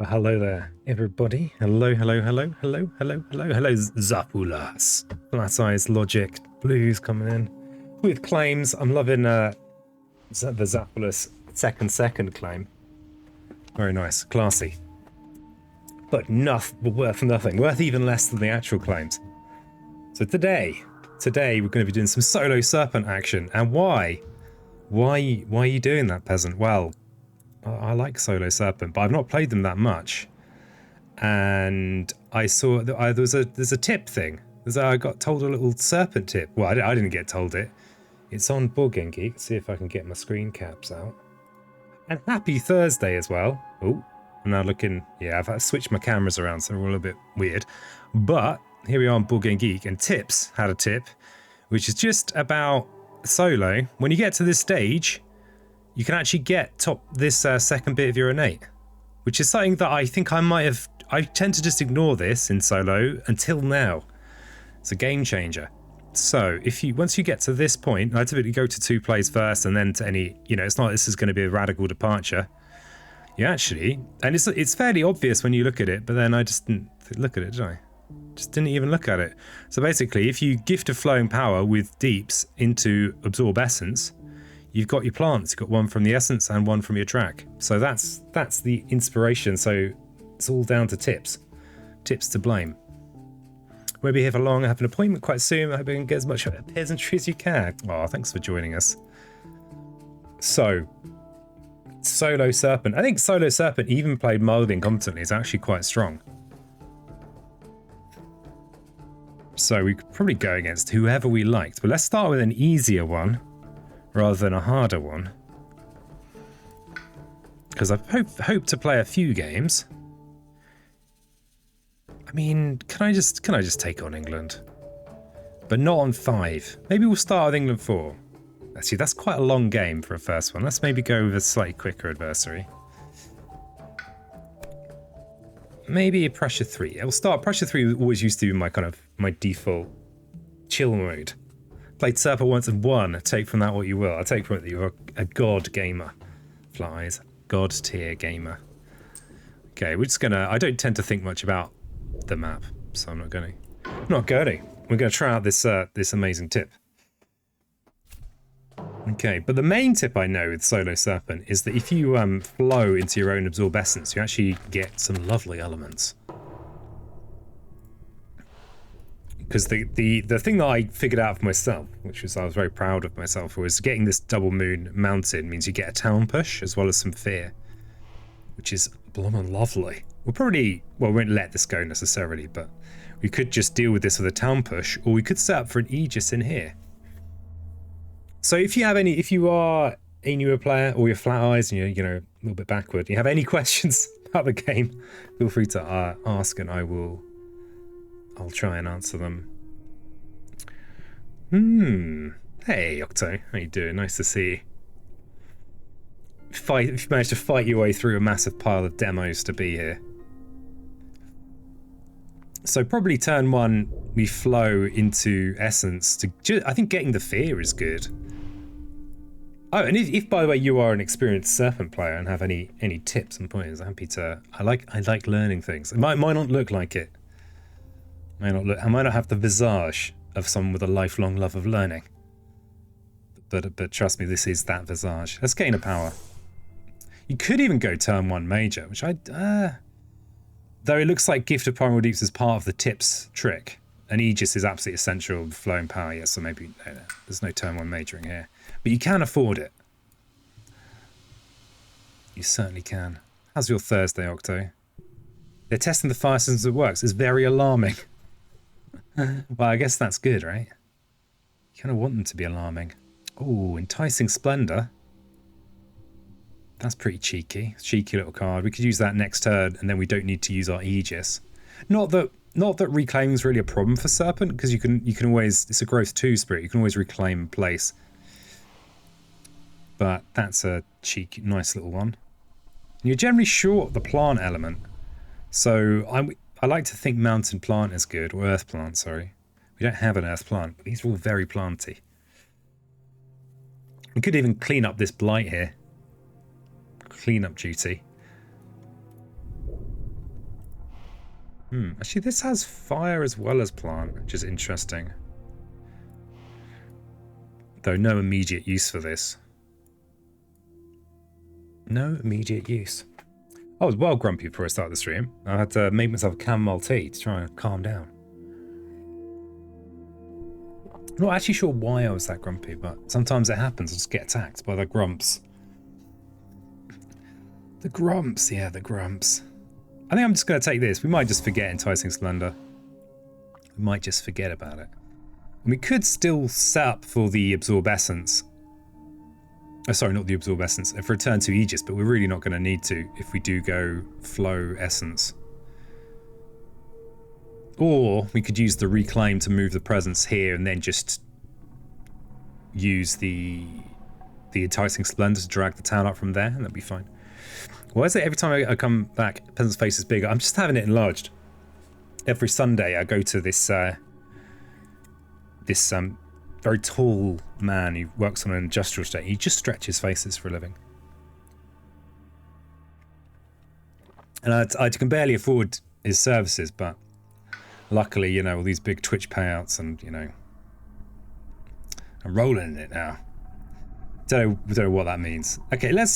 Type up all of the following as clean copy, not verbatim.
Well, hello there, everybody. Hello, hello, hello, hello, hello, hello, hello, Zapulas. Flat Eyes Logic Blues coming in with claims. I'm loving the Zapulus second claim. Very nice, classy. But worth nothing, worth even less than the actual claims. So today we're going to be doing some solo Serpent action. And why? Why are you doing that, peasant? Well, I like solo Serpent, but I've not played them that much. And I saw that there's a tip thing. I got told a little Serpent tip. Well, I didn't get told it. It's on Board Game Geek. See if I can get my screen caps out. And happy Thursday as well. Oh, I'm now looking. Yeah, I've switched my cameras around, so we're a little bit weird. But here we are on Board Game Geek, and Tips had a tip, which is just about solo. When you get to this stage, you can actually get this second bit of your innate, which is something that I think I tend to just ignore this in solo until now. It's a game changer. So once you get to this point, I typically go to 2 plays first and then to any, it's not like this is going to be a radical departure. You actually, and it's fairly obvious when you look at it, but then I just didn't look at it, did I? Just didn't even look at it. So basically, if you gift a flowing power with deeps into absorb essence, you've got your plants. You've got one from the essence and one from your track. So that's the inspiration. So it's all down to tips. Tips to blame. Won't be here for long. I have an appointment quite soon. I hope I can get as much peasantry as you can. Oh, thanks for joining us. So, solo Serpent. I think solo Serpent, even played mildly incompetently, is actually quite strong. So we could probably go against whoever we liked. But let's start with an easier one rather than a harder one, because I've hoped to play a few games. I mean, can I just take on England, but not on 5? Maybe we'll start with England 4. Actually, that's quite a long game for a first one. Let's maybe go with a slightly quicker adversary. Maybe a Prussia 3. I'll start. Prussia 3 always used to be my default chill mode. Played Serpent once and won. Take from that what you will. I take from it that you're a god gamer. Flies. God tier gamer. Okay, we're just gonna... I don't tend to think much about the map, so I'm not going to. We're going to try out this amazing tip. Okay, but the main tip I know with solo Serpent is that if you flow into your own absorb essence, you actually get some lovely elements. Because the thing that I figured out for myself, which was I was very proud of myself, was getting this double moon mountain means you get a town push as well as some fear, which is blooming lovely. We won't let this go necessarily, but we could just deal with this with a town push, or we could set up for an Aegis in here. So if you are a newer player or you're flat eyes and you're a little bit backward, you have any questions about the game, feel free to ask, and I'll try and answer them. Hey Octo, how you doing? Nice to see you. If you managed to fight your way through a massive pile of demos to be here. So probably turn 1 we flow into essence to I think getting the fear is good. Oh, and if by the way you are an experienced Serpent player and have any tips and pointers, I'm happy to. I like learning things. It might not look like it. I might not have the visage of someone with a lifelong love of learning. But trust me, this is that visage. Let's gain a power. You could even go turn 1 major, which though it looks like Gift of Primal Deeps is part of the tips trick, and Aegis is absolutely essential with flowing power, yes, so maybe there's no turn 1 majoring here. But you can afford it. You certainly can. How's your Thursday, Octo? They're testing the fire systems that works. It's very alarming. Well, I guess that's good, right? You kind of want them to be alarming. Oh, Enticing Splendor. That's pretty cheeky. Cheeky little card. We could use that next turn, and then we don't need to use our Aegis. Not that reclaiming is really a problem for Serpent, because you can always, it's a growth 2 spirit. You can always reclaim place. But that's a cheeky, nice little one. And you're generally short the plant element, so I like to think mountain plant is good, or earth plant. Sorry, we don't have an earth plant, but these are all very planty. We could even clean up this blight here. Clean up duty. Actually, this has fire as well as plant, which is interesting. Though no immediate use for this. No immediate use. I was well grumpy before I started the stream. I had to make myself a chamomile tea to try and calm down. I'm not actually sure why I was that grumpy, but sometimes it happens. I just get attacked by the grumps. The grumps, yeah, the grumps. I think I'm just going to take this. We might just forget Enticing Splendor. We might just forget about it. And we could still set up for the Absorb Essence. Oh, sorry, not the Absorb Essence. For Return to Aegis, but we're really not going to need to if we do go Flow Essence. Or we could use the Reclaim to move the presence here and then just use the Enticing Splendor to drag the town up from there, and that'd be fine. Why is it every time I come back, Peasant's Face is bigger? I'm just having it enlarged. Every Sunday I go to this very tall man who works on an industrial estate. He just stretches faces for a living. And I can barely afford his services, but luckily, you know, all these big Twitch payouts and, you know, I'm rolling in it now. Don't know what that means. Okay, let's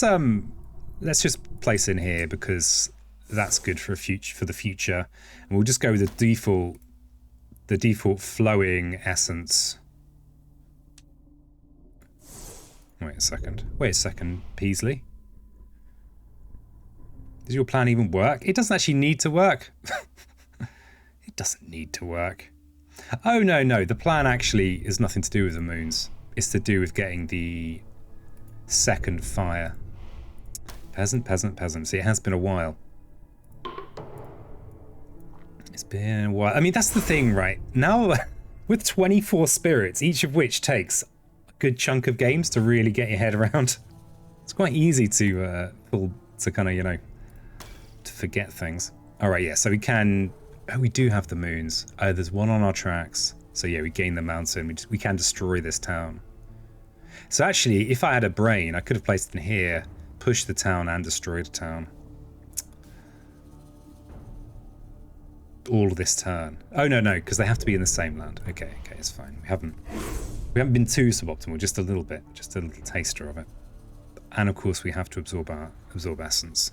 just place in here because that's good for the future. And we'll just go with the default flowing essence. Wait a second, Peasley. Does your plan even work? It doesn't actually need to work. It doesn't need to work. Oh, no. The plan actually is nothing to do with the moons. It's to do with getting the second fire. Peasant. See, it has been a while. It's been a while. I mean, that's the thing, right? Now, with 24 spirits, each of which takes a good chunk of games to really get your head around, it's quite easy to kind of, you know, to forget things. All right, yeah, so we can... Oh, we do have the moons. Oh, there's one on our tracks. So yeah, we gain the mountain. We can destroy this town. So actually, if I had a brain, I could have placed it in here, pushed the town and destroyed the town. All of this turn. Oh, no, because they have to be in the same land. Okay, it's fine. We haven't been too suboptimal, just a little bit, just a little taster of it. And of course, we have to absorb essence.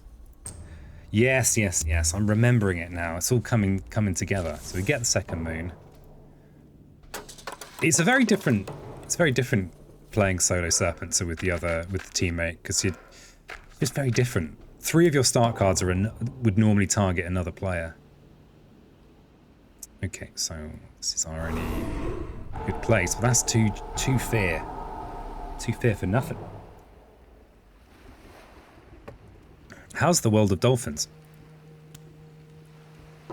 Yes. I'm remembering it now. It's all coming together. So we get the second moon. It's very different playing solo Serpent so with the teammate, because you're just very different. 3 of your start cards would normally target another player. Okay, so this is our only good place, but that's too fair. Too fair for nothing. How's the world of dolphins?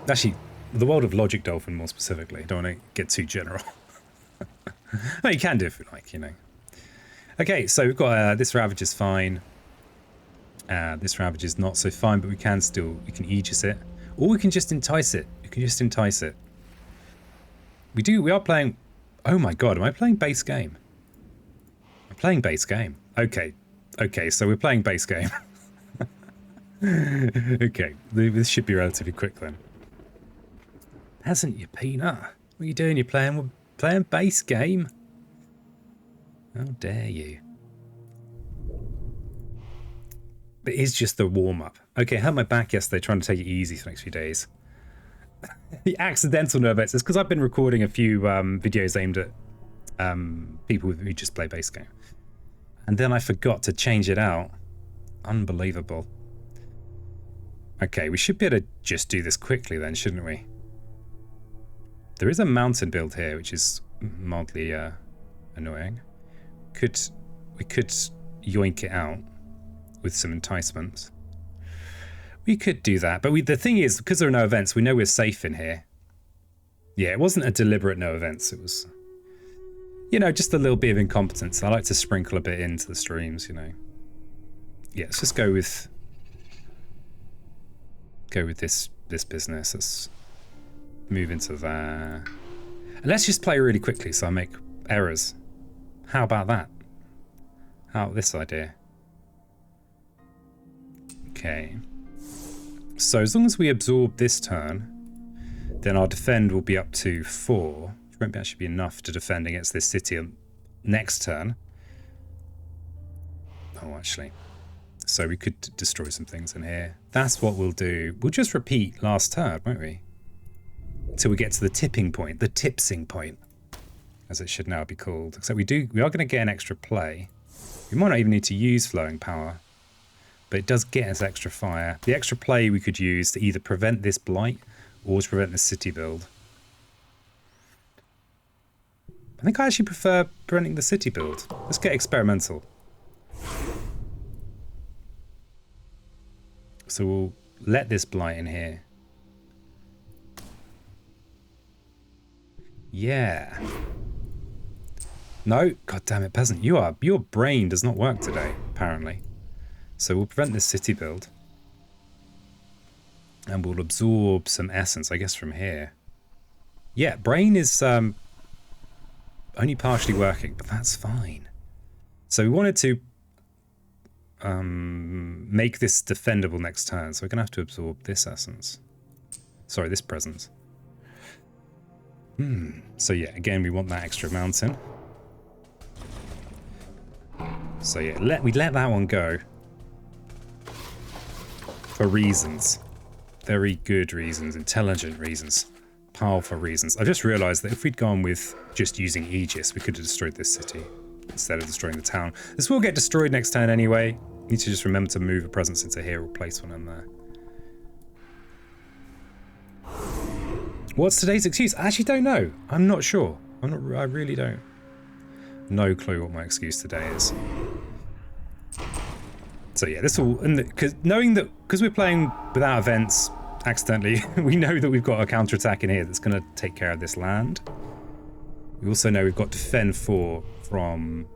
Actually, the world of Logic Dolphin more specifically. Don't want to get too general. Well, you can do if you like, you know. Okay, so we've got this Ravage is fine. This Ravage is not so fine, but we can Aegis it. Or we can just entice it. We are playing... Oh my god, am I playing base game? I'm playing base game. Okay, so we're playing base game. Okay, this should be relatively quick then. Peasant, you peanut. What are you doing? You're playing base game? How dare you? But it's just the warm-up. Okay, I had my back yesterday trying to take it easy for the next few days. The accidental nervettes is because I've been recording a few videos aimed at people who just play base game. And then I forgot to change it out. Unbelievable. Okay, we should be able to just do this quickly then, shouldn't we? There is a mountain build here, which is mildly annoying. We could yoink it out with some enticements. We could do that, but the thing is, because there are no events, we know we're safe in here. Yeah, it wasn't a deliberate no events. It was, you know, just a little bit of incompetence. I like to sprinkle a bit into the streams, you know. Yeah, let's just go with this business. Let's move into there. And let's just play really quickly so I make errors. How about that? How about this idea? Okay. So as long as we absorb this turn, then our defend will be up to 4, which won't actually be enough to defend against this city on next turn. Oh, actually. So we could destroy some things in here. That's what we'll do. We'll just repeat last turn, won't we? Until we get to the tipping point, the tipsing point, as it should now be called. Except we are going to get an extra play. We might not even need to use flowing power, but it does get us extra fire. The extra play we could use to either prevent this blight or to prevent this city build. I think I actually prefer preventing the city build. Let's get experimental. So we'll let this blight in here. Yeah. No, god damn it, peasant. Your brain does not work today, apparently. So we'll prevent this city build. And we'll absorb some essence, I guess, from here. Yeah, brain is only partially working, but that's fine. So we wanted to make this defendable next turn, so we're going to have to absorb this essence. Sorry, this presence. So yeah, again, we want that extra mountain. So yeah, we let that one go. For reasons. Very good reasons, intelligent reasons, powerful reasons. I just realised that if we'd gone with just using Aegis, we could have destroyed this city instead of destroying the town. This will get destroyed next turn anyway. You need to just remember to move a presence into here or place one in there. What's today's excuse? I actually don't know. I'm not sure. I really don't. No clue what my excuse today is. So yeah, this will, because we're playing without events accidentally, we know that we've got a counterattack in here that's going to take care of this land. We also know we've got defend 4 from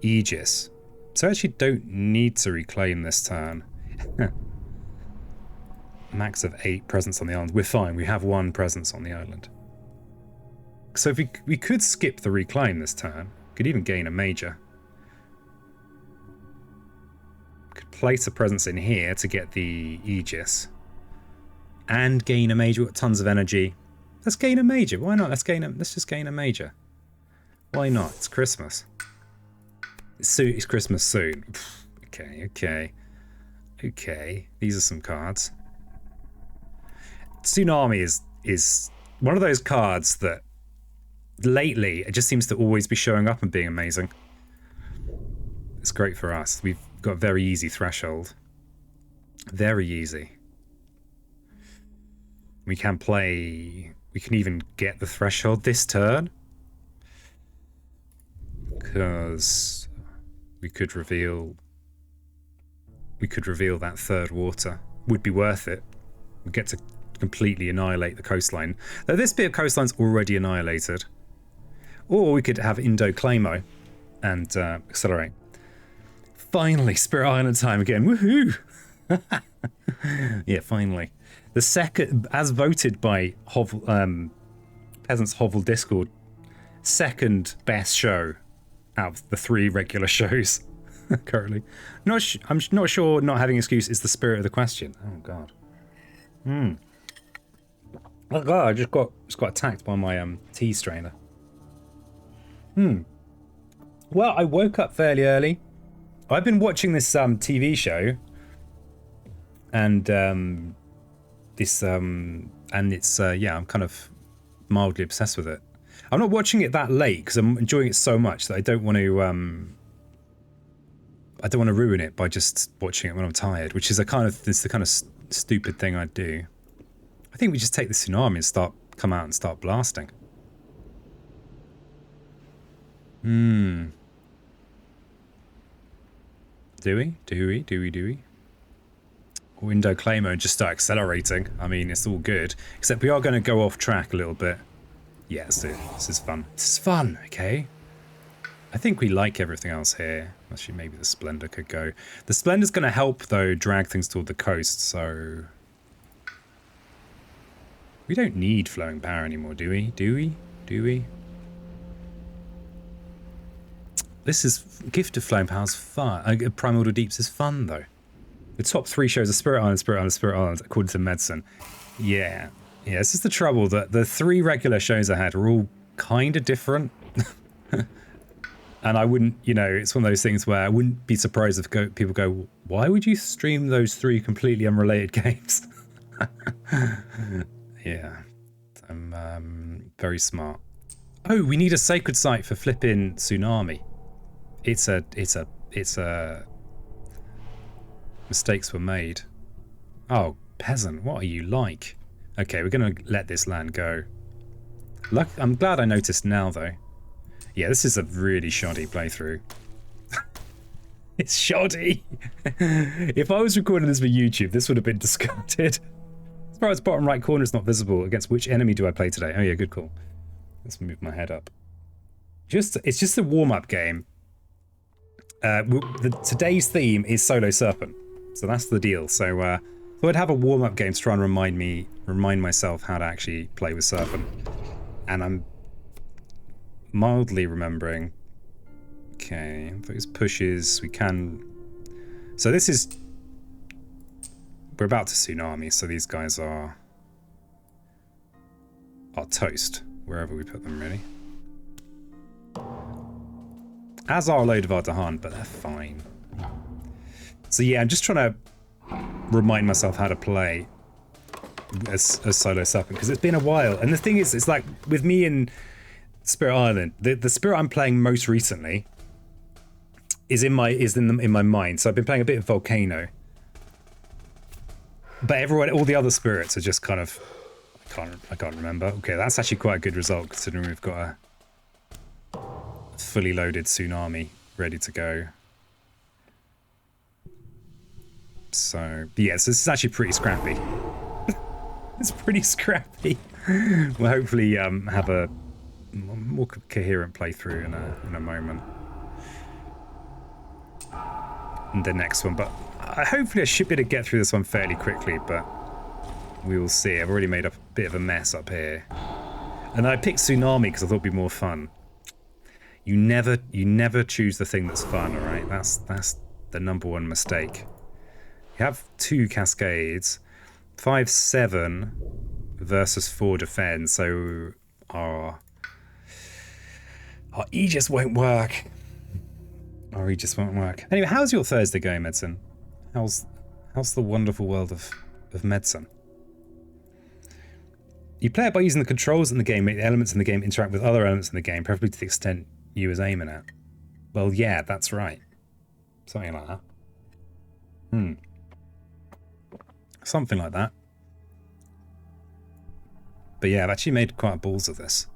Aegis, so I actually don't need to reclaim this turn. Max of 8 presence on the island. We're fine. We have 1 presence on the island. So if we could skip the reclaim this turn, could even gain a major. Could place a presence in here to get the Aegis and gain a major. We've got tons of energy. Let's gain a major. Why not? Let's just gain a major. Why not? It's Christmas. It's Christmas soon. Okay. These are some cards. Tsunami is one of those cards that lately it just seems to always be showing up and being amazing. It's great for us. We've got very easy threshold. Very easy. We can even get the threshold this turn. Because we could reveal that third water. Would be worth it. We get to completely annihilate the coastline. Though this bit of coastline's already annihilated. Or we could have Indo-Claimo and accelerate. Finally, Spirit Island time again. Woohoo! Yeah, finally. The second, as voted by Peasants Hovel Discord, second best show out of the 3 regular shows currently. I'm not sure not having excuse is the spirit of the question. Oh god. Oh god, I just got attacked by my tea strainer. Well, I woke up fairly early. I've been watching this TV show, and yeah, I'm kind of mildly obsessed with it. I'm not watching it that late because I'm enjoying it so much that I don't want to ruin it by just watching it when I'm tired, which is the kind of stupid thing I'd do. I think we just take the tsunami and come out and start blasting. Do we? Or Indo-Claimo and just start accelerating. I mean, it's all good. Except we are going to go off track a little bit. Yeah, let's do it. This is fun. This is fun, okay? I think we like everything else here. Actually, maybe the Splendor could go. The Splendor's going to help, though, drag things toward the coast, so... We don't need flowing power anymore, do we? Do we? This is... Gift of Flowing Power's fun. Primordial Deeps is fun, though. The top 3 shows are Spirit Island, according to Medicine. Yeah. Yeah, this is the trouble, that the 3 regular shows I had were all kind of different. And I wouldn't, you know, it's one of those things where I wouldn't be surprised if people go, why would you stream those 3 completely unrelated games? Yeah, I'm very smart. Oh, we need a sacred site for flipping tsunami. It's a mistakes were made. Oh, peasant, what are you like? Okay, we're gonna let this land go. I'm glad I noticed now though. Yeah, this is a really shoddy playthrough. It's shoddy. If I was recording this for YouTube, this would have been discarded. As far as bottom right corner is not visible, against which enemy do I play today? Oh yeah, good call. Let's move my head up. It's just a warm-up game. Today's theme is Solo Serpent, so that's the deal. So I'd have a warm-up game to try and remind myself how to actually play with Serpent. And I'm mildly remembering. Okay, those pushes we can. So this is. We're about to tsunami, so these guys are toast wherever we put them, really. As are a load of our Dahan, but they're fine. So yeah, I'm just trying to remind myself how to play as Solo Serpent, because it's been a while. And the thing is, it's like with me in Spirit Island, the spirit I'm playing most recently is in my mind. So I've been playing a bit of Volcano, but all the other spirits are just kind of I can't remember. Okay, that's actually quite a good result considering we've got a fully loaded tsunami ready to go. So yes, this is actually pretty scrappy. It's pretty scrappy. We'll hopefully have a more coherent playthrough in a moment. And the next one, but hopefully I should be able to get through this one fairly quickly, but we will see. I've already made a bit of a mess up here. And I picked Tsunami because I thought it'd be more fun. You never choose the thing that's fun, alright? That's the #1 mistake. You have 2 cascades, 5-7 versus 4 defend, so our Aegis won't work. Our Aegis won't work. Anyway, how's your Thursday going, Medicine? How's the wonderful world of medicine? You play it by using the controls in the game, make the elements in the game interact with other elements in the game, preferably to the extent you was aiming at. Well, yeah, that's right. Something like that. Something like that. But yeah, I've actually made quite balls of this.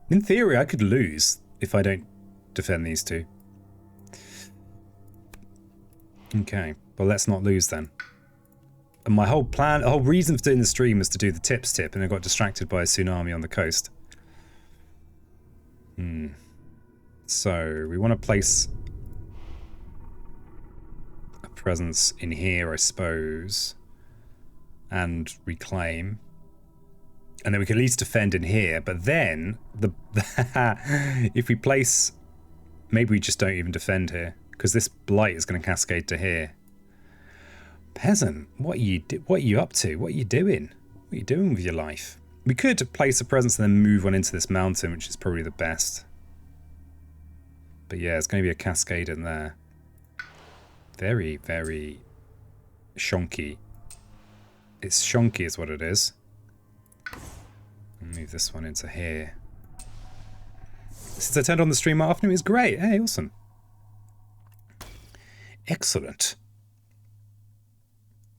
In theory, I could lose if I don't defend these 2. Okay, well, let's not lose then. And my whole plan, the whole reason for doing the stream was to do the tips tip, and I got distracted by a tsunami on the coast. So, we want to place a presence in here, I suppose, and reclaim. And then we can at least defend in here, but then, if we place, maybe we just don't even defend here, because this blight is going to cascade to here. Peasant, what are you up to? What are you doing? What are you doing with your life? We could place a presence and then move on into this mountain, which is probably the best. But yeah, it's going to be a cascade in there. Very, very shonky. It's shonky is what it is. I'll move this one into here. Since I turned on the stream afternoon, it was great. Hey, awesome. Excellent.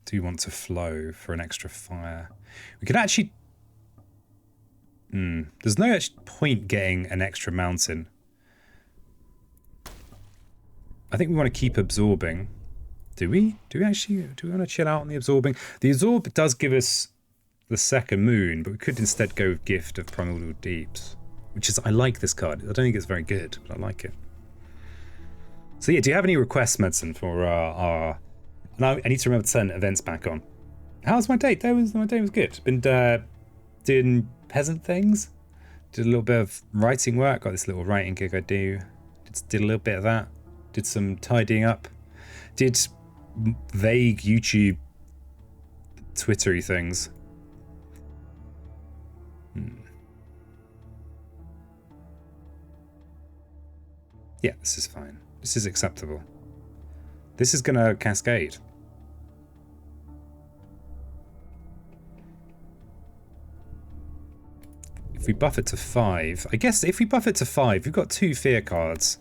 Do you want to flow for an extra fire? We could actually... There's no point getting an extra mountain. I think we want to keep absorbing. Do we? Do we want to chill out on the absorbing? The absorb does give us the second moon, but we could instead go with Gift of Primordial Deeps. Which is... I like this card. I don't think it's very good, but I like it. So yeah, do you have any requests, Medicine, for our... Now I need to remember to turn events back on. How's my date? My day was good. Been doing peasant things. Did a little bit of writing work. Got this little writing gig I do. Did a little bit of that. Did some tidying up. Did vague YouTube, Twittery things. Yeah, this is fine. This is acceptable. This is going to cascade. If we buff it to 5, I guess if we buff it to 5, we've got 2 fear cards.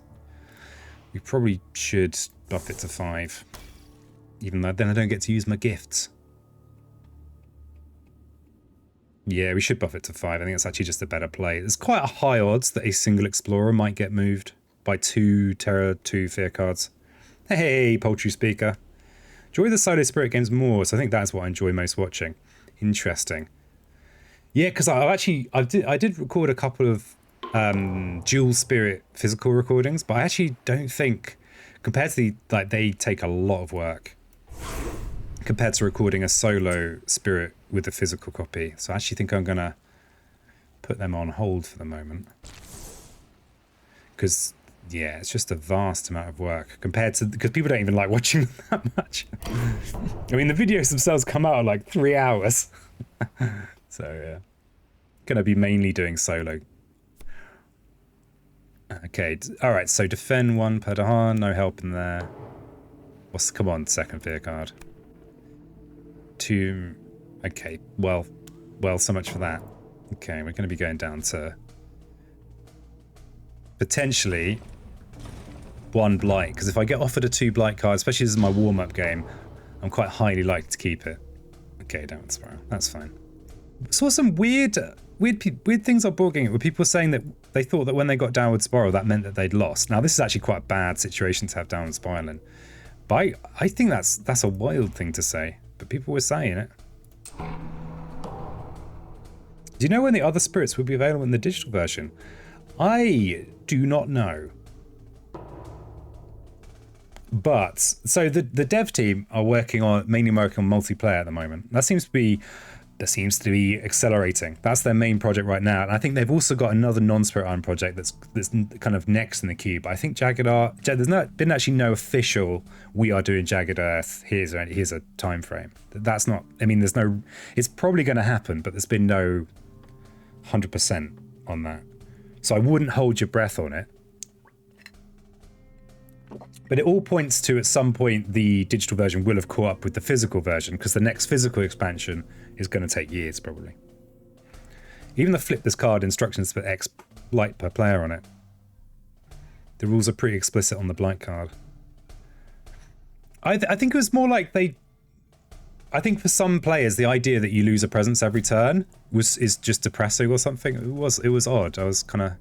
We probably should buff it to 5. Even though then I don't get to use my gifts. Yeah, we should buff it to 5. I think it's actually just a better play. There's quite a high odds that a single explorer might get moved by 2 Terror, 2 fear cards. Hey, poultry speaker. Enjoy the solo spirit games more, so I think that's what I enjoy most watching. Interesting. Yeah, because I did record a couple of dual spirit physical recordings, but I actually don't think, compared to they take a lot of work compared to recording a solo spirit with a physical copy. So I actually think I'm gonna put them on hold for the moment, because yeah, it's just a vast amount of work compared to, because people don't even like watching them that much. I mean, the videos themselves come out in like 3 hours. So yeah, gonna be mainly doing solo. Okay, all right. So defend 1 per Dahan, no help in there. Come on, second fear card. 2. Okay, well, so much for that. Okay, we're going to be going down to potentially 1 blight, because if I get offered a 2 blight card, especially this is my warm-up game, I'm quite highly likely to keep it. Okay, downward spiral. That's fine. Saw some weird things on board game where people were saying that they thought that when they got downward spiral, that meant that they'd lost. Now, this is actually quite a bad situation to have downward spiraling, but I think that's a wild thing to say. But people were saying it. Do you know when the other spirits will be available in the digital version? I do not know. But so the dev team are mainly working on multiplayer at the moment. That seems to be accelerating. That's their main project right now. And I think they've also got another non-Spirit Iron project that's kind of next in the queue. But I think Jagged Earth, there's been actually no official, we are doing Jagged Earth, here's a time frame. That's not, I mean, there's no, it's probably going to happen, but there's been no 100% on that. So I wouldn't hold your breath on it. But it all points to, at some point, the digital version will have caught up with the physical version, because the next physical expansion is going to take years, probably. Even the flip this card instructions for X blight per player on it. The rules are pretty explicit on the blight card. I think it was more like I think for some players, the idea that you lose a presence every turn is just depressing or something. It was odd. I was kind of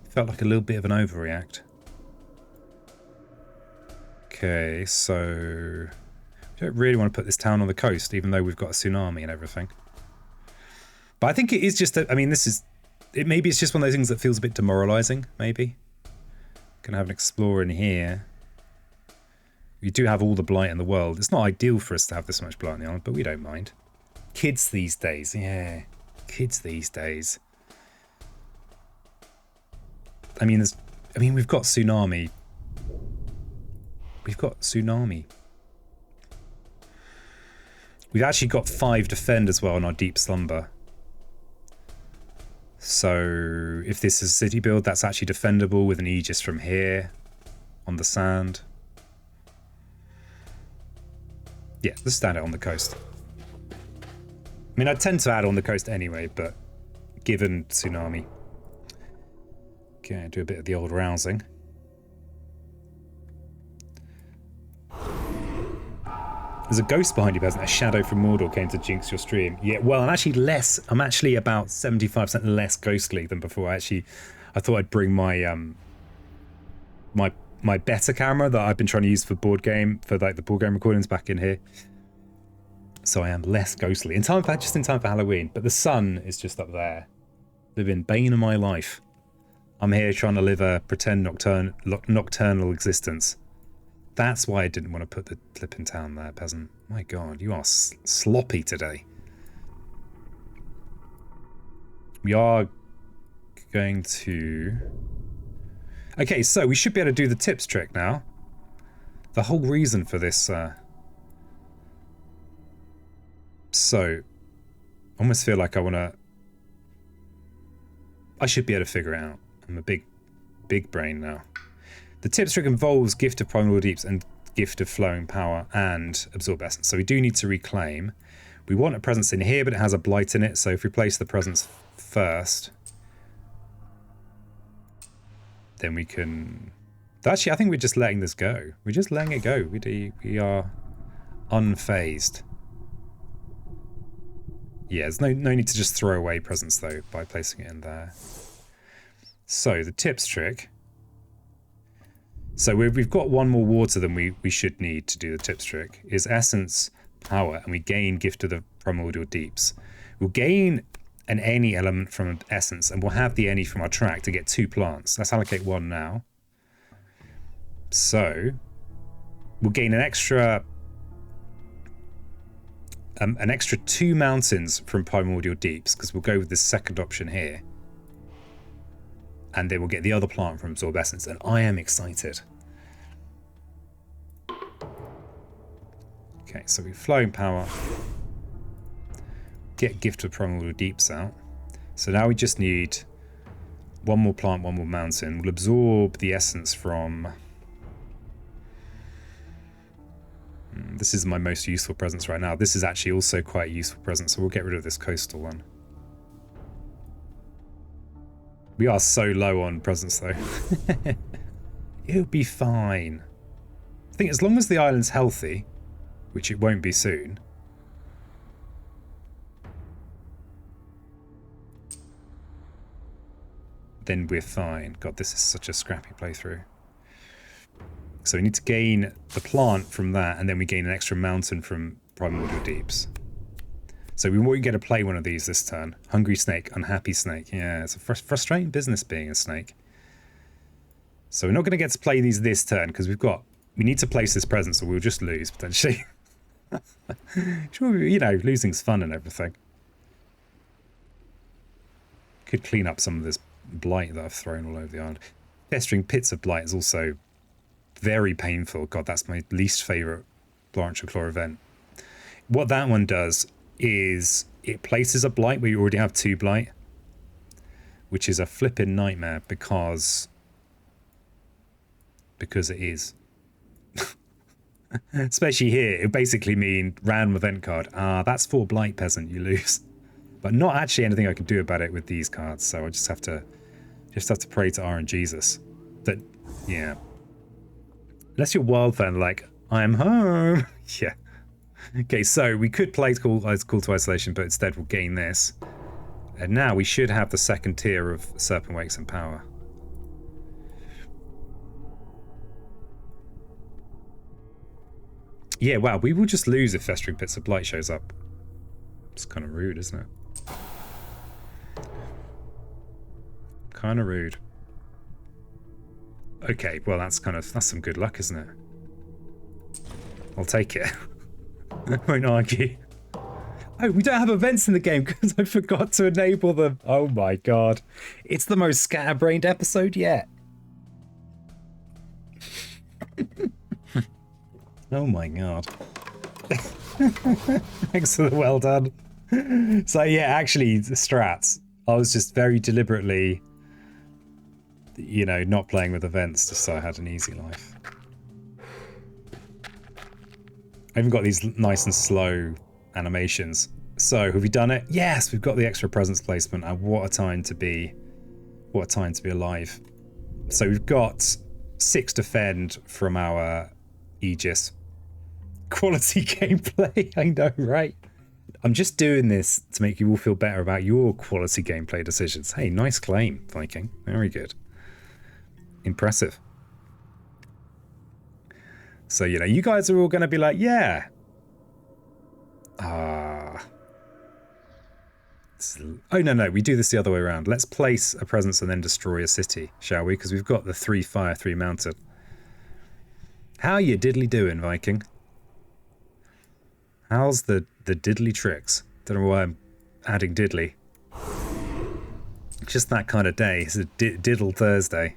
felt like a little bit of an overreact. Okay, so I don't really want to put this town on the coast, even though we've got a tsunami and everything. But I think it is just, maybe it's just one of those things that feels a bit demoralizing, maybe. Gonna have an explorer in here. We do have all the blight in the world. It's not ideal for us to have this much blight on the island, but we don't mind. Kids these days, yeah. Kids these days. I mean, we've got tsunami. We've got tsunami. We've actually got 5 defend as well on our deep slumber. So if this is a city build, that's actually defendable with an Aegis from here on the sand. Yeah, let's stand it on the coast. I mean, I tend to add on the coast anyway, but given tsunami. Okay, do a bit of the old rousing. There's a ghost behind you, Peasant. A shadow from Mordor came to jinx your stream. Yeah, well, I'm actually about 75% less ghostly than before. I thought I'd bring my my better camera that I've been trying to use for board game recordings back in here. So I am less ghostly. Just in time for Halloween. But the sun is just up there. Living bane of my life. I'm here trying to live a pretend nocturnal existence. That's why I didn't want to put the clip in town there, Peasant. My God, you are sloppy today. We are going to... Okay, so we should be able to do the tips trick now. The whole reason for this... So, I almost feel like I should be able to figure it out. I'm a big brain now. The tip trick involves Gift of Primal Deeps and Gift of Flowing Power and Absorb Essence. So we do need to reclaim. We want a presence in here, but it has a blight in it. So if we place the presence first, then we can... Actually, I think we're just letting this go. We're just letting it go. We are unfazed. Yeah, there's no need to just throw away presence, though, by placing it in there. So, the tips trick... So we've got one more water than we should need to do the tips trick. Is Essence, Power, and we gain Gift of the Primordial Deeps. We'll gain an any element from Essence, and we'll have the any from our track to get 2 plants. Let's allocate 1 now. So we'll gain an extra 2 mountains from Primordial Deeps, because we'll go with this second option here. And then we'll get the other plant from Absorb Essence, and I am excited. Okay, so we're Flowing Power. Get Gift of Primordial Deeps out. So now we just need 1 more plant, 1 more mountain. We'll absorb the essence from... This is my most useful presence right now. This is actually also quite a useful presence, so we'll get rid of this coastal one. We are so low on presence, though. It'll be fine. I think as long as the island's healthy, which it won't be soon. Then we're fine. God, this is such a scrappy playthrough. So we need to gain the plant from that, and then we gain an extra mountain from Primordial Deeps. So we won't get to play one of these this turn. Hungry snake, unhappy snake. Yeah, it's a frustrating business being a snake. So we're not going to get to play these this turn because we need to place this presence, or we'll just lose potentially. Sure, you know, losing's fun and everything. Could clean up some of this blight that I've thrown all over the island. Festering pits of blight is also very painful. God, that's my least favourite Branch of Claw event. What that one does is it places a blight where you already have 2 blight, which is a flipping nightmare because it is. Especially here, it basically mean random event card. That's 4 blight, peasant, you lose. But not actually anything I can do about it with these cards, so I just have to pray to RNGesus. That, yeah. Unless you're wild fan, like, I'm home. Yeah. Okay, so we could play Call to Isolation, but instead we'll gain this. And now we should have the second tier of Serpent Wakes and Power. Yeah, wow, we will just lose if Festering Pits of Blight shows up. It's kind of rude, isn't it? Kind of rude. Okay, well that's some good luck, isn't it? I'll take it. I won't argue. Oh, we don't have events in the game because I forgot to enable them. Oh my god. It's the most scatterbrained episode yet. Oh my god. Thanks for the well done. So yeah, actually, the strats. I was just very deliberately, you know, not playing with events just so I had an easy life. I even got these nice and slow animations. So have we done it? Yes, we've got the extra presence placement, and what a time to be alive. So we've got 6 defend from our Aegis. Quality gameplay, I know, right? I'm just doing this to make you all feel better about your quality gameplay decisions. Hey, nice claim, Viking. Very good. Impressive. So, you know, you guys are all going to be like, yeah. Oh, no, we do this the other way around. Let's place a presence and then destroy a city, shall we? Because we've got the 3 fire, 3 mountain. How you diddly doing, Viking? How's the diddly tricks? Don't know why I'm adding diddly. It's just that kind of day. It's a diddle Thursday.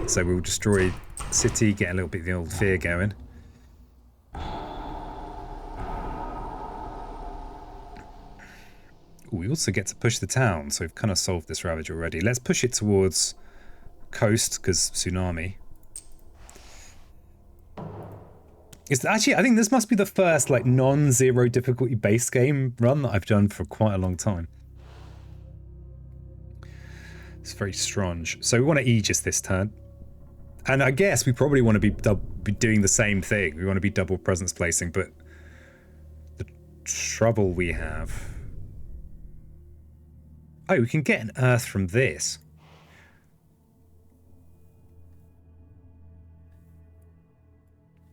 So we'll destroy city, get a little bit of the old fear going. Ooh, we also get to push the town, so we've kind of solved this ravage already. Let's push it towards coast because tsunami. It's actually, I think this must be the first like non-zero difficulty base game run that I've done for quite a long time. It's very strange. So we want to Aegis this turn. And I guess we probably want to be doing the same thing. We want to be double presence placing, but the trouble we have... Oh, we can get an Earth from this.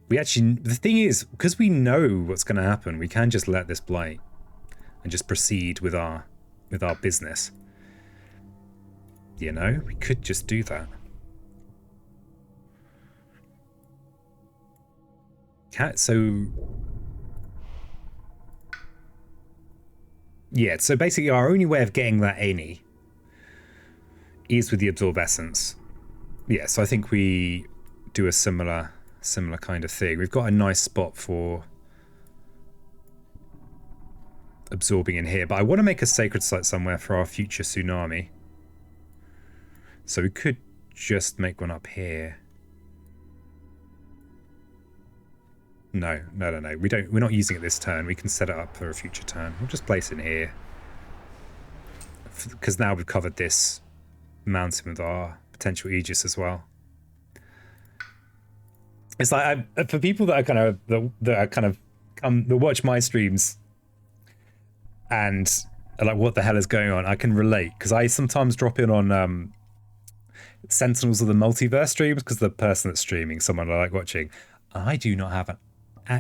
We actually, the thing is, because we know what's going to happen, we can just let this blight and just proceed with our business. You know, we could just do that. So yeah, so basically our only way of getting that any is with the absorb essence. Yeah, so I think we do a similar kind of thing. We've got a nice spot for absorbing in here, but I want to make a sacred site somewhere for our future tsunami. So we could just make one up here. No. We're not using it this turn. We can set it up for a future turn. We'll just place it in here. Because now we've covered this mountain with our potential Aegis as well. It's like for people that watch my streams and are like, what the hell is going on? I can relate because I sometimes drop in on Sentinels of the Multiverse streams because the person that's streaming, someone I like watching, I do not have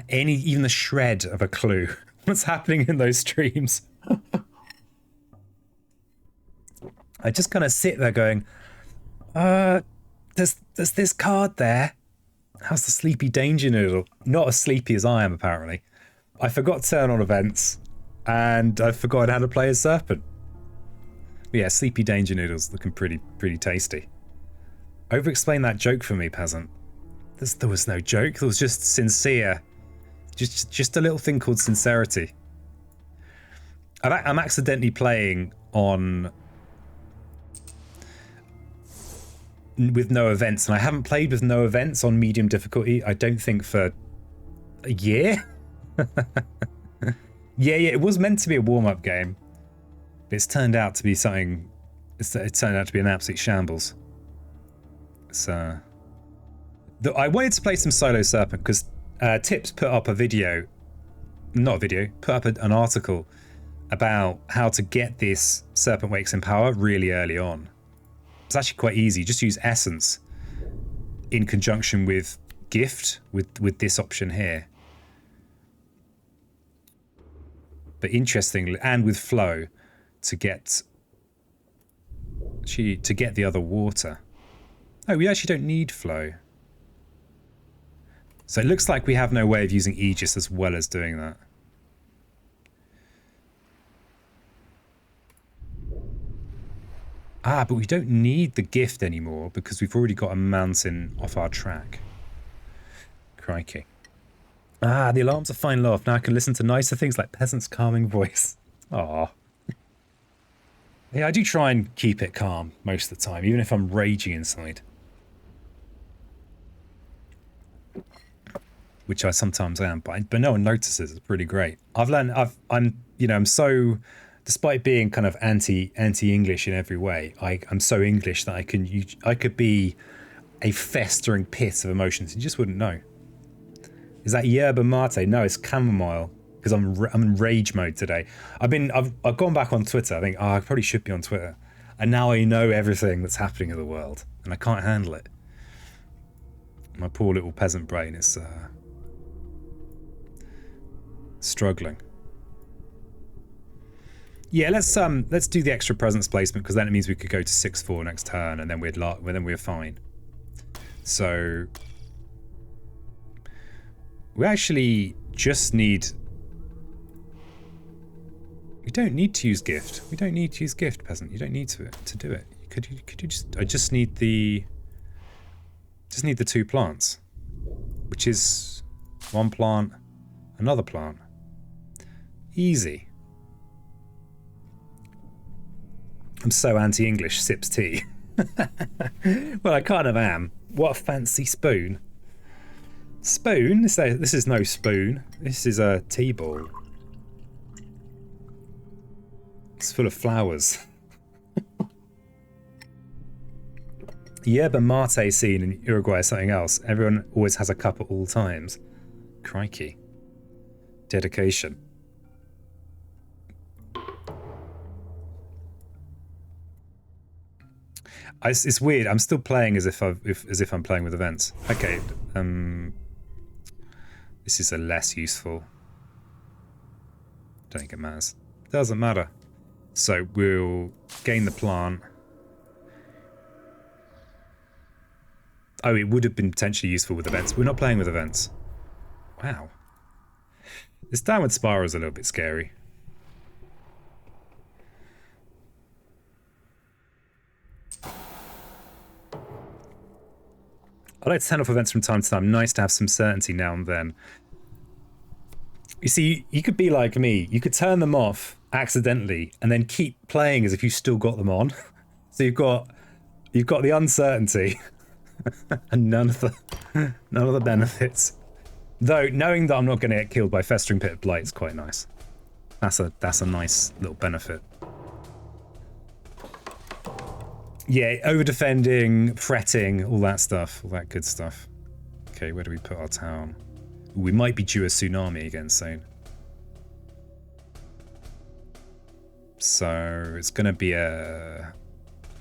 even the shred of a clue what's happening in those streams. I just kind of sit there going, there's this card there. How's the sleepy danger noodle? Not as sleepy as I am, apparently. I forgot to turn on events, and I forgot how to play as Serpent. But yeah, sleepy danger noodles looking pretty tasty. Over-explain that joke for me, peasant. There was no joke. There was just sincere. Just a little thing called sincerity. I'm accidentally playing on with no events, and I haven't played with no events on medium difficulty, I don't think, for a year. yeah, it was meant to be a warm-up game, but it's turned out to be something. It turned out to be an absolute shambles. So I wanted to play some solo Serpent because Tips put up put up an article about how to get this Serpent Wakes in power really early on. It's actually quite easy. Just use Essence in conjunction with Gift with this option here. But interestingly, and with Flow to get the other water. Oh, we actually don't need Flow. So it looks like we have no way of using Aegis as well as doing that. Ah, but we don't need the gift anymore because we've already got a mountain off our track. Crikey. Ah, the alarms are finally off. Now I can listen to nicer things like Peasant's calming voice. Aw. Yeah, I do try and keep it calm most of the time, even if I'm raging inside. Which I sometimes am, but no one notices. It's pretty great. I've learned, I'm so... Despite being kind of anti-English in every way, I'm so English that I could be a festering pit of emotions. You just wouldn't know. Is that yerba mate? No, it's chamomile because I'm in rage mode today. I've gone back on Twitter. I think I probably should be on Twitter, and now I know everything that's happening in the world, and I can't handle it. My poor little peasant brain is struggling. Yeah, let's do the extra presence placement because then it means we could go to 6-4 next turn, and then we're fine. So we actually just need. We don't need to use gift. We don't need to use gift, peasant. You don't need to do it. Could you just? I just need the 2 plants, which is 1 plant, another plant. Easy. I'm so anti-English, sips tea. Well, I kind of am. What a fancy spoon. Spoon? This is no spoon. This is a tea ball. It's full of flowers. Yerba mate scene in Uruguay is something else. Everyone always has a cup at all times. Crikey. Dedication. It's weird. I'm still playing as if I'm playing with events. Okay. This is a less useful. Don't think it matters. Doesn't matter. So we'll gain the plant. Oh, it would have been potentially useful with events. We're not playing with events. Wow. This downward spiral is a little bit scary. I like to turn off events from time to time. Nice to have some certainty now and then. You see, you could be like me. You could turn them off accidentally and then keep playing as if you still got them on. So you've got the uncertainty and none of the benefits. Though knowing that I'm not going to get killed by festering pit of blight is quite nice. That's a nice little benefit. Yeah, over defending, fretting, all that stuff, all that good stuff. Okay, where do we put our town? Ooh, we might be due a tsunami again soon. So it's going to be a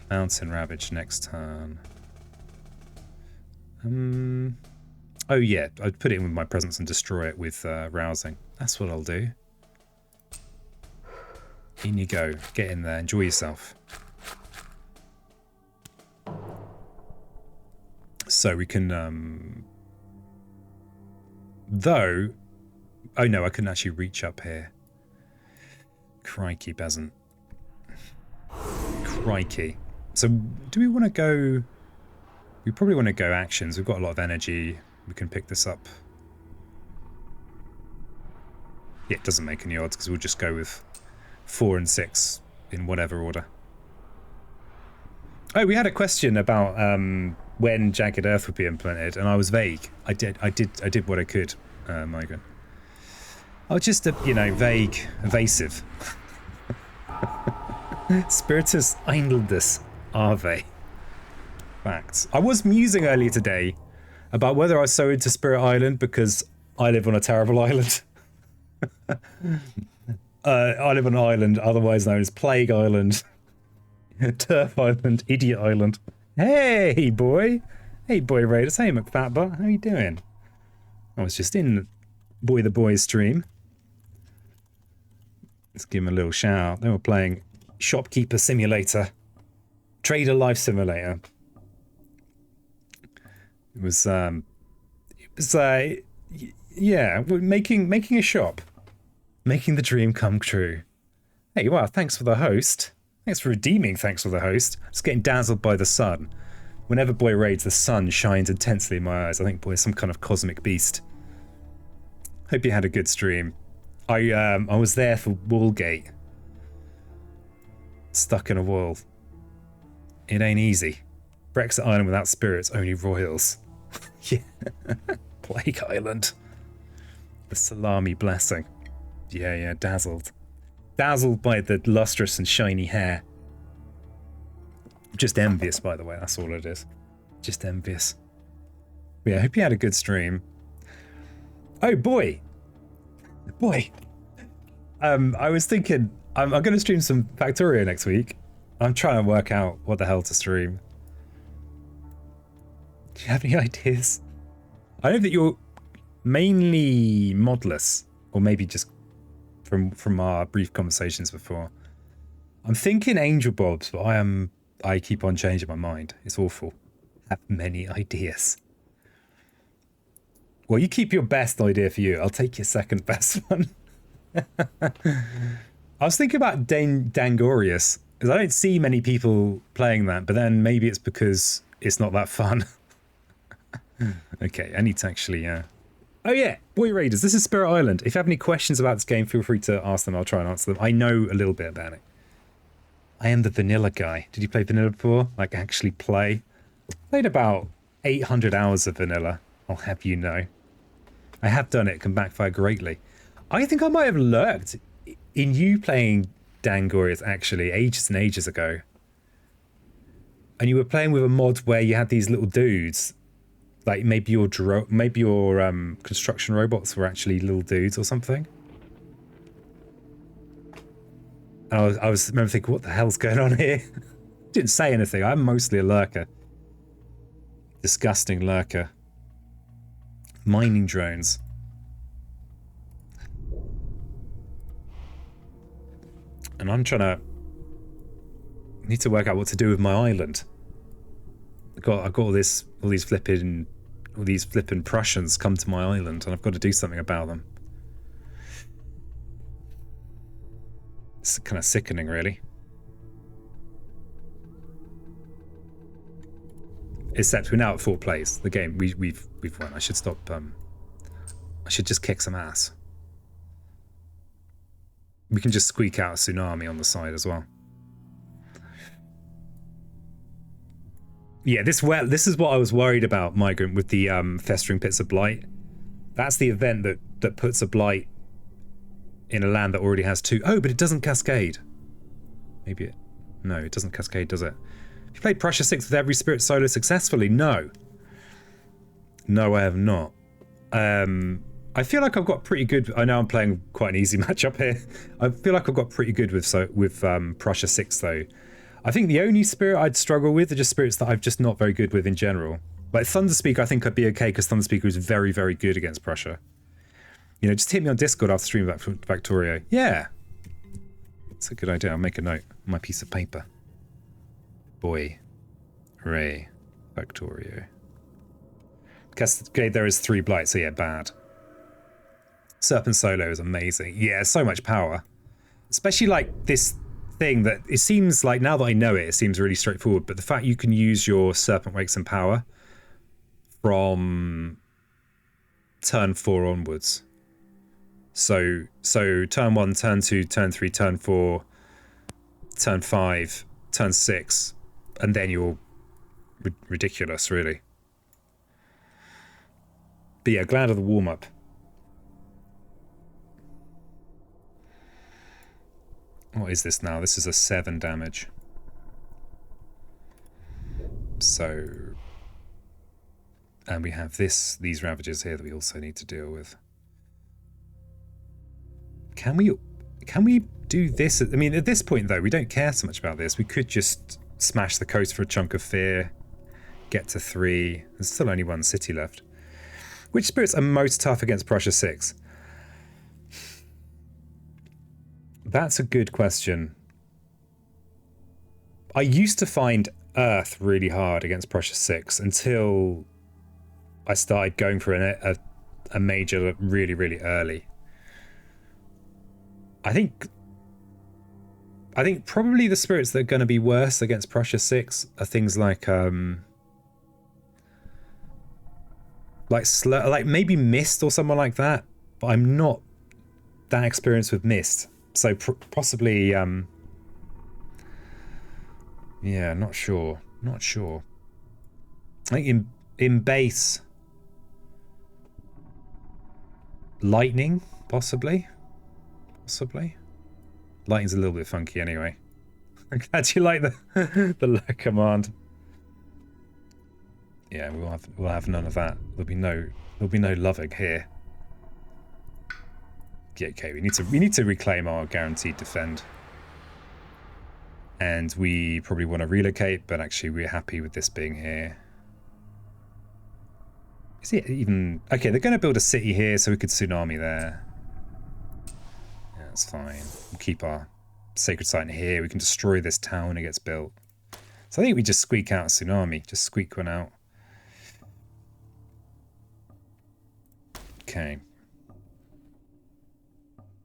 mountain ravage next turn. Oh yeah, I'd put it in with my presence and destroy it with rousing. That's what I'll do. In you go. Get in there. Enjoy yourself. So we can, though, oh no, I couldn't actually reach up here. Crikey, Bezant. Crikey. So do we want to go, we probably want to go actions. We've got a lot of energy. We can pick this up. Yeah, it doesn't make any odds because we'll just go with 4 and 6 in whatever order. Oh, we had a question about when Jagged Earth would be implemented, and I was vague. I did what I could, Megan. I was just, vague, evasive. Spiritus Eindldus Ave. Facts. I was musing earlier today about whether I was so into Spirit Island because I live on a terrible island. I live on an island otherwise known as Plague Island. Turf Island, Idiot Island. Hey, boy. Hey, boy Raiders. Hey, McFatbutt. How you doing? I was just in Boy the Boys stream. Let's give him a little shout out. They were playing Shopkeeper Simulator. Trader Life Simulator. It was yeah, making a shop. Making the dream come true. Hey, wow, thanks for the host. Thanks for redeeming thanks for the host. Just getting dazzled by the sun. Whenever Boy raids, the sun shines intensely in my eyes. I think Boy is some kind of cosmic beast. Hope you had a good stream. I was there for Wallgate. Stuck in a wall. It ain't easy. Brexit Island without spirits, only royals. Yeah. Plague Island. The salami blessing. Yeah, dazzled. Dazzled by the lustrous and shiny hair. Just envious, by the way, that's all it is. Just envious. But yeah, I hope you had a good stream. Oh, boy. I was thinking, I'm going to stream some Factorio next week. I'm trying to work out what the hell to stream. Do you have any ideas? I know that you're mainly modless, or maybe just from our brief conversations before. I'm thinking Angel Bobs, but I keep on changing my mind. It's awful. I have many ideas. Well, you keep your best idea for you. I'll take your second best one. I was thinking about Dangorius, because I don't see many people playing that, but then maybe it's because it's not that fun. Okay, I need to actually... Oh yeah, Boy Raiders, this is Spirit Island. If you have any questions about this game, feel free to ask them. I'll try and answer them. I know a little bit about it. I am the vanilla guy. Did you play vanilla before? Like, actually play? Played about 800 hours of vanilla, I'll have you know. I have done it, can backfire greatly. I think I might have lurked in you playing Dangorius, actually, ages and ages ago. And you were playing with a mod where you had these little dudes. Like, maybe your construction robots were actually little dudes or something. And I remember thinking, what the hell's going on here? Didn't say anything. I'm mostly a lurker. Disgusting lurker. Mining drones. And I'm trying to... need to work out what to do with my island. I've got all these flipping Prussians come to my island, and I've got to do something about them. It's kind of sickening, really. Except we're now at 4th place. The game we've won. I should stop. I should just kick some ass. We can just squeak out a tsunami on the side as well. Yeah, this is what I was worried about, Migrant, with the festering pits of blight. That's the event that puts a blight in a land that already has 2. Oh, but it doesn't cascade. Maybe it... no, it doesn't cascade, does it? Have you played Prussia 6 with every spirit solo successfully? No. No, I have not. I feel like I've got pretty good... I know I'm playing quite an easy matchup here. I feel like I've got pretty good with Prussia 6, though. I think the only spirit I'd struggle with are just spirits that I'm just not very good with in general. Like Thunderspeaker, I think I'd be okay because Thunderspeaker is very, very good against Prussia. You know, just hit me on Discord after stream about Factorio. Yeah. It's a good idea. I'll make a note on my piece of paper. Boy. Ray. Factorio. Cascade, there is 3 blights, so yeah, bad. Serpent solo is amazing. Yeah, so much power. Especially like this thing that it seems like, now that I know it, it seems really straightforward, but the fact you can use your Serpent Wakes and power from turn 4 onwards. So turn 1, turn 2, turn 3, turn 4, turn 5, turn 6, and then you're ridiculous, really. But yeah, glad of the warm-up. What is this now? This is a 7 damage. So... and we have these ravages here that we also need to deal with. Can we do this? I mean, at this point, though, we don't care so much about this. We could just smash the coast for a chunk of fear, get to 3. There's still only 1 city left. Which spirits are most tough against Prussia 6? That's a good question. I used to find Earth really hard against Prussia 6 until I started going for a major really, really early. I think probably the spirits that are going to be worse against Prussia 6 are things like maybe Mist or someone like that, but I'm not that experienced with Mist, so possibly yeah, not sure. I think in base lightning, possibly. Lightning's a little bit funky anyway. I'm glad you like the lurk command. Yeah, we'll have none of that. There'll be no loving here. Yeah, okay, we need to reclaim our guaranteed defend. And we probably want to relocate, but actually we're happy with this being here. Is it even... okay, they're going to build a city here, so we could tsunami there. Yeah, that's fine. We'll keep our sacred site in here. We can destroy this town when it gets built. So I think we just squeak out a tsunami. Just squeak one out. Okay.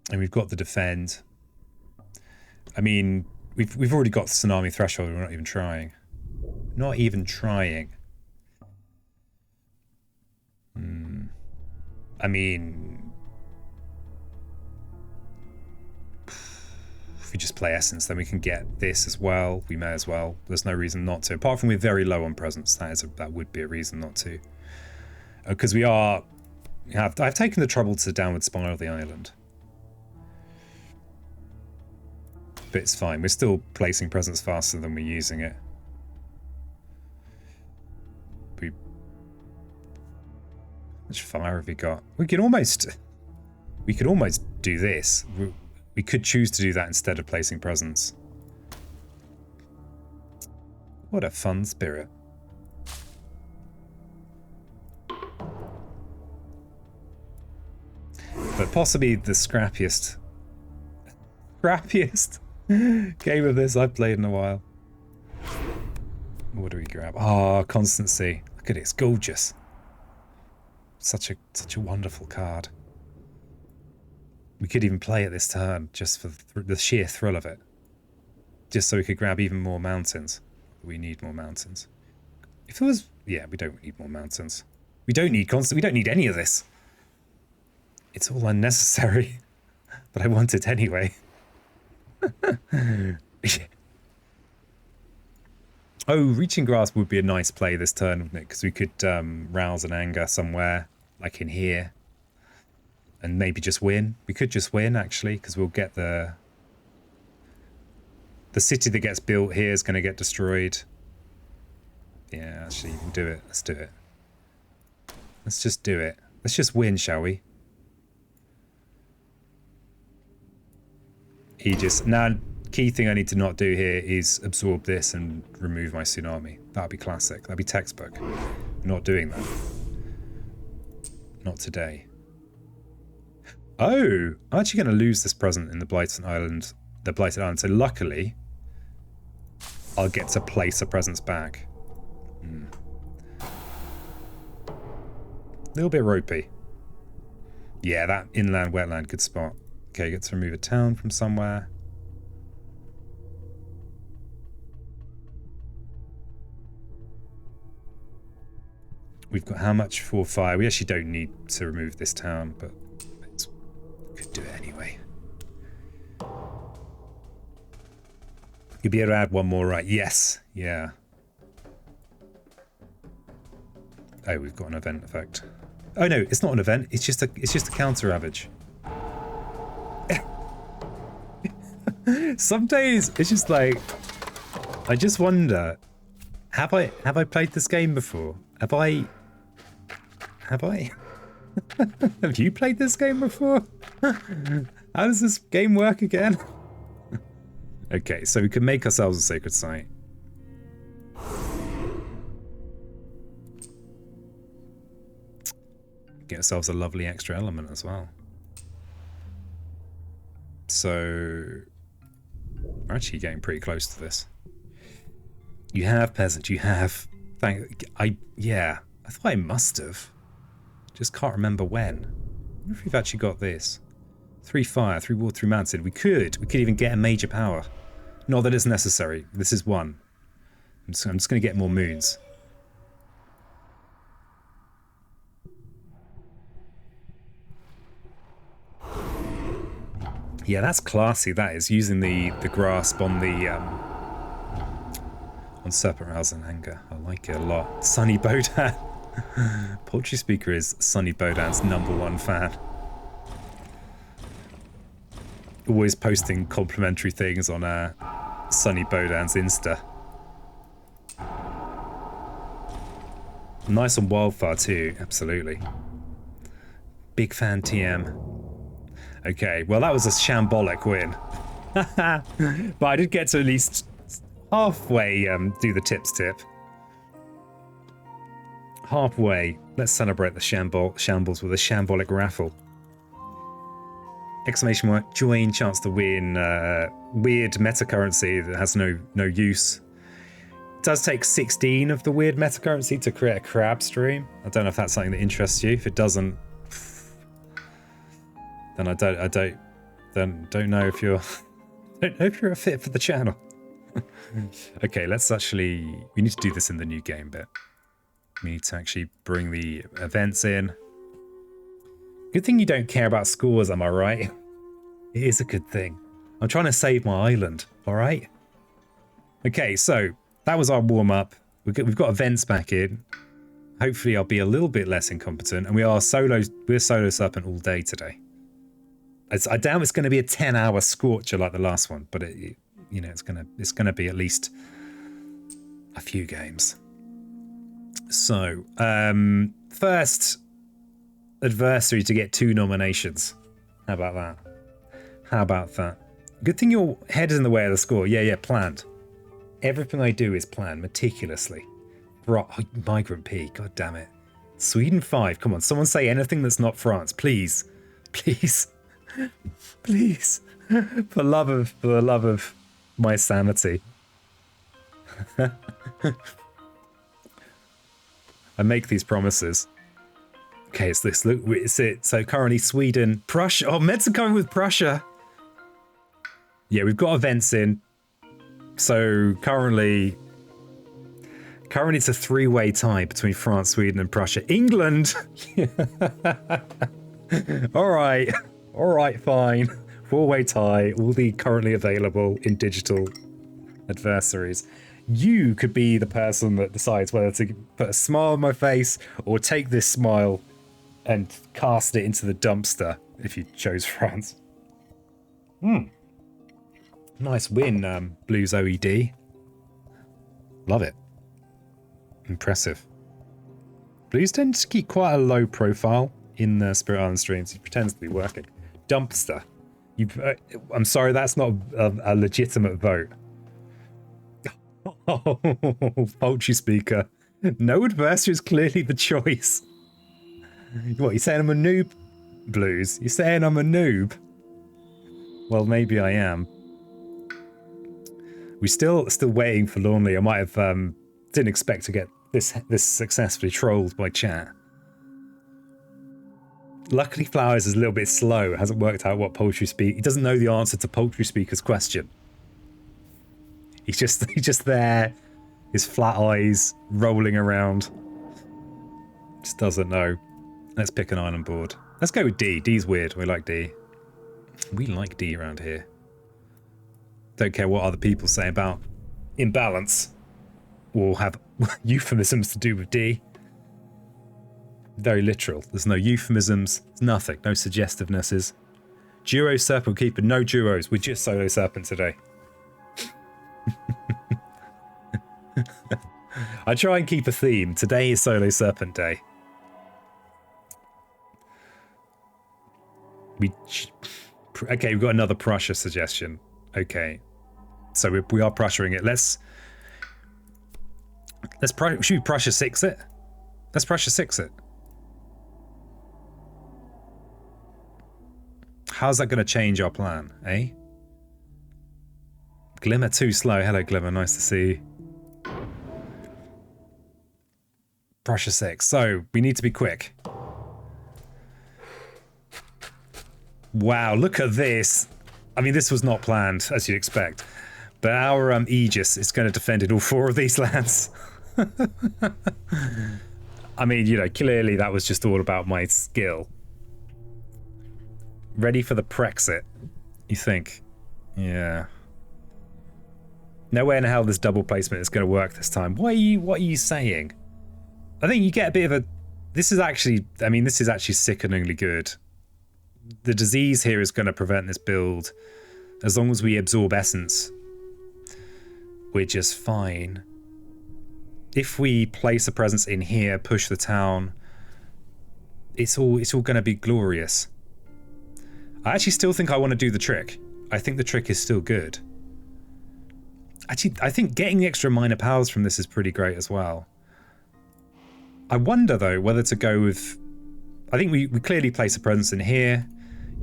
And we've got the defend. I mean, we've already got the tsunami threshold. We're not even trying. Not even trying. I mean, if we just play Essence, then we can get this as well. We may as well. There's no reason not to. Apart from we're very low on presents, that would be a reason not to. Because I've taken the trouble to downward spiral the island. But it's fine. We're still placing presents faster than we're using it. How much fire have we got? We could almost do this. We could choose to do that instead of placing presents. What a fun spirit. But possibly the scrappiest game of this I've played in a while. What do we grab? Oh, Constancy. Look at it, it's gorgeous. Such a wonderful card. We could even play it this turn just for the sheer thrill of it. Just so we could grab even more mountains. We need more mountains. If it was... Yeah, we don't need more mountains. We don't need constant... We don't need any of this. It's all unnecessary. But I want it anyway. Oh, Reaching Grasp would be a nice play this turn, wouldn't it? Because we could rouse an anger somewhere, like in here. And maybe just win. We could just win, actually, because we'll get the city that gets built here is going to get destroyed. Yeah, actually, we'll do it. Let's do it. Let's just do it. Let's just win, shall we? Aegis. Now, key thing I need to not do here is absorb this and remove my tsunami. That'd be classic. That'd be textbook. Not doing that. Not today. Oh, I'm actually going to lose this present in the Blighted Island. So luckily, I'll get to place a presents back. A little bit ropey. Yeah, that inland wetland, good spot. Okay, get to remove a town from somewhere. We've got how much for fire? We actually don't need to remove this town, but could do it anyway. You'll be able to add one more, right? Yes. Yeah. Oh, we've got an event effect. Oh no, it's not an event. It's just a counter ravage. Some days it's just like I just wonder, have I played this game before? Have I? Have you played this game before? How does this game work again? Okay, so we can make ourselves a sacred site. Get ourselves a lovely extra element as well. So we're actually getting pretty close to this. You have, peasant, you have. Yeah, I thought I must have. Just can't remember when. I wonder if we've actually got this. 3 fire, 3 water, 3 mountain. We could even get a major power. Not that it's necessary. This is 1. I'm just going to get more moons. Yeah, that's classy. That is using the grasp on the on Serpent Rouse and Anger. I like it a lot. Sunny Bodan. Poultry Speaker is Sunny Bodan's #1 fan. Always posting complimentary things on Sunny Bodan's Insta. Nice on Wildfire too, absolutely. Big fan TM. Okay, well that was a shambolic win. But I did get to at least halfway do the tips tip. Halfway. Let's celebrate the shambles with a shambolic raffle. Exclamation mark, join, chance to win, weird meta currency that has no use. It does take 16 of the weird meta currency to create a crab stream. I don't know if that's something that interests you. If it doesn't, then I don't know if you're a fit for the channel. Okay, we need to do this in the new game bit. We need to actually bring the events in. Good thing you don't care about scores, am I right? It is a good thing. I'm trying to save my island, all right? Okay, so that was our warm-up. We've got events back in. Hopefully I'll be a little bit less incompetent. And we're solo Serpent all day today. I doubt it's going to be a 10-hour scorcher like the last one, but you know, it's gonna be at least a few games. So, first adversary to get 2 nominations. How about that? How about that? Good thing your head is in the way of the score. Yeah, planned. Everything I do is planned meticulously. Migrant P, god damn it. Sweden 5, come on, someone say anything that's not France, please. Please. Please. For the love of my sanity. I make these promises. Okay, it's this. Look, it's it. So currently Sweden, Prussia. Oh, Meds are coming with Prussia. Yeah, we've got events in. So currently it's a 3-way tie between France, Sweden, and Prussia. England. All right, fine. 4-way tie. All the currently available in digital adversaries. You could be the person that decides whether to put a smile on my face or take this smile and cast it into the dumpster if you chose France. Nice win, Blues OED. Love it. Impressive. Blues tend to keep quite a low profile in the Spirit Island streams. He pretends to be working. Dumpster. I'm sorry, that's not a legitimate vote. Oh, poultry speaker. No adversary is clearly the choice. What, you saying I'm a noob, Blues? You saying I'm a noob? Well, maybe I am. We're still waiting forlornly. I might have didn't expect to get this successfully trolled by chat. Luckily, Flowers is a little bit slow. Hasn't worked out what poultry speak. He doesn't know the answer to poultry speaker's question. He's just there, his flat eyes rolling around. Just doesn't know. Let's pick an island board. Let's go with D. D's weird. We like D. We like D around here. Don't care what other people say about imbalance. Or have euphemisms to do with D. Very literal. There's no euphemisms. There's nothing. No suggestivenesses. Duo Serpent keeper. No duos. We're just solo Serpent today. I try and keep a theme. Today is Solo Serpent Day. Okay, we've got another Prussia suggestion. Okay, so we are Prussiaing it. Should we Prussia 6 it? Let's Prussia 6 it. How's that going to change our plan, eh? Glimmer too slow. Hello, Glimmer. Nice to see you. Prussia 6. So, we need to be quick. Wow, look at this. I mean, this was not planned, as you'd expect. But our Aegis is going to defend in all 4 of these lands. I mean, you know, clearly that was just all about my skill. Ready for the Brexit, you think? Yeah. No way in hell this double placement is going to work this time. What are you saying? I think you get a bit of a... This is actually sickeningly good. The disease here is going to prevent this build. As long as we absorb essence, we're just fine. If we place a presence in here, push the town, it's all going to be glorious. I actually still think I want to do the trick. I think the trick is still good. Actually, I think getting the extra minor powers from this is pretty great as well. I wonder, though, whether to go with... I think we clearly place a presence in here,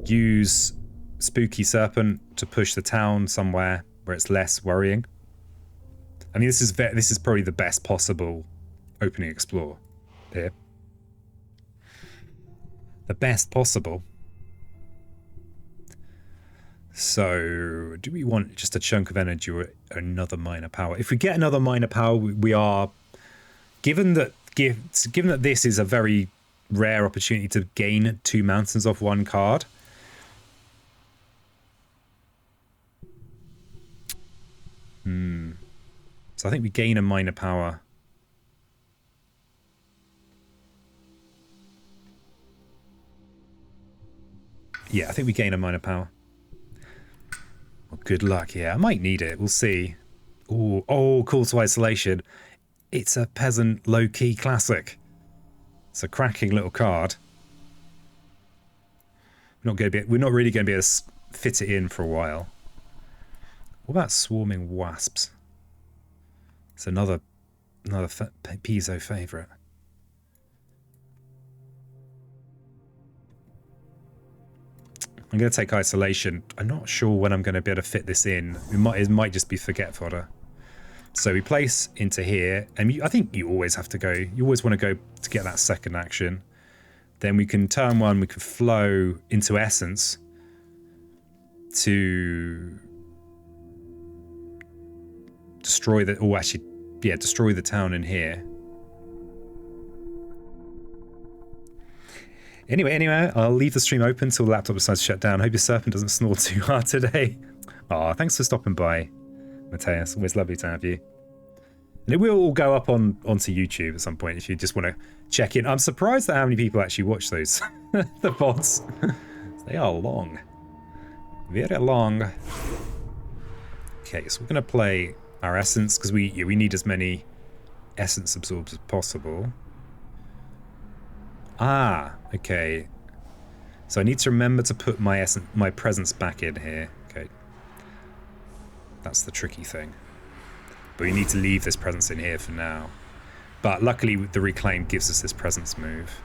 use Spooky Serpent to push the town somewhere where it's less worrying. I mean, this is probably the best possible opening explore here. The best possible. So, do we want just a chunk of energy or another minor power? If we get another minor power, we are... Given that this is a very rare opportunity to gain 2 mountains off 1 card, So I think we gain a minor power. Yeah, I think we gain a minor power. Well, good luck. Yeah, I might need it. We'll see. Ooh, oh, Call to Isolation. It's a peasant low-key classic. It's a cracking little card. We're not really going to be able to fit it in for a while. What about Swarming Wasps? It's another Pizzo favourite. I'm going to take Isolation. I'm not sure when I'm going to be able to fit this in. It might just be forget fodder. So we place into here, and I think you always have to go. You always want to go to get that second action. Then we can turn one. We can flow into Essence to destroy the. Oh, actually, yeah, destroy the town in here. Anyway, I'll leave the stream open until the laptop decides to shut down. Hope your Serpent doesn't snore too hard today. Aw, thanks for stopping by, Mateus. Always lovely to have you. And it will all go up onto YouTube at some point if you just want to check in. I'm surprised at how many people actually watch those, the VODs. They are long. Very long. Okay, so we're going to play our Essence, because we need as many Essence absorbs as possible. Ah, okay. So I need to remember to put my presence back in here. Okay. That's the tricky thing. But we need to leave this presence in here for now. But luckily the Reclaim gives us this presence move.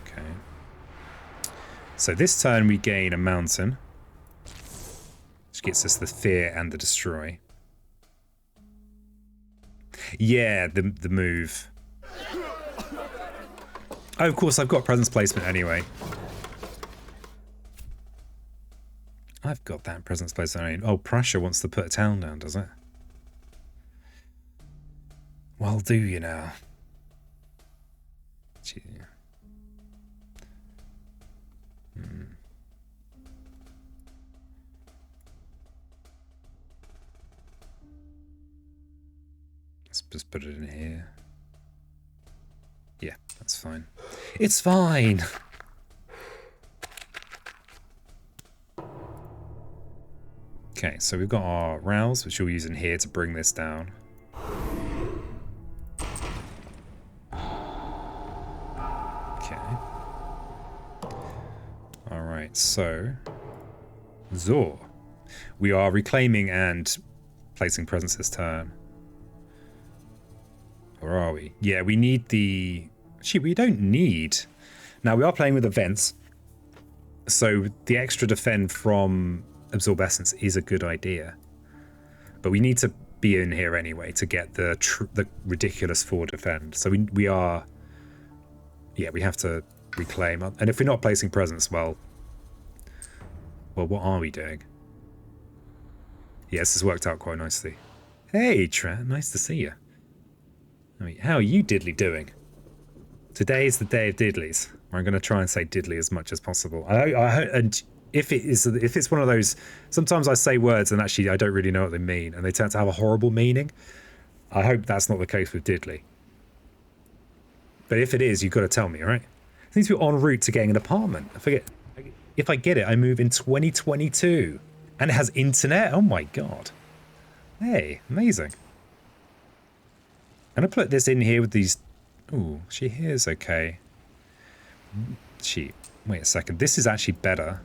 Okay. So this turn we gain a mountain, which gets us the Fear and the Destroy. Yeah, the move. Oh, of course, I've got presence placement anyway. I've got that presence placement anyway. Oh, Prussia wants to put a town down, does it? Well, do you now? Gee. Let's just put it in here. Yeah, that's fine. It's fine! Okay, so we've got our rouse, which we'll use in here to bring this down. Okay. Alright, so... Zor. We are reclaiming and placing presence this turn. Or are we? Yeah, we need the... Actually, we don't need... Now, we are playing with events, so the extra defend from Absorb Essence is a good idea. But we need to be in here anyway to get the ridiculous 4 defend. So we are... Yeah, we have to reclaim. And if we're not placing presence, well, what are we doing? Yes, this has worked out quite nicely. Hey, Trat, nice to see you. How are you diddly doing? Today is the day of diddlies. I'm going to try and say diddly as much as possible. And if it's one of those, sometimes I say words and actually I don't really know what they mean, and they tend to have a horrible meaning. I hope that's not the case with diddly. But if it is, you've got to tell me, all right? It seems to be en route to getting an apartment. I forget. If I get it, I move in 2022, and it has internet. Oh my god! Hey, amazing. I'm going to put this in here with these... Ooh, she hears okay. Wait a second. This is actually better.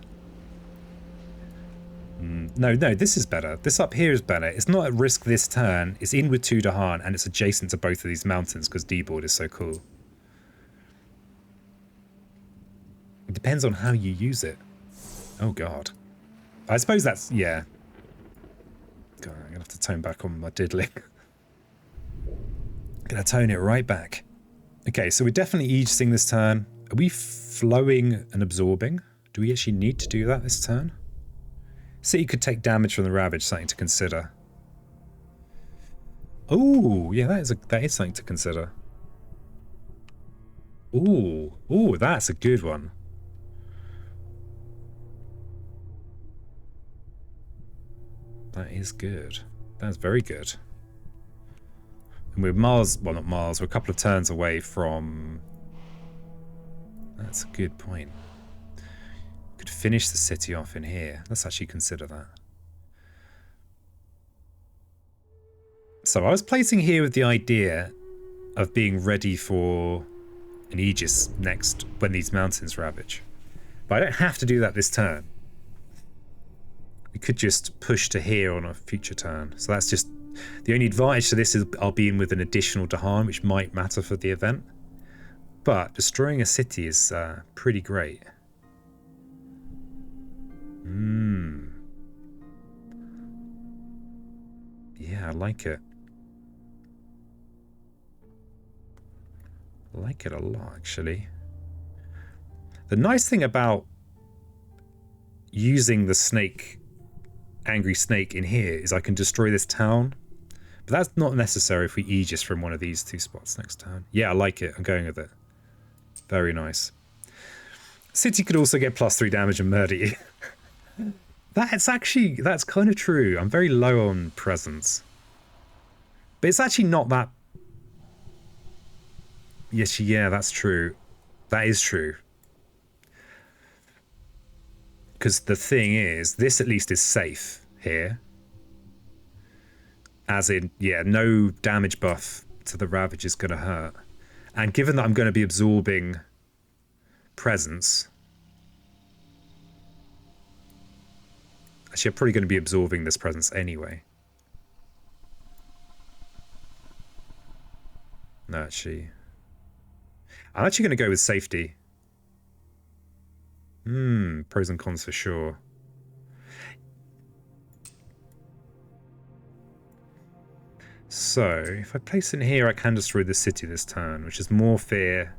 No, this is better. This up here is better. It's not at risk this turn. It's in with 2 Dahan, and it's adjacent to both of these mountains because D-board is so cool. It depends on how you use it. Oh, God. I suppose that's... Yeah. God, I'm going to have to tone back on my diddling. Gonna tone it right back. Okay, so we're definitely aegising this turn. Are we flowing and absorbing? Do we actually need to do that this turn? City could take damage from the Ravage, something to consider. Oh, yeah, that is something to consider. Ooh, that's a good one. That is good. That's very good. And we're miles, well not miles, we're a couple of turns away from... That's a good point. Could finish the city off in here. Let's actually consider that. So I was placing here with the idea of being ready for an Aegis next when these mountains ravage. But I don't have to do that this turn. We could just push to here on a future turn. So that's just... The only advantage to this is I'll be in with an additional Dahan, which might matter for the event. But destroying a city is pretty great. Yeah, I like it. I like it a lot, actually. The nice thing about using the snake, angry snake in here is I can destroy this town. But that's not necessary if we Aegis from one of these two spots next turn. Yeah, I like it. I'm going with it. Very nice. City could also get +3 damage and murder you. That's kind of true. I'm very low on presence. But it's actually not that... Yes, yeah, that's true. That is true. Because the thing is, this at least is safe here. As in, yeah, no damage buff to the Ravage is going to hurt. And given that I'm going to be absorbing presence... Actually, I'm probably going to be absorbing this presence anyway. No, actually... I'm actually going to go with safety. Pros and cons for sure. So, if I place in here, I can destroy the city this turn, which is more fear.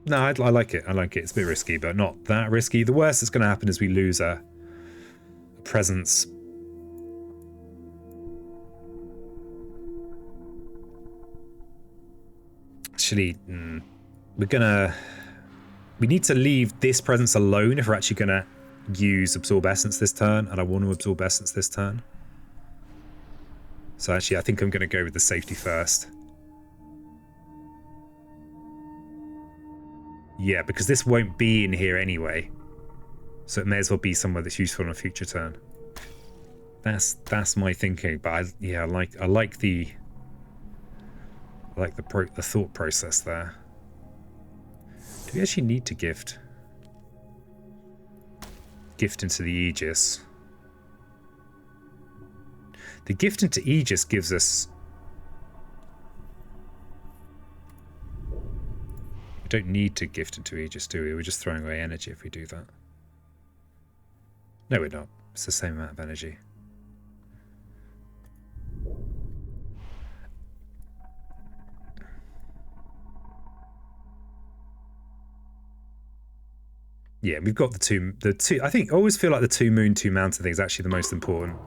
No, I like it. I like it. It's a bit risky, but not that risky. The worst that's going to happen is we lose a presence. Actually, we need to leave this presence alone if we're actually going to use Absorb Essence this turn, and I want to Absorb Essence this turn. So actually, I think I'm going to go with the safety first. Yeah, because this won't be in here anyway. So it may as well be somewhere that's useful on a future turn. That's my thinking, but I like the thought process there. Do we actually need to gift into the Aegis? The gift into Aegis gives us... We don't need to gift into Aegis, do we? We're just throwing away energy if we do that. No, we're not. It's the same amount of energy. Yeah, we've got the two. I think I always feel like the 2 moon, 2 mountain thing is actually the most important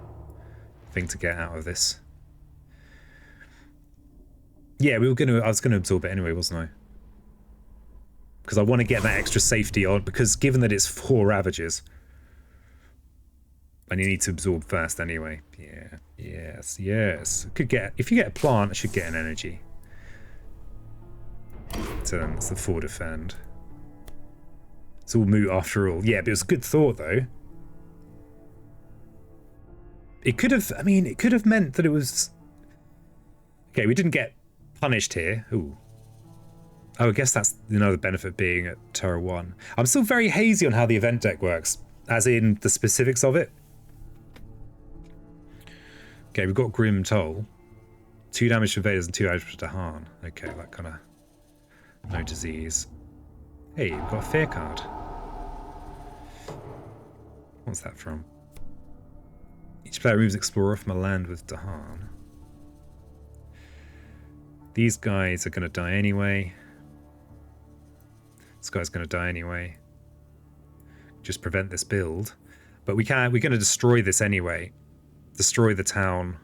thing to get out of this. Yeah, I was gonna absorb it anyway, wasn't I? Because I want to get that extra safety on, because given that it's 4 ravages, and you need to absorb first anyway. Yeah, yes. Could get, if you get a plant, it should get an energy. So then it's the 4 defend. It's all moot after all. Yeah, but it was a good thought though. It could have, I mean, it could have meant that it was... Okay, we didn't get punished here. Ooh. Oh, I guess that's another benefit being at Terra 1. I'm still very hazy on how the event deck works, as in the specifics of it. Okay, we've got Grim Toll. 2 damage to Invaders and 2 damage to Dahan. Okay, that kind of... No disease. Hey, we've got a Fear card. What's that from? Each player removes Explorer from a land with Dahan. These guys are going to die anyway. This guy's going to die anyway. Just prevent this build. But we're going to destroy this anyway. Destroy the town.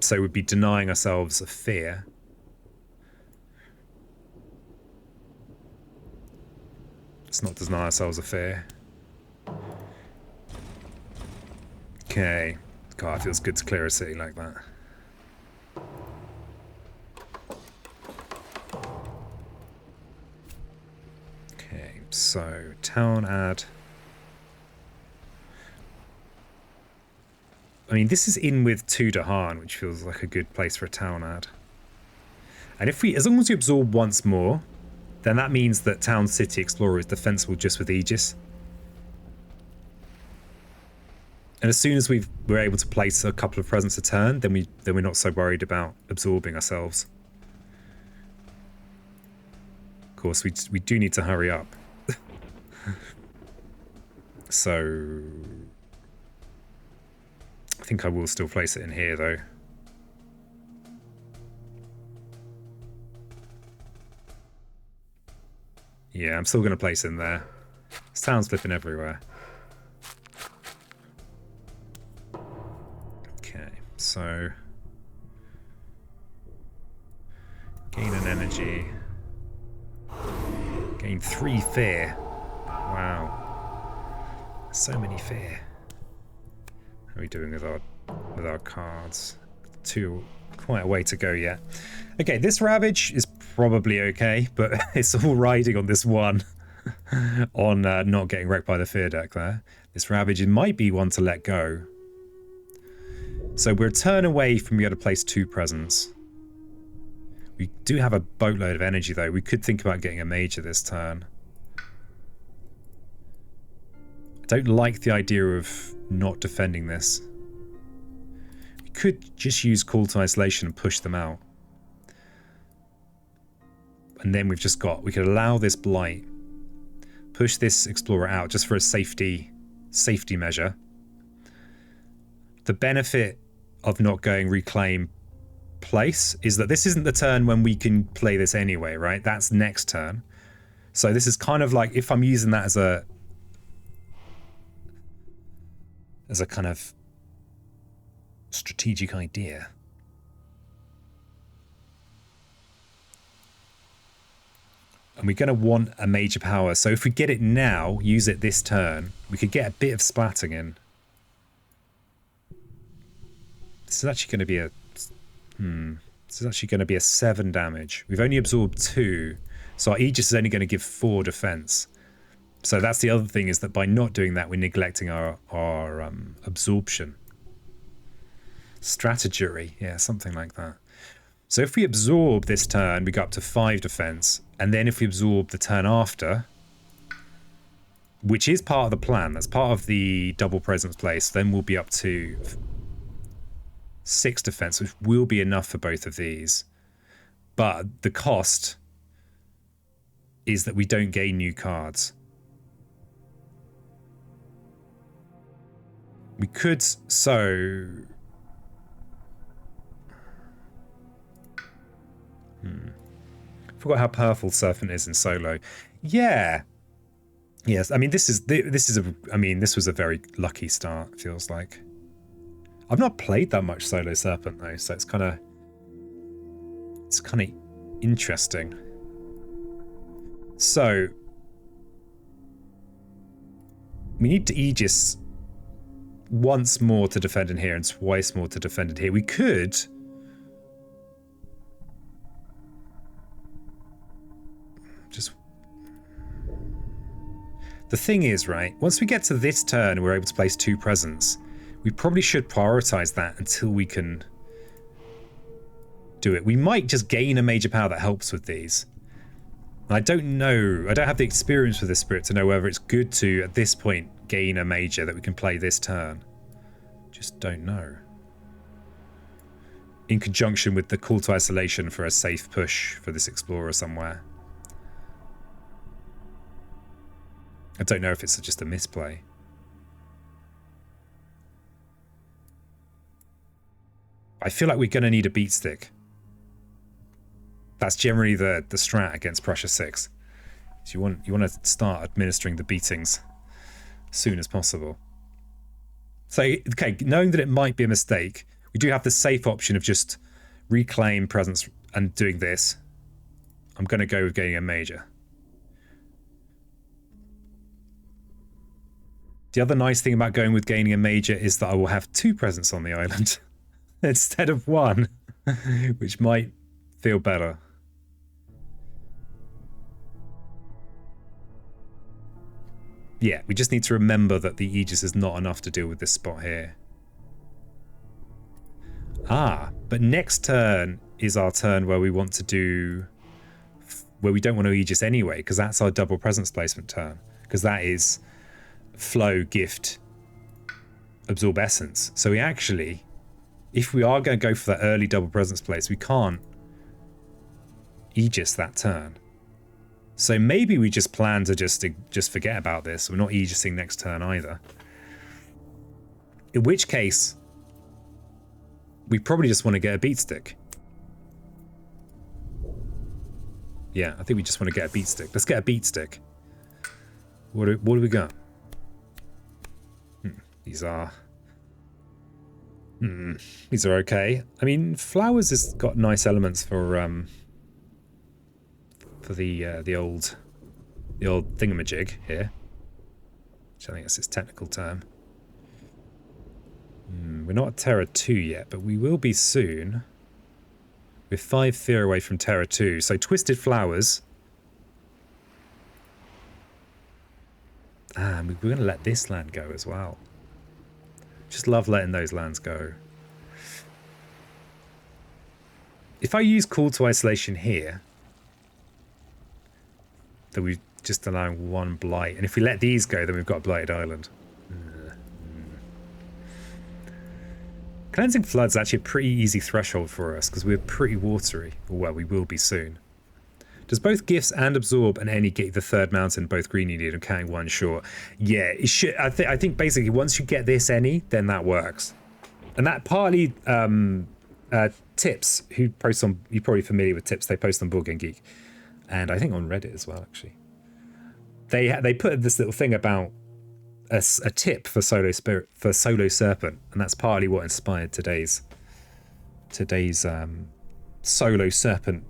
So we'd be denying ourselves a fear. Let's not deny ourselves a fear. Okay. God, it feels good to clear a city like that. Okay, so town ad. I mean, this is in with Tudahan, which feels like a good place for a town ad. And if we, as long as we absorb once more, then that means that Town City Explorer is defensible just with Aegis. And as soon as we're able to place a couple of presents a turn, then we're not so worried about absorbing ourselves. Of course, we do need to hurry up. So I think I will still place it in here though. Yeah, I'm still going to place it in there. This town's flipping everywhere. Okay, so gain an energy. Gain 3 fear. Wow. So many fear. How are we doing with our cards? 2, quite a way to go yet. Okay, this Ravage is probably okay, but it's all riding on this one. On not getting wrecked by the fear deck there. This Ravage might be one to let go. So we're a turn away from being able to place 2 presents. We do have a boatload of energy though. We could think about getting a major this turn. I don't like the idea of not defending this. We could just use Call to Isolation and push them out. And then we've just got, we could allow this Blight, push this Explorer out just for a safety measure. The benefit of not going Reclaim Place is that this isn't the turn when we can play this anyway, right? That's next turn. So this is kind of like, if I'm using that as a kind of strategic idea. And we're going to want a major power. So if we get it now, use it this turn, we could get a bit of splatting in. This is actually going to be a... This is actually going to be a 7 damage. We've only absorbed 2. So our Aegis is only going to give 4 defense. So that's the other thing, is that by not doing that, we're neglecting our absorption. Strategery. Yeah, something like that. So if we absorb this turn, we go up to 5 defense. And then if we absorb the turn after, which is part of the plan, that's part of the double presence place, then we'll be up to 6 defense, which will be enough for both of these. But the cost is that we don't gain new cards. We could, forgot how powerful Serpent is in solo. Yeah. Yes, I mean this was a very lucky start, it feels like. I've not played that much solo Serpent though, so it's kind of interesting. So we need to Aegis once more to defend in here and twice more to defend in here. We could just... The thing is, right, once we get to this turn and we're able to place 2 presents, we probably should prioritize that until we can do it. We might just gain a major power that helps with these. I don't know. I don't have the experience with this spirit to know whether it's good to, at this point, gain a major that we can play this turn. Just don't know. In conjunction with the Call to Isolation for a safe push for this Explorer somewhere. I don't know if it's just a misplay. I feel like we're going to need a beat stick. That's generally the strat against Prussia 6. So you want to start administering the beatings as soon as possible. So, okay, knowing that it might be a mistake, we do have the safe option of just reclaim presence and doing this. I'm going to go with getting a major. The other nice thing about going with gaining a major is that I will have 2 presents on the island instead of 1, which might feel better. Yeah, we just need to remember that the Aegis is not enough to deal with this spot here. Ah, but next turn is our turn where we want to do... where we don't want to Aegis anyway, because that's our double presence placement turn. Because that is flow, gift, absorb essence. So we actually, if we are going to go for that early double presence place, we can't Aegis that turn. So maybe we just plan to just forget about this. We're not Aegising next turn either. In which case, we probably just want to get a beat stick. Yeah, I think we just want to get a beat stick. Let's get a beat stick. What do we got? These are okay. I mean, flowers has got nice elements for the old thingamajig here, which I think is its technical term. We're not at Terra 2 yet, but we will be soon. We're 5 fear away from Terra 2, so Twisted Flowers. And we're going to let this land go as well. Just love letting those lands go. If I use Call to Isolation here, then we're just allowing 1 blight. And if we let these go, then we've got a blighted island. Cleansing Flood's actually a pretty easy threshold for us because we're pretty watery. Well, we will be soon. Does both gifts and absorb and any get the 3rd mountain both green needed and counting 1 short? Yeah, it should. I think basically once you get this any, then that works. And that partly Tips, who posts on, you're probably familiar with Tips, they post on Board Game Geek, and I think on Reddit as well actually. They put this little thing about a tip for Solo Serpent, and that's partly what inspired today's Solo Serpent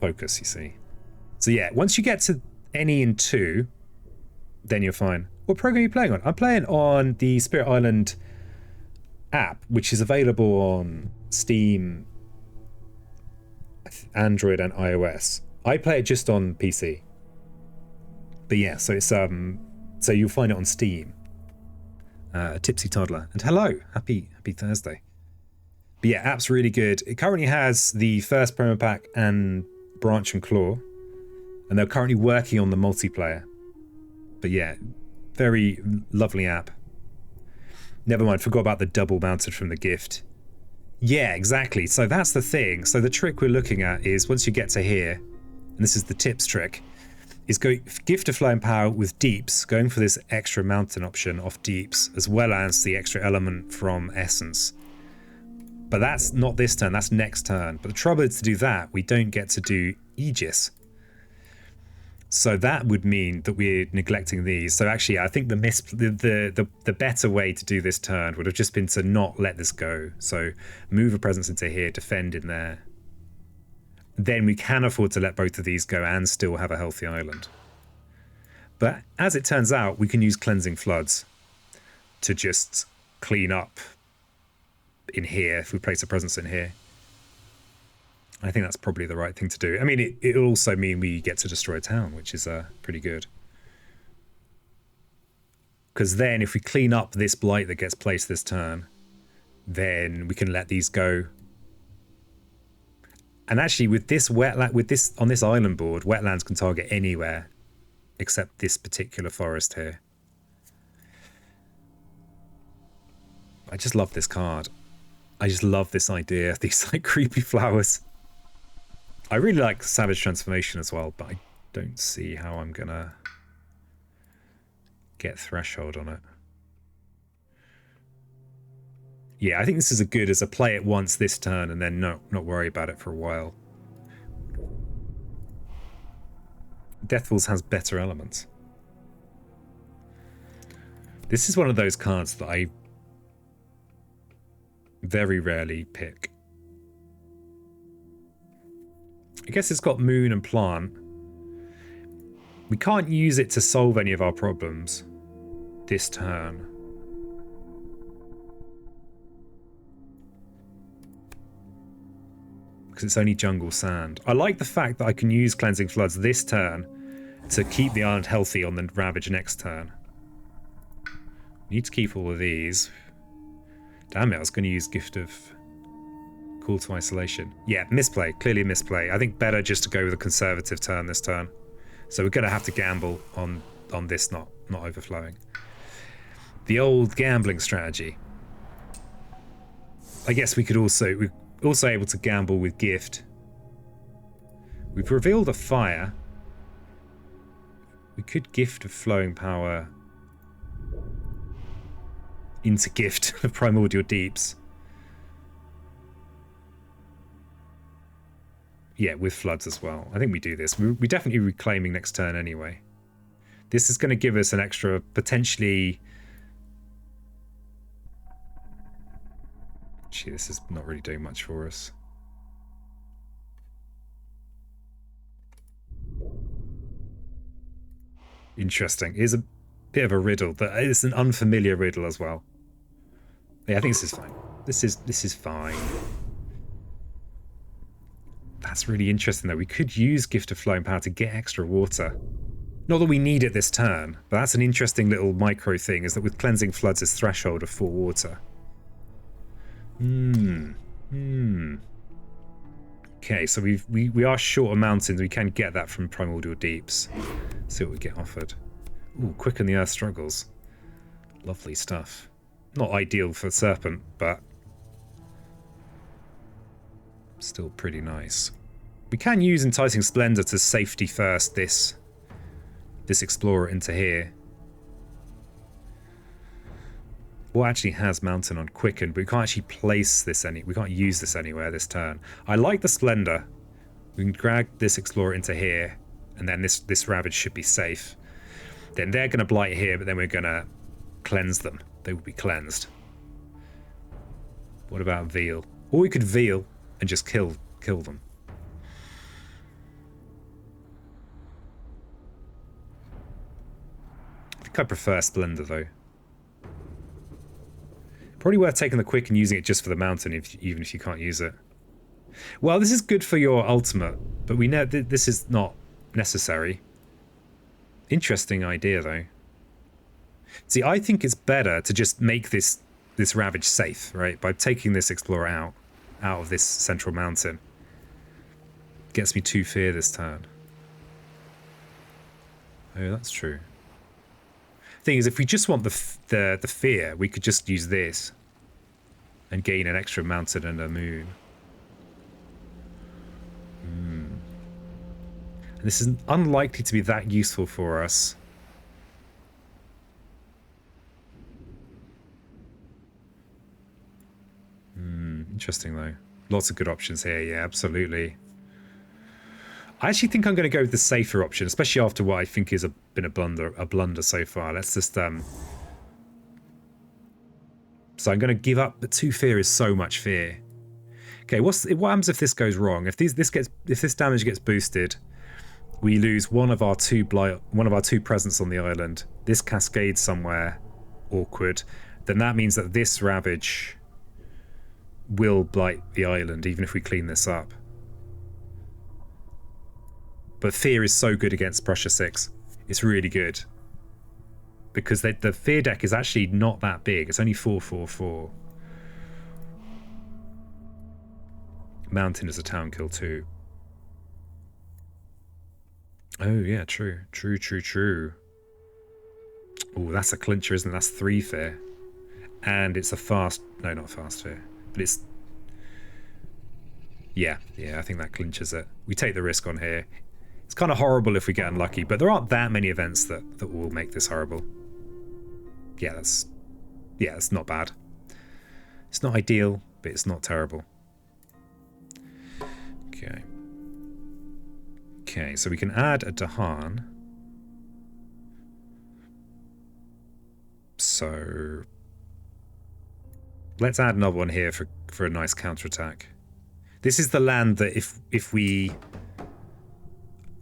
focus, you see. So yeah, once you get to any in 2, then you're fine. What program are you playing on? I'm playing on the Spirit Island app, which is available on Steam, Android and iOS. I play it just on PC. But yeah, so it's so you'll find it on Steam. Tipsy Toddler. And hello, happy Thursday. But yeah, app's really good. It currently has the first promo pack and Branch and Claw, and they're currently working on the multiplayer. But yeah, very lovely app. Never mind, forgot about the double mounted from the gift. Yeah, exactly. So that's the thing. So the trick we're looking at is once you get to here, and this is the Tips trick, is go gift of Flying Power with Deeps, going for this extra mountain option off Deeps, as well as the extra element from Essence. But that's not this turn, that's next turn. But the trouble is, to do that, we don't get to do Aegis. So that would mean that we're neglecting these. So actually, I think the better way to do this turn would have just been to not let this go. So move a presence into here, defend in there. Then we can afford to let both of these go and still have a healthy island. But as it turns out, we can use Cleansing Floods to just clean up in here if we place a presence in here. I think that's probably the right thing to do. I mean, it'll also mean we get to destroy a town, which is pretty good. Because then if we clean up this blight that gets placed this turn, then we can let these go. And actually, with this wetland, on this island board, wetlands can target anywhere except this particular forest here. I just love this card. I just love this idea. These like creepy flowers. I really like Savage Transformation as well, but I don't see how I'm gonna get Threshold on it. Yeah, I think this is a good as a play it once this turn and then not worry about it for a while. Deathfalls has better elements. This is one of those cards that I very rarely pick. I guess it's got Moon and Plant. We can't use it to solve any of our problems. this turn. Because it's only jungle sand. I like the fact that I can use Cleansing Floods this turn to keep the island healthy on the Ravage next turn. Need to keep all of these. Damn it, I was going to use Gift of Call to Isolation. Yeah, misplay. Clearly a misplay. I think better just to go with a conservative turn this turn. So we're going to have to gamble on this not overflowing. The old gambling strategy. I guess we're also able to gamble with Gift. We've revealed a fire. We could Gift of Flowing Power into Gift of Primordial Deeps. Yeah, with floods as well. I think we do this. We're definitely reclaiming next turn anyway. This is going to give us an extra, potentially... Gee, this is not really doing much for us. Interesting. It is a bit of a riddle. It's an unfamiliar riddle as well. Yeah, I think this is fine. This is fine. That's really interesting, though. We could use Gift of Flowing Power to get extra water. Not that we need it this turn, but that's an interesting little micro thing, is that with Cleansing Floods, it's threshold of 4 water. Okay, so we are short of mountains. We can get that from Primordial Deeps. See what we get offered. Ooh, Quicken the Earth Struggles. Lovely stuff. Not ideal for Serpent, but still pretty nice. We can use Enticing Splendor to safety first this Explorer into here. What actually has Mountain on Quicken, but we can't actually place this we can't use this anywhere this turn. I like the Splendor. We can drag this Explorer into here, and then this Ravage should be safe. Then they're going to blight here, but then we're going to cleanse them. They will be cleansed. What about Veil? Or we could Veil and just kill them. I think I prefer Splendor, though. Probably worth taking the Quick and using it just for the Mountain, even if you can't use it. Well, this is good for your ultimate, but we know this is not necessary. Interesting idea, though. See, I think it's better to just make this Ravage safe, right? By taking this Explorer out of this central mountain. Gets me 2 fear this turn. Oh, that's true. Thing is, if we just want the fear, we could just use this and gain an extra mountain and a moon. And this is unlikely to be that useful for us. Interesting, though. Lots of good options here. Yeah, absolutely. I actually think I'm going to go with the safer option, especially after what I think has been a blunder so far. Let's just So I'm going to give up, but 2 fear is so much fear. Okay, what happens if this goes wrong? If this damage gets boosted, we lose one of our 2 presence on the island. This cascades somewhere awkward. Then that means that this Ravage will blight the island, even if we clean this up. But fear is so good against Prussia 6. It's really good. Because the fear deck is actually not that big. It's only 4/4/4. Mountain is a town kill too. Oh yeah, true. Oh, that's a clincher, isn't it? That's 3 fear. And it's a fast... No, not fast fear. But it's... Yeah, I think that clinches it. We take the risk on here. It's kind of horrible if we get unlucky, but there aren't that many events that will make this horrible. Yeah, that's not bad. It's not ideal, but it's not terrible. Okay, so we can add a Dahan. So let's add another one here for a nice counterattack. This is the land that if we...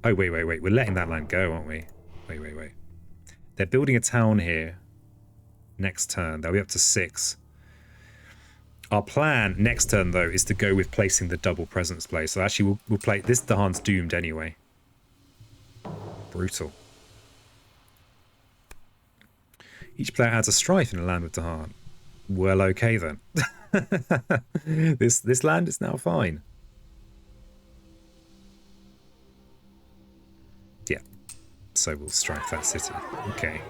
Oh, wait. We're letting that land go, aren't we? Wait. They're building a town here. next turn. They'll be up to 6. Our plan next turn, though, is to go with placing the double presence play. So actually, we'll play... This Dahan's doomed anyway. Brutal. Each player adds a strife in a land with Dahan. Well, okay, then. This land is now fine. Yeah. So we'll strife that city. Okay.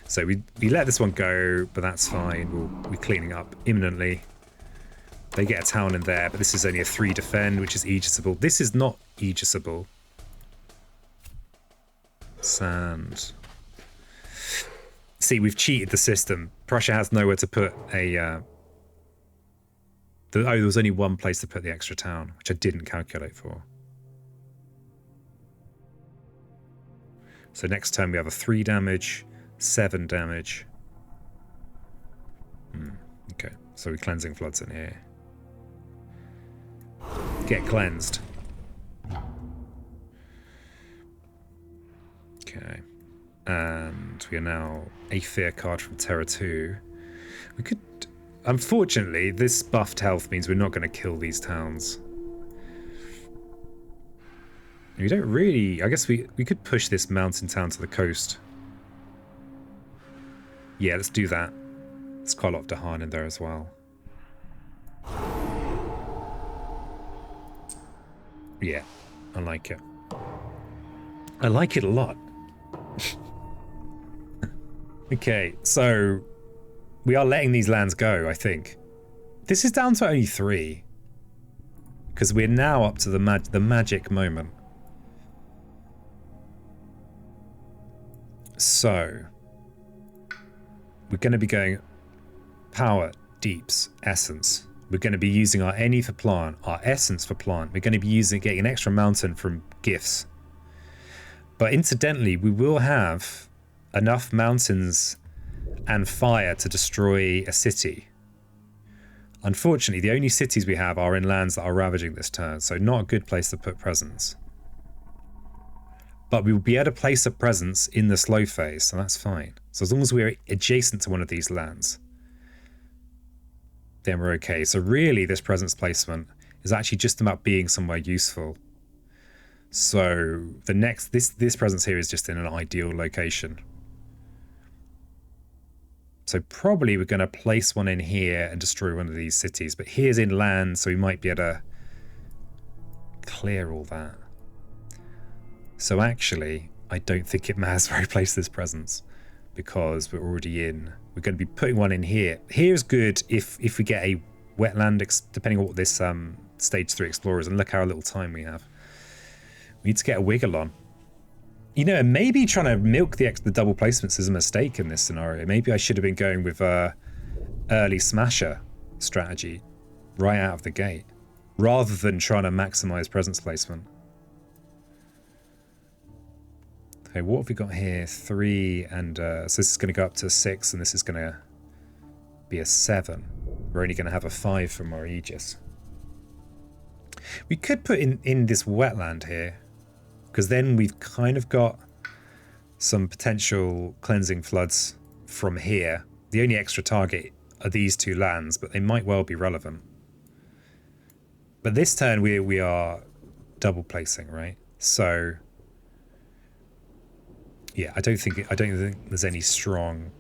So we let this one go, but that's fine. We're cleaning up imminently. They get a town in there, but this is only a 3 defend, which is aegisable. This is not aegisable. Sand. See, we've cheated the system. Prussia has nowhere to put a... there was only one place to put the extra town, which I didn't calculate for. So next turn we have a 3 damage... 7 damage. Okay, so we're cleansing floods in here. Get cleansed. Okay. And we are now a fear card from Terra 2. We could... Unfortunately, this buffed health means we're not going to kill these towns. We don't really... I guess we could push this mountain town to the coast. Yeah, let's do that. There's quite a lot of Dahan in there as well. Yeah, I like it. I like it a lot. Okay, so we are letting these lands go, I think. This is down to only 3. Because we're now up to the magic moment. So... we're going to be going power, deeps, essence. We're going to be using our any for plant, our essence for plant. We're going to be getting an extra mountain from gifts. But incidentally, we will have enough mountains and fire to destroy a city. Unfortunately, the only cities we have are in lands that are ravaging this turn, so not a good place to put presence. But we will be able to place a presence in the slow phase, so that's fine. So as long as we're adjacent to one of these lands, then we're okay. So really, this presence placement is actually just about being somewhere useful. So the next, this presence here is just in an ideal location. So probably we're going to place one in here and destroy one of these cities. But here's inland, so we might be able to clear all that. So actually, I don't think it matters where we place this presence, because we're already in. We're going to be putting one in here. Here's good if we get a wetland, depending on what this stage 3 explorer is. And look how little time we have. We need to get a wiggle on. You know, maybe trying to milk the double placements is a mistake in this scenario. Maybe I should have been going with early smasher strategy right out of the gate, rather than trying to maximize presence placement. Okay, what have we got here? 3 and... so this is going to go up to 6, and this is going to be a 7. We're only going to have a 5 from our Aegis. We could put in this wetland here, because then we've kind of got some potential cleansing floods from here. The only extra target are these 2 lands, but they might well be relevant. But this turn we are double placing, right? So... yeah, I don't think there's any strong...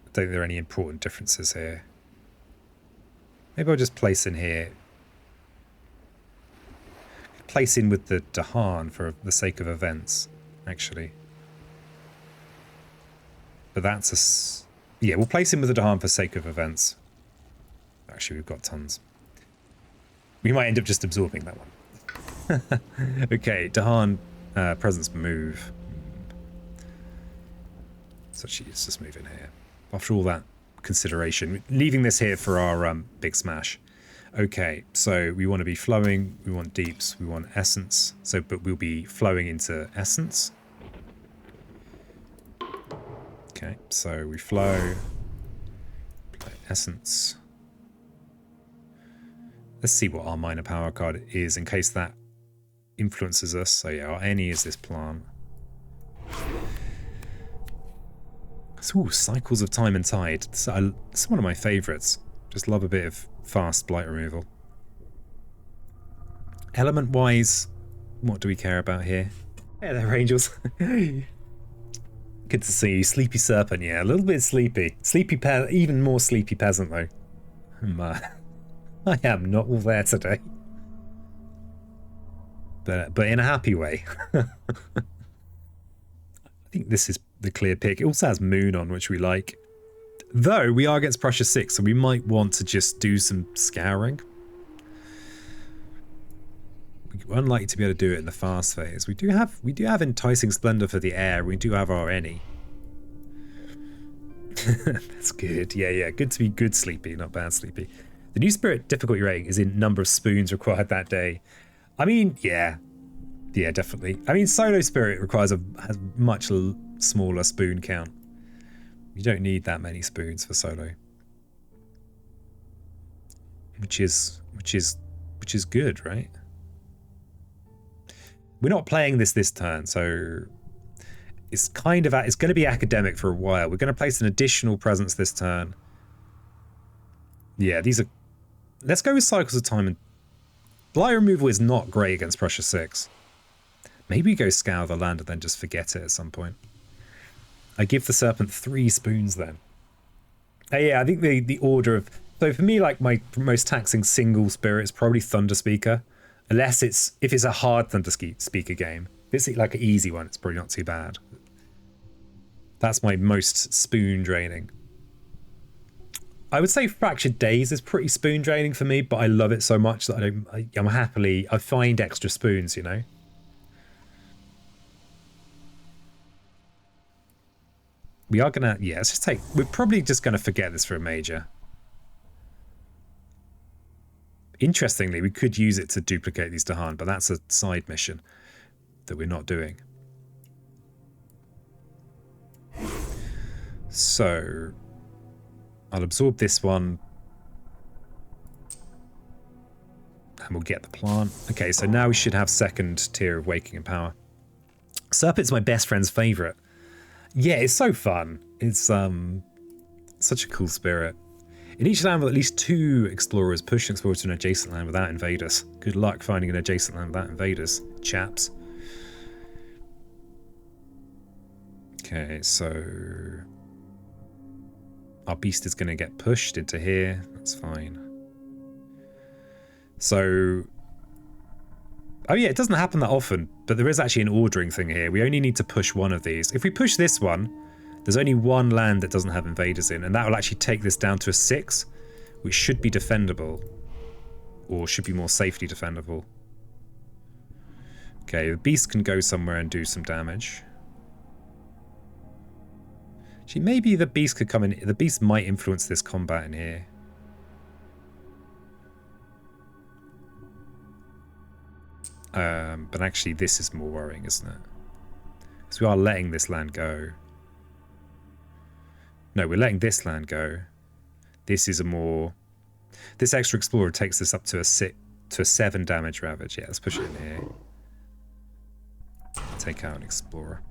I don't think there are any important differences here. Maybe I'll just place in here. Place in with the Dahan for the sake of events, actually. But that's a... yeah, we'll place in with the Dahan for sake of events. Actually, we've got tons. We might end up just absorbing that one. Okay, Dahan presence move. So let's just move in here. After all that consideration, leaving this here for our big smash. Okay, so we want to be flowing, we want deeps, we want essence. So, but we'll be flowing into essence. Okay, so we flow, play essence. Let's see what our minor power card is in case that influences us. So yeah, our any is this plant. Ooh, Cycles of Time and Tide. It's one of my favourites. Just love a bit of fast blight removal. Element-wise, what do we care about here? Yeah, they're angels. Good to see you. Sleepy Serpent, yeah, a little bit sleepy. Even more sleepy peasant, though. I am not all there today. But in a happy way. I think this is the clear pick. It also has Moon on, which we like. Though, we are against Prussia 6, so we might want to just do some scouring. We're unlikely to be able to do it in the fast phase. We do have Enticing Splendor for the air. We do have our any. That's good. Yeah. Good to be good sleepy, not bad sleepy. The new spirit difficulty rating is in number of spoons required that day. I mean, yeah, definitely. I mean, solo spirit has much smaller spoon count. You don't need that many spoons for solo, which is good, right? We're not playing this turn, so it's going to be academic for a while. We're going to place an additional presence this turn. Yeah, these are. Let's go with Cycles of Time. And blight removal is not great against Prussia 6. Maybe we go Scour the land and then just forget it at some point. I give the Serpent 3 spoons then. Yeah, I think the order of... So for me, like, my most taxing single spirit is probably Thunder Speaker. Unless if it's a hard Thunder Speaker game. If it's like an easy one, it's probably not too bad. That's my most spoon draining. I would say Fractured Days is pretty spoon draining for me, but I love it so much that I find extra spoons, you know? We are gonna, yeah, let's just we're probably just gonna forget this for a major. Interestingly, we could use it to duplicate these Dahan, but that's a side mission that we're not doing. So, I'll absorb this one. And we'll get the plant. Okay, so now we should have second tier of Waking and Power. Serpent's my best friend's favourite. Yeah, it's so fun. It's such a cool spirit. In each land with at least 2 explorers, push an explorer to an adjacent land without invaders. Good luck finding an adjacent land without invaders, chaps. Okay, so our beast is going to get pushed into here. That's fine. So, oh yeah, it doesn't happen that often, but there is actually an ordering thing here. We only need to push one of these. If we push this one, there's only one land that doesn't have invaders in, and that will actually take this down to a 6, which should be defendable, or should be more safely defendable. Okay, the beast can go somewhere and do some damage. Actually, maybe the beast could come in. The beast might influence this combat in here. But actually, this is more worrying, isn't it? Because we are letting this land go. No, we're letting this land go. This is a more... This extra explorer takes this up to a 7 damage ravage. Yeah, let's push it in here. Take out an explorer.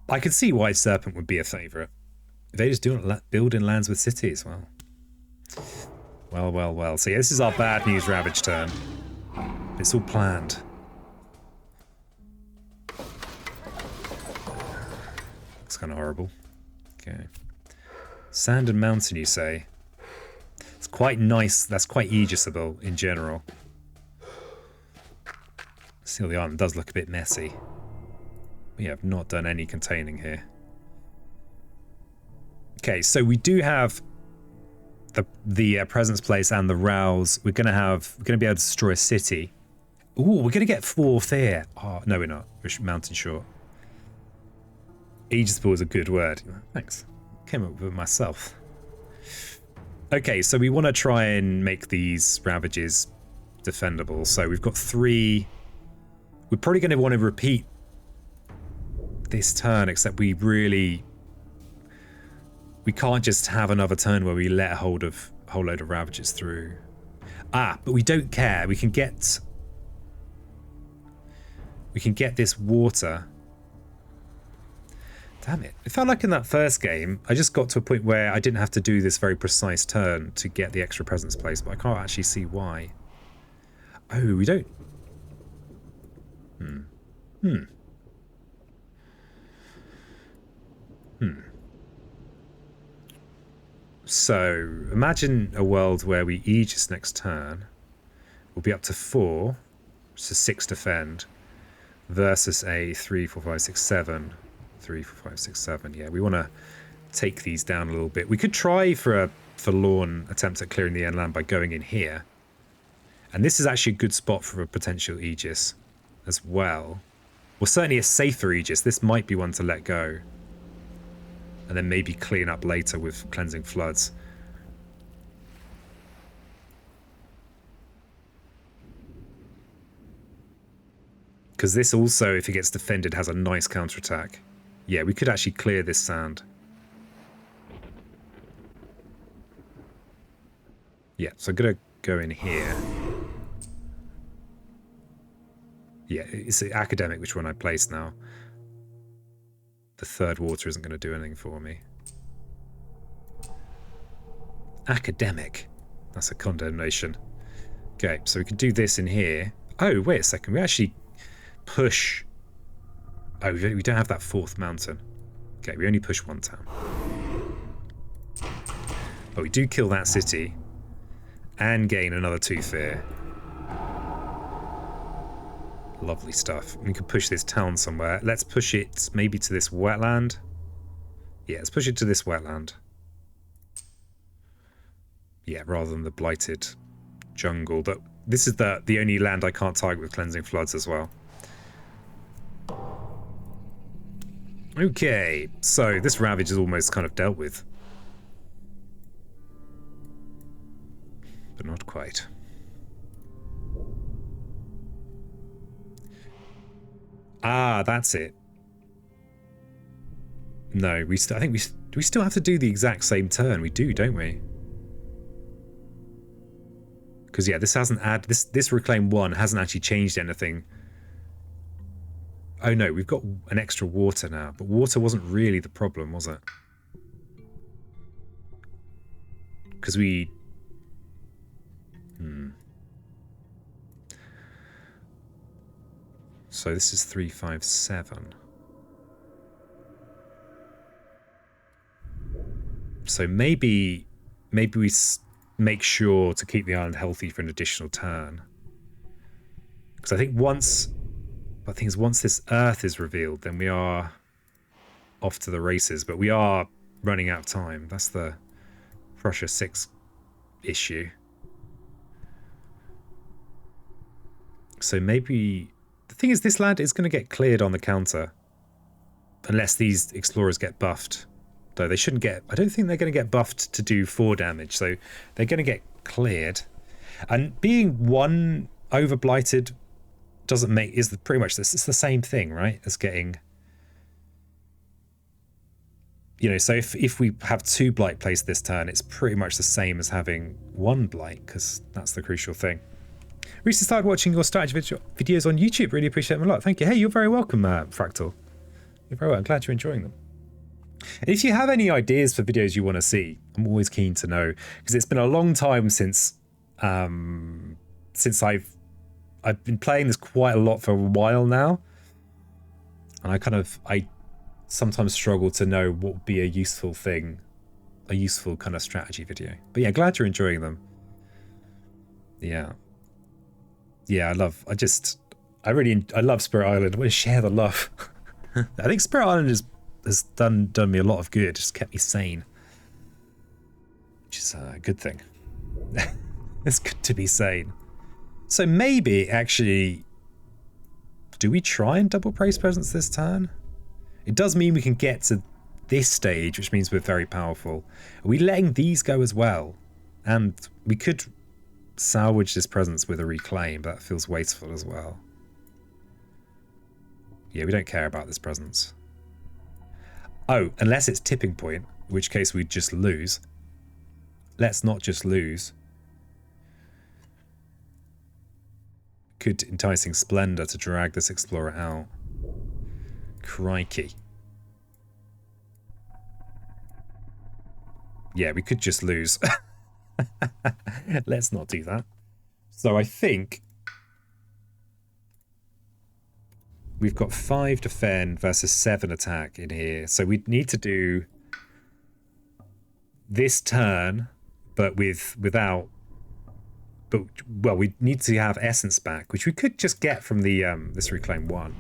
I could see why Serpent would be a favourite. They just do build in lands with cities. Well. So yeah, this is our bad news ravage turn. It's all planned. Looks kind of horrible. Okay. Sand and Mountain, you say? It's quite nice. That's quite aegisable in general. Still, the island does look a bit messy. We have not done any containing here. Okay, so we do have the presence place and the rouse. We're gonna be able to destroy a city. Ooh, we're gonna get 4th here. Oh no, we're not. We're mountain short. Aegisable is a good word. Thanks. Came up with it myself. Okay, so we want to try and make these ravages defendable. So we've got 3. We're probably going to want to repeat this turn, except we can't just have another turn where we let a whole load of ravages through. But we don't care. We can get this water. Damn it. It felt like in that first game, I just got to a point where I didn't have to do this very precise turn to get the extra presence place, but I can't actually see why. Oh, we don't... So, imagine a world where we Aegis next turn. We'll be up to 4, so 6 defend, versus a 3, 4, 5, 6, 7. 3, 4, 5, 6, 7. Yeah, we want to take these down a little bit. We could try for a forlorn attempt at clearing the end land by going in here. And this is actually a good spot for a potential Aegis as well. Well, certainly a safer Aegis. This might be one to let go. And then maybe clean up later with Cleansing Floods. Because this also, if it gets defended, has a nice counterattack. Yeah, we could actually clear this sand. Yeah, so I'm going to go in here. Yeah, it's the academic which one I place now. The third water isn't going to do anything for me. Academic. That's a condemnation. Okay, so we can do this in here. Oh, wait a second. We actually push... Oh, we don't have that 4th mountain. Okay, we only push 1 town. But we do kill that city. And gain another 2 fear. Lovely stuff. We can push this town somewhere. Let's push it maybe to this wetland. Yeah, let's push it to this wetland. Yeah, rather than the blighted jungle. But this is the only land I can't target with Cleansing Floods as well. Okay, so this ravage is almost kind of dealt with. But not quite. Ah, that's it. No, I think we still have to do the exact same turn. We do, don't we? Because yeah, this hasn't this reclaim 1 hasn't actually changed anything. Oh no, we've got an extra water now, but water wasn't really the problem, was it? Because we... So this is 3, 5, 7. So maybe we make sure to keep the island healthy for an additional turn. Because I think once this Earth is revealed, then we are off to the races. But we are running out of time. That's the Prussia 6 issue. So maybe... The thing is, this land is going to get cleared on the counter. Unless these explorers get buffed. Though they shouldn't get... I don't think they're going to get buffed to do 4 damage. So they're going to get cleared. And being 1 over blighted doesn't make... is pretty much this. It's the same thing, right? As getting... You know, so if we have 2 blight placed this turn, it's pretty much the same as having 1 blight. Because that's the crucial thing. Recently started watching your strategy videos on YouTube. Really appreciate them a lot. Thank you. Hey, you're very welcome, Fractal. You're very welcome. I'm glad you're enjoying them. And if you have any ideas for videos you want to see, I'm always keen to know, because it's been a long time since I've been playing this quite a lot for a while now, and I sometimes struggle to know what would be a useful thing, a useful kind of strategy video. But yeah, glad you're enjoying them. Yeah. Yeah, I love Spirit Island. I want to share the love. I think Spirit Island has done me a lot of good. Just kept me sane, which is a good thing. It's good to be sane. So maybe actually, do we try and double praise presence this turn? It does mean we can get to this stage, which means we're very powerful. Are we letting these go as well? And we could salvage this presence with a reclaim, but that feels wasteful as well. Yeah, we don't care about this presence. Oh, unless it's tipping point, in which case we'd just lose. Let's not just lose. Could enticing splendor to drag this explorer out. Crikey. Yeah, we could just lose. Let's not do that. So I think we've got 5 defend versus 7 attack in here. So we need to do this turn, but without. But well, we need to have essence back, which we could just get from the this reclaim 1.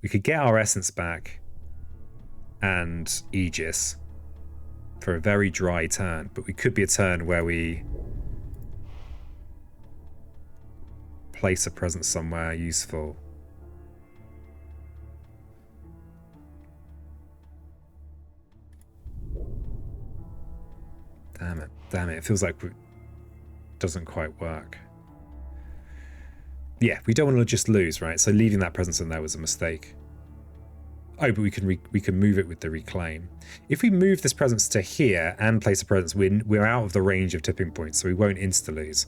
We could get our essence back and Aegis for a very dry turn, but we could be a turn where we place a presence somewhere useful. Damn it. Damn it. It feels like it doesn't quite work. Yeah, we don't want to just lose, right? So leaving that presence in there was a mistake. Oh, but we can move it with the reclaim. If we move this presence to here and place a presence, we're out of the range of tipping points, so we won't insta-lose.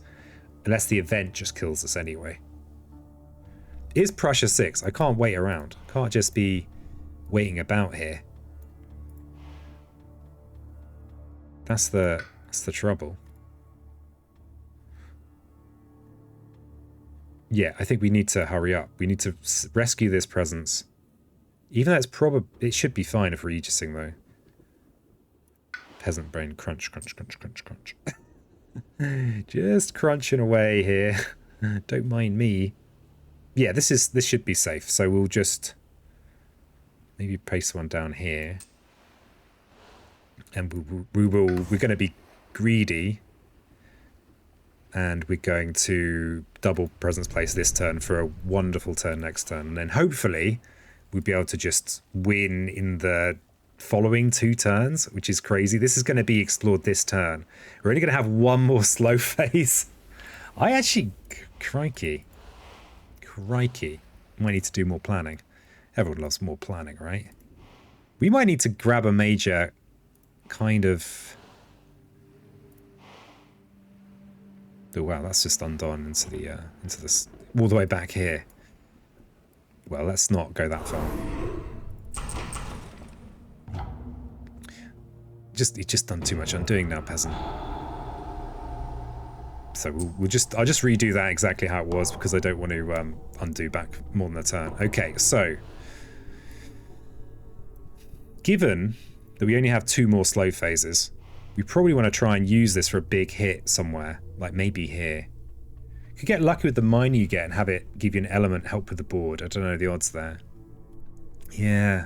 Unless the event just kills us anyway. Is Prussia 6? I can't wait around. I can't just be waiting about here. That's the trouble. Yeah, I think we need to hurry up. We need to rescue this presence. Even though it's probably, it should be fine if we're aegising though. Peasant brain, crunch, crunch, crunch, crunch, crunch. Just crunching away here. Don't mind me. Yeah, this should be safe. So we'll just maybe place one down here, and we're going to be greedy, and we're going to double presence place this turn for a wonderful turn next turn, and then hopefully we'll be able to just win in the following 2 turns, which is crazy. This is going to be explored this turn. We're only going to have one more slow phase. I actually, crikey, might need to do more planning. Everyone loves more planning, right? We might need to grab a major kind of... Oh wow, that's just undone into this all the way back here. Well, let's not go that far. It's just done too much undoing now, peasant. So I'll just redo that exactly how it was, because I don't want to undo back more than a turn. Okay, so given that we only have 2 more slow phases, we probably want to try and use this for a big hit somewhere, like maybe here. You could get lucky with the miner you get and have it give you an element help with the board. I don't know the odds there. Yeah.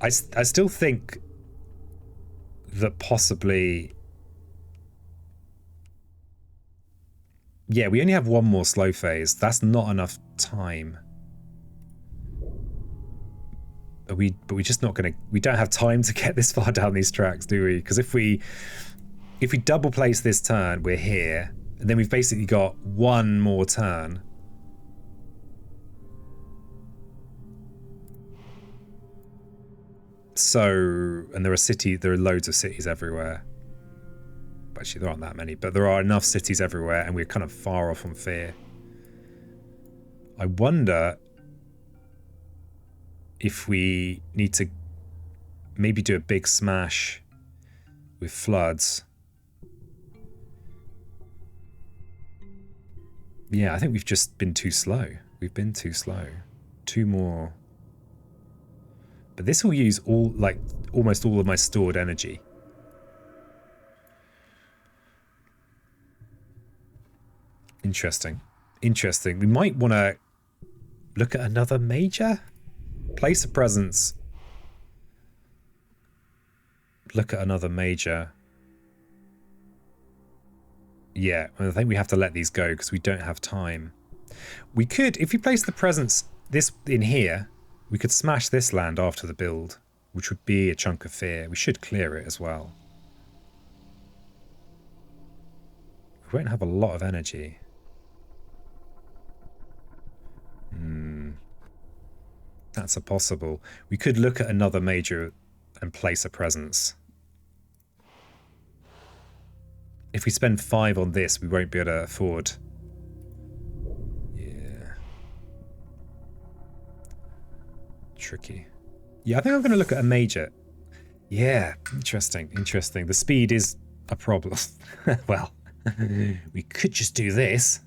I still think that possibly... Yeah, we only have 1 more slow phase. That's not enough time. But we're just not going to... We don't have time to get this far down these tracks, do we? Because if we double place this turn, we're here. And then we've basically got 1 more turn. So, and there are loads of cities everywhere. Actually, there aren't that many, but there are enough cities everywhere, and we're kind of far off on fear. I wonder if we need to maybe do a big smash with floods. Yeah, I think we've just been too slow. We've been too slow. 2 more. But this will use almost all of my stored energy. Interesting. Interesting. We might want to look at another major. Place a presence. Look at another major. Yeah, I think we have to let these go because we don't have time. We could, if we place the presence this in here, we could smash this land after the build, which would be a chunk of fear. We should clear it as well. We won't have a lot of energy. That's a possible. We could look at another major and place a presence. If we spend 5 on this, we won't be able to afford. Yeah. Tricky. Yeah, I think I'm going to look at a major. Yeah, interesting, interesting. The speed is a problem. Well, we could just do this.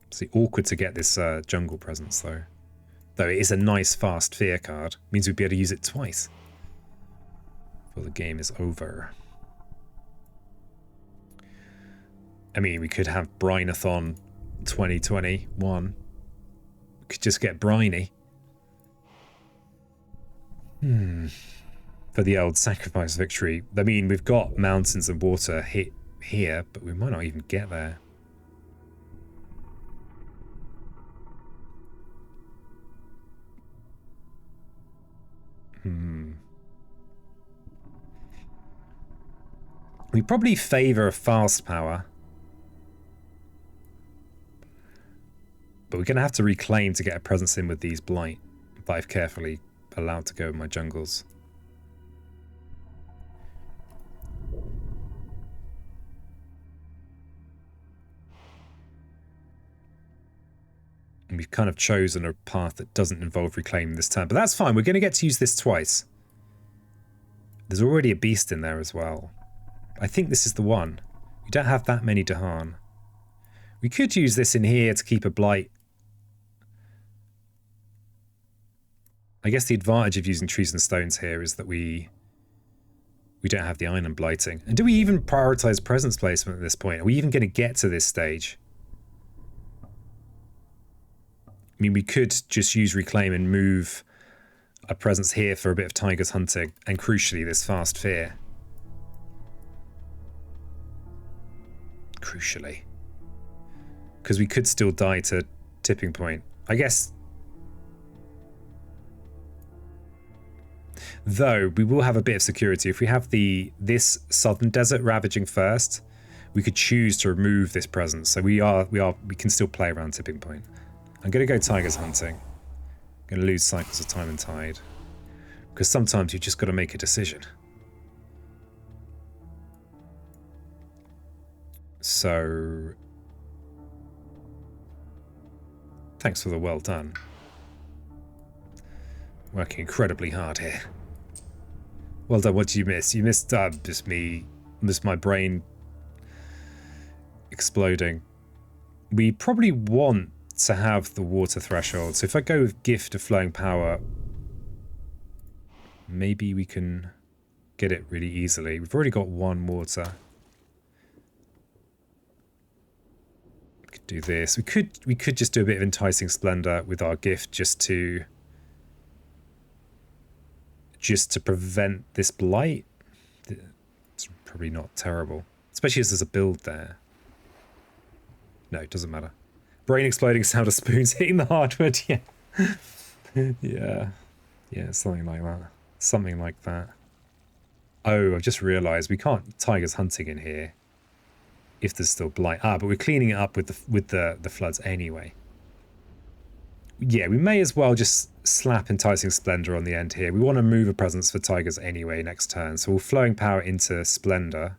It's awkward to get this jungle presence, though. Though it is a nice, fast fear card. Means we'd be able to use it twice before the game is over. I mean, we could have Brinathon 2021. We could just get briny. For the old sacrifice victory. I mean, we've got mountains and water here, but we might not even get there. We probably favour a fast power. But we're going to have to reclaim to get a presence in with these blight. But I've carefully allowed to go in my jungles. And we've kind of chosen a path that doesn't involve reclaiming this turn. But that's fine. We're going to get to use this twice. There's already a beast in there as well. I think this is the one. We don't have that many Dahan. We could use this in here to keep a blight. I guess the advantage of using trees and stones here is that we don't have the island blighting. And do we even prioritize presence placement at this point? Are we even going to get to this stage? I mean, we could just use reclaim and move a presence here for a bit of tigers hunting, and crucially this fast fear. Crucially. Because we could still die to tipping point. I guess. Though we will have a bit of security. If we have this southern desert ravaging first, we could choose to remove this presence. So we can still play around tipping point. I'm gonna go tigers hunting. I'm gonna lose cycles of time and tide. Because sometimes you've just got to make a decision. So, thanks for the well done. Working incredibly hard here. Well done. What did you miss? You missed just my brain exploding. We probably want to have the water threshold. So if I go with gift of flowing power, maybe we can get it really easily. We've already got one water. Do this. We could just do a bit of enticing splendor with our gift just to prevent this blight. It's probably not terrible, especially as there's a build there. No, it doesn't matter. Brain exploding, sound of spoons hitting the hardwood. Yeah, yeah, something like that. Something like that. Oh, I've just realised we can't tigers hunting in here. If there's still blight. But we're cleaning it up with the floods anyway. Yeah, we may as well just slap enticing splendor on the end here. We want to move a presence for tigers anyway next turn. So we'll flowing power into splendor.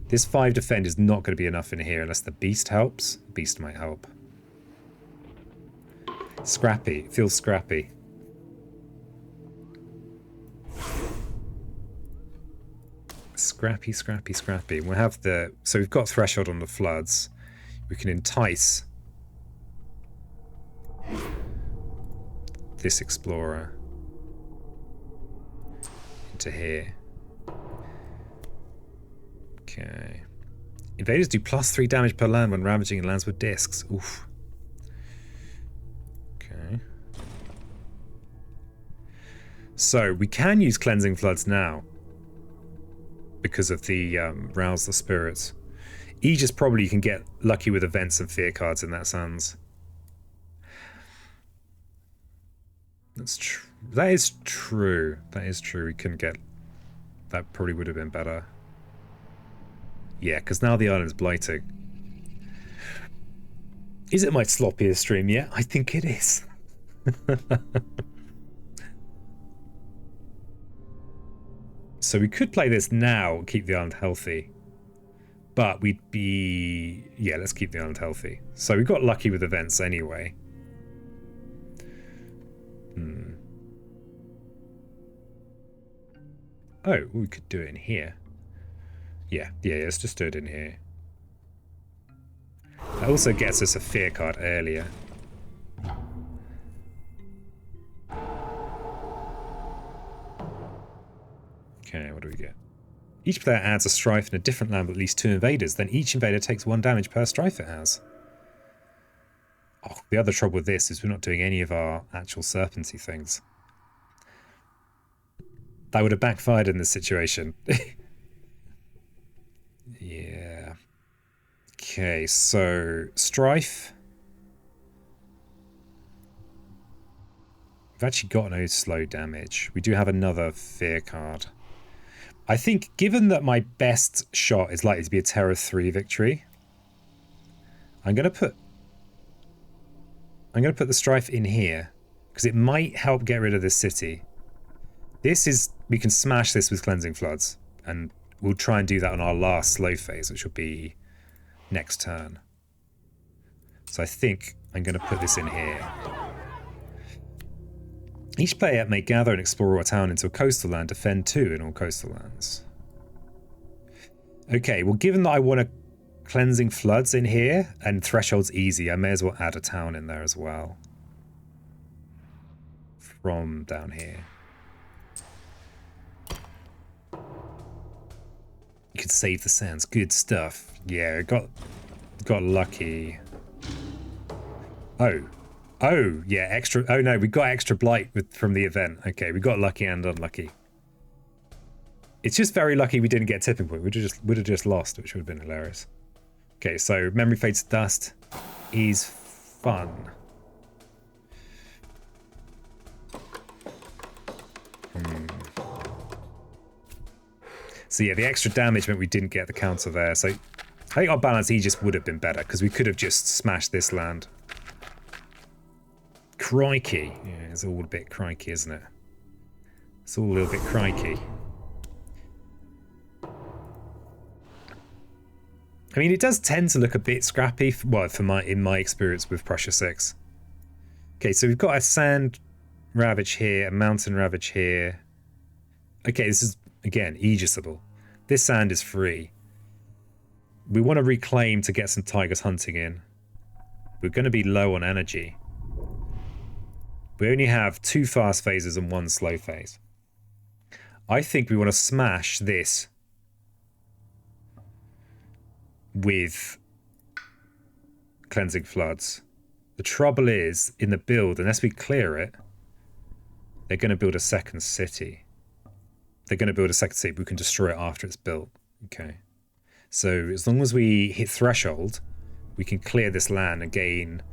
This 5 defend is not going to be enough in here unless the beast helps. Beast might help. Scrappy. It feels scrappy. Scrappy, scrappy, scrappy. We'll have so we've got threshold on the floods. We can entice this explorer into here. Okay. Invaders do +3 damage per land when ravaging in lands with discs. Oof. Okay. So we can use cleansing floods now. Because of the rouse the spirits. Aegis probably you can get lucky with events and fear cards in that sense. That's true. That is true. That is true. We can get. That probably would have been better. Yeah, because now the island's blighting. Is it my sloppiest stream yet? I think it is. So we could play this now and keep the island healthy. But we'd be... Yeah, let's keep the island healthy. So we got lucky with events anyway. Oh, we could do it in here. Yeah, let's just do it in here. That also gets us a fear card earlier. Okay, what do we get? Each player adds a strife in a different land with at least 2 invaders. Then each invader takes 1 damage per strife it has. Oh, the other trouble with this is we're not doing any of our actual serpenty things. That would have backfired in this situation. Yeah. Okay, so strife. We've actually got no slow damage. We do have another fear card. I think given that my best shot is likely to be a Terror 3 victory, I'm gonna put the strife in here because it might help get rid of this city. This is, we can smash this with cleansing floods, and we'll try and do that on our last slow phase, which will be next turn. So I think I'm going to put this in here. Each player may gather and explore a town into a coastal land, defend 2 in all coastal lands. Okay, well, given that I want a cleansing floods in here and threshold's easy, I may as well add a town in there as well. From down here. You could save the sands. Good stuff. Yeah, got lucky. Oh, yeah, extra. Oh no, we got extra blight from the event. Okay, we got lucky and unlucky. It's just very lucky we didn't get a tipping point. Would have just lost, which would have been hilarious. Okay, so memory fades to dust is fun. So yeah, the extra damage meant we didn't get the counter there. So I think our balance E just would have been better because we could have just smashed this land. Crikey. Yeah, it's all a bit crikey, isn't it? It's all a little bit crikey. I mean, it does tend to look a bit scrappy, well, in my experience with Prussia 6. Okay, so we've got a sand ravage here, a mountain ravage here. Okay, this is, again, aegisable. This sand is free. We want to reclaim to get some tigers hunting in. We're going to be low on energy. We only have 2 fast phases and 1 slow phase. I think we want to smash this with cleansing floods. The trouble is, in the build, unless we clear it, they're going to build a second city. They're going to build a second city, but we can destroy it after it's built. Okay. So as long as we hit threshold, we can clear this land and gain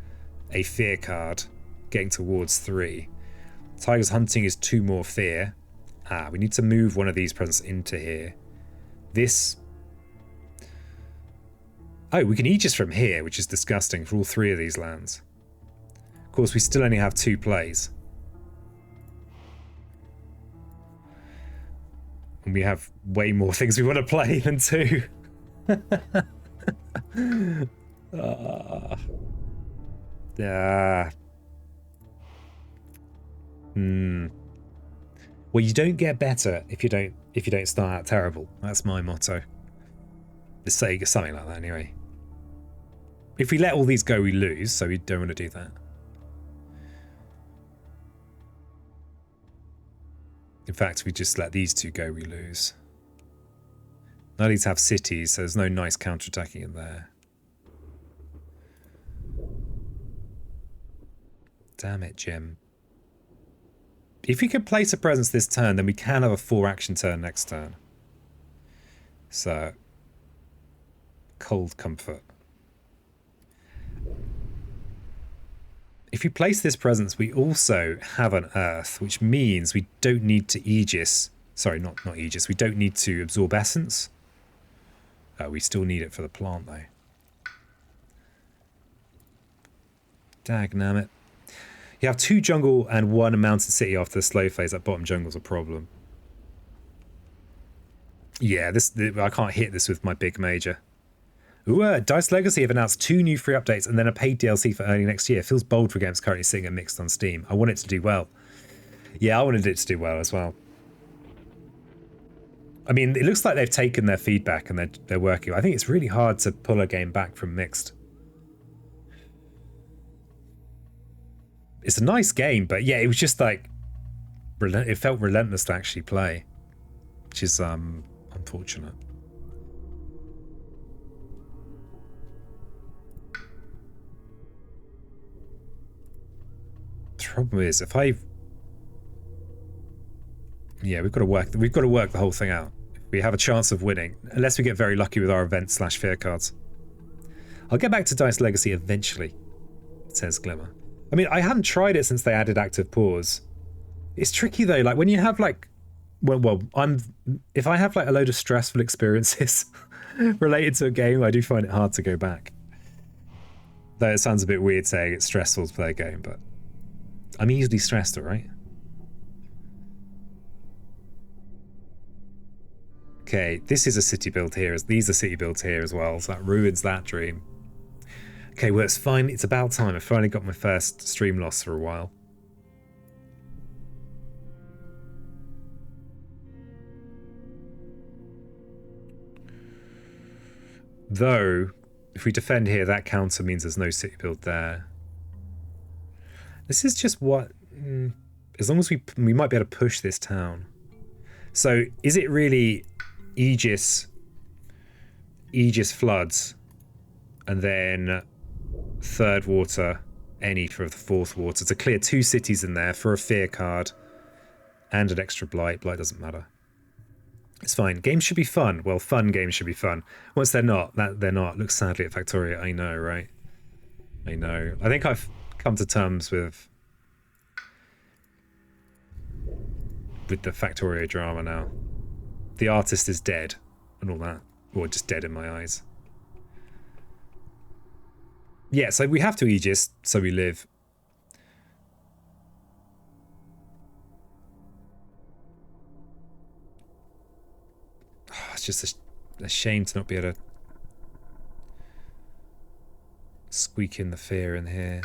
a fear card, getting towards 3. Tigers hunting is 2 more fear. We need to move one of these presents into here. This... Oh, we can Aegis from here, which is disgusting for all 3 of these lands. Of course, we still only have 2 plays. And we have way more things we want to play than 2. Well, you don't get better if you don't start out terrible. That's my motto. Let's say something like that anyway. If we let all these go, we lose, so we don't want to do that. In fact, we just let these 2 go, we lose. None of these have cities, so there's no nice counterattacking in there. Damn it, Jim. If we can place a presence this turn, then we can have a 4-action turn next turn. So, cold comfort. If you place this presence, we also have an earth, which means we don't need to Aegis. Sorry, not Aegis. We don't need to absorb essence. We still need it for the plant, though. Dagnammit. You have 2 jungle and 1 mountain city after the slow phase. That bottom jungle's a problem. Yeah, I can't hit this with my big major. Ooh, Dice Legacy have announced 2 new free updates and then a paid DLC for early next year. Feels bold for games currently sitting and mixed on Steam. I want it to do well. Yeah, I wanted it to do well as well. I mean, it looks like they've taken their feedback and they're working. I think it's really hard to pull a game back from mixed. It's a nice game, but yeah, it was just like it felt relentless to actually play, which is unfortunate. The problem is we've got to work the whole thing out. We have a chance of winning, unless we get very lucky with our event / fear cards. I'll get back to Dice Legacy eventually, says Glimmer. I mean, I haven't tried it since they added active pause. It's tricky though, like when you have like, if I have like a load of stressful experiences related to a game, I do find it hard to go back. Though it sounds a bit weird saying it's stressful to play a game, but I'm easily stressed, alright? Okay, this is a city build here. These are city builds here as well, so that ruins that dream. Okay, well, it's fine. It's about time. I finally got my first stream loss for a while. Though, if we defend here, that counter means there's no city build there. This is just what... as long as we might be able to push this town. So, is it really Aegis floods, and then third water, any for the fourth water, to clear 2 cities in there for a fear card and an extra blight. Blight doesn't matter. It's fine. Games should be fun. Well, fun games should be fun. Once they're not, they're not. Look sadly at Factoria. I know, right? I know. I think I've come to terms with the Factoria drama now. The artist is dead and all that. Or just dead in my eyes. Yeah, so we have to Aegis, so we live. Oh, it's just a shame to not be able to squeak in the fear in here.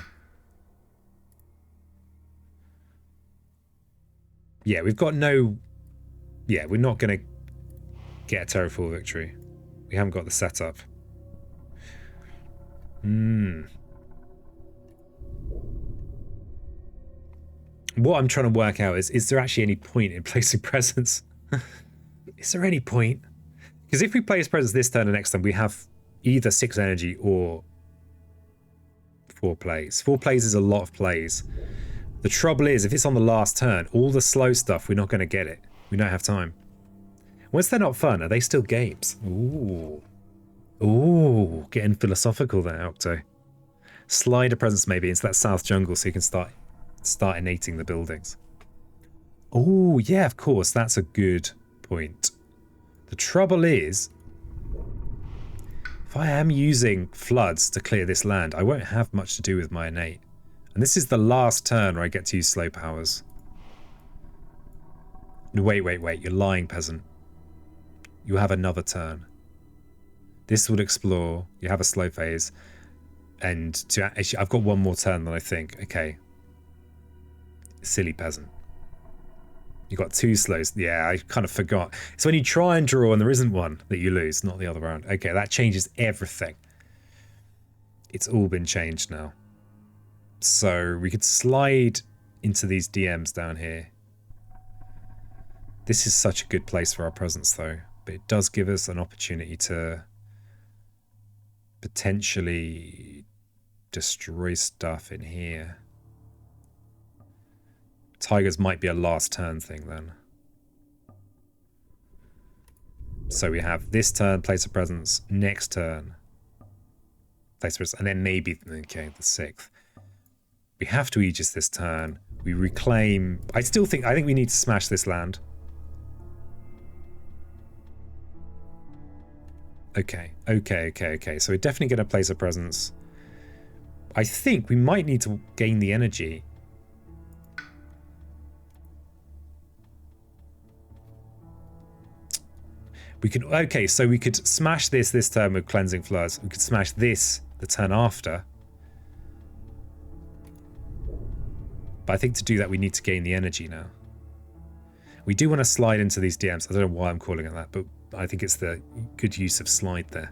Yeah, we've got no... Yeah, we're not going to get a Terraform victory. We haven't got the setup. What I'm trying to work out is there actually any point in placing presence? Is there any point? Because if we place presence this turn and next turn, we have either 6 energy or 4 plays. 4 plays is a lot of plays. The trouble is, if it's on the last turn, all the slow stuff, we're not going to get it. We don't have time. Once they're not fun, are they still games? Ooh. Ooh, getting philosophical there, Octo. Slide a presence maybe into that south jungle so you can start innating the buildings. Oh, yeah, of course, that's a good point. The trouble is, if I am using floods to clear this land, I won't have much to do with my innate. And this is the last turn where I get to use slow powers. Wait, you're lying, peasant. You have another turn. This would explore. You have a slow phase. And actually, I've got one more turn than I think. Okay. Silly peasant. You got 2 slows. Yeah, I kind of forgot. It's when you try and draw and there isn't one that you lose, not the other way around. Okay, that changes everything. It's all been changed now. So we could slide into these DMs down here. This is such a good place for our presence, though. But it does give us an opportunity to potentially destroy stuff in here. Tigers might be a last turn thing then. So we have this turn, place a presence, next turn, place a presence, and then maybe, okay, the 6th. We have to Aegis this turn. We reclaim. I think we need to smash this land. Okay. So we're definitely going to place a presence. I think we might need to gain the energy. We could, okay, so we could smash this turn with Cleansing Floods. We could smash this the turn after. But I think to do that we need to gain the energy now. We do want to slide into these DMs. I don't know why I'm calling it that, but I think it's the good use of slide there.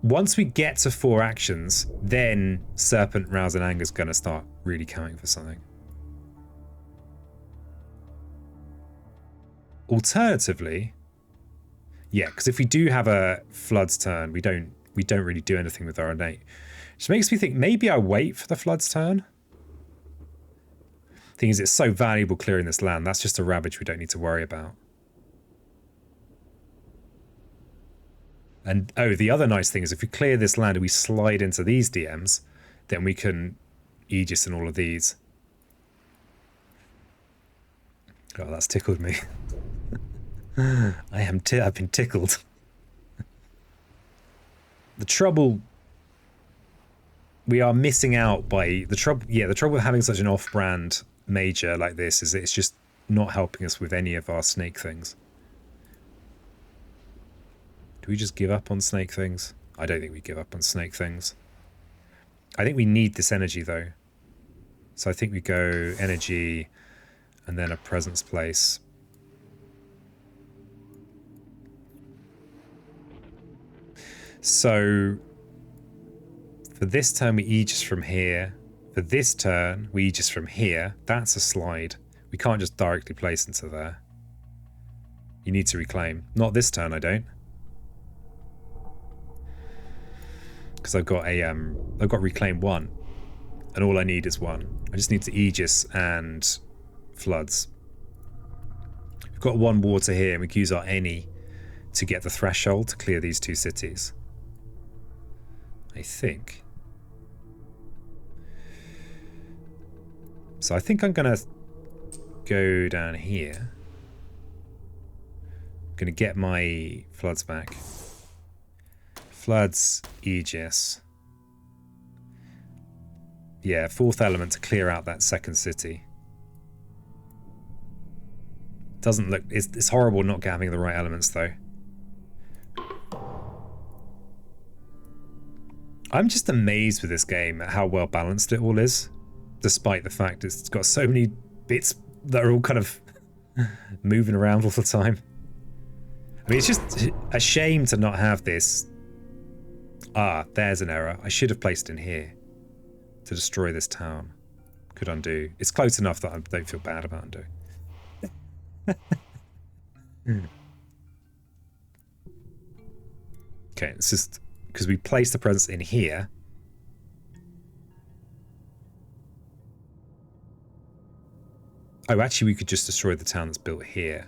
Once we get to 4 actions, then Serpent, Rouse, and Anger is going to start really counting for something. Alternatively, yeah, because if we do have a Floods turn, we don't really do anything with our innate. Which makes me think maybe I wait for the Floods turn. Thing is, it's so valuable clearing this land. That's just a Ravage we don't need to worry about. And, oh, the other nice thing is if we clear this land and we slide into these DMs, then we can Aegis and all of these. Oh, that's tickled me. I've been tickled. The trouble we are missing out by the trouble with having such an off-brand major like this is that it's just not helping us with any of our snake things. Do we just give up on snake things? I don't think we give up on snake things. I think we need this energy though. So I think we go energy and then a presence place. So for this turn we Aegis from here. For this turn we Aegis from here. That's a slide. We can't just directly place into there. You need to reclaim. Not this turn, I don't. Because I've got reclaim 1. And all I need is 1. I just need to Aegis and Floods. We've got 1 water here and we can use our any to get the threshold to clear these 2 cities. I think. So I think I'm going to go down here. I'm going to get my Floods back. Floods, Aegis. Yeah, 4th element to clear out that 2nd city. Doesn't look... It's horrible not having the right elements, though. I'm just amazed with this game at how well balanced it all is. Despite the fact it's got so many bits that are all kind of moving around all the time. I mean, it's just a shame to not have this... Ah, there's an error. I should have placed in here to destroy this town. Could undo. It's close enough that I don't feel bad about undoing. Okay, it's just because we placed the presence in here. Oh, actually, we could just destroy the town that's built here,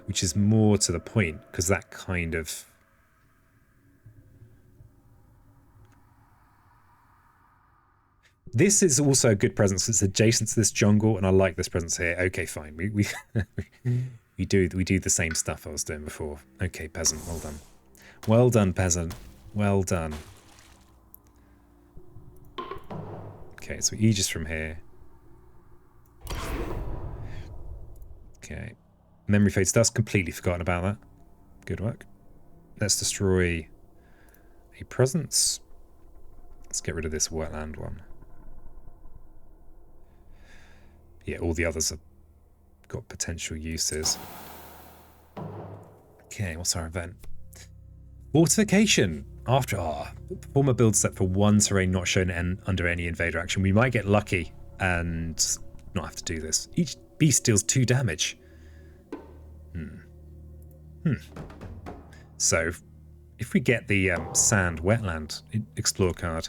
which is more to the point because that kind of... This is also a good presence. It's adjacent to this jungle, and I like this presence here. Okay, fine. We do the same stuff I was doing before. Okay, peasant. Well done. Well done, peasant. Well done. Okay, so Aegis from here. Okay. Memory fades dust. Completely forgotten about that. Good work. Let's destroy a presence. Let's get rid of this wetland one. Yeah, all the others have got potential uses. Okay, what's our event? Fortification. After perform a build set for 1 terrain not shown under any invader action. We might get lucky and not have to do this. Each beast deals 2 damage. So, if we get the sand wetland explore card,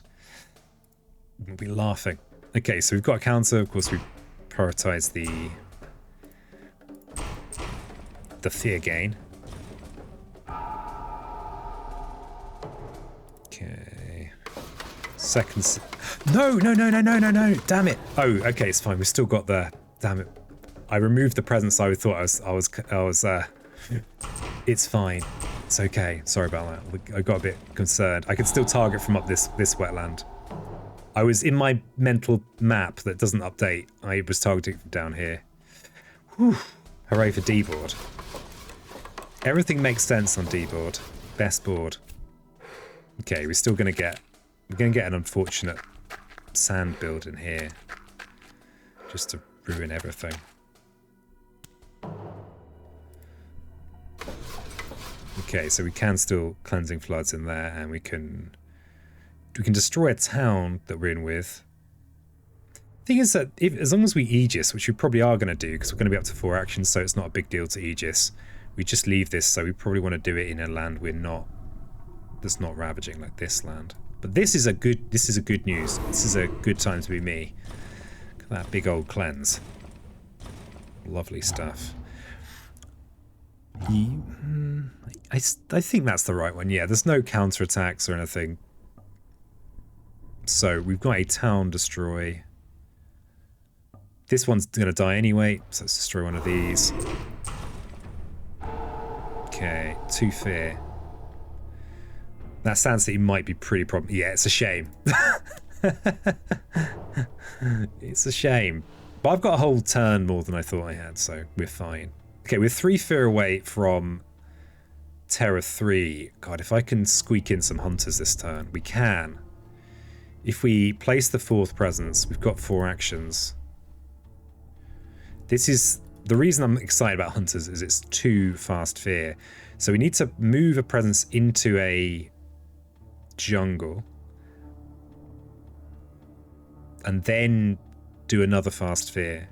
we'll be laughing. Okay, so we've got a counter. Of course, we prioritize the fear gain. Okay. Seconds. No! Damn it! Oh, okay, it's fine. We've still got the... Damn it. I removed the presence. I thought I was it's fine. It's okay. Sorry about that. I got a bit concerned. I can still target from up this wetland. I was in my mental map that doesn't update. I was targeting from down here. Whew. Hooray for D-board. Everything makes sense on D-board. Best board. Okay, we're still gonna get... We're gonna get an unfortunate sand build in here. Just to ruin everything. Okay, so we can still cleansing floods in there, and we can destroy a town that we're in with. Thing is that as long as we Aegis, which we probably are going to do, because we're going to be up to 4 actions, so it's not a big deal to Aegis. We just leave this, so we probably want to do it in a land that's not ravaging, like this land. But this is a good news. This is a good time to be me. Look at that big old cleanse. Lovely stuff. I think that's the right one. Yeah, there's no counterattacks or anything. So we've got a town destroy. This one's going to die anyway, so let's destroy one of these. Okay, 2 fear. That Sand City might be pretty problem. Yeah, it's a shame. It's a shame. But I've got a whole turn more than I thought I had, so we're fine. Okay, we're 3 fear away from Terror 3. God, if I can squeak in some hunters this turn, we can. If we place the 4th presence, we've got 4 actions. This is the reason I'm excited about hunters, is it's 2 fast fear. So we need to move a presence into a jungle and then do another fast fear.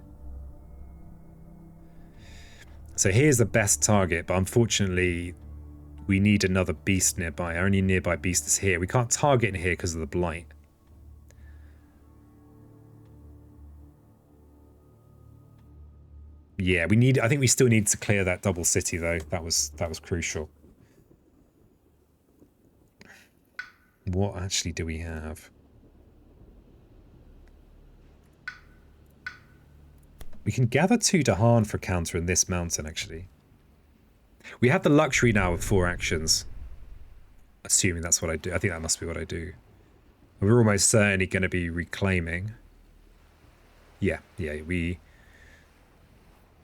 So here's the best target, but unfortunately we need another beast nearby. Our only nearby beast is here. We can't target in here because of the blight. Yeah, I think we still need to clear that double city though. That was crucial. What actually do we have? We can gather 2 Dahan for counter in this mountain, actually. We have the luxury now of 4 actions. Assuming that's what I do. I think that must be what I do. We're almost certainly going to be reclaiming. Yeah, we...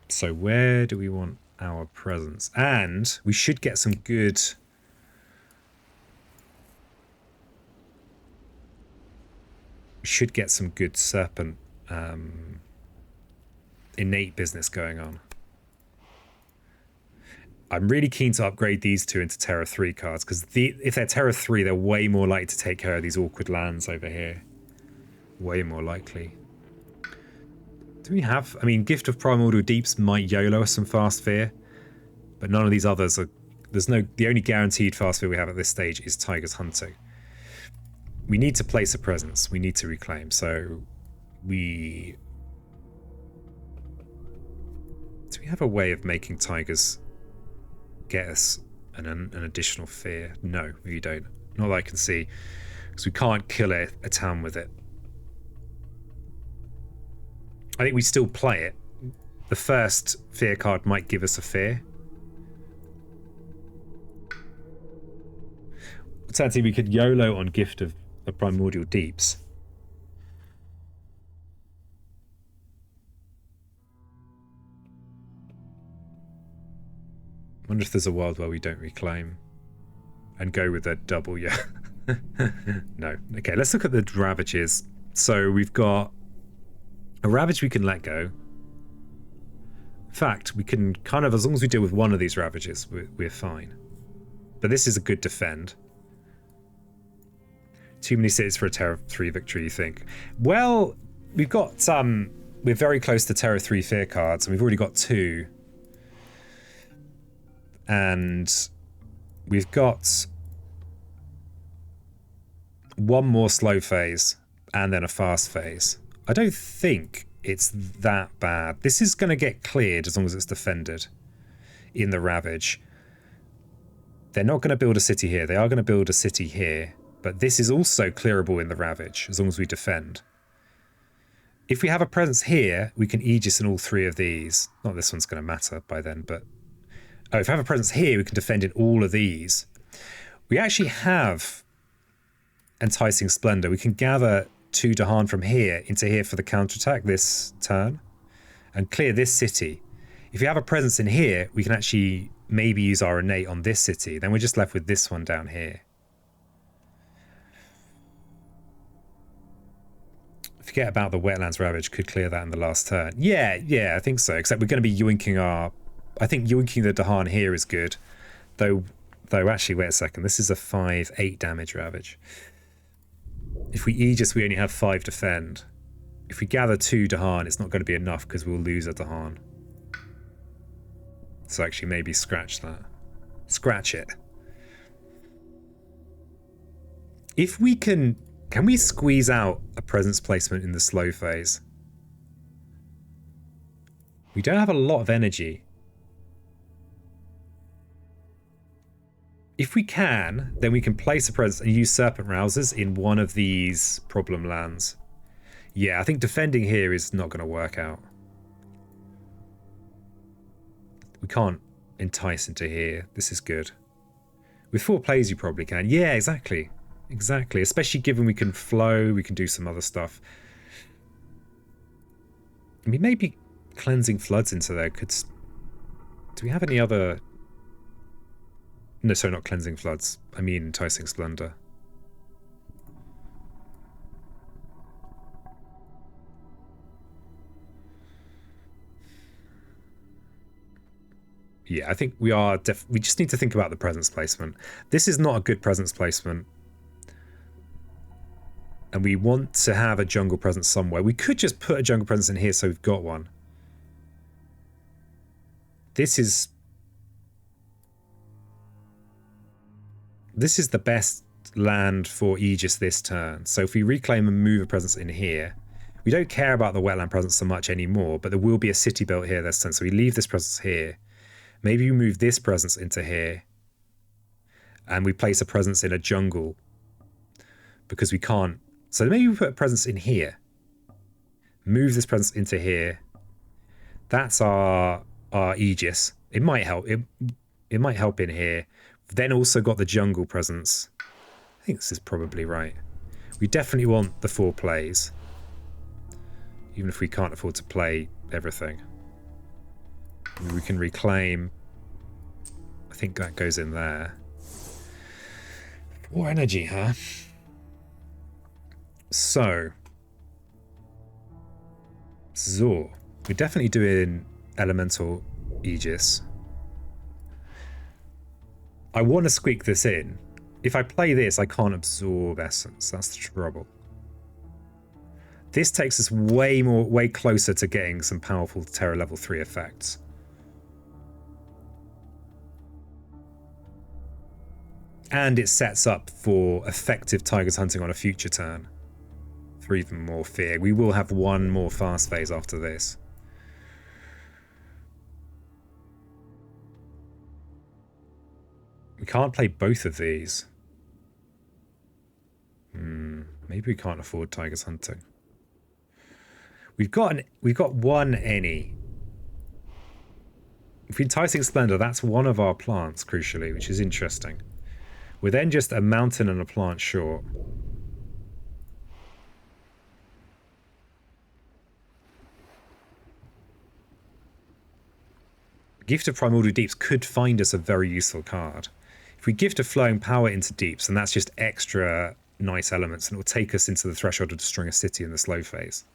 So where do we want our presence? And we should get some good... We should get some good Serpent innate business going on. I'm really keen to upgrade these 2 into Terror 3 cards, because if they're Terror 3, they're way more likely to take care of these awkward lands over here. Way more likely. Do we have... I mean, Gift of Primordial Deeps might YOLO us some fast fear, but none of these others are... There's no... The only guaranteed fast fear we have at this stage is Tiger's Hunting. We need to place a presence. We need to reclaim. So we... Do we have a way of making tigers get us an additional fear? No, we don't. Not that I can see. Because we can't kill a town with it. I think we still play it. The first fear card might give us a fear. Alternatively, we could YOLO on Gift of Primordial Deeps. I wonder if there's a world where we don't reclaim and go with a double, yeah. No. Okay, let's look at the ravages. So we've got a ravage we can let go. In fact, we can kind of, as long as we deal with one of these ravages, we're fine. But this is a good defend. Too many cities for a Terror 3 victory, you think? Well, we've got we're very close to Terror 3 fear cards, and we've already got 2. And we've got 1 more slow phase and then a fast phase. I don't think it's that bad. This is going to get cleared as long as it's defended in the Ravage. They're not going to build a city here. They are going to build a city here. But this is also clearable in the Ravage as long as we defend. If we have a presence here, we can Aegis in all 3 of these. Not this one's going to matter by then, but... Oh, if we have a presence here, we can defend in all of these. We actually have Enticing Splendor. We can gather 2 Dahan from here into here for the counterattack this turn and clear this city. If we have a presence in here, we can actually maybe use our innate on this city. Then we're just left with this one down here. Forget about the wetlands ravage. Could clear that in the last turn. Yeah, I think so. Except we're going to be yoinking our... I think yoinking the Dahan here is good. Though actually, wait a second. This is a 5-8 damage ravage. If we Aegis, we only have 5 defend. If we gather 2 Dahan, it's not going to be enough because we'll lose a Dahan. So actually, maybe scratch that. Scratch it. If we can we squeeze out a presence placement in the slow phase? We don't have a lot of energy. If we can, then we can place a presence and use Serpent Rousers in one of these problem lands. Yeah, I think defending here is not going to work out. We can't entice into here. This is good. With 4 plays, you probably can. Yeah, exactly. Exactly. Especially given we can flow, we can do some other stuff. I mean, maybe cleansing floods into there could... Do we have any other... No, sorry, not cleansing floods. I mean enticing splendor. Yeah, I think we are... we just need to think about the presence placement. This is not a good presence placement. And we want to have a jungle presence somewhere. We could just put a jungle presence in here so we've got one. This is the best land for Aegis this turn. So if we reclaim and move a presence in here, we don't care about the wetland presence so much anymore, but there will be a city built here this turn. So we leave this presence here. Maybe we move this presence into here. And we place a presence in a jungle. Because we can't. So maybe we put a presence in here. Move this presence into here. That's our Aegis. It might help. It might help in here. Then also got the jungle presence. I think this is probably right. We definitely want the 4 plays. Even if we can't afford to play everything. We can reclaim. I think that goes in there. 4 energy, huh? So. We're definitely doing elemental Aegis. I want to squeak this in. If I play this, I can't absorb essence. That's the trouble. This takes us way closer to getting some powerful Terror level 3 effects. And it sets up for effective Tiger's Hunting on a future turn. For even more fear. We will have one more fast phase after this. We can't play both of these. Maybe we can't afford Tiger's Hunting. We've got one any. If we're enticing Splendor, that's one of our plants, crucially, which is interesting. We're then just a mountain and a plant short. Gift of Primordial Deeps could find us a very useful card. If we gift a Flowing Power into Deeps, and that's just extra nice elements, and it will take us into the threshold of destroying a city in the slow phase.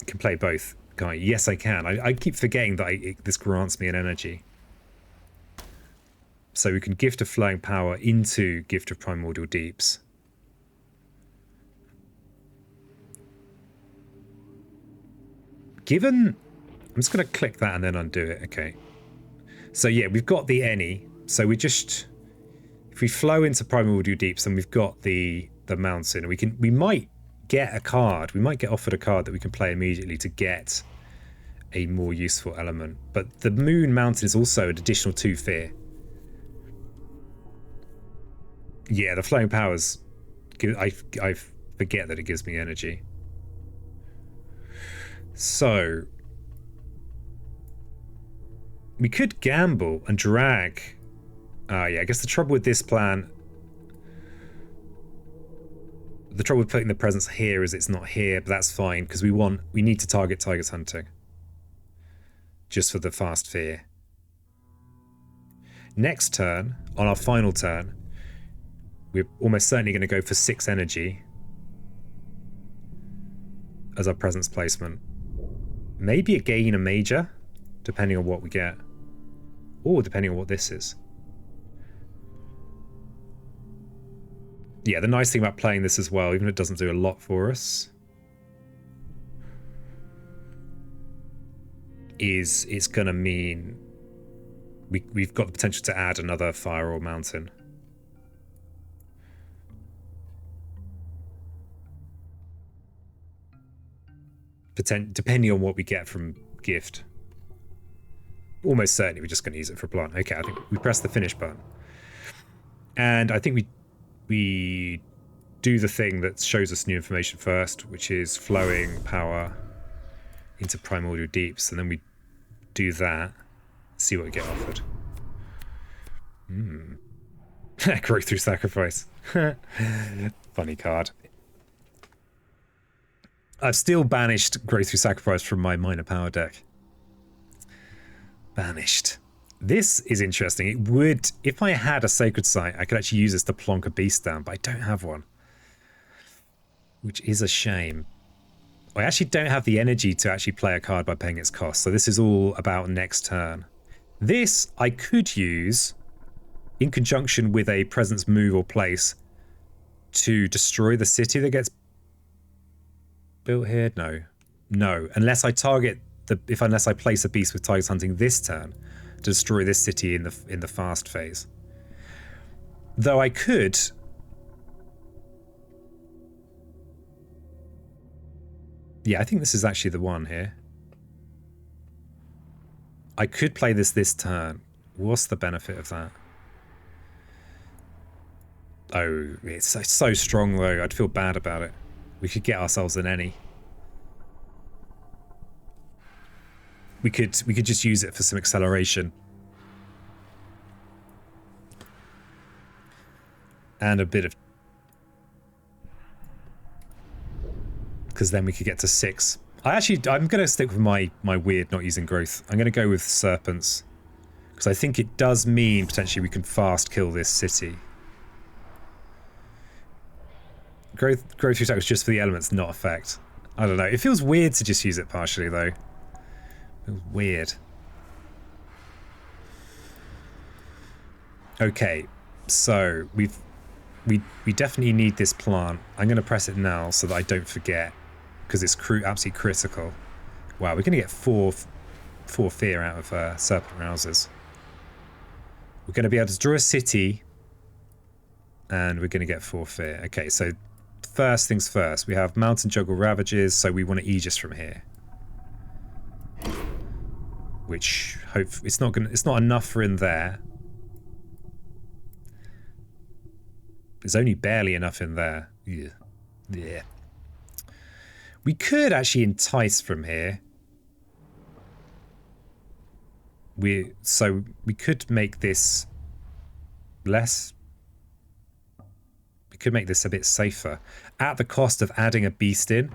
You can play both, Guy. Yes, I can. I keep forgetting that this grants me an energy. So we can gift a Flowing Power into Gift of Primordial Deeps. Given... I'm just going to click that and then undo it. Okay. So yeah, we've got the any. So we just... If we flow into Primordial Deeps and we've got the mountain, we might get a card. We might get offered a card that we can play immediately to get a more useful element. But the Moon Mountain is also an additional 2 fear. Yeah, the Flowing Powers... I forget that it gives me energy. So... we could gamble and drag... yeah, I guess the trouble with this plan... The trouble with putting the presence here is it's not here, but that's fine, because we need to target Tiger's Hunting. Just for the fast fear. Next turn, on our final turn, We're almost certainly going to go for 6 energy as our presence placement. Maybe a gain a major, depending on what we get. Or depending on what this is. Yeah, the nice thing about playing this as well, even if it doesn't do a lot for us, is it's going to mean we've got the potential to add another fire or mountain. Depending on what we get from gift. Almost certainly we're just going to use it for plant. Okay, I think we press the finish button. And I think we do the thing that shows us new information first, which is flowing power into primordial deeps, and then we do that, see what we get offered. Growth through sacrifice. Funny card. I've still banished growth through sacrifice from my minor power deck. Banished. This is interesting. It would, if I had a sacred site, I could actually use this to plonk a beast down, but I don't have one, which is a shame. I actually don't have the energy to actually play a card by paying its cost, so this is all about next turn. This I could use in conjunction with a presence move or place to destroy the city that gets built here. No, unless I target unless I place a beast with tigers hunting this turn to destroy this city in the fast phase. Though I could. Yeah, I think this is actually the one here. I could play this turn. What's the benefit of that? Oh, it's so strong though. I'd feel bad about it. We could get ourselves an any. We could just use it for some acceleration. And a bit of... because then we could get to 6. I'm going to stick with my weird not using growth. I'm going to go with serpents. Because I think it does mean potentially we can fast kill this city. Growth through attack was just for the elements, not effect. I don't know. It feels weird to just use it partially though. It feels weird. Okay, so we definitely need this plant. I'm going to press it now so that I don't forget, because it's absolutely critical. Wow, we're going to get 4 fear out of Serpent Rousers. We're going to be able to draw a city, and we're going to get 4 fear. Okay, so first things first, we have Mountain Juggle Ravages, so we want to Aegis from here. Which it's not enough for in there. There's only barely enough in there. Yeah. We could actually entice from here. So we could make this less. We could make this a bit safer at the cost of adding a beast in.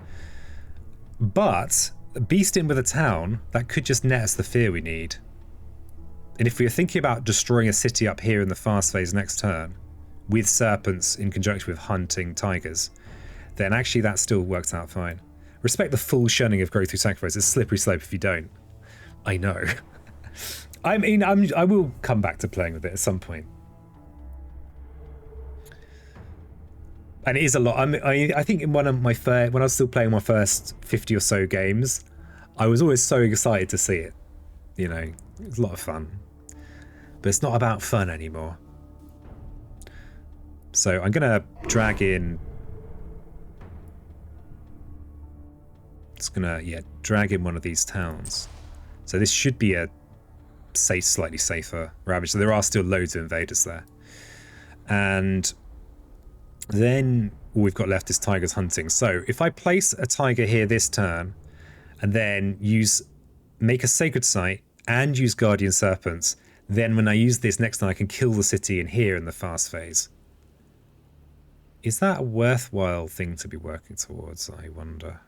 But a beast in with a town, that could just net us the fear we need. And if we are thinking about destroying a city up here in the fast phase next turn, with serpents in conjunction with hunting tigers, then actually that still works out fine. Respect the full shunning of growth through sacrifice. It's a slippery slope if you don't. I know. I mean, I will come back to playing with it at some point. And it is a lot. I think in one of my when I was still playing my first 50 or so games, I was always so excited to see it. You know, it was a lot of fun. But it's not about fun anymore. So I'm going to drag in... Just going to, drag in one of these towns. So this should be a slightly safer ravage. So there are still loads of invaders there. And then all we've got left is tigers hunting. So if I place a tiger here this turn, and then make a sacred site and use guardian serpents, then when I use this next time I can kill the city in here in the fast phase. Is that a worthwhile thing to be working towards, I wonder?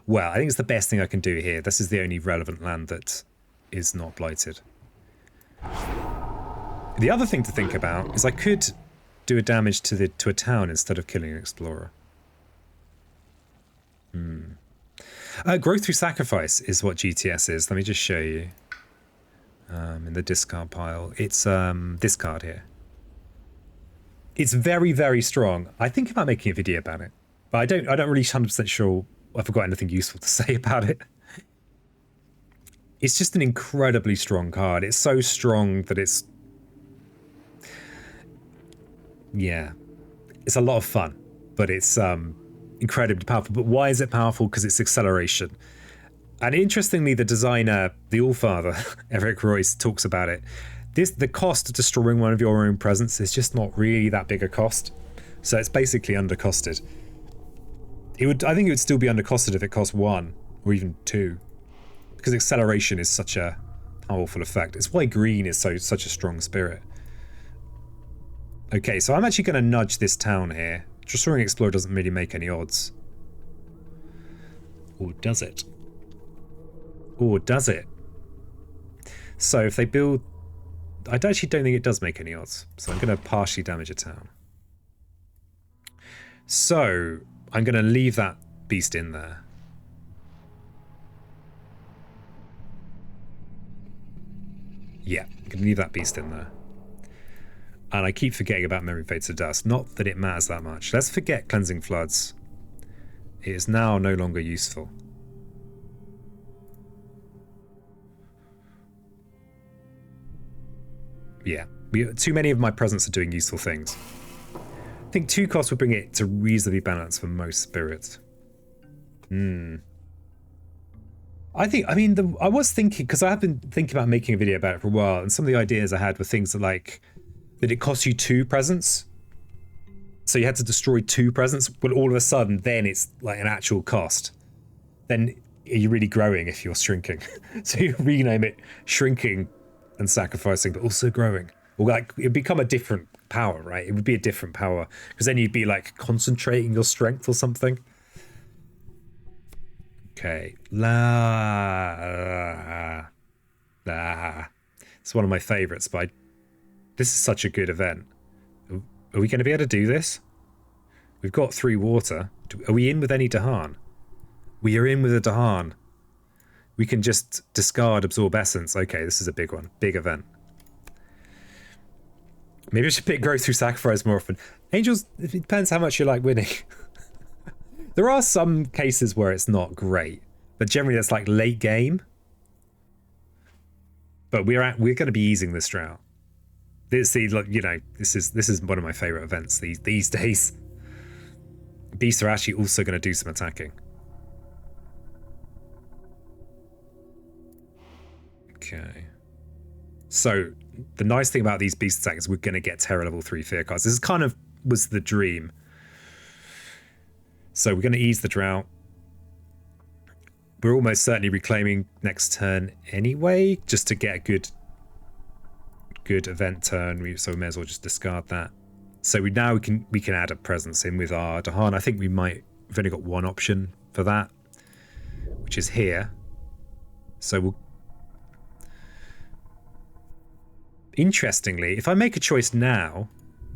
Well, I think it's the best thing I can do here. This is the only relevant land that is not blighted. The other thing to think about is I could do a damage to a town instead of killing an explorer. Growth through sacrifice is what GTS is. Let me just show you. In the discard pile, it's this card here. It's very, very strong. I think about making a video about it, but I don't really 100% sure I've got anything useful to say about it. It's just an incredibly strong card. It's so strong that it's, yeah, it's a lot of fun, but it's incredibly powerful. But why is it powerful? Because it's acceleration. And interestingly, the designer, the Allfather, Eric Royce, talks about it. The cost of destroying one of your own presence is just not really that big a cost. So it's basically undercosted. I think it would still be undercosted if it cost 1 or even 2. Because acceleration is such a powerful effect. It's why green is such a strong spirit. Okay, so I'm actually going to nudge this town here. Destroying Explorer doesn't really make any odds. Or does it? Or does it? So if they build... I actually don't think it does make any odds. So I'm going to partially damage a town. So I'm going to leave that beast in there. Yeah, I'm going to leave that beast in there. And I keep forgetting about Memory Fades to Dust. Not that it matters that much. Let's forget Cleansing Floods. It is now no longer useful. Yeah, too many of my presents are doing useful things. I think 2 costs would bring it to reasonably balance for most spirits. I was thinking, because I have been thinking about making a video about it for a while, and some of the ideas I had were things that it costs you 2 presents. So you had to destroy 2 presents, but all of a sudden, then it's like an actual cost. Then are you really growing if you're shrinking? So you rename it Shrinking and Sacrificing, but also Growing. Or it'd become a different power, right? It would be a different power, because then you'd be concentrating your strength or something. Okay. It's one of my favorites, but this is such a good event. Are we going to be able to do this? We've got 3 water. Are we in with any Dahan? We are in with a Dahan. We can just discard Absorb Essence. Okay, this is a big one. Big event. Maybe I should pick Growth Through Sacrifice more often. Angels, it depends how much you like winning. There are some cases where it's not great, but generally that's late game. But we're going to be easing this drought. This is one of my favorite events these days. Beasts are actually also going to do some attacking. Okay. So the nice thing about these beast attacks is we're going to get Terror level 3 fear cards. This kind of was the dream. So we're going to ease the drought. We're almost certainly reclaiming next turn anyway, just to get a good event turn. So we may as well just discard that. So we can add a presence in with our Dahan. I think we've only got one option for that, which is here. So we'll... Interestingly, if I make a choice now,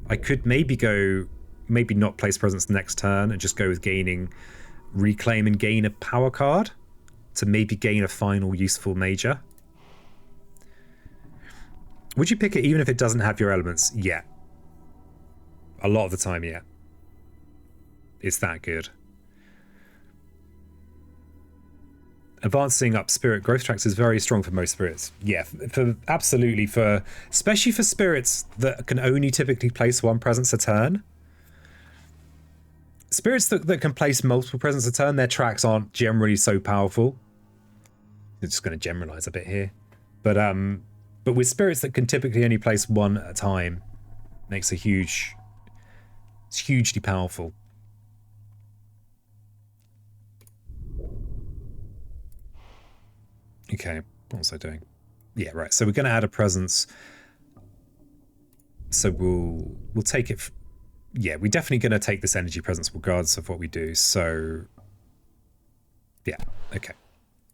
I could maybe not place presence next turn and just go with reclaim and gain a power card to maybe gain a final useful major. Would you pick it even if it doesn't have your elements? Yeah. A lot of the time, yeah. It's that good. Advancing up spirit growth tracks is very strong for most spirits. Yeah, absolutely, especially for spirits that can only typically place 1 presence a turn. Spirits that can place multiple presents a turn, their tracks aren't generally so powerful. I'm just going to generalize a bit here. But with spirits that can typically only place 1 at a time, it's hugely powerful. Okay, what was I doing? Yeah, right. So we're going to add a presence. So we'll take it. Yeah, we're definitely going to take this energy presence regardless of what we do. So yeah, okay.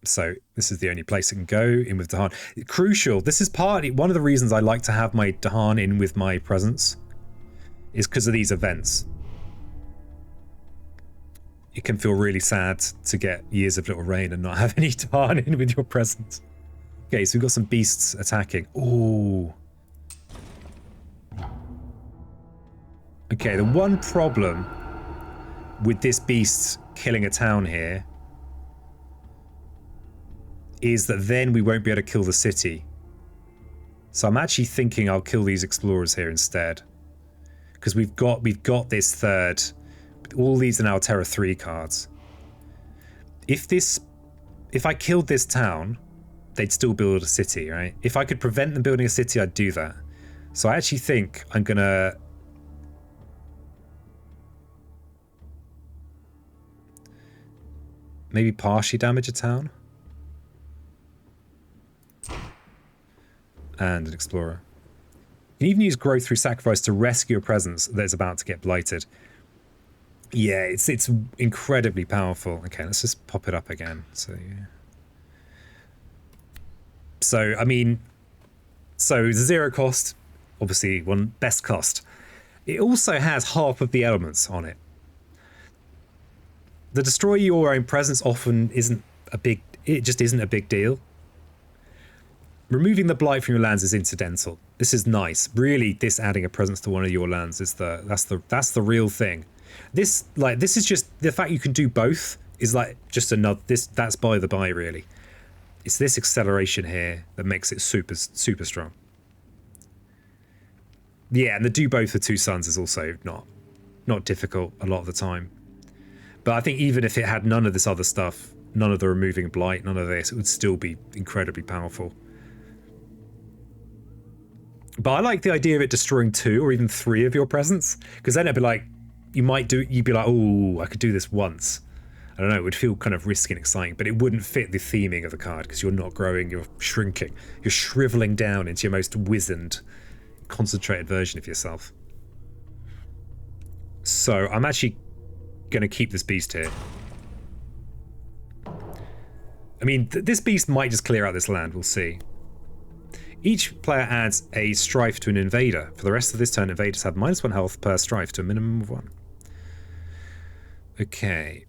So this is the only place it can go in with Dahan. Crucial. This is one of the reasons I like to have my Dahan in with my presence. is because of these events. It can feel really sad to get years of little rain and not have any tarn in with your presence. Okay, so we've got some beasts attacking. Ooh. Okay, the one problem with this beast killing a town here is that then we won't be able to kill the city. So I'm actually thinking I'll kill these explorers here instead. Because we've got this third. All these are now Terra 3 cards. If I killed this town, they'd still build a city, right? If I could prevent them building a city, I'd do that. So I actually think I'm gonna maybe partially damage a town. And an explorer. You can even use growth through sacrifice to rescue a presence that's about to get blighted. Yeah, it's incredibly powerful. Okay, let's just pop it up again. So yeah. So I mean, so zero cost, obviously one best cost. It also has half of the elements on it. The destroy your own presence often isn't a big. It just isn't a big deal. Removing the blight from your lands is incidental. This is nice. Really, this adding a presence to one of your lands is that's the real thing. This is just the fact you can do both is like just another that's by the by really. It's this acceleration here that makes it super strong. Yeah, and the do both for 2 suns is also not difficult a lot of the time. But I think even if it had none of this other stuff, none of the removing blight, none of this, it would still be incredibly powerful. But I like the idea of it destroying 2 or even 3 of your presence, because then it'd be like you'd be like, oh, I could do this once. I don't know, it would feel kind of risky and exciting, but it wouldn't fit the theming of the card because you're not growing, you're shrinking, you're shriveling down into your most wizened, concentrated version of yourself. So I'm actually going to keep this beast here. I mean, this beast might just clear out this land, we'll see. Each player adds a strife to an invader. For the rest of this turn, invaders have -1 health per strife to a minimum of 1. Okay.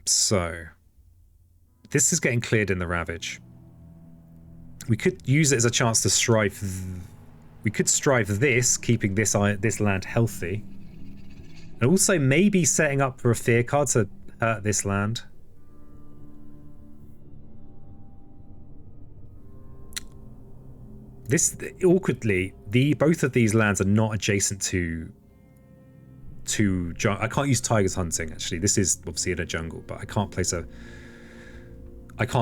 So, this is getting cleared in the Ravage. We could use it as a chance to strife. We could strive this, keeping this land healthy. And also maybe setting up for a fear card to hurt this land. This awkwardly, both of these lands are not adjacent to I can't use Tiger's Hunting actually. This is obviously in a jungle, but I can't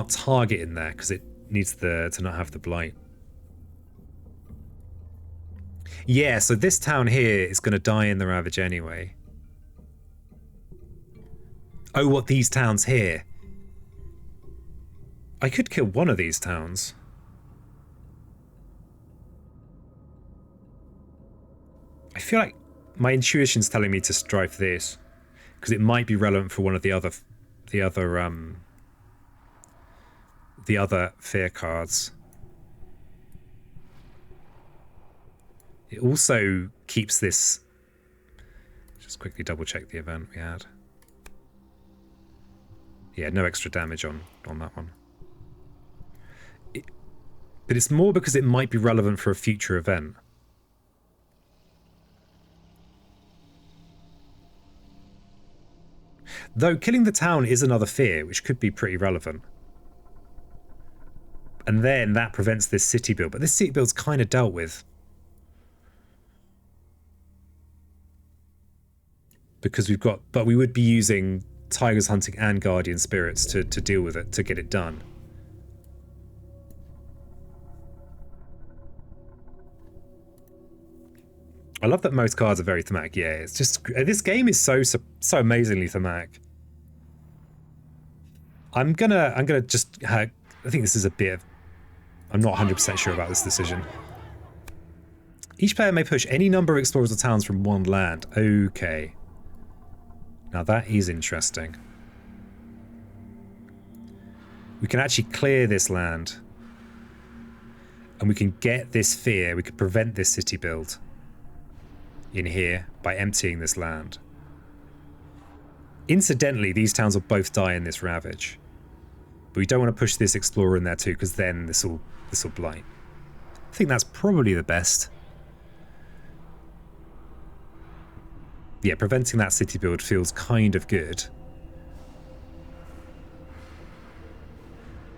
target in there because it needs to not have the blight. Yeah, so this town here is going to die in the Ravage anyway. Oh, what, these towns here? I could kill one of these towns. I feel like my intuition's telling me to strive this because it might be relevant for one of the other fear cards. It also keeps this. Just quickly double check the event we had. Yeah, no extra damage on that one. But it's more because it might be relevant for a future event. Though killing the town is another fear, which could be pretty relevant. And then that prevents this city build. But this city build's kind of dealt with. Because but we would be using Tiger's Hunting and Guardian Spirits to deal with it, to get it done. I love that most cards are very thematic. Yeah, it's just this game is so amazingly thematic. I'm gonna just I think this is a bit of, I'm not 100% sure about this decision. Each player may push any number of explorers or towns from one land. Okay. Now that is interesting. We can actually clear this land. And we can get this fear. We can prevent this city build. in here by emptying this land. Incidentally, these towns will both die in this ravage. But we don't want to push this explorer in there too, because then this will blight. I think that's probably the best. Yeah, preventing that city build feels kind of good.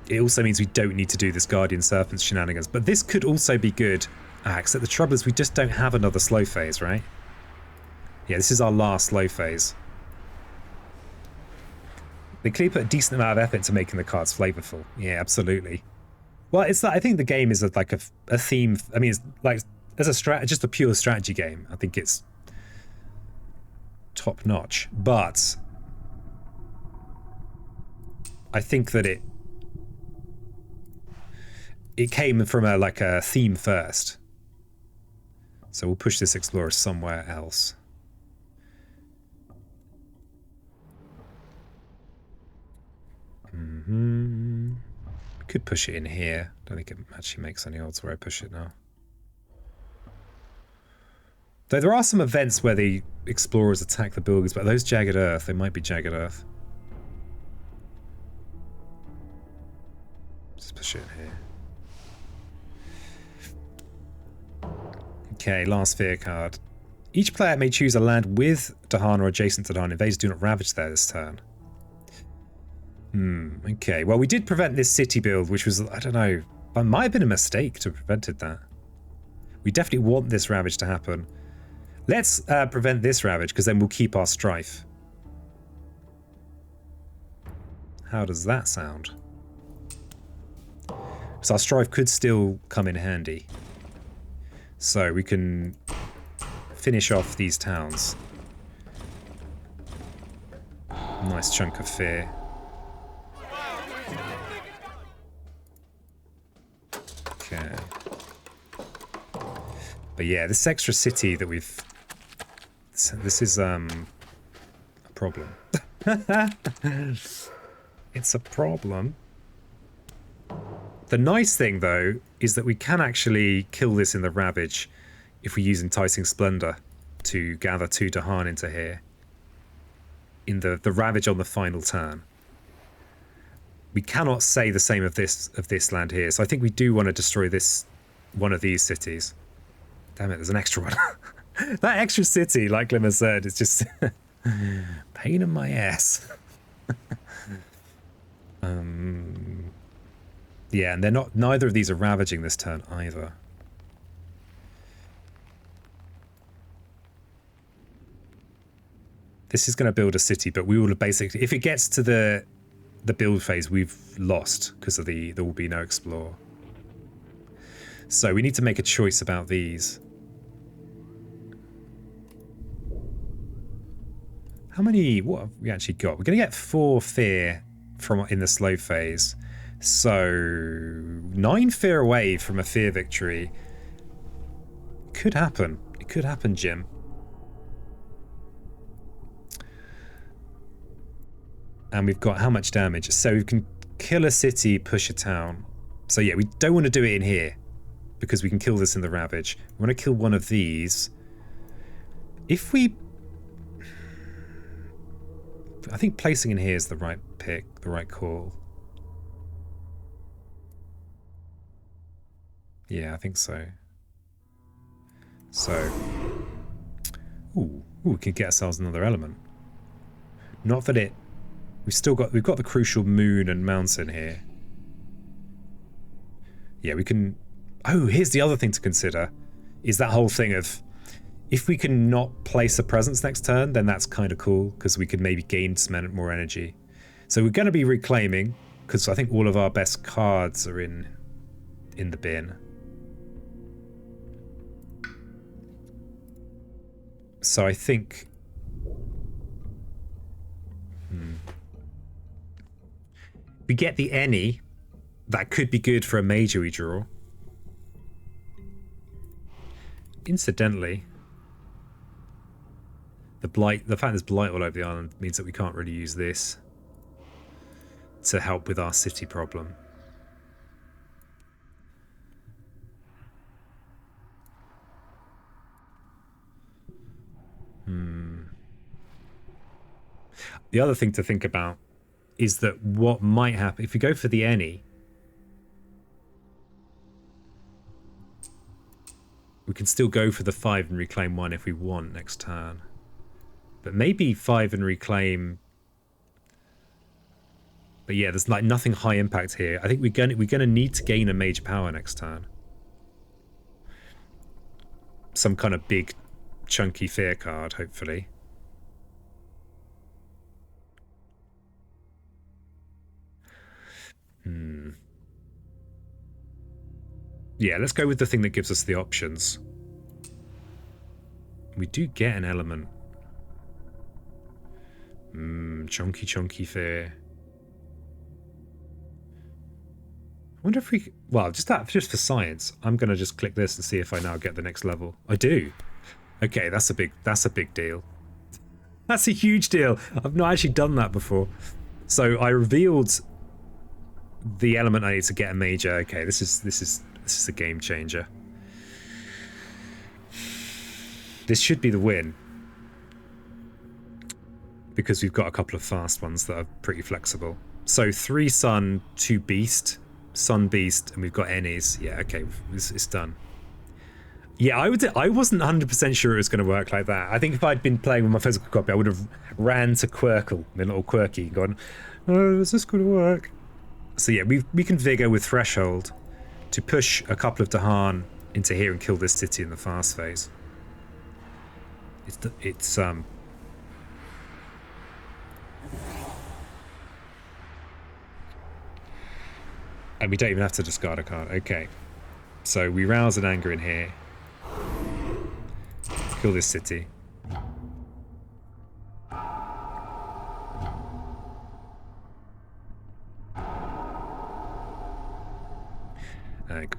It also means we don't need to do this Guardian Serpent shenanigans. But this could also be good. Except the trouble is we just don't have another slow phase, right? Yeah, this is our last slow phase. They clearly put a decent amount of effort into making the cards flavorful. Yeah, absolutely. Well, it's that I think the game is like a theme. I mean, it's like as a just a pure strategy game. I think it's top notch. But I think that it came from a theme first. So we'll push this explorer somewhere else. Could push it in here. Don't think it actually makes any odds where I push it now. Though there are some events where the explorers attack the buildings, but those Jagged Earth, they might be Jagged Earth. Just push it in here. Okay, last fear card. Each player may choose a land with Dahan or adjacent to Dahan. Invaders do not ravage there this turn. Okay. Well, we did prevent this city build, which was, I don't know, it might have been a mistake to have prevented that. We definitely want this ravage to happen. Let's prevent this ravage, because then we'll keep our strife. How does that sound? Because our strife could still come in handy. So we can finish off these towns. Nice chunk of fear. Okay. But yeah, this extra city that we've... This is a problem. It's a problem. The nice thing, though, is that we can actually kill this in the Ravage if we use Enticing Splendor to gather 2 Dahan into here. In the Ravage on the final turn. We cannot say the same of this land here, so I think we do want to destroy one of these cities. Damn it, there's an extra one. That extra city, like Glimmer said, is just pain in my ass. Yeah, and they're not. Neither of these are ravaging this turn either. This is going to build a city, but we will have basically, if it gets to the build phase, we've lost because of there will be no explore. So we need to make a choice about these. How many? What have we actually got? We're going to get 4 fear in the slow phase. So 9 fear away from a fear victory. Could happen. It could happen, Jim. And we've got how much damage? So we can kill a city, push a town. So yeah, we don't want to do it in here because we can kill this in the Ravage. We want to kill one of these. If we... I think placing in here is the right pick, the right call. Yeah, I think so. So... Ooh, we could get ourselves another element. Not that it... We've got the crucial moon and mountain here. Yeah, we can... Oh, here's the other thing to consider. Is that whole thing of... If we can not place a presence next turn, then that's kind of cool, because we could maybe gain some more energy. So we're going to be reclaiming, because I think all of our best cards are in the bin. So I think... We get the any, that could be good for a major we draw. Incidentally, the fact there's blight all over the island means that we can't really use this to help with our city problem. The other thing to think about is that what might happen if we go for the any, we can still go for the 5 and reclaim 1 if we want next turn. But maybe 5 and reclaim. But yeah, there's like nothing high impact here. I think we're gonna need to gain a major power next turn. Some kind of big chunky fear card, hopefully. Yeah, let's go with the thing that gives us the options. We do get an element. Chunky fear. I wonder if we... Well, just for science, I'm going to just click this and see if I now get the next level. I do. Okay, that's a big deal. That's a huge deal. I've not actually done that before. So I revealed the element I need to get a major. Okay, this is a game changer. This should be the win. Because we've got a couple of fast ones that are pretty flexible. So 3 sun, 2 beast, sun beast, and we've got Ennies. Yeah, okay, it's done. Yeah, I wasn't 100% sure it was going to work like that. I think if I'd been playing with my physical copy, I would have ran to Quirkle, my little Quirky, and gone, oh, is this going to work? So yeah, we can Vigor with Threshold to push a couple of Dahan into here and kill this city in the fast phase. It's and we don't even have to discard a card. Okay. So we rouse an anger in here. Kill this city.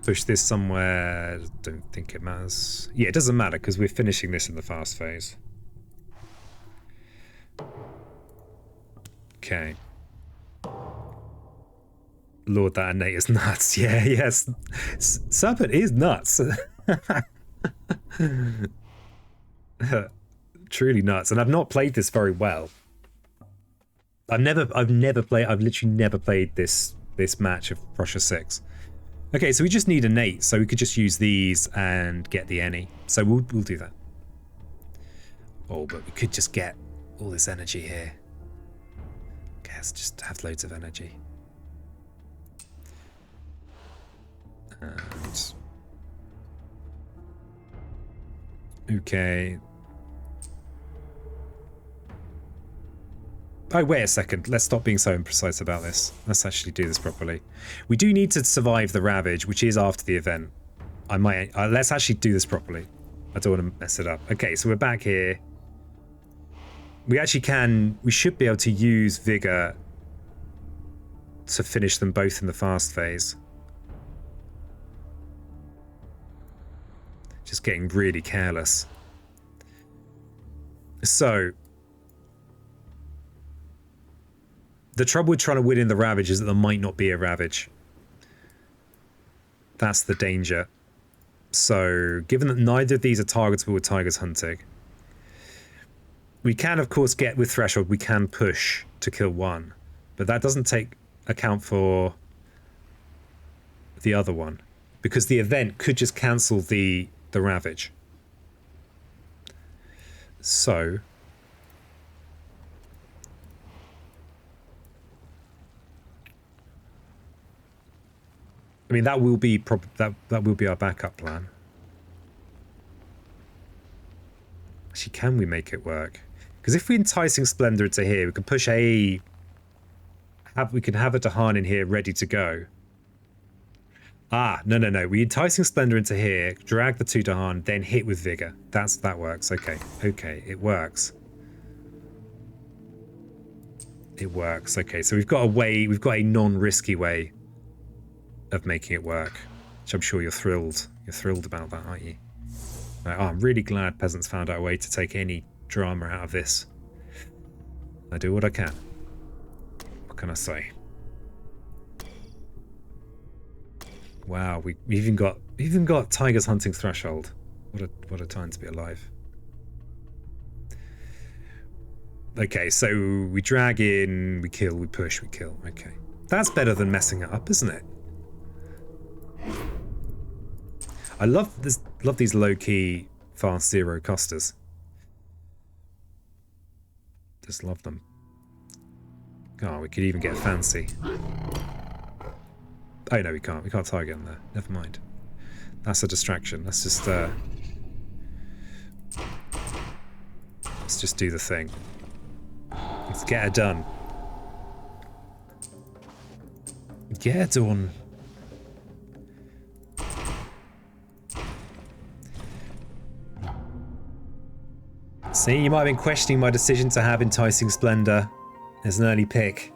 Push this somewhere. Don't think it matters. Yeah, it doesn't matter because we're finishing this in the fast phase. Okay. Lord, that innate is nuts. Yeah, yes. Serpent is nuts. Truly nuts. And I've not played this very well. I've literally never played this match of Prussia 6. Okay, so we just need innate, so we could just use these and get the any. So we'll do that. Oh, but we could just get all this energy here. Okay, let's just have loads of energy. And... okay. Oh, wait a second. Let's stop being so imprecise about this. Let's actually do this properly. We do need to survive the Ravage, which is after the event. I might... let's actually do this properly. I don't want to mess it up. Okay, so we're back here. We actually can... we should be able to use Vigor to finish them both in the fast phase. Just getting really careless. So... the trouble with trying to win in the Ravage is that there might not be a Ravage. That's the danger. So, given that neither of these are targetable with Tigers Hunting, we can, of course, get with Threshold, we can push to kill one. But that doesn't take account for the other one. Because the event could just cancel the Ravage. So... I mean, that will be that will be our backup plan. Actually, can we make it work? Because if we Enticing Splendor into here, we can push we can have a Dahan in here ready to go. Ah, no. We Enticing Splendor into here, drag the 2 Dahan, then hit with Vigor. That works. Okay, it works. It works. Okay, so we've got a non-risky way of making it work, which I'm sure you're thrilled. You're thrilled about that, aren't you? Right, I'm really glad Peasants found out a way to take any drama out of this. I do what I can. What can I say? Wow, we even got Tigers Hunting Threshold. What a time to be alive. Okay, so we drag in, we kill, we push, we kill. Okay. That's better than messing it up, isn't it? I love these low-key fast zero costers. Just love them. Oh, we could even get fancy. Oh no, we can't. We can't target them there. Never mind. That's a distraction. Let's just do the thing. Let's get it done. Get it done. See, you might have been questioning my decision to have Enticing Splendor as an early pick.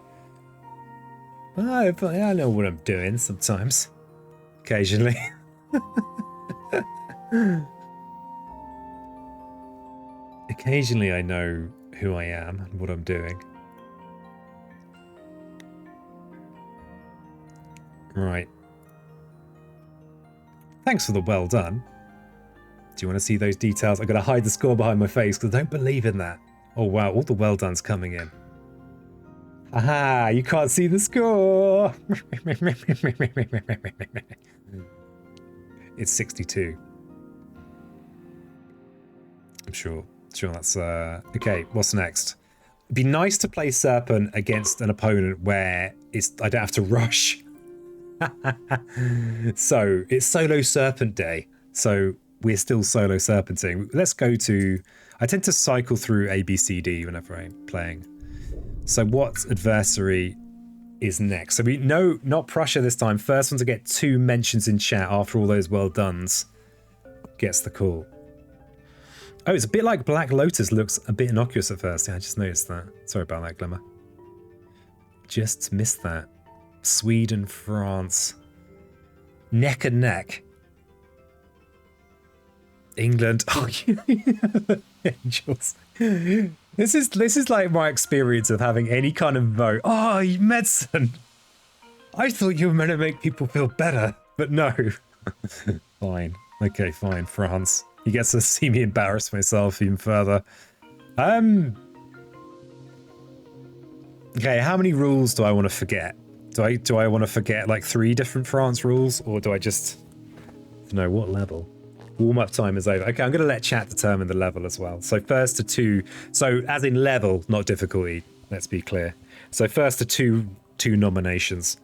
But I know what I'm doing sometimes. Occasionally. Occasionally I know who I am and what I'm doing. Right. Thanks for the well done. Do you want to see those details? I'm going to hide the score behind my face because I don't believe in that. Oh wow, all the well done's coming in. Aha, you can't see the score! It's 62. I'm sure that's okay. What's next? It'd be nice to play Serpent against an opponent where I don't have to rush. So it's solo Serpent day, so we're still solo Serpenting. Let's go to, I tend to cycle through A, B, C, D whenever I'm playing. So what adversary is next? So we know not Prussia this time. First one to get 2 mentions in chat after all those well dones gets the call. Oh, it's a bit like Black Lotus. Looks a bit innocuous at first. Yeah, I just noticed that. Sorry about that, Glimmer. Just missed that. Sweden, France. Neck and neck. England. Oh, Angels. This is like my experience of having any kind of vote. Oh, medicine. I thought you were meant to make people feel better, but no. Fine. Okay, fine. France. He gets to see me embarrass myself even further. Okay, how many rules do I want to forget? Do I want to forget like 3 different France rules, or do I just know what level? Warm-up time is over. Okay, I'm going to let chat determine the level as well. So first to 2. So as in level, not difficulty. Let's be clear. So first to two nominations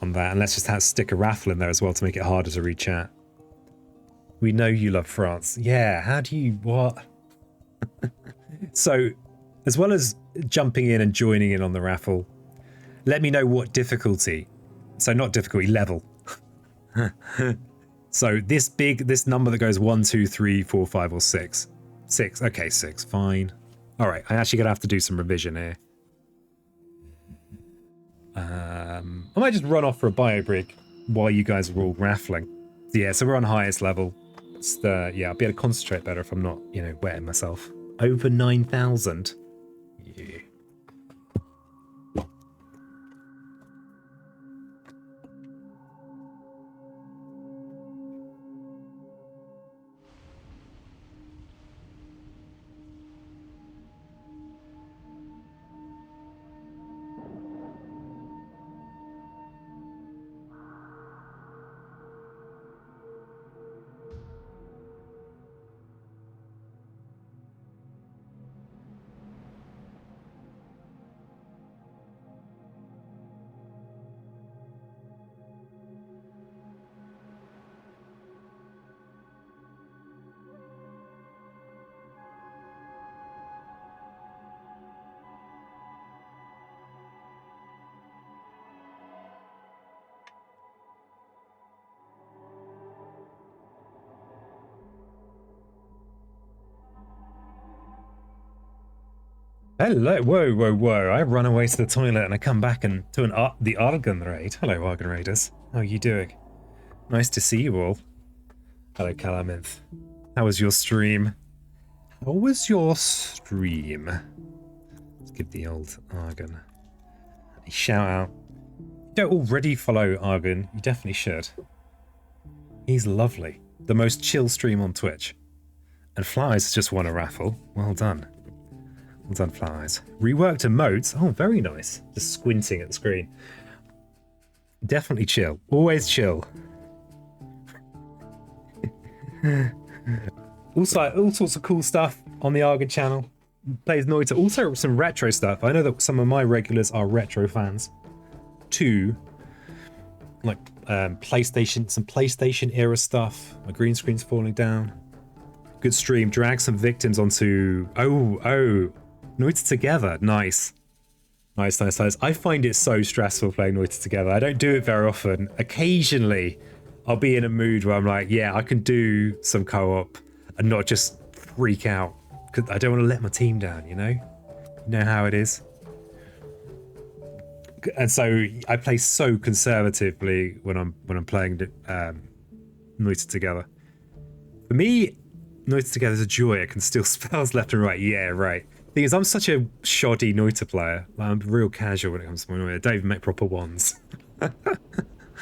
on that, and let's just stick a raffle in there as well to make it harder to read chat. We know you love France. Yeah, how do you... what? So, as well as jumping in and joining in on the raffle, let me know what difficulty. So not difficulty, level. So this number that goes 1, 2, 3, 4, 5, or 6. 6. Okay, 6. Fine. All right, I'm actually going to have to do some revision here. I might just run off for a bio break while you guys are all raffling. Yeah, so we're on highest level. Yeah, I'll be able to concentrate better if I'm not, wetting myself. Over 9,000. Yeah. Hello, whoa. I run away to the toilet and I come back and to the Argon raid. Hello, Argon Raiders. How are you doing? Nice to see you all. Hello, Calaminth. How was your stream? How was your stream? Let's give the old Argon a shout out. If you don't already follow Argon, you definitely should. He's lovely. The most chill stream on Twitch. And Flies just won a raffle. Well done. Well done, Flies. Reworked emotes. Oh, very nice. Just squinting at the screen. Definitely chill. Always chill. Also, all sorts of cool stuff on the Argon channel. Plays Noita. Also, some retro stuff. I know that some of my regulars are retro fans too. Like some PlayStation era stuff. My green screen's falling down. Good stream. Drag some victims onto. Oh, Noita together. Nice. Nice. I find it so stressful playing Noita together. I don't do it very often. Occasionally, I'll be in a mood where I'm like, yeah, I can do some co-op and not just freak out. Because I don't want to let my team down, you know? You know how it is? And so I play so conservatively when I'm playing Noita together. For me, Noita together is a joy. I can steal spells left and right. Yeah, right. Thing is, I'm such a shoddy Noita player. Like, I'm real casual when it comes to my Noita. I don't even make proper wands.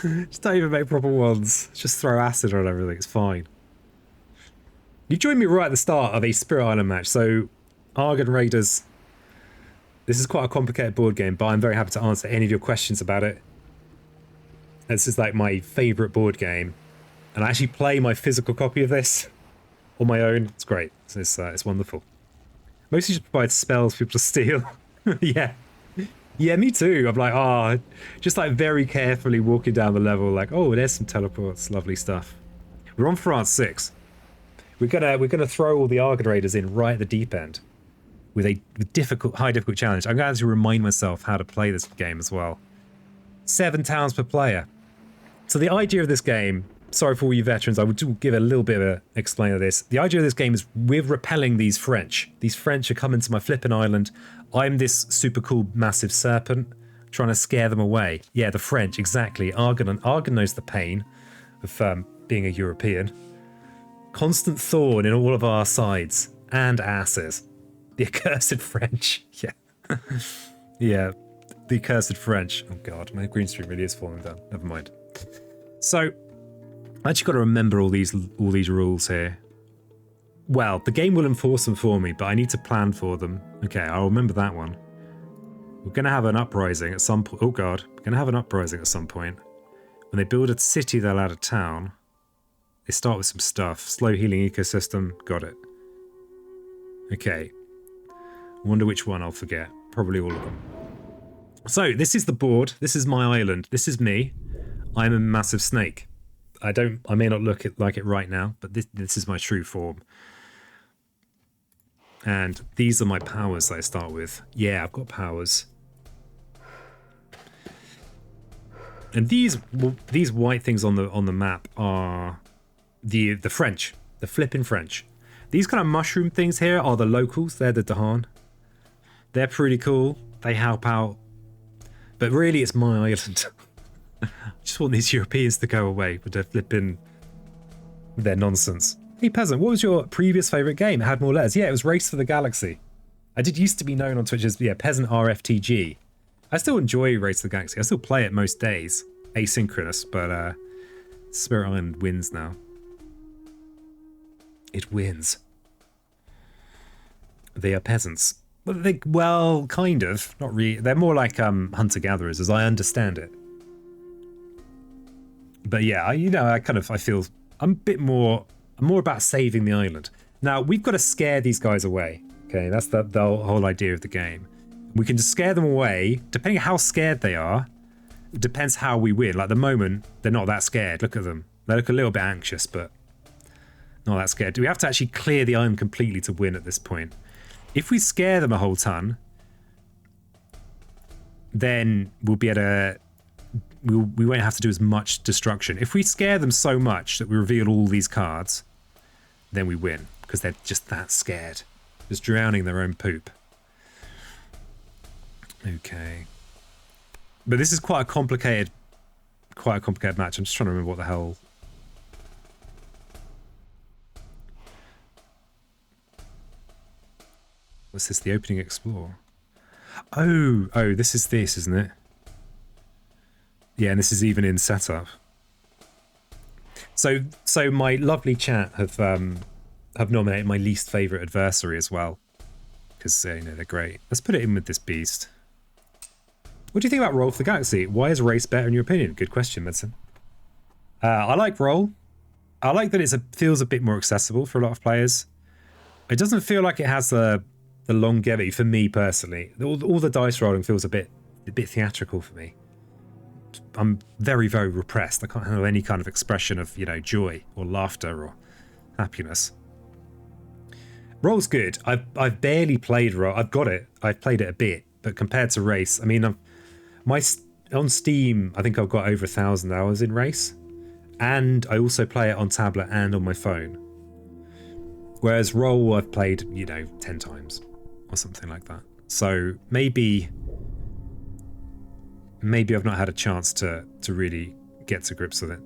Just don't even make proper wands. Just throw acid on everything. It's fine. You joined me right at the start of a Spirit Island match. So, Argon Raiders. This is quite a complicated board game, but I'm very happy to answer any of your questions about it. This is like my favourite board game. And I actually play my physical copy of this on my own. It's great. It's wonderful. Mostly just provides spells for people to steal. Yeah. Yeah, me too. I'm like, just like very carefully walking down the level, like, oh, there's some teleports, lovely stuff. We're on France 6. We're gonna throw all the Argon Raiders in right at the deep end with a high difficult challenge. I'm going to remind myself how to play this game as well. 7 towns per player. So the idea of this game, sorry for all you veterans, I would give a little bit of an explain of this. The idea of this game is we're repelling these French. These French are coming to my flipping island. I'm this super cool massive serpent trying to scare them away. Yeah, the French, exactly. Argon knows the pain of being a European. Constant thorn in all of our sides and asses. The accursed French. Yeah. Yeah, the accursed French. Oh god, my green screen really is falling down. Never mind. So, I actually got to remember all these rules here. Well, the game will enforce them for me, but I need to plan for them. Okay, I'll remember that one. We're going to have an uprising at some point. Oh god, we're going to have an uprising at some point. When they build a city, they'll add a town. They start with some stuff. Slow healing ecosystem. Got it. Okay. Wonder which one I'll forget. Probably all of them. So, this is the board. This is my island. This is me. I'm a massive snake. I may not look like it right now, but this is my true form. And these are my powers that I start with. Yeah, I've got powers. And these white things on the map are the French, the flipping French. These kind of mushroom things here are the locals. They're the Dahan. They're pretty cool. They help out. But really, it's my island. I just want these Europeans to go away with their flipping, their nonsense. Hey, Peasant, what was your previous favourite game? It had more letters. Yeah, it was Race for the Galaxy. I did used to be known on Twitch as, Peasant RFTG. I still enjoy Race for the Galaxy. I still play it most days. Asynchronous, but Spirit Island wins now. It wins. They are peasants. Well, kind of. Not really. They're more like hunter-gatherers, as I understand it. But yeah, I feel I'm more about saving the island. Now, we've got to scare these guys away. Okay, that's the whole idea of the game. We can just scare them away. Depending on how scared they are, it depends how we win. Like, at the moment, they're not that scared. Look at them. They look a little bit anxious, but not that scared. Do we have to actually clear the island completely to win at this point? If we scare them a whole ton, then we'll be able to... We won't have to do as much destruction. If we scare them so much that we reveal all these cards, then we win, because they're just that scared. Just drowning in their own poop. Okay. But this is quite a complicated match. I'm just trying to remember what the hell... What's this? The opening explore. Oh, this is this, isn't it? Yeah, and this is even in setup. So my lovely chat have nominated my least favourite adversary as well. because you know, they're great. Let's put it in with this beast. What do you think about Roll for the Galaxy? Why is Race better in your opinion? Good question, Medicine. I like Roll. I like that it feels a bit more accessible for a lot of players. It doesn't feel like it has the longevity for me personally. All the dice rolling feels a bit theatrical for me. I'm very, very repressed. I can't handle any kind of expression of, you know, joy or laughter or happiness. Roll's good. I've barely played Roll. I've got it. I've played it a bit, but compared to Race, I mean, on Steam, I think I've got over 1,000 hours in Race, and I also play it on tablet and on my phone. Whereas Roll, I've played, you know, 10 times or something like that. So maybe I've not had a chance to really get to grips with it.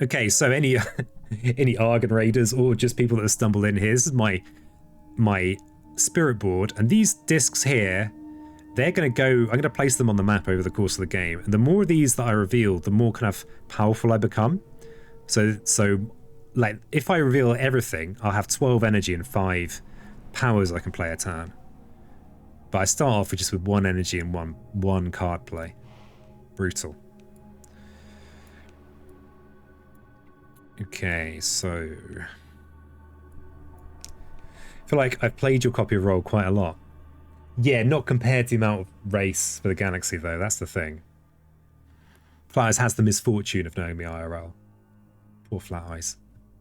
Okay, so any Argon Raiders or just people that have stumbled in here, this is my spirit board, and these discs here, they're going to go, I'm going to place them on the map over the course of the game, and the more of these that I reveal, the more kind of powerful I become. So like if I reveal everything, I'll have 12 energy and 5 powers I can play a turn. But I start off just with 1 energy and one card play. Brutal. Okay, so I feel like I've played your copy of Roll quite a lot. Yeah, not compared to the amount of Race for the Galaxy though, that's the thing. Flat Eyes has the misfortune of knowing me IRL. Poor Flat Eyes.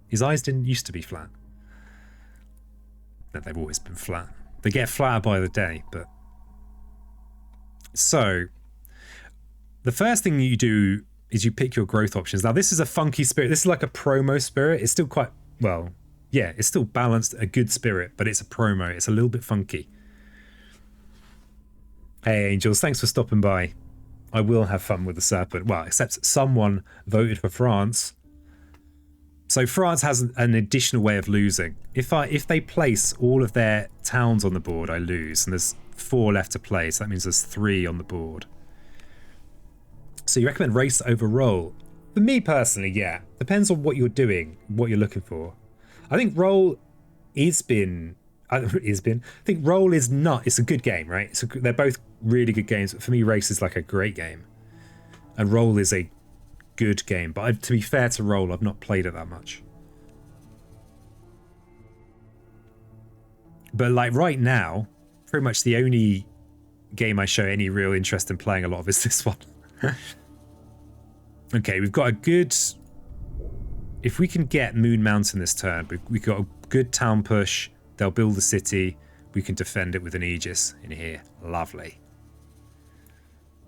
His eyes didn't used to be flat. No, they've always been flat. They get flatter by the day, but... So, the first thing you do is you pick your growth options. Now, this is a funky spirit. This is like a promo spirit. It's still quite... Well, yeah, it's still balanced, a good spirit, but it's a promo. It's a little bit funky. Hey, Angels, thanks for stopping by. I will have fun with the Serpent. Well, except someone voted for France. So France has an additional way of losing. If they place all of their towns on the board, I lose, and there's 4 left to play, so that means there's 3 on the board. So you recommend Race over Roll? For me personally, yeah. Depends on what you're doing, what you're looking for. I think Roll I think Roll is not. It's a good game, right? They're both really good games. But for me, Race is like a great game, and Roll is a good game. But to be fair to Roll, I've not played it that much. But like right now, pretty much the only game I show any real interest in playing a lot of is this one. Okay, we've got a good... If we can get Moon Mountain this turn, we've got a good town push. They'll build a city. We can defend it with an Aegis in here. Lovely.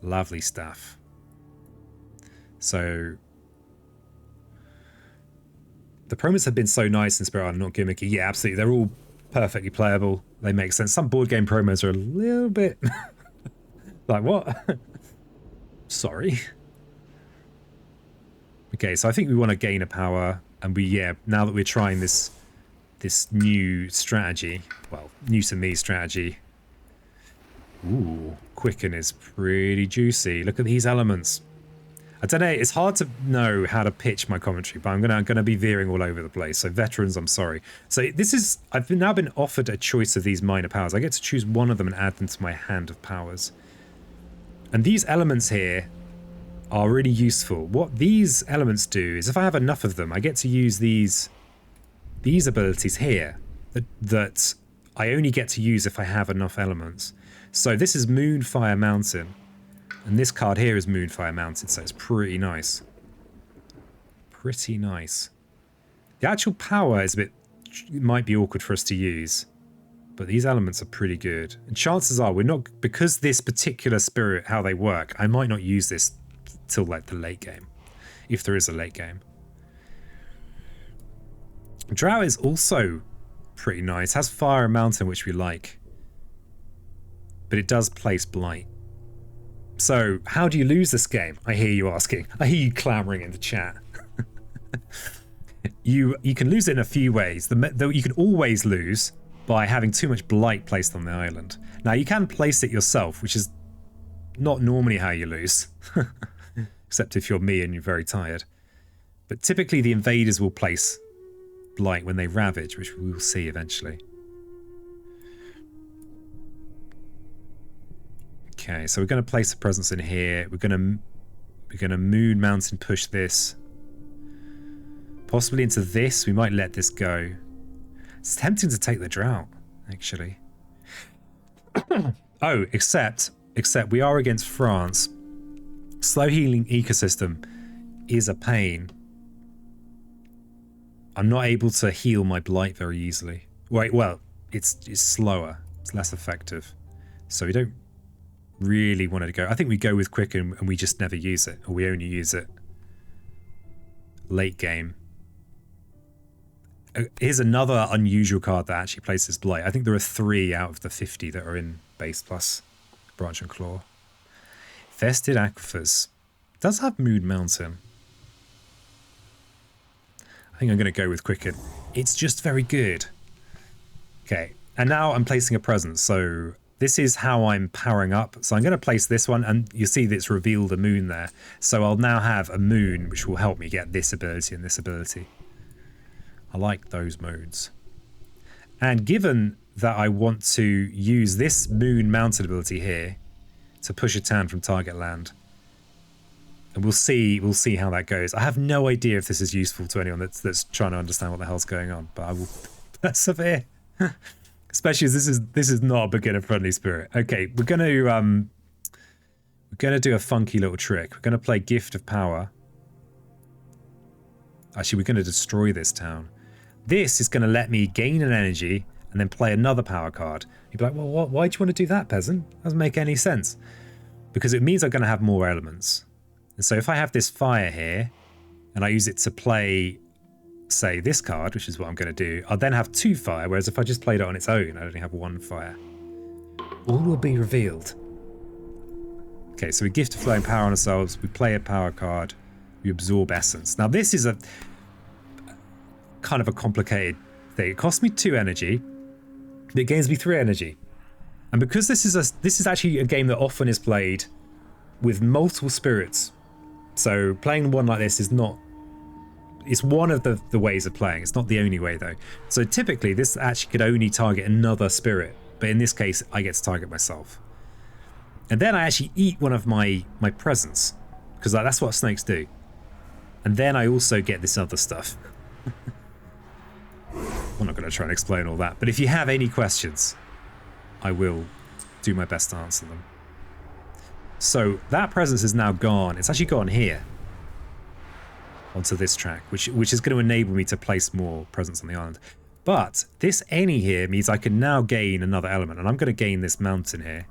Lovely stuff. So... The promos have been so nice in Spirit Island, not gimmicky. Yeah, absolutely. They're all perfectly playable. They make sense. Some board game promos are a little bit... like, what? Sorry. Okay, so I think we want to gain a power, and now that we're trying this new strategy, well, new to me strategy. Ooh, Quicken is pretty juicy. Look at these elements. I don't know, it's hard to know how to pitch my commentary, but I'm gonna be veering all over the place. So veterans, I'm sorry. So I've now been offered a choice of these minor powers. I get to choose one of them and add them to my hand of powers. And these elements here are really useful. What these elements do is if I have enough of them, I get to use these abilities here that I only get to use if I have enough elements. So this is Moon, Fire, Mountain. And this card here is Moon, Fire, Mountain, so it's pretty nice. Pretty nice. The actual power is it might be awkward for us to use, but these elements are pretty good. And chances are we're not, because this particular spirit, how they work, I might not use this till like the late game, if there is a late game. Drow is also pretty nice. Has Fire and Mountain, which we like, but it does place Blight. So how do you lose this game? I hear you asking. I hear you clamoring in the chat. You can lose it in a few ways. You can always lose by having too much Blight placed on the island. Now you can place it yourself, which is not normally how you lose. Except if you're me and you're very tired. But typically the invaders will place Blight when they ravage, which we will see eventually. Okay, so we're going to place a presence in here. We're going to moon mountain push this. Possibly into this. We might let this go. It's tempting to take the drought, actually. Oh, except we are against France. Slow healing ecosystem is a pain. I'm not able to heal my blight very easily. Wait, well, it's slower. It's less effective. So we don't really want to go. I think we go with Quicken and we just never use it, or we only use it late game. Here's another unusual card that actually places blight. I think there are 3 out of the 50 that are in base plus branch and claw. Fested aquifers. Does have Moon Mountain. I think I'm going to go with Quicken. It's just very good. Okay, and now I'm placing a presence. So this is how I'm powering up. So I'm going to place this one, and you see that it's revealed a moon there. So I'll now have a moon, which will help me get this ability and this ability. I like those modes. And given that I want to use this moon mounted ability here to push a town from target land, and we'll see how that goes. I have no idea if this is useful to anyone that's trying to understand what the hell's going on, but I will persevere. Especially as this is not a beginner friendly spirit. Okay, we're gonna do a funky little trick. We're gonna play Gift of Power. Actually, we're gonna destroy this town. This is gonna let me gain an energy and then play another power card. You'd be like, well, why do you want to do that, peasant? Doesn't make any sense. Because it means I'm gonna have more elements. And so if I have this fire here and I use it to play, say, this card, which is what I'm going to do, I'll then have 2 fire, whereas if I just played it on its own, I'd only have 1 fire. All will be revealed. Okay, so we gift a flowing power on ourselves, we play a power card, we absorb essence. Now this is a kind of a complicated thing. It costs me 2 energy, but it gains me 3 energy. And because this is actually a game that often is played with multiple spirits, so playing one like this is not, it's one of the ways of playing. It's not the only way though. So typically this actually could only target another spirit, but in this case I get to target myself. And then I actually eat one of my presents, because that's what snakes do. And then I also get this other stuff. I'm not going to try and explain all that, but if you have any questions, I will do my best to answer them. So that presence is now gone. It's actually gone here onto this track, which is going to enable me to place more presence on the island. But this any here means I can now gain another element, and I'm going to gain this mountain here.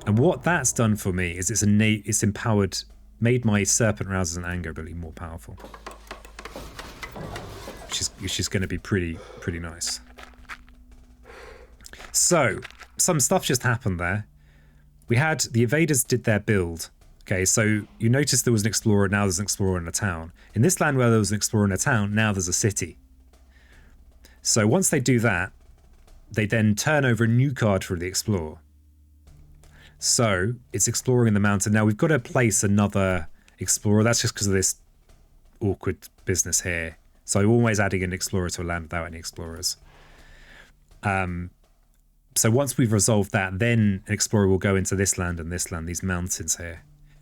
And what that's done for me is it's empowered, made my Serpent Rouses and Anger ability more powerful, which is going to be pretty nice. So some stuff just happened there. We had the invaders did their build. Okay, so you notice there was an explorer, now there's an explorer in a town. In this land where there was an explorer in a town, now there's a city. So once they do that, they then turn over a new card for the explorer. So it's exploring in the mountain. Now we've got to place another explorer. That's just because of this awkward business here. So I'm always adding an explorer to a land without any explorers. So once we've resolved that, then an explorer will go into this land and this land, these mountains here.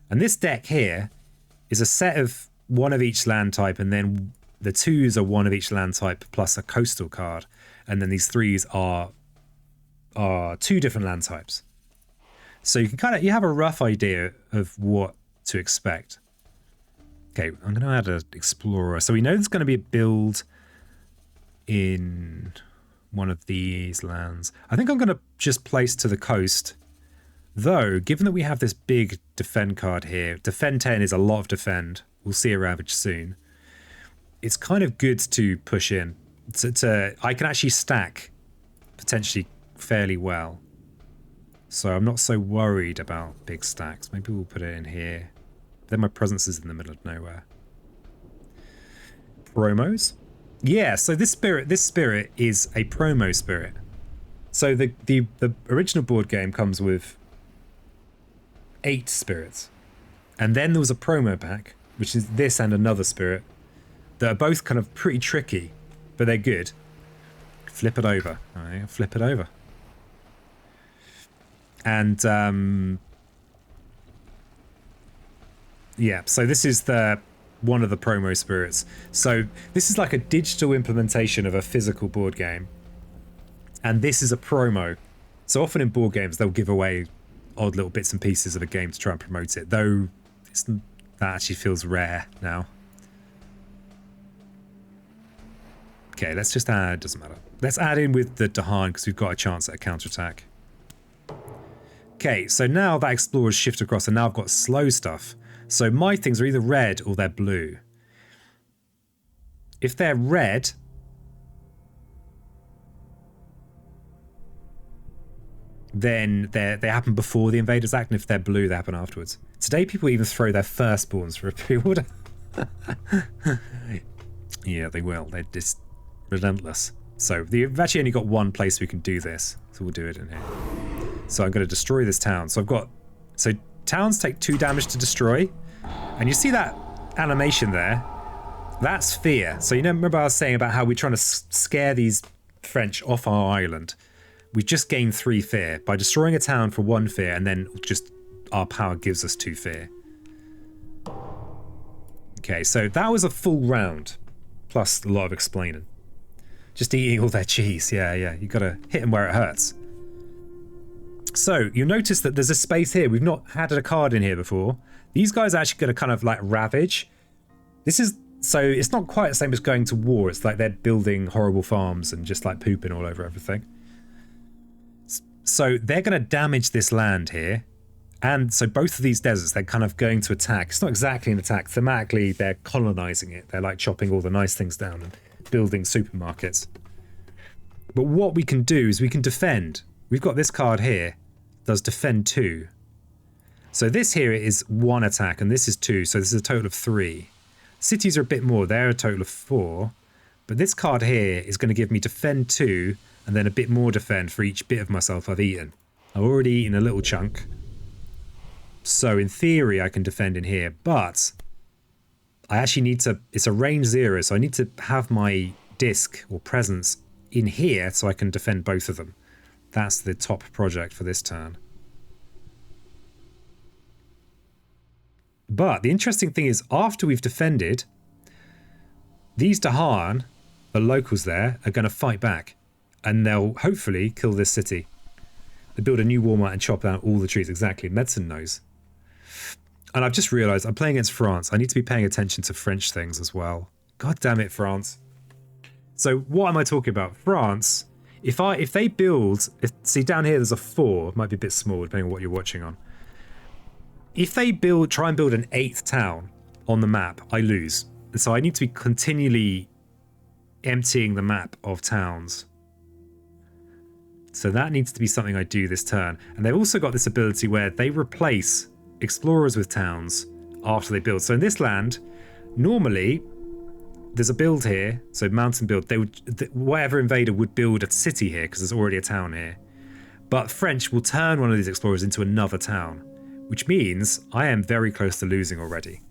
And this deck here is a set of one of each land type, and then the 2s are one of each land type plus a coastal card. And then these 3s are 2 different land types. So you can you have a rough idea of what to expect. Okay, I'm going to add an explorer. So we know there's going to be a build in one of these lands. I think I'm going to just place to the coast. Though, given that we have this big defend card here, defend 10 is a lot of defend. We'll see a ravage soon. It's kind of good to push in. I can actually stack potentially fairly well. So I'm not so worried about big stacks. Maybe we'll put it in here. Then my presence is in the middle of nowhere. Promos? Yeah, so this spirit is a promo spirit. So the original board game comes with 8 spirits. And then there was a promo pack, which is this and another spirit, that are both kind of pretty tricky, but they're good. Flip it over. All right, flip it over. And yeah, so this is one of the promo spirits. So this is like a digital implementation of a physical board game, and this is a promo. So often in board games they'll give away odd little bits and pieces of a game to try and promote it, though that actually feels rare now. Okay, let's just add, doesn't matter. Let's add in with the Dahan because we've got a chance at a counterattack. Okay, so now that explorer's shift across, and now I've got slow stuff. So my things are either red or they're blue. If they're red, then they happen before the invaders act, and if they're blue, they happen afterwards. Today, people even throw their firstborns for a pre-order. Yeah, they will. They're just relentless. So we've actually only got one place we can do this, so we'll do it in here. So I'm going to destroy this town. So towns take 2 damage to destroy, and you see that animation there? That's fear. So remember I was saying about how we're trying to scare these French off our island. We've just gained 3 fear by destroying a town for 1 fear, and then just our power gives us 2 fear. Okay, so that was a full round, plus a lot of explaining. Just eating all their cheese. Yeah, you gotta hit them where it hurts. So you'll notice that there's a space here. We've not had a card in here before. These guys are actually going to kind of like ravage. So it's not quite the same as going to war. It's like they're building horrible farms and just like pooping all over everything. So they're going to damage this land here. And so both of these deserts, they're kind of going to attack. It's not exactly an attack. Thematically, they're colonizing it. They're like chopping all the nice things down and building supermarkets. But what we can do is we can defend. We've got this card here. Does defend 2. So this here is 1 attack, and this is 2. So this is a total of 3. Cities are a bit more. They're a total of 4. But this card here is going to give me defend 2, and then a bit more defend for each bit of myself I've eaten. I've already eaten a little chunk. So in theory, I can defend in here, but I actually need to, it's a range 0, so I need to have my disc or presence in here so I can defend both of them. That's the top project for this turn. But the interesting thing is, after we've defended, these Dahan, the locals there, are going to fight back, and they'll hopefully kill this city. They build a new Walmart and chop down all the trees. Exactly, medicine knows. And I've just realised I'm playing against France. I need to be paying attention to French things as well. God damn it, France. So what am I talking about? France, if they build, see down here there's a 4, it might be a bit small depending on what you're watching on. If they try and build an 8th town on the map, I lose. And so I need to be continually emptying the map of towns. So that needs to be something I do this turn. And they've also got this ability where they replace explorers with towns after they build. So in this land, normally there's a build here, so mountain build. Whatever invader would build a city here because there's already a town here. But French will turn one of these explorers into another town, which means I am very close to losing already.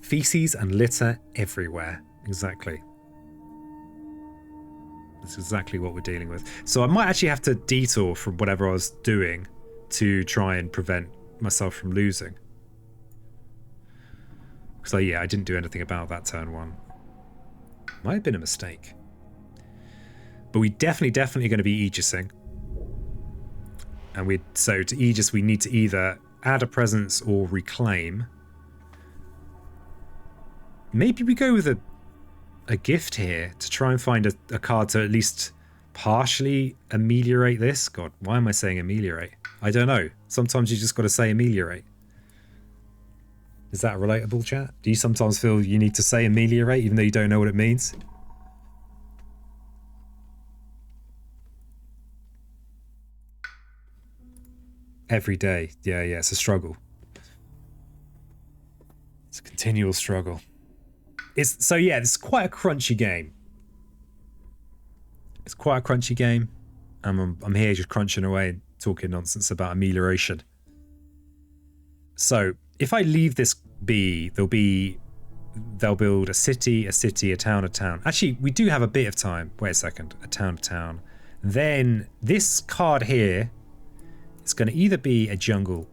Feces and litter everywhere. Exactly. That's exactly what we're dealing with. So I might actually have to detour from whatever I was doing to try and prevent myself from losing. Because yeah, I didn't do anything about that turn 1. Might have been a mistake. But we definitely going to be Aegising. And so to Aegis we need to either add a presence or reclaim. Maybe we go with a gift here to try and find a card to at least partially ameliorate this. God, why am I saying ameliorate? I don't know. Sometimes you just got to say ameliorate. Is that relatable, chat? Do you sometimes feel you need to say ameliorate even though you don't know what it means? Every day. Yeah, it's a struggle. It's a continual struggle. So yeah, it's quite a crunchy game. It's quite a crunchy game. I'm here just crunching away, talking nonsense about amelioration. So if I leave this be, they'll build a city, a town, a town. Actually, we do have a bit of time. Wait a second. A town. Then this card here is going to either be a jungle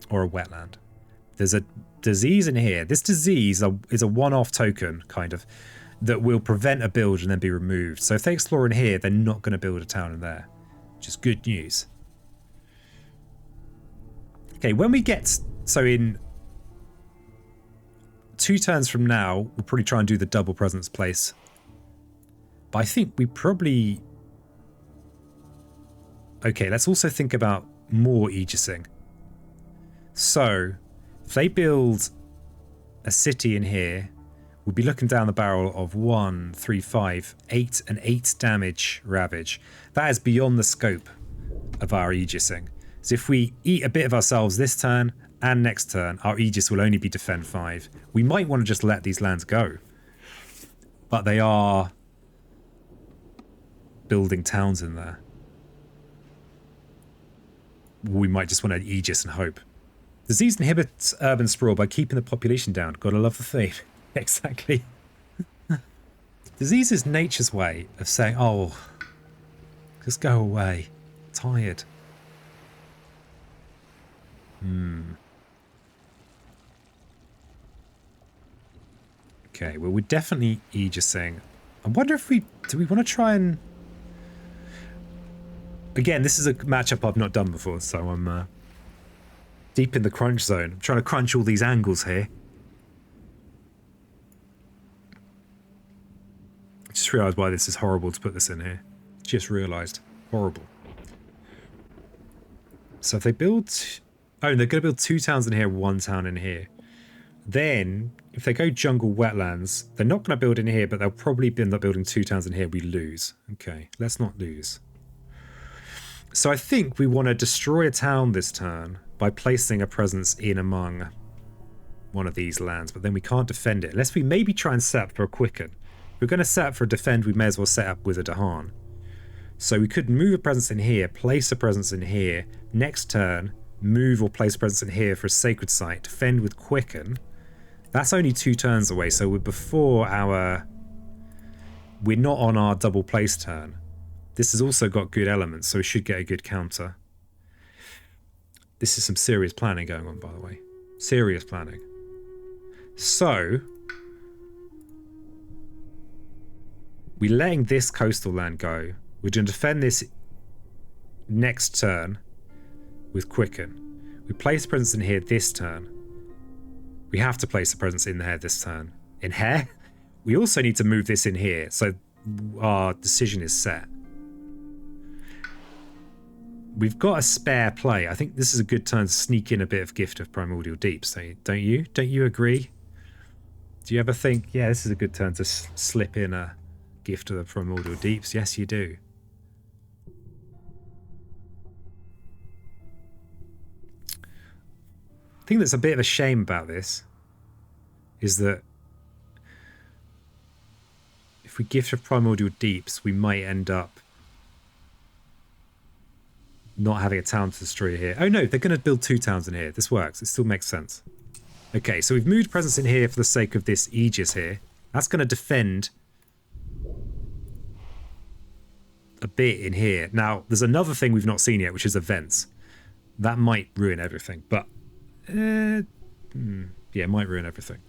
or a wetland. There's a disease in here. This disease is a one-off token, kind of, that will prevent a build and then be removed. So if they explore in here, they're not going to build a town in there, which is good news. Okay, when we get... So in 2 turns from now, we'll probably try and do the double presence place. But I think we probably... Okay, let's also think about more aegising. So, if they build a city in here, we'll be looking down the barrel of 1, 3, 5, 8, and 8 damage ravage. That is beyond the scope of our aegising. So if we eat a bit of ourselves this turn and next turn, our aegis will only be defend 5. We might want to just let these lands go. But they are building towns in there. We might just want to aegis and hope. Disease inhibits urban sprawl by keeping the population down. Gotta love the theme. Exactly. Disease is nature's way of saying, oh, just go away. Tired. Okay, well, we're definitely aegising. I wonder if do we want to try and... Again, this is a matchup I've not done before, so I'm deep in the crunch zone. I'm trying to crunch all these angles here. I just realised why this is horrible to put this in here. Just realised. Horrible. So if they build... Oh, they're going to build 2 towns in here, 1 town in here. Then, if they go jungle wetlands, they're not going to build in here, but they'll probably end up building 2 towns in here. We lose. Okay, let's not lose. So I think we want to destroy a town this turn by placing a presence in among one of these lands, but then we can't defend it. Unless we maybe try and set up for a quicken. If we're going to set up for a defend, we may as well set up with a Dahan. So we could move a presence in here, place a presence in here, next turn, move or place a presence in here for a sacred site, defend with quicken. That's only 2 turns away, so we're before our... We're not on our double place turn. This has also got good elements, so we should get a good counter. This is some serious planning going on, by the way. Serious planning. So... We're letting this coastal land go. We're going to defend this next turn with quicken. We place a presence in here this turn. We have to place a presence in there this turn. In here? We also need to move this in here, so our decision is set. We've got a spare play. I think this is a good turn to sneak in a bit of Gift of Primordial Deeps, don't you? Don't you agree? Do you ever think, yeah, this is a good turn to slip in a Gift of the Primordial Deeps? Yes, you do. I think that's a bit of a shame about this is that if we Gift of Primordial Deeps, we might end up not having a town to destroy here. Oh no, they're going to build 2 towns in here. This works. It still makes sense. Okay, so we've moved presence in here for the sake of this Aegis here. That's going to defend a bit in here. Now, there's another thing we've not seen yet, which is events. That might ruin everything, but... yeah, it might ruin everything.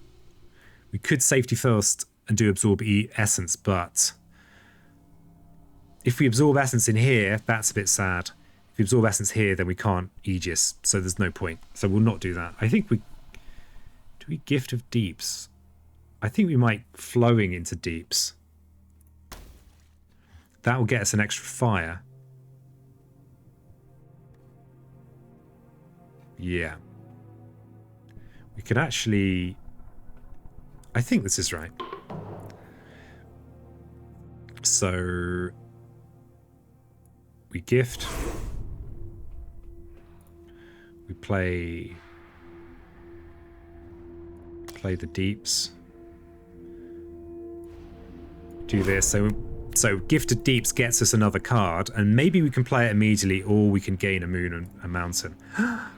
We could safety first and do absorb essence, but... If we absorb essence in here, that's a bit sad. If we absorb essence here, then we can't Aegis, so there's no point. So we'll not do that. I think we... Do we Gift of Deeps? I think we might Flowing into Deeps. That will get us an extra fire. Yeah. We could actually... I think this is right. So... We gift. We play the deeps. Do this. So Gifted Deeps gets us another card, and maybe we can play it immediately, or we can gain a moon and a mountain.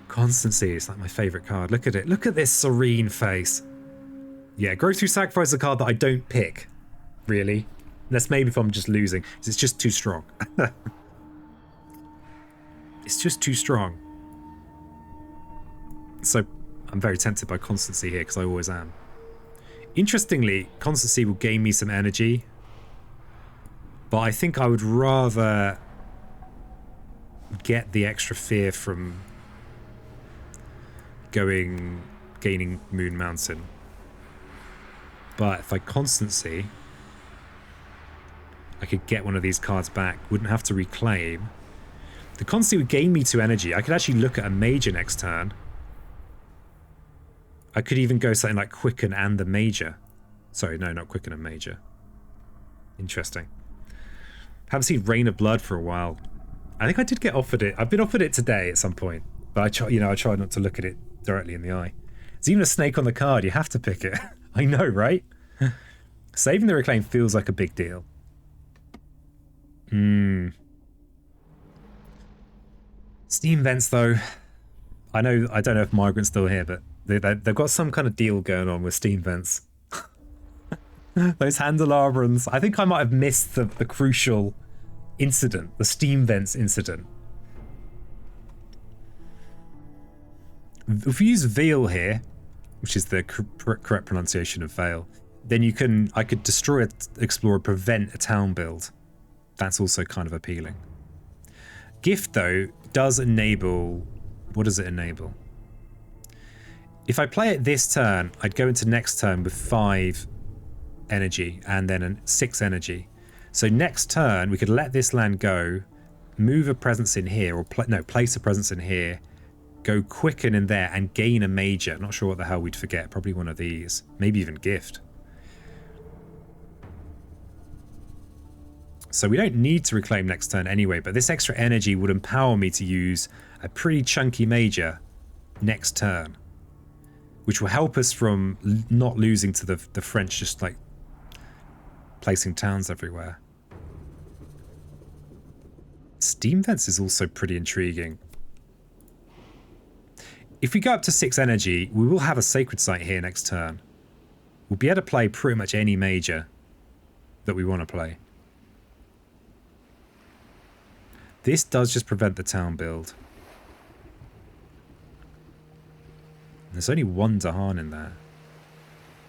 Constancy is like my favourite card. Look at it. Look at this serene face. Yeah, Growth Through Sacrifice is a card that I don't pick, really. Unless maybe if I'm just losing. It's just too strong. It's just too strong. So I'm very tempted by constancy here, because I always am. Interestingly, constancy will gain me some energy. But I think I would rather get the extra fear from gaining Moon Mountain. But if I constancy, I could get one of these cards back. Wouldn't have to reclaim. The constancy would gain me 2 energy. I could actually look at a major next turn. I could even go something like Quicken and the Major. Sorry, no, not Quicken and Major. Interesting. Haven't seen Rain of Blood for a while. I think I did get offered it. I've been offered it today at some point. But I try not to look at it directly in the eye. There's even a snake on the card. You have to pick it. I know, right? Saving the reclaim feels like a big deal. Steam vents, though. I don't know if Migrant's still here, but they've got some kind of deal going on with steam vents. Those handleabrons. I think I might have missed the crucial incident, the steam vents incident. If you use veal here, which is the correct pronunciation of veil, then I could destroy an explorer, prevent a town build. That's also kind of appealing. Gift, though, does enable... What does it enable? If I play it this turn, I'd go into next turn with 5 energy and then 6 energy. So next turn, we could let this land go, move a presence in here, or place a presence in here, go Quicken in there, and gain a major. Not sure what the hell we'd forget. Probably one of these. Maybe even Gift. So we don't need to reclaim next turn anyway, but this extra energy would empower me to use a pretty chunky major next turn, which will help us from not losing to the French just like placing towns everywhere. Steam vents is also pretty intriguing. If we go up to 6 energy, we will have a sacred site here next turn. We'll be able to play pretty much any major that we want to play. This does just prevent the town build. There's only 1 Dahan in there.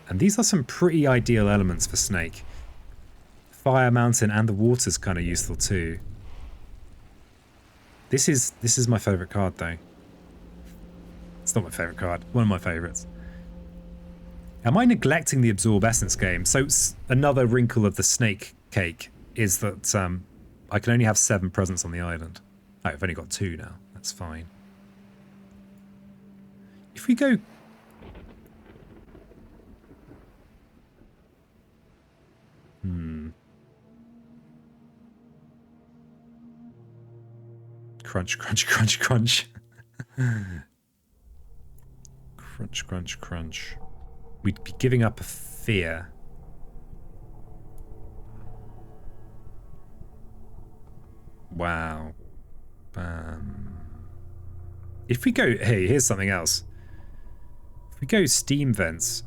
And these are some pretty ideal elements for Snake. Fire Mountain and the water's kind of useful too. This is my favourite card though. It's not my favourite card. One of my favourites. Am I neglecting the Absorb Essence game? So another wrinkle of the Snake cake is that I can only have 7 presents on the island. Oh, I've only got 2 now. That's fine. If we go... Crunch, crunch, crunch, crunch. Crunch, crunch, crunch. We'd be giving up a fear. Wow. If we go... Hey, here's something else. If we go steam vents...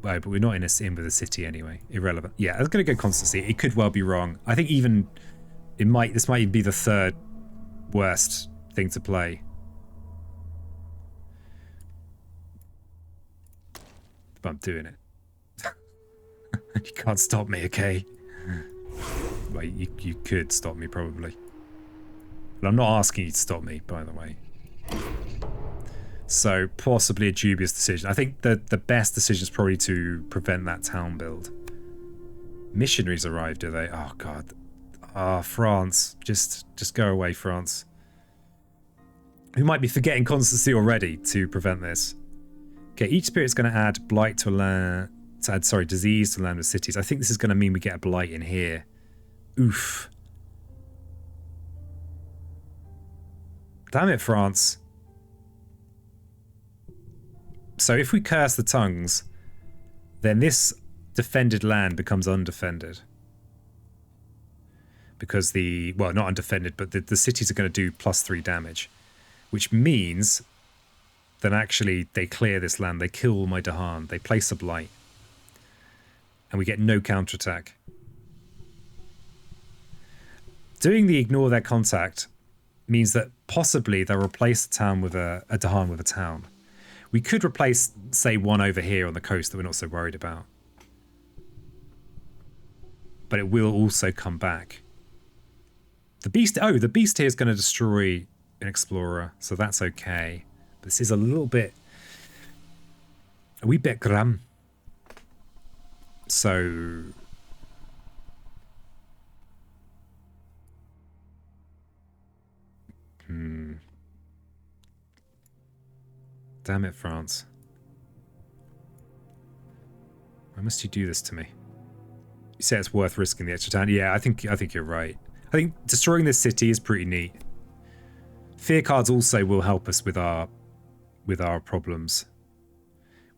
Well, but we're not in with the city anyway. Irrelevant. Yeah, I was going to go constancy. It could well be wrong. I think even... This might even be the 3rd worst thing to play. But I'm doing it. You can't stop me, okay? Well, you could stop me, probably. But I'm not asking you to stop me, by the way. So, possibly a dubious decision. I think the best decision is probably to prevent that town build. Missionaries arrived, do they? Oh, God. Ah, France. Just go away, France. We might be forgetting constancy already to prevent this. Okay, each spirit's going to add blight to a land... disease to land with cities. I think this is going to mean we get a blight in here. Oof. Damn it, France. So if we curse the tongues, then this defended land becomes undefended. Because well, not undefended, but the cities are going to do +3 damage. Which means that actually they clear this land, they kill my Dahan, they place a blight. And we get no counterattack. Doing the ignore their contact means that possibly they'll replace the town with a Dahan with a town. We could replace, say, one over here on the coast that we're not so worried about. But it will also come back. The beast here is going to destroy an explorer, so that's okay. But this is a little bit, a wee bit grim. So damn it, France. Why must you do this to me? You say it's worth risking the extra time. Yeah, I think you're right. I think destroying this city is pretty neat. Fear cards also will help us with our problems.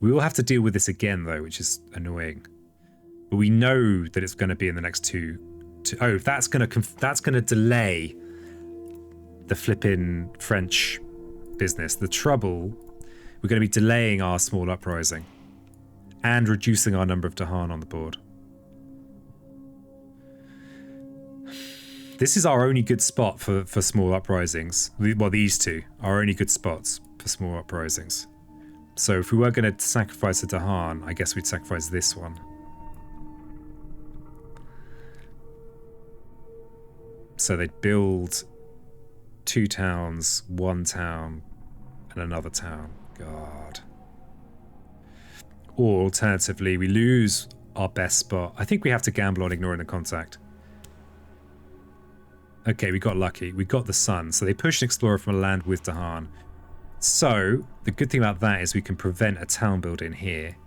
We will have to deal with this again though, which is annoying. But we know that it's going to be in the next two. Oh, that's going to delay the flipping French business. The trouble, we're going to be delaying our small uprising and reducing our number of Dahan on the board. This is our only good spot for small uprisings. Well, these two are only good spots for small uprisings. So if we were going to sacrifice a Dahan, I guess we'd sacrifice this one. So they'd build 2 towns, 1 town, and another town. God. Or alternatively, we lose our best spot. I think we have to gamble on ignoring the contact. Okay, we got lucky. We got the sun. So they pushed an explorer from a land with Dahan. So the good thing about that is we can prevent a town building here.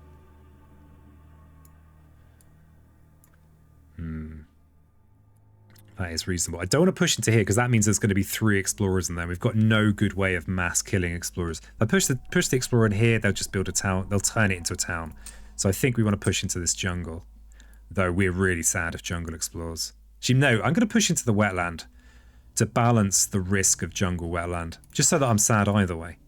That is reasonable. I don't want to push into here because that means there's going to be 3 explorers in there. We've got no good way of mass killing explorers. If I push the explorer in here, they'll just build a town. They'll turn it into a town. So I think we want to push into this jungle. Though we're really sad if jungle explores. Actually, no, I'm going to push into the wetland to balance the risk of jungle wetland. Just so that I'm sad either way.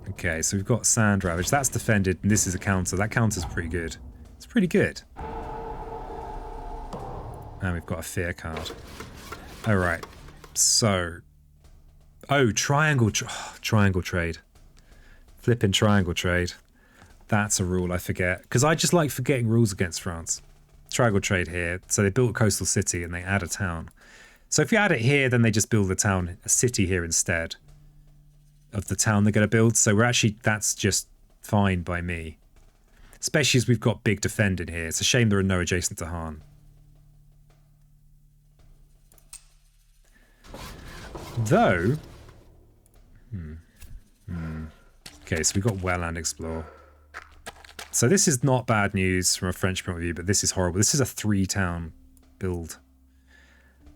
Okay, so we've got Sand Ravage. That's defended, and this is a counter. That counter's pretty good. It's pretty good. And we've got a fear card. Alright, so... Oh, triangle trade. Flipping triangle trade. That's a rule I forget. Because I just like forgetting rules against France. Triangle trade here. So they built a coastal city and they add a town. So if you add it here, then they just build a city here instead of the town they're going to build. So we're actually, that's just fine by me. Especially as we've got big defend in here. It's a shame there are no adjacent to Han. Though... Okay, so we've got Wetland Explore. So this is not bad news from a French point of view, but this is horrible. This is a 3-town build.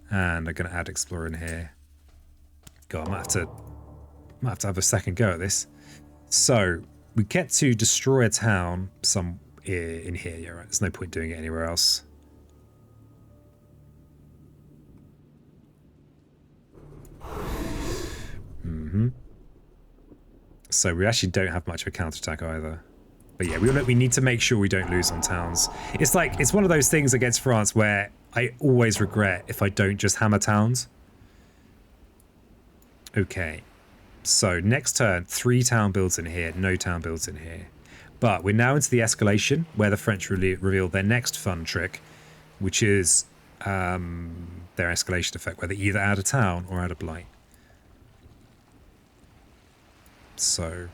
And I'm going to add Explorer in here. God, I might have to have a second go at this. So, we get to destroy a town in here. Yeah, right. There's no point doing it anywhere else. So we actually don't have much of a counterattack either. But yeah, we need to make sure we don't lose on towns. It's like, it's one of those things against France where I always regret if I don't just hammer towns. Okay. So next turn, 3 town builds in here, no town builds in here. But we're now into the escalation where the French reveal their next fun trick, which is their escalation effect, where they either add a town or add a blight. So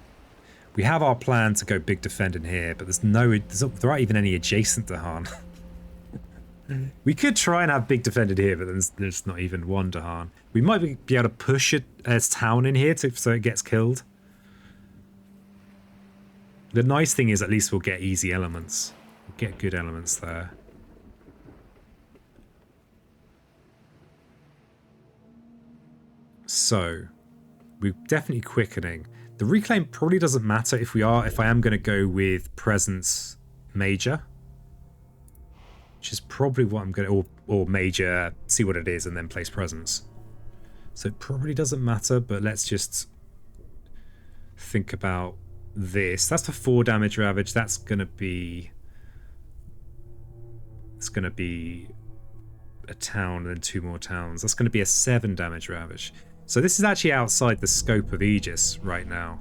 we have our plan to go big defend in here, but there aren't even any adjacent to Han. We could try and have big defended here, but there's not even one to Han. We might be able to push a town in here so it gets killed. The nice thing is at least we'll get easy elements. We'll get good elements there. So we're definitely quickening. The reclaim probably doesn't matter if I am going to go with presence major, which is probably what I'm going to, or major, see what it is and then place presence. So it probably doesn't matter, but let's just think about this. That's the 4 damage ravage. That's going to be, it's going to be a town and then 2 more towns. That's going to be a 7 damage ravage. So this is actually outside the scope of Aegis right now.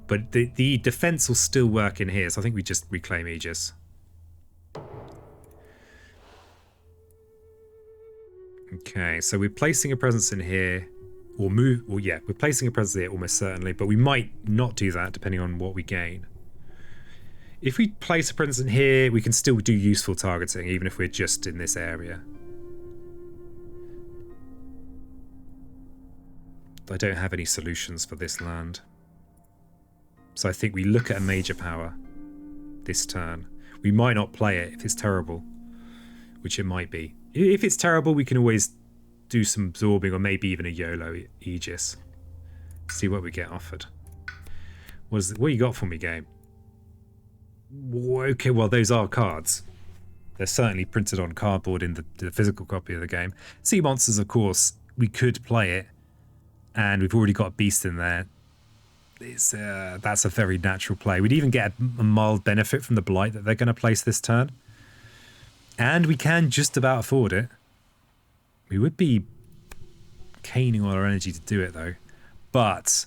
But the defense will still work in here, so I think we just reclaim Aegis. Okay, so we're placing a presence in here. Or move, well, yeah, we're placing a presence here almost certainly, but we might not do that depending on what we gain. If we place a presence in here, we can still do useful targeting, even if we're just in this area. I don't have any solutions for this land. So I think we look at a major power this turn. We might not play it if it's terrible, which it might be. If it's terrible, we can always do some absorbing or maybe even a YOLO Aegis. See what we get offered. What you got for me, game? Okay, well, those are cards. They're certainly printed on cardboard in the physical copy of the game. Sea Monsters, of course, we could play it, and we've already got a beast in there. That's a very natural play. We'd even get a mild benefit from the blight that they're going to place this turn. And we can just about afford it. We would be caning all our energy to do it, though. But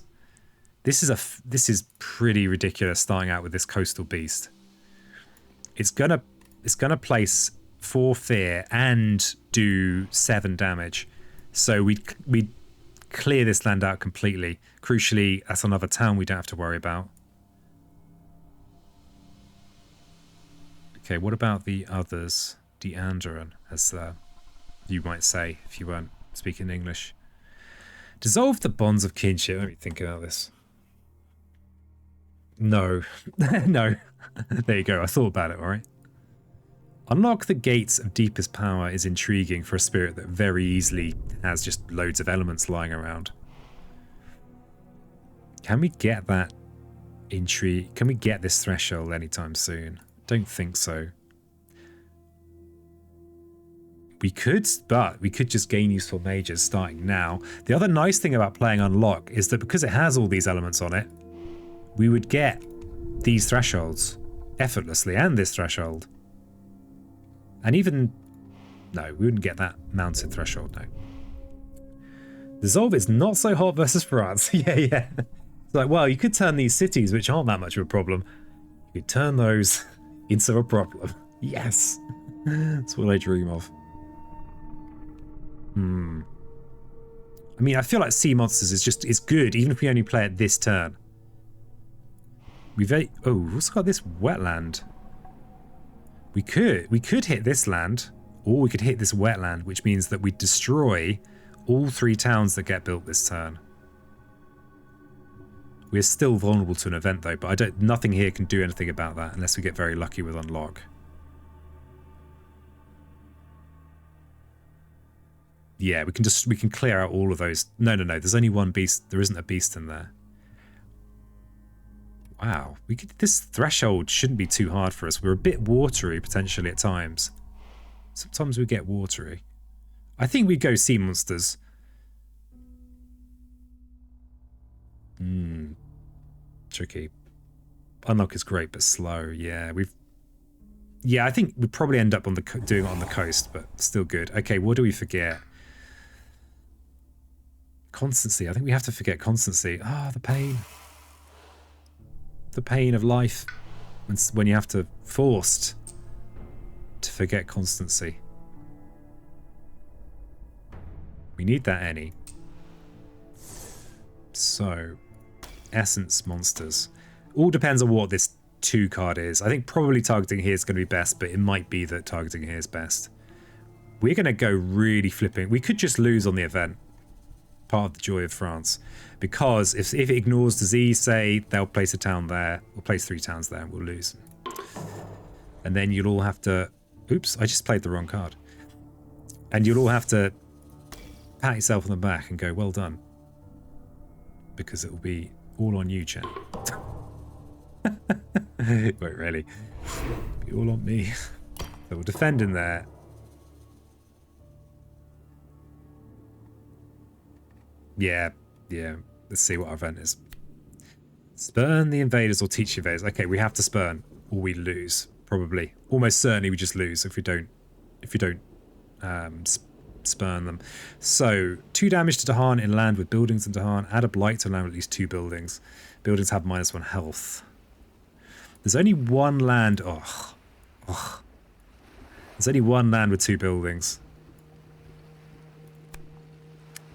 this is pretty ridiculous starting out with this coastal beast. It's gonna place 4 fear and do 7 damage. So we'd clear this land out completely. Crucially, that's another town we don't have to worry about. Okay, what about the others? Deandran, as you might say if you weren't speaking English. Dissolve the bonds of kinship. Let me think about this. No. No. There you go. I thought about it, alright? Unlock the gates of deepest power is intriguing for a spirit that very easily has just loads of elements lying around. Can we get that intrigue? Can we get this threshold anytime soon? Don't think so. We could, but we could just gain useful mages starting now. The other nice thing about playing Unlock is that because it has all these elements on it, we would get these thresholds effortlessly, and this threshold. And even... no, we wouldn't get that mounted threshold, no. Dissolve is not so hot versus France. Yeah. It's like, well, you could turn these cities, which aren't that much of a problem, you could turn those into a problem. Yes. That's what I dream of. I mean, I feel like Sea Monsters is good, even if we only play it this turn. We've also got this wetland. We could hit this land, or we could hit this wetland, which means that we destroy all 3 towns that get built this turn. We're still vulnerable to an event though, but nothing here can do anything about that unless we get very lucky with Unlock. Yeah, we can clear out all of those. No, there's only one beast. There isn't a beast in there. Wow, this threshold shouldn't be too hard for us. We're a bit watery potentially at times. Sometimes we get watery. I think we'd go Sea Monsters. Tricky. Unlock is great, but slow. Yeah, I think we'd probably end up doing it on the coast, but still good. Okay, what do we forget? Constancy. I think we have to forget constancy. The pain. The pain of life. When you have to forced to forget constancy. We need that any. So, essence monsters. All depends on what this 2 card is. I think probably targeting here is going to be best, but it might be that targeting here is best. We're going to go really flipping. We could just lose on the event. Part of the joy of France. Because if it ignores disease, say, they'll place a town there. We'll place 3 towns there and we'll lose. And then you'll all have to... Oops, I just played the wrong card. And you'll all have to pat yourself on the back and go, well done. Because it will be all on you, chat. It won't really. It'll be all on me. So we'll defend in there. Yeah. Let's see what our event is. Spurn the invaders or teach the invaders. Okay, we have to spurn or we lose. Probably. Almost certainly we just lose if we don't spurn them. So 2 damage to Dahan in land with buildings in Dahan. Add a blight to land with at least 2 buildings. Buildings have -1 health. There's only one land. There's only one land with 2 buildings.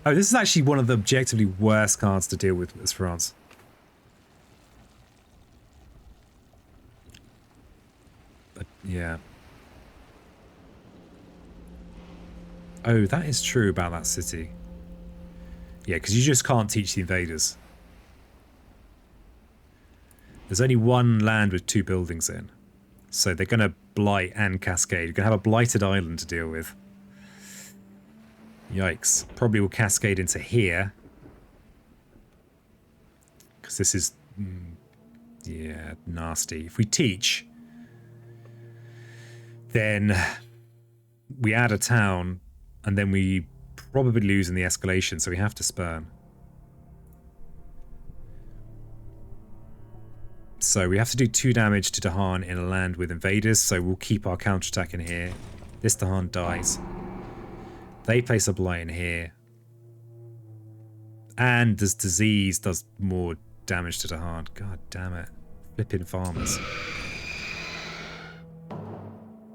Oh, this is actually one of the objectively worst cards to deal with as France. But yeah. Oh, that is true about that city. Yeah, because you just can't teach the invaders. There's only one land with 2 buildings in. So they're going to blight and cascade. You're going to have a blighted island to deal with. Yikes. Probably will cascade into here. Because this is... yeah, nasty. If we teach, then we add a town, and then we probably lose in the escalation, so we have to spurn. So we have to do 2 damage to Dahan in a land with invaders, so we'll keep our counterattack in here. This Dahan dies. They place a blight in here. And this disease does more damage to Dahan. God damn it. Flipping farmers.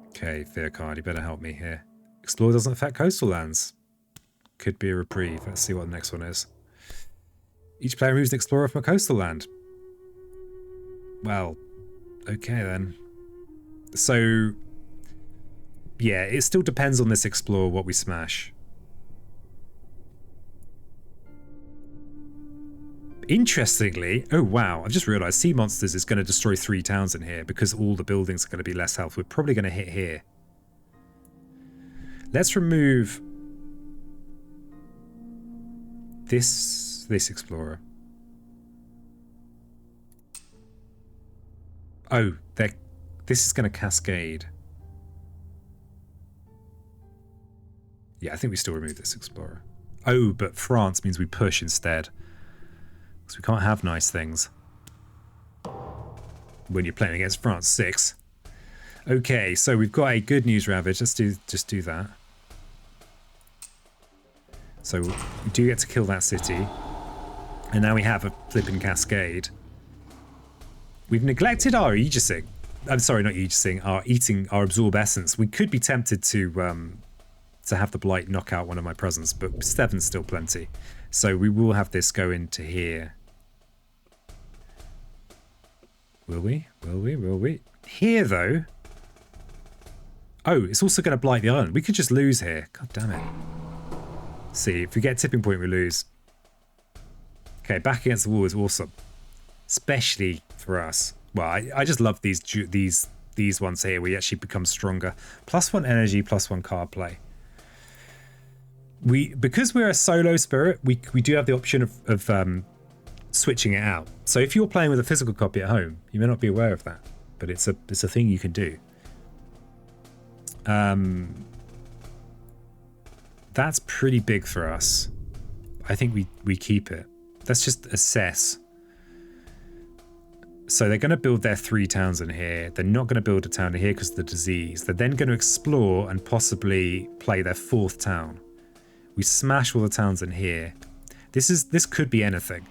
Okay, Fear card, you better help me here. Explore doesn't affect coastal lands. Could be a reprieve. Let's see what the next one is. Each player removes an explorer from a coastal land. Well, okay then. So, yeah, it still depends on this explorer what we smash. Interestingly, oh wow, I've just realised Sea Monsters is going to destroy 3 towns in here because all the buildings are going to be less health. We're probably going to hit here. Let's remove this explorer. Oh, this is going to cascade. Yeah, I think we still remove this explorer. Oh, but France means we push instead. Because we can't have nice things when you're playing against France 6. Okay, so we've got a good news ravage. Let's just do that. So we do get to kill that city. And now we have a flipping cascade. We've neglected our aegising. I'm sorry, not aegising. Our absorb essence. We could be tempted to have the blight knock out one of my presents, but 7's still plenty. So we will have this go into here. Will we? Will we? Will we? Here, though. Oh, it's also going to blight the island. We could just lose here. God damn it. See, if we get tipping point, we lose. Okay, back against the wall is awesome. Especially for us. Well, I just love these ones here. We actually become stronger. +1 energy, +1 card play. Because we're a solo spirit, we do have the option of switching it out. So if you're playing with a physical copy at home, you may not be aware of that, but it's a thing you can do. That's pretty big for us. I think we keep it. Let's just assess. So they're going to build their 3 towns in here. They're not going to build a town in here because of the disease. They're then going to explore and possibly play their 4th town. We smash all the towns in here. This could be anything.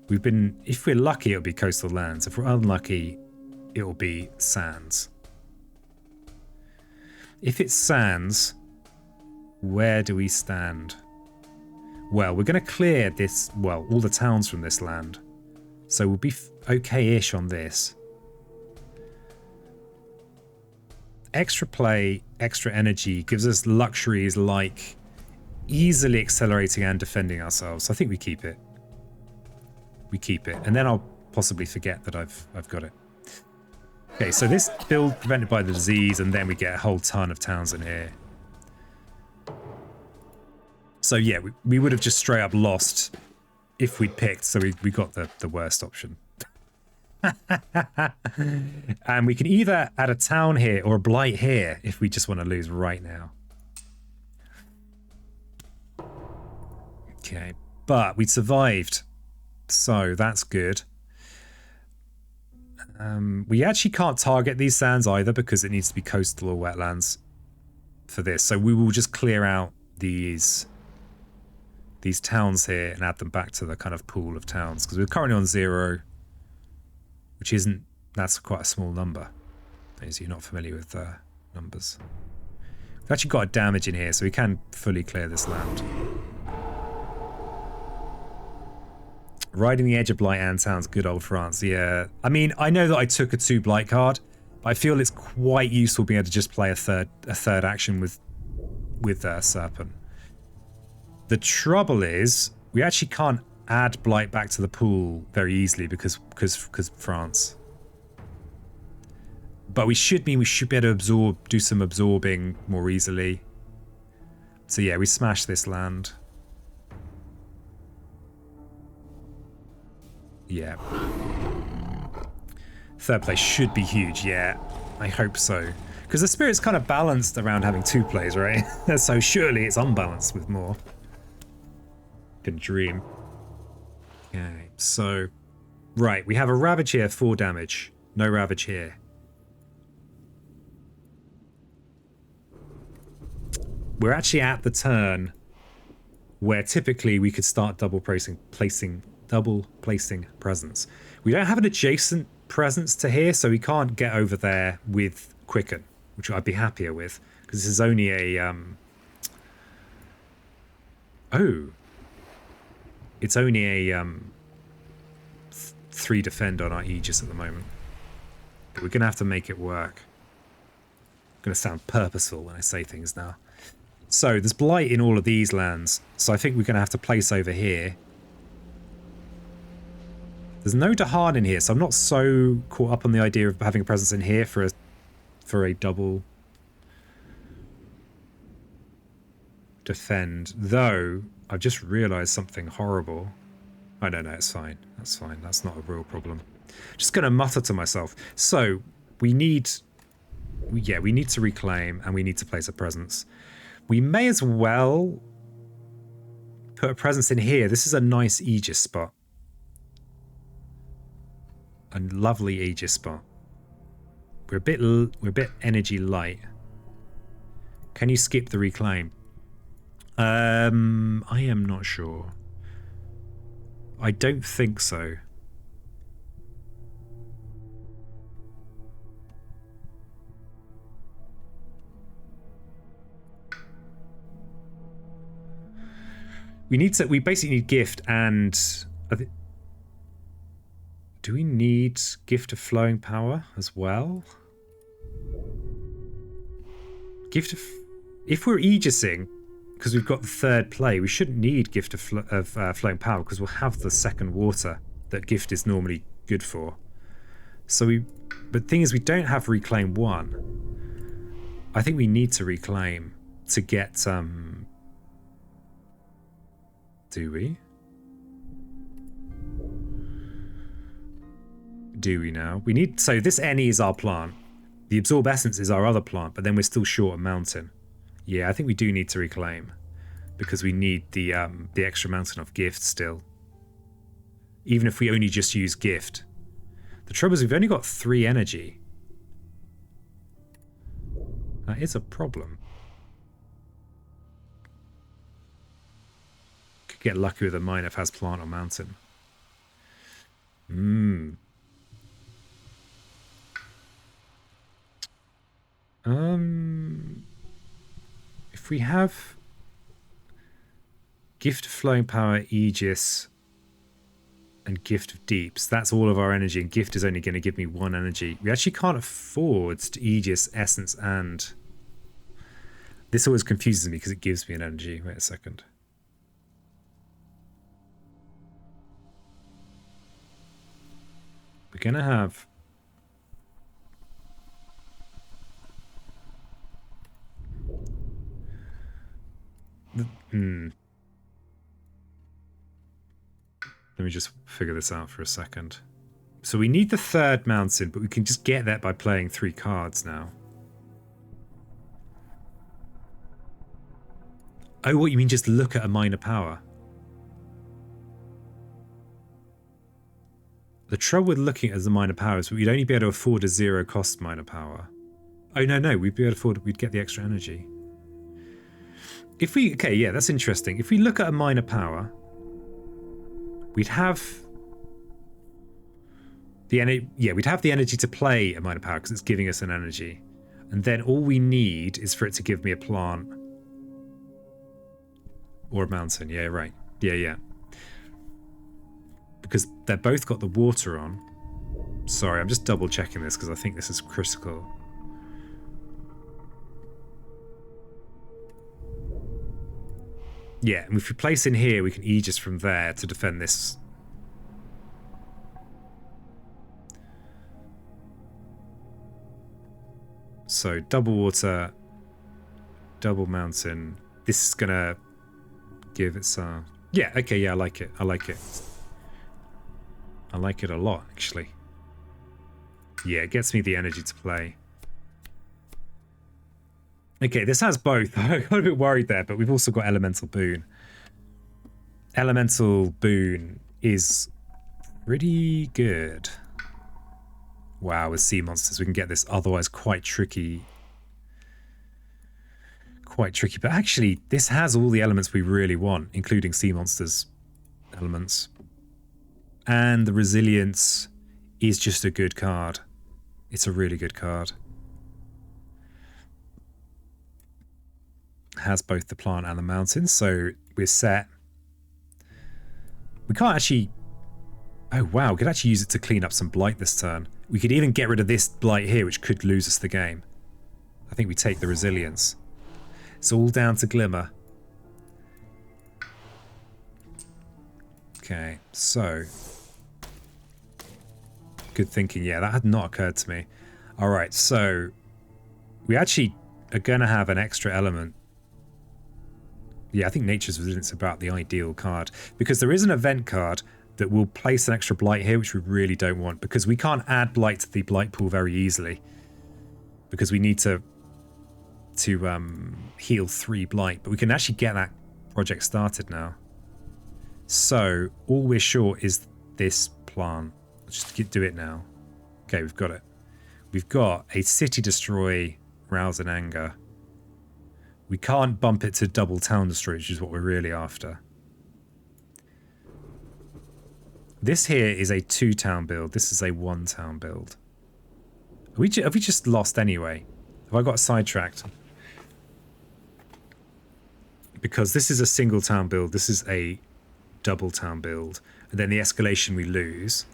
If we're lucky, it'll be coastal lands. If we're unlucky, it'll be sands. If it's sands, where do we stand? Well, we're going to clear all the towns from this land. So we'll be okay-ish on this. Extra play, extra energy gives us luxuries like easily accelerating and defending ourselves. I think we keep it. We keep it. And then I'll possibly forget that I've got it. Okay, so this build prevented by the disease, and then we get a whole ton of towns in here. So yeah, we would have just straight up lost if we'd picked, so we got the worst option. And we can either add a town here or a blight here if we just want to lose right now. Okay, but we survived, so that's good. We actually can't target these sands either because it needs to be coastal or wetlands. for this. So we will just clear out these towns here and add them back to the kind of pool of towns, because we're currently on 0, which isn't, that's quite a small number. As you're not familiar with numbers. We've actually got a damage in here, so we can fully clear this land. Riding the edge of blight and sounds good old France. Yeah, I mean, I know that I took a 2 blight card, but I feel it's quite useful being able to just play a third action with Serpent. The trouble is, we actually can't add blight back to the pool very easily because France. But we should be able to do some absorbing more easily. So yeah, we smash this land. Yeah. 3rd place should be huge, yeah. I hope so. Because the spirit's kind of balanced around having 2 plays, right? So surely it's unbalanced with more. Can dream. Okay, so... Right, we have a Ravage here, 4 damage. No Ravage here. We're actually at the turn where typically we could start double placing presence. We don't have an adjacent presence to here, so we can't get over there with Quicken, which I'd be happier with, because this is only a it's only a 3 defend on our Aegis at the moment, but we're gonna have to make it work. I'm gonna sound purposeful when I say things now. So there's blight in all of these lands, so I think we're gonna have to place over here. There's no Dahan in here, so I'm not so caught up on the idea of having a presence in here for a double defend. Though I've just realised something horrible. Oh no, it's fine. That's fine. That's not a real problem. Just gonna mutter to myself. So we need to reclaim and we need to place a presence. We may as well put a presence in here. This is a nice Aegis spot. A lovely Aegis spot. We're a bit energy light. Can you skip the reclaim? I am not sure. I don't think so. We basically need gift and do we need gift of flowing power as well? If we're Aegising, because we've got the 3rd play, we shouldn't need gift of flowing power because we'll have the 2nd water that gift is normally good for. So but the thing is, we don't have reclaim 1. I think we need to reclaim to get do we? Do we now? We need, so this NE is our plant. The Absorb Essence is our other plant, but then we're still short a mountain. Yeah, I think we do need to reclaim because we need the extra mountain of gift still. Even if we only just use gift. The trouble is we've only got 3 energy. That is a problem. Could get lucky with a mine if it has plant or mountain. If we have Gift of Flowing Power, Aegis, and Gift of Deeps, that's all of our energy, and Gift is only going to give me 1 energy. We actually can't afford to Aegis, Essence, and... This always confuses me because it gives me an energy. Wait a second. We're going to have... Let me just figure this out for a second. So we need the 3rd mountain, but we can just get that by playing 3 cards now. Oh, what, you mean just look at a minor power? The trouble with looking at the minor power is we'd only be able to afford a 0 cost minor power. Oh, no, we'd be able to afford, we'd get the extra energy. If we, okay, yeah, that's interesting. If we look at a minor power, we'd have the energy. Yeah, we'd have the energy to play a minor power because it's giving us an energy, and then all we need is for it to give me a plant or a mountain. Yeah, right. Yeah. Because they're both got the water on. Sorry, I'm just double checking this because I think this is critical. Yeah, and if we place in here, we can Aegis from there to defend this. So double water, double mountain. This is gonna give it some. Yeah, okay, yeah, I like it. I like it. I like it a lot, actually. Yeah, it gets me the energy to play. Okay, this has both. I got a bit worried there, but we've also got Elemental Boon. Elemental Boon is pretty good. Wow, with sea monsters, we can get this otherwise quite tricky. Quite tricky, but actually, this has all the elements we really want, including sea monsters elements. And the Resilience is just a good card. It's a really good card. Has both the plant and the mountain, so we're set. We can't actually... Oh wow, we could actually use it to clean up some blight this turn. We could even get rid of this blight here, which could lose us the game. I think we take the Resilience. It's all down to Glimmer. Okay, so... Good thinking. Yeah, that had not occurred to me. Alright, so... We actually are going to have an extra element. Yeah, I think Nature's Resilience is about the ideal card. Because there is an event card that will place an extra blight here, which we really don't want. Because we can't add blight to the blight pool very easily. Because we need to heal 3 blight. But we can actually get that project started now. So, all we're short is this plant. Let's just do it now. Okay, we've got it. We've got a City Destroy, Rouse and Anger. We can't bump it to double Town Destroy, which is what we're really after. This here is a 2-town build. This is a 1-town build. Have we just lost anyway? Have I got sidetracked? Because this is a single town build. This is a double town build. And then the escalation we lose.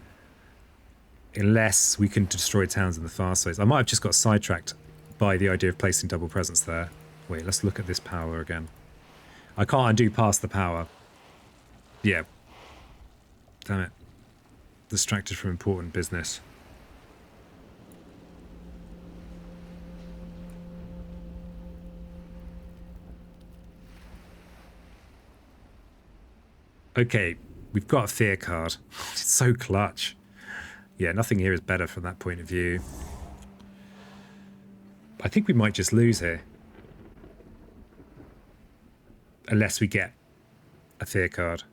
Unless we can destroy towns in the far sides. I might have just got sidetracked by the idea of placing double presence there. Wait, let's look at this power again. I can't undo past the power. Yeah. Damn it. Distracted from important business. Okay, we've got a fear card. It's so clutch. Yeah, nothing here is better from that point of view. I think we might just lose here. Unless we get a fear card.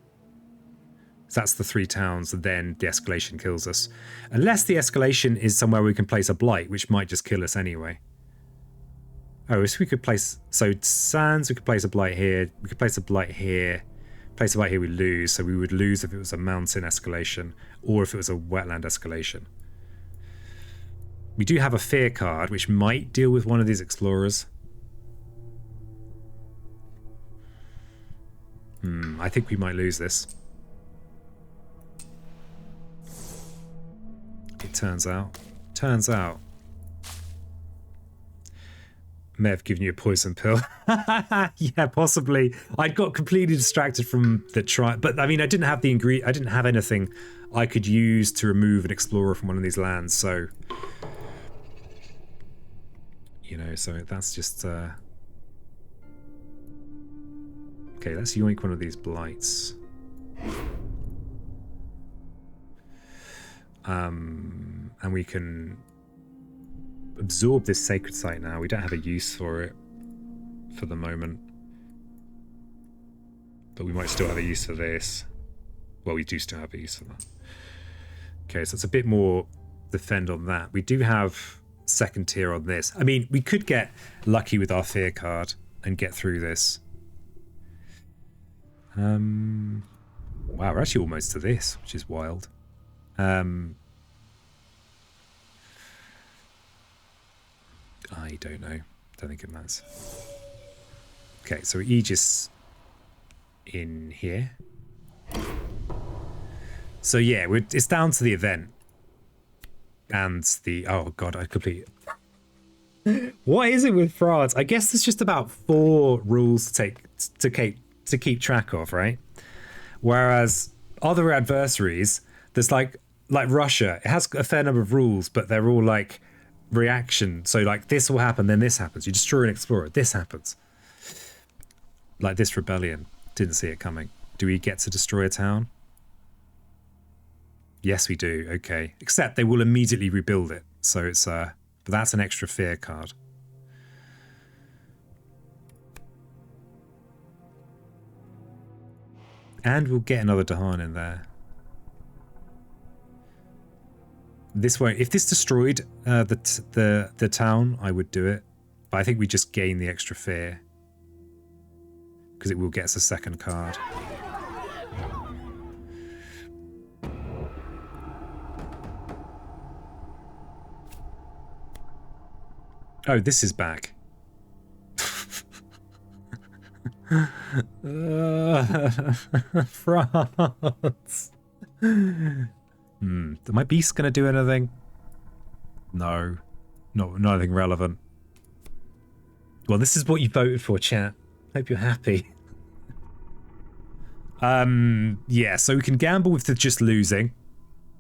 So that's the 3 towns, and then the escalation kills us. Unless the escalation is somewhere we can place a blight, which might just kill us anyway. Oh, so we could place... So sands, we could place a blight here. We could place a blight here. Place a blight here, we lose. So we would lose if it was a mountain escalation, or if it was a wetland escalation. We do have a fear card, which might deal with one of these explorers. I think we might lose this. It turns out. May have given you a poison pill. Yeah, possibly. I got completely distracted from the try, but I mean, I didn't have the ingredient. I didn't have anything I could use to remove an explorer from one of these lands. So, you know, so that's just. Okay, let's yoink one of these blights. And we can absorb this sacred site now. We don't have a use for it for the moment. But we might still have a use for this. Well, we do still have a use for that. Okay, so it's a bit more defend on that. We do have second tier on this. I mean, we could get lucky with our fear card and get through this. Wow, we're actually almost to this, which is wild. I don't know. Don't think it matters. Okay, so Aegis in here. So yeah, it's down to the event. And the... Oh god, I completely... What is it with France? I guess there's just about 4 rules to keep track of, right? Whereas other adversaries, there's like Russia, it has a fair number of rules, but they're all like reaction. So like this will happen, then this happens. You destroy an explorer, this happens. Like this rebellion, didn't see it coming. Do we get to destroy a town? Yes, we do. Okay, except they will immediately rebuild it. So it's but that's an extra fear card. And we'll get another Dahan in there. This won't. If this destroyed the town, I would do it. But I think we just gain the extra fear because it will get us a second card. Oh, this is back. France. Are my beasts going to do anything? No. Nothing relevant. Well, this is what you voted for, chat. Hope you're happy. Yeah, so we can gamble with the just losing.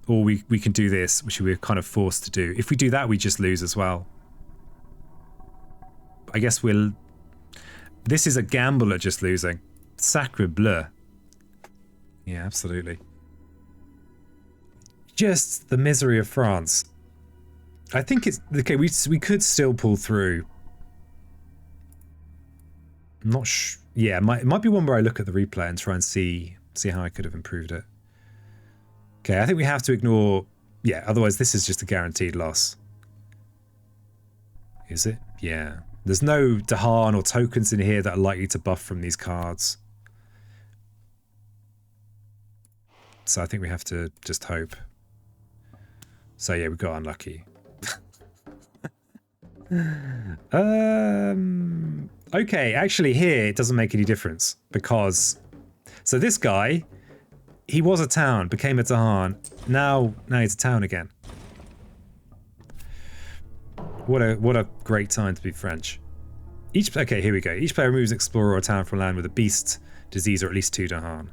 Or we can do this, which we're kind of forced to do. If we do that, we just lose as well. I guess we'll... This is a gamble at just losing. Sacre bleu. Yeah, absolutely. Just the misery of France. I think it's... Okay, we could still pull through. I'm not sure. Yeah, it might be one where I look at the replay and try and see how I could have improved it. Okay, I think we have to ignore... Yeah, otherwise this is just a guaranteed loss. Is it? Yeah. There's no Dahan or tokens in here that are likely to buff from these cards. So I think we have to just hope. So yeah, we got unlucky. Okay, actually here it doesn't make any difference because... So this guy, he was a town, became a Dahan. Now he's a town again. What a great time to be French. Okay, here we go. Each player removes an explorer or a town from land with a beast, disease, or at least 2 Dahan.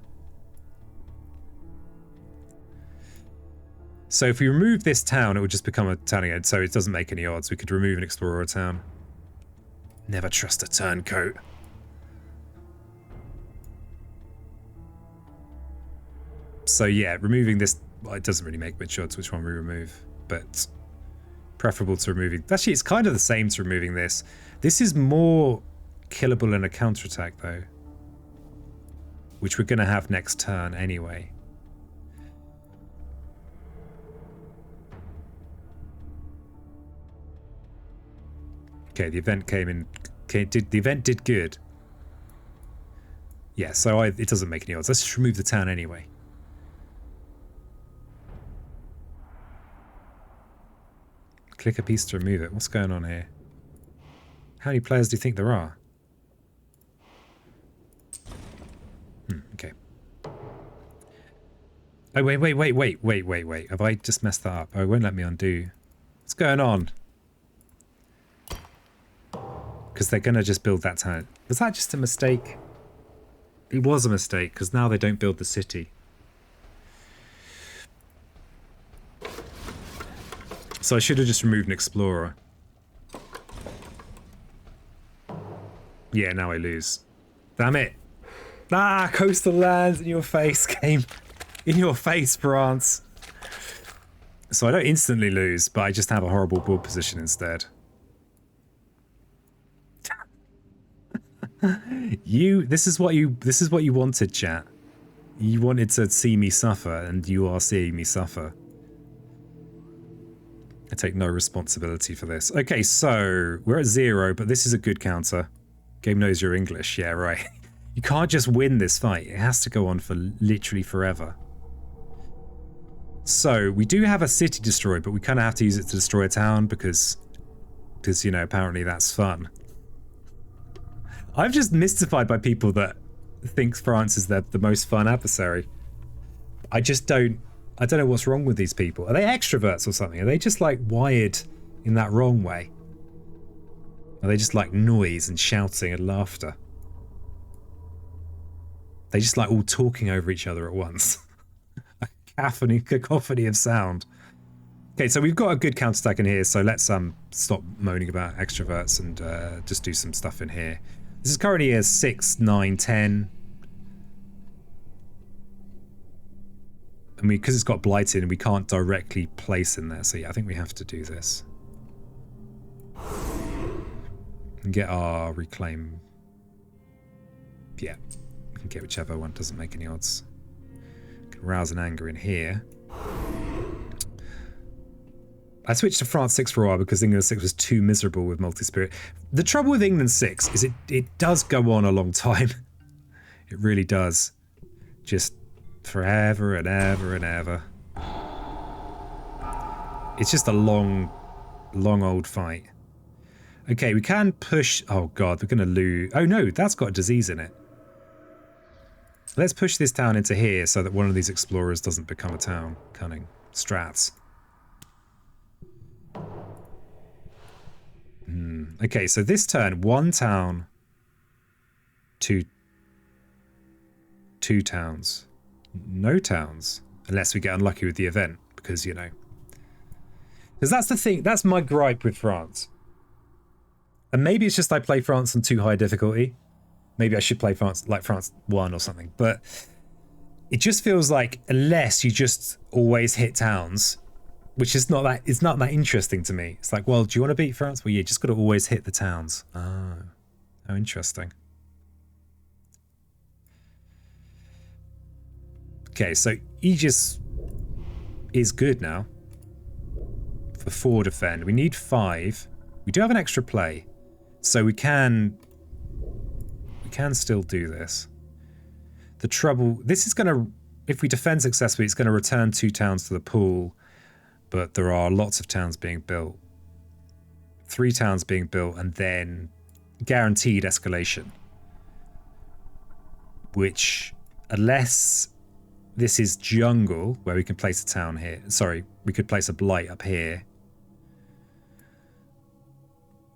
So if we remove this town, it would just become a town again, so it doesn't make any odds. We could remove an explorer or a town. Never trust a turncoat. So yeah, removing this, well, it doesn't really make much odds which one we remove, but preferable to removing... Actually, it's kind of the same to removing this. This is more killable in a counterattack, though, which we're going to have next turn anyway. Okay, the event came in... Okay, the event did good. Yeah, so it doesn't make any odds. Let's just remove the town anyway. Click a piece to remove it. What's going on here? How many players do you think there are? Okay. Oh, wait. Have I just messed that up? Oh, it won't let me undo. What's going on? Because they're going to just build that town. Was that just a mistake? It was a mistake, because now they don't build the city. So I should have just removed an explorer. Yeah, now I lose. Damn it. Ah, coastal lands in your face came. In your face, France. So I don't instantly lose, but I just have a horrible board position instead. This is what you wanted, chat. You wanted to see me suffer, and you are seeing me suffer. I take no responsibility for this. Okay, so we're at 0, but this is a good counter. Game knows you're English. Yeah, right. You can't just win this fight. It has to go on for literally forever. So we do have a city destroyed, but we kind of have to use it to destroy a town because you know, apparently that's fun. I'm just mystified by people that think France is the most fun adversary. I don't know what's wrong with these people. Are they extroverts or something? Are they just like wired in that wrong way? Are they just like noise and shouting and laughter? They just like all talking over each other at once. A cacophony of sound. Okay, so we've got a good counterattack in here, so let's stop moaning about extroverts and just do some stuff in here. This is currently a 6, 9, 10. And because it's got blighted, we can't directly place in there. So yeah, I think we have to do this. And get our reclaim. Yeah, we can get whichever one doesn't make any odds. Can rouse an anger in here. I switched to France 6 for a while because England 6 was too miserable with multi-spirit. The trouble with England 6 is it does go on a long time. It really does. Just forever and ever and ever. It's just a long old fight. Okay, we can push... Oh god, we're going to lose... Oh no, that's got a disease in it. Let's push this town into here so that one of these explorers doesn't become a town. Cunning. Strats. Okay, so this turn, 1 town, 2 towns. No towns, unless we get unlucky with the event, because, you know. Because that's the thing, that's my gripe with France. And maybe it's just I play France on too high difficulty. Maybe I should play France like France 1 or something. But it just feels like unless you just always hit towns, which is not that, it's not that interesting to me. It's like, well, do you want to beat France? Well, you just got to always hit the towns. Oh, how interesting. Okay, so Aegis is good now for 4 defend. We need 5. We do have an extra play, so we can still do this. The trouble, this is going to, if we defend successfully, it's going to return 2 towns to the pool, but there are lots of towns being built. 3 towns being built, and then guaranteed escalation. Which, unless this is jungle, where we can place a town here. Sorry, we could place a blight up here.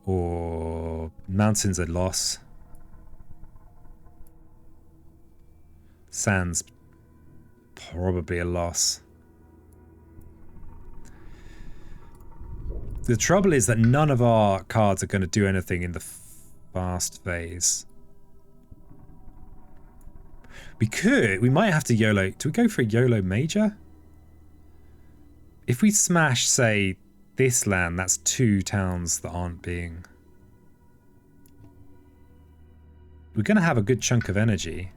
Or mountains a loss. Sands probably a loss. The trouble is that none of our cards are going to do anything in the fast phase. We might have to YOLO. Do we go for a YOLO major? If we smash, say, this land, that's 2 towns that aren't being... We're going to have a good chunk of energy.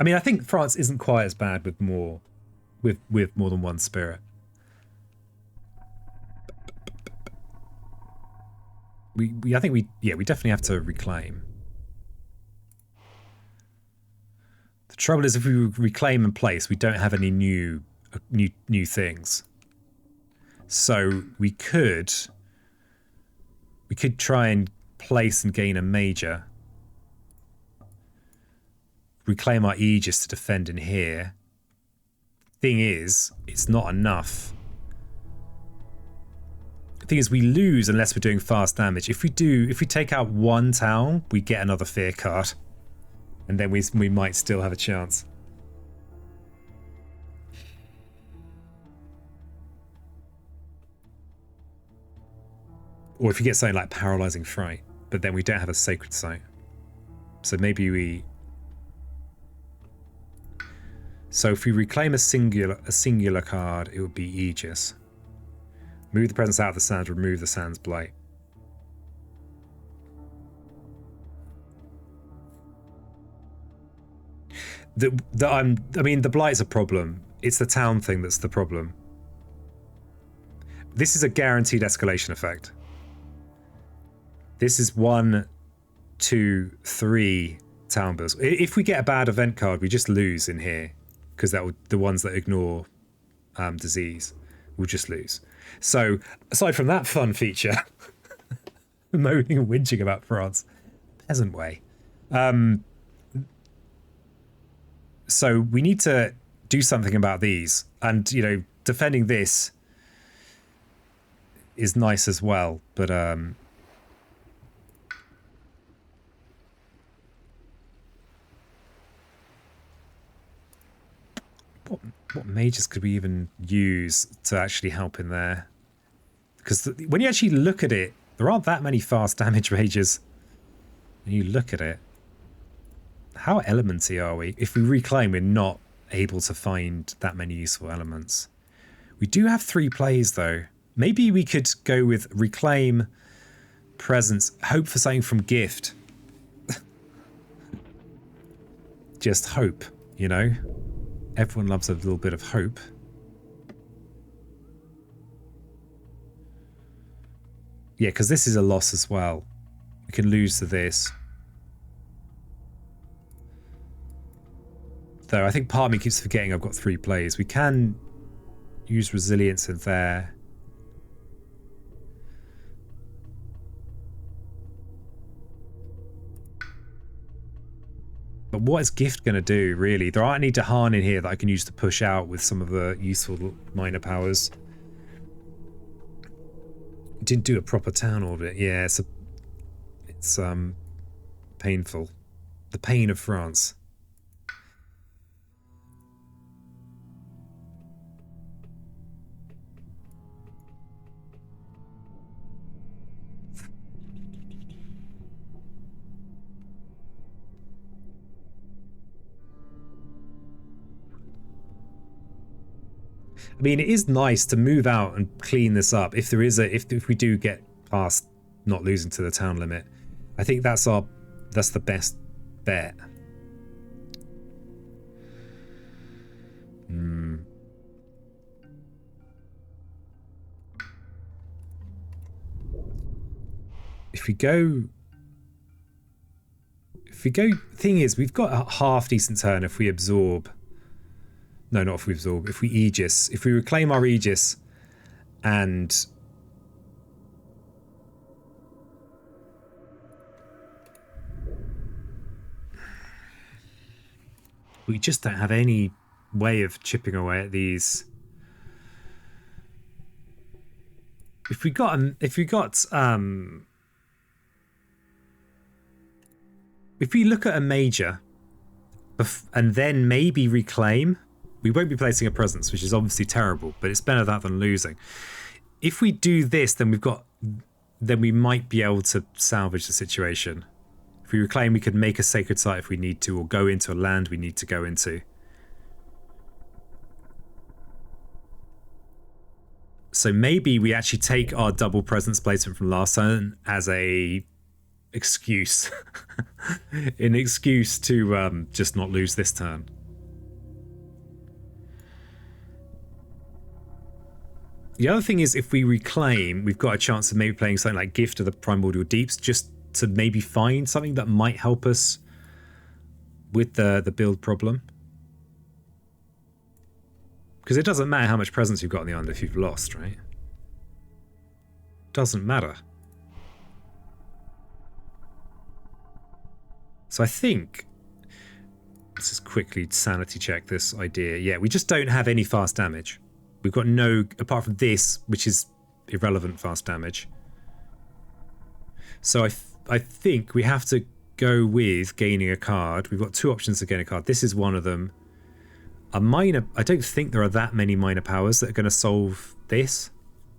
I mean, I think France isn't quite as bad with more than 1 spirit. I think we definitely have to reclaim. The trouble is if we reclaim and place, we don't have any new things. So we could try and place and gain a major. Reclaim our Aegis to defend in here. Thing is, it's not enough. The thing is, we lose unless we're doing fast damage. If we take out 1 town, we get another fear card. And then we might still have a chance. Or if you get something like Paralyzing Fright, but then we don't have a Sacred Site. So maybe we... So if we reclaim a singular card, it would be Aegis. Move the presence out of the sands, remove the sands blight. I mean, the blight's a problem. It's the town thing that's the problem. this is a guaranteed escalation effect. This is 1, 2, 3 town bills. If we get a bad event card, we just lose in here, because that would, the ones that ignore disease will just lose. So aside from that fun feature, moaning and whinging about France, peasant way. So we need to do something about these, and you know, defending this is nice as well, but what mages could we even use to actually help in there? Because when you actually look at it, there aren't that many fast damage mages. When you look at it, how elementy are we? If we reclaim, we're not able to find that many useful elements. We do have 3 plays though. Maybe we could go with reclaim, presence, hope for something from gift. Just hope, you know? Everyone loves a little bit of hope. Yeah, because this is a loss as well. We can lose to this. Though I think part of me keeps forgetting I've got 3 plays. We can use resilience in there. But what is gift going to do, really? There aren't any Dahan in here that I can use to push out with some of the useful minor powers. Didn't do a proper town audit. Yeah, it's painful. The pain of France. I mean, it is nice to move out and clean this up. If there is if we do get past not losing to the town limit, I think that's the best bet. If we go, thing is, we've got a half decent turn if we absorb. No, not if we absorb. If we Aegis. If we reclaim our Aegis and... we just don't have any way of chipping away at these. If we got if we look at a major and then maybe reclaim, we won't be placing a presence, which is obviously terrible, but it's better that than losing. If we do this, then we might be able to salvage the situation. If we reclaim, we could make a sacred site if we need to, or go into a land we need to go into. So maybe we actually take our double presence placement from last turn as a excuse. An excuse to just not lose this turn. The other thing is, if we reclaim, we've got a chance of maybe playing something like Gift of the Primordial Deeps, just to maybe find something that might help us with the build problem. Because it doesn't matter how much presence you've got in the under if you've lost, right? Doesn't matter. So I think, let's just quickly sanity check this idea. Yeah, we just don't have any fast damage. We've got no, apart from this, which is irrelevant fast damage. So I think we have to go with gaining a card. We've got 2 options to gain a card. This is one of them. A minor, I don't think there are that many minor powers that are going to solve this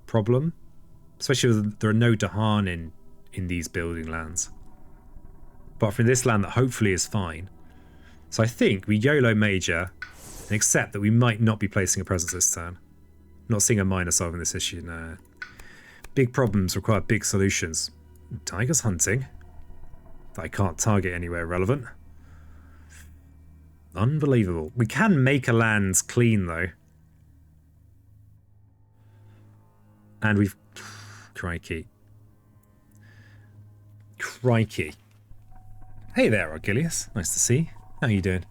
problem. Especially with, there are no Dahan in these building lands. Apart from this land that hopefully is fine. So I think we YOLO major and accept that we might not be placing a presence this turn. Not seeing a minor solving this issue, no. Big problems require big solutions. Tigers hunting. That I can't target anywhere relevant. Unbelievable. We can make a land clean though. And we've... Crikey. Crikey. Hey there, Argilius. Nice to see you. How you doing?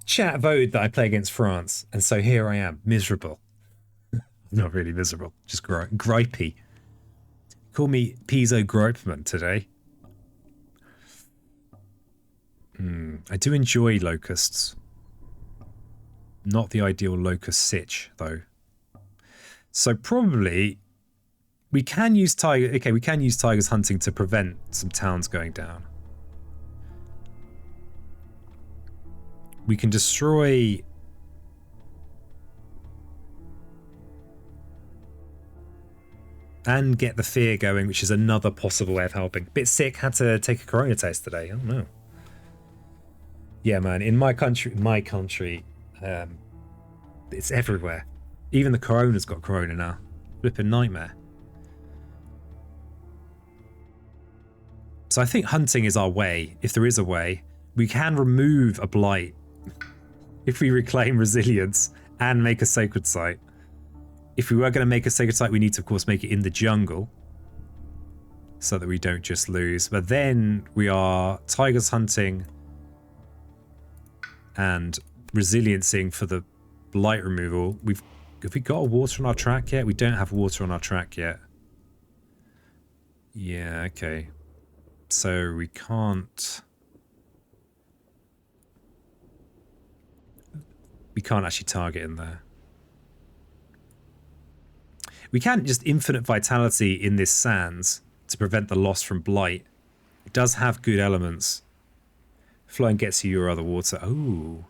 Chat voted that I play against France, and so here I am, miserable. Not really miserable, just gripey. Call me Pizzo Gripeman today. I do enjoy locusts. Not the ideal locust sitch, though. So probably we can use tiger. Okay, we can use tigers hunting to prevent some towns going down. We can destroy and get the fear going, which is another possible way of helping. Bit sick, had to take a corona test today. I don't know. Yeah, man, in my country, it's everywhere. Even the corona's got corona now. Flipping nightmare. So I think hunting is our way, if there is a way. We can remove a blight if we reclaim resilience and make a sacred site. If we were going to make a sacred site, we need to, of course, make it in the jungle so that we don't just lose. But then we are tigers hunting and resiliencing for the blight removal. Have we got a water on our track yet? We don't have water on our track yet. Yeah, okay. So we can't... We can't actually target in there. We can just infinite vitality in this sands to prevent the loss from blight. It does have good elements. Flowing gets you your other water. Oh.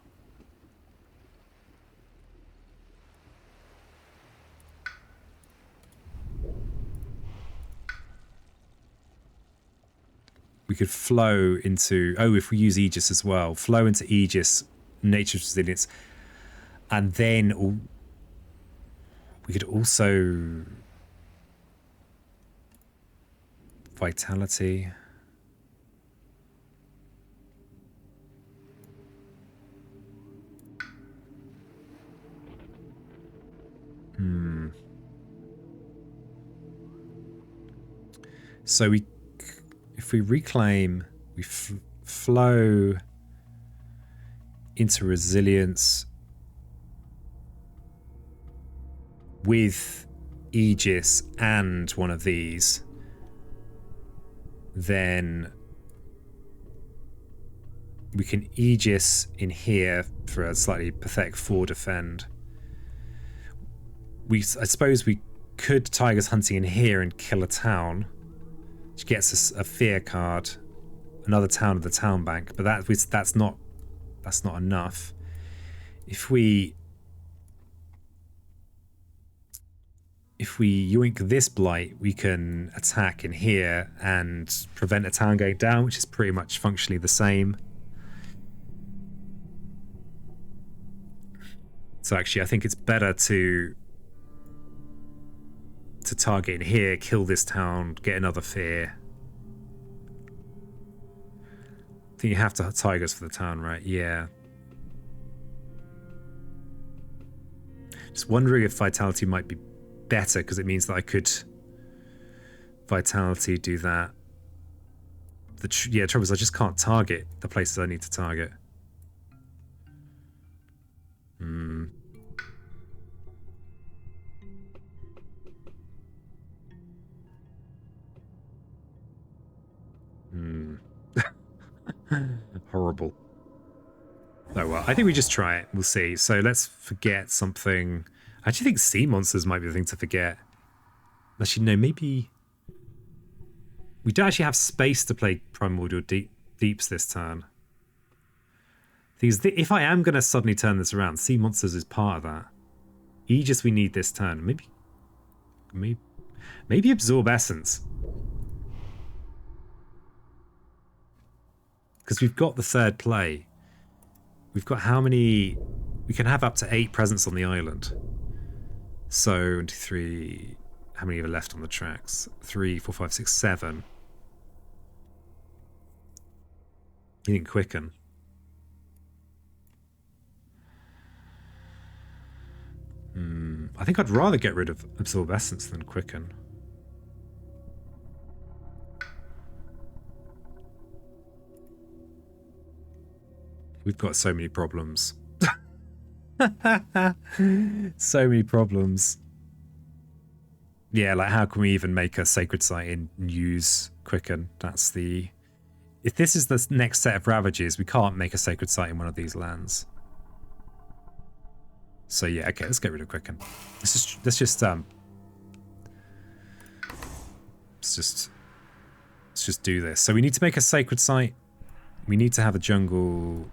We could flow into... Oh, if we use Aegis as well. Flow into Aegis, Nature's Resilience. And then... We could also... Vitality. So if we reclaim, we flow into resilience with Aegis and one of these, then we can Aegis in here for a slightly pathetic 4 defend. I suppose we could Tigers Hunting in here and kill a town, which gets us a fear card, another town of the town bank, but that's not enough. If we yoink this blight, we can attack in here and prevent a town going down, which is pretty much functionally the same. So actually, I think it's better to target in here, kill this town, get another fear. I think you have to have tigers for the town, right? Yeah. Just wondering if vitality might be better, because it means that I could vitality do that. The trouble is I just can't target the places I need to target. Horrible. Oh well, I think we just try it. We'll see. So let's forget something. I actually think sea monsters might be the thing to forget. Actually, no, maybe... We don't actually have space to play Primordial Deeps this turn. Because if I am going to suddenly turn this around, sea monsters is part of that. Aegis we need this turn. Maybe Absorb Essence. Because we've got the third play. We've got how many... We can have up to 8 presents on the island. So, 1, 2, 3... How many are left on the tracks? 3, 4, 5, 6, 7. You didn't quicken. I think I'd rather get rid of Absorb Essence than Quicken. We've got so many problems. So many problems. Yeah, like how can we even make a sacred site and use Quicken? That's the... If this is the next set of ravages, we can't make a sacred site in one of these lands. So yeah, okay, let's get rid of Quicken. Let's just do this. So we need to make a sacred site. We need to have a jungle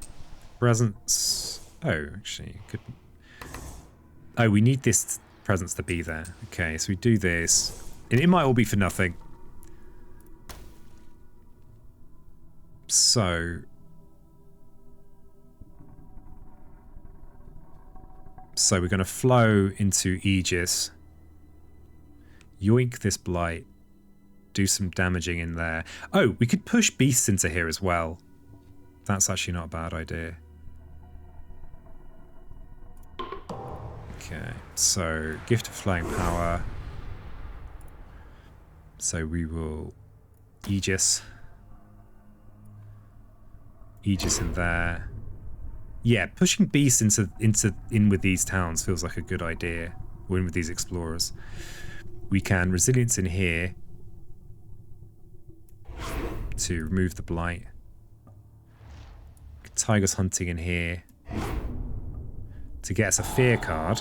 presence. Oh, actually, could. Oh, we need this presence to be there. Okay, so we do this. It might all be for nothing. So we're going to flow into Aegis. Yoink this blight. Do some damaging in there. Oh, we could push beasts into here as well. That's actually not a bad idea. Okay, so Gift of Flowing Power. So we will Aegis. Aegis in there. Yeah, pushing beasts in with these towns feels like a good idea. Or in with these explorers. We can resilience in here to remove the blight. Tigers hunting in here to get us a fear card.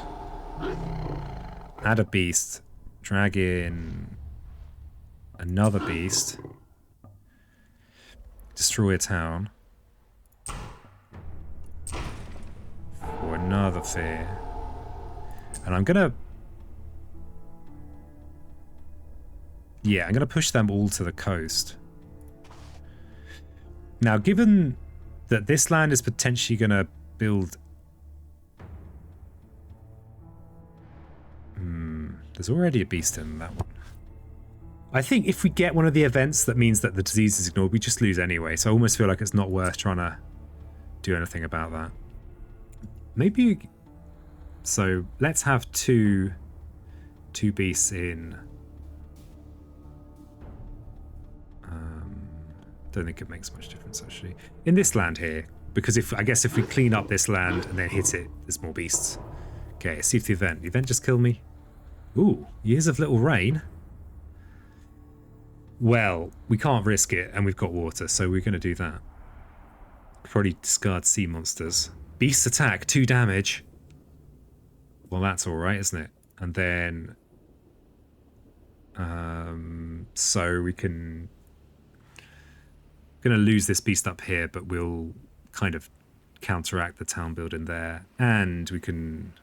Add a beast. Drag in another beast. Destroy a town. For another fear. And I'm gonna... Yeah, I'm gonna push them all to the coast. Now, given that this land is potentially gonna build... There's already a beast in that one. I think if we get one of the events that means that the disease is ignored, we just lose anyway. So I almost feel like it's not worth trying to do anything about that. Maybe... So let's have two beasts in... Don't think it makes much difference actually. In this land here, because I guess if we clean up this land and then hit it, there's more beasts. Okay, see if the event just killed me. Ooh, Years of Little Rain. Well, we can't risk it, and we've got water, so we're going to do that. Probably discard sea monsters. Beast attack, 2 damage. Well, that's all right, isn't it? And then, so we can. Going to lose this beast up here, but we'll kind of counteract the town building there, and we can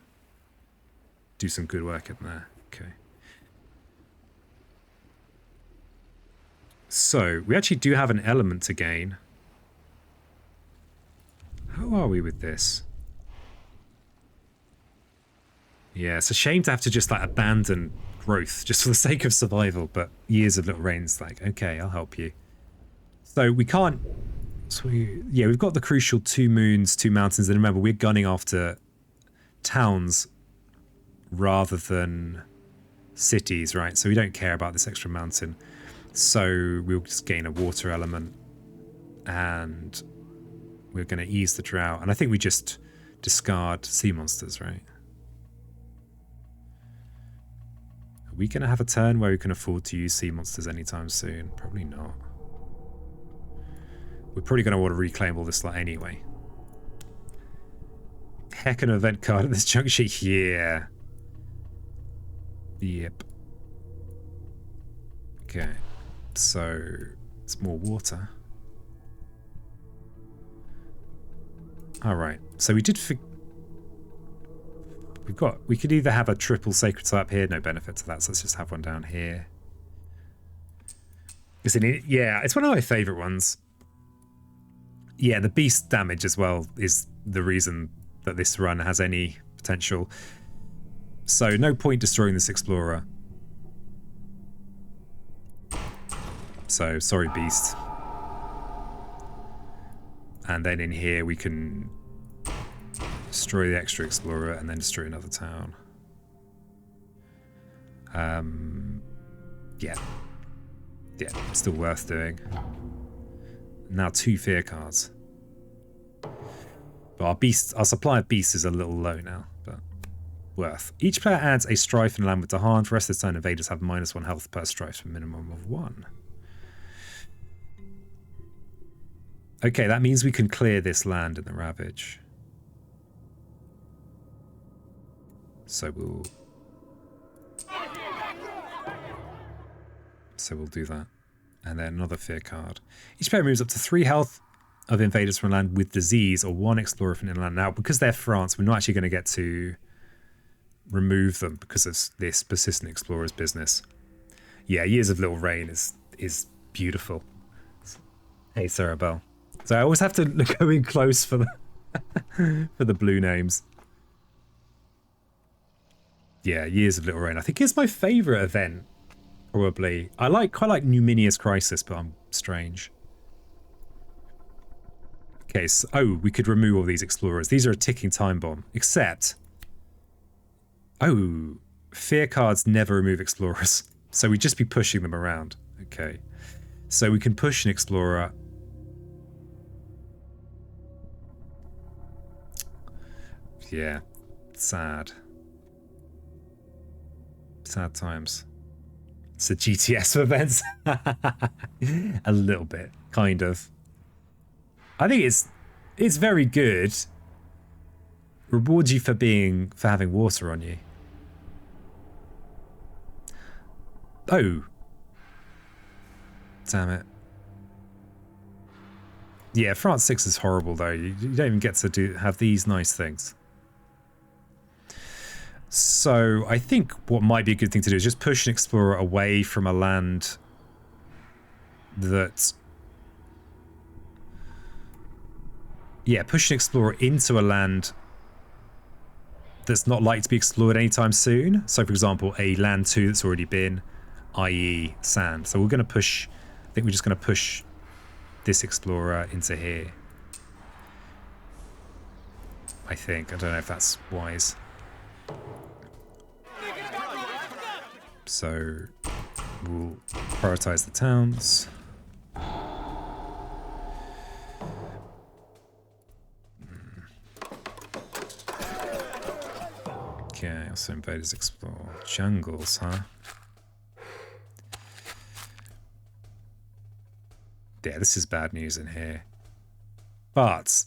do some good work in there. Okay. So we actually do have an element to gain. How are we with this? Yeah, it's a shame to have to just like abandon growth just for the sake of survival, but Years of Little Rain's like, okay, I'll help you. So we can't... So yeah, we've got the crucial 2 moons, 2 mountains, and remember, we're gunning after towns rather than cities, right? So we don't care about this extra mountain. So we'll just gain a water element, and we're going to ease the drought. And I think we just discard sea monsters, right? Are we going to have a turn where we can afford to use sea monsters anytime soon? Probably not. We're probably going to want to reclaim all this lot anyway. Heck, an event card at this juncture. Yeah. Yep. Okay. So, it's more water. Alright. So we did... We could either have a triple sacred site up here. No benefit to that. So let's just have one down here. Yeah, it's one of my favourite ones. Yeah, the beast damage as well is the reason that this run has any potential. So no point destroying this explorer. So sorry, beast. And then in here we can destroy the extra explorer and then destroy another town. Yeah. Yeah, still worth doing. Now 2 fear cards. But our supply of beasts is a little low now, but worth. Each player adds a strife and a land with the hand. For the rest of the turn, invaders have -1 health per strife for a minimum of 1. Okay, that means we can clear this land in the Ravage. So we'll do that. And then another fear card. Each player moves up to 3 health of invaders from land with disease or 1 explorer from inland. Now, because they're France, we're not actually going to get to remove them because of this persistent explorer's business. Yeah, Years of Little Rain is beautiful. Hey, Cerebel. So I always have to go in close for the for the blue names. Yeah, Years of Little Rain. I think it's my favourite event. Probably. I quite like Numinius Crisis, but I'm strange. Okay, so, oh, we could remove all these explorers. These are a ticking time bomb. Except, oh, fear cards never remove explorers. So we'd just be pushing them around. Okay. So we can push an explorer. Yeah, sad. Sad times. It's a GTS for events. A little bit, kind of. I think it's very good. Rewards you for having water on you. Oh. Damn it. Yeah, France 6 is horrible though. You don't even get to have these nice things. So I think what might be a good thing to do is just push an explorer away from a land that... Yeah, push an explorer into a land that's not likely to be explored anytime soon. So, for example, a land 2 that's already been, i.e. sand. So we're going to push... I think we're just going to push this explorer into here. I think. I don't know if that's wise. So we'll prioritize the towns. Okay, also invaders explore jungles, huh? Yeah, this is bad news in here. But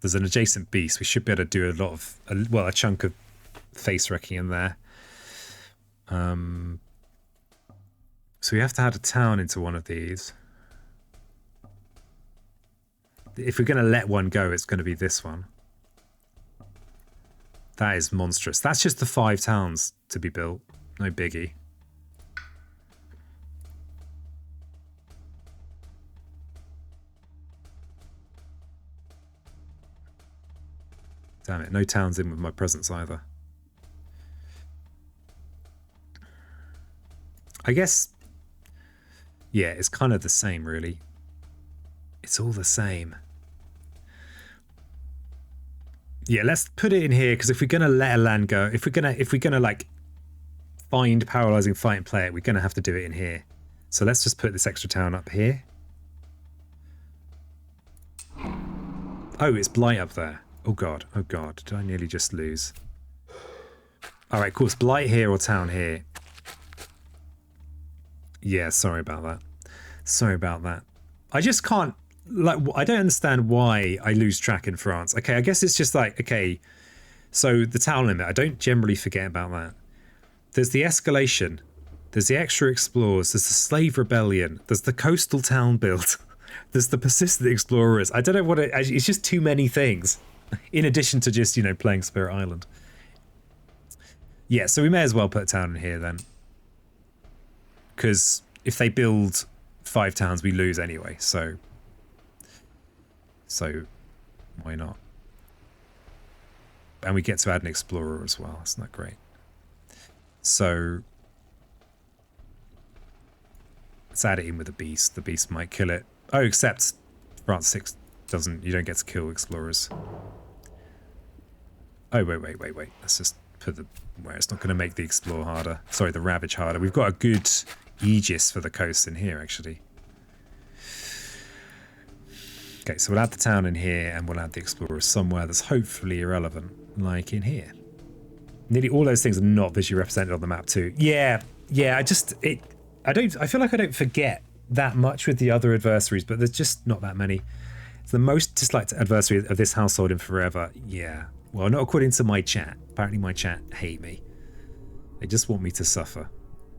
there's an adjacent beast. We should be able to do a lot of, a chunk of face wrecking in there. So we have to add a town into one of these. If we're going to let one go, it's going to be this one. That is monstrous. That's just the 5 towns to be built. No biggie. Damn it, no towns in with my presence either. I guess, yeah, it's kind of the same, really. It's all the same. Yeah, let's put it in here, because if we're gonna let a land go, if we're gonna like find paralyzing fight and play it, we're gonna have to do it in here. So let's just put this extra town up here. Oh, it's blight up there. Oh god, did I nearly just lose? All right, cool. It's blight here or town here. Yeah, sorry about that. Sorry about that. I just can't, like, I don't understand why I lose track in France. Okay, I guess it's just like, okay, so the town limit, I don't generally forget about that. There's the escalation. There's the extra explorers. There's the slave rebellion. There's the coastal town build. There's the persistent explorers. I don't know what it's just too many things. In addition to just, you know, playing Spirit Island. Yeah, so we may as well put a town in here then. Because if they build 5 towns, we lose anyway. So why not? And we get to add an explorer as well. Isn't that great? So let's add it in with a beast. The beast might kill it. Oh, except France 6 doesn't. You don't get to kill explorers. Oh, wait. Let's just put the where it's not going to make the explore harder. Sorry, the ravage harder. We've got a good aegis for the coast in here, actually. Okay, so we'll add the town in here, and we'll add the explorer somewhere that's hopefully irrelevant, like in here. Nearly all those things are not visually represented on the map too. Yeah, I feel like I don't forget that much with the other adversaries, but there's just not that many. It's the most disliked adversary of this household in forever. Yeah. Well, not according to my chat. Apparently my chat hate me. They just want me to suffer.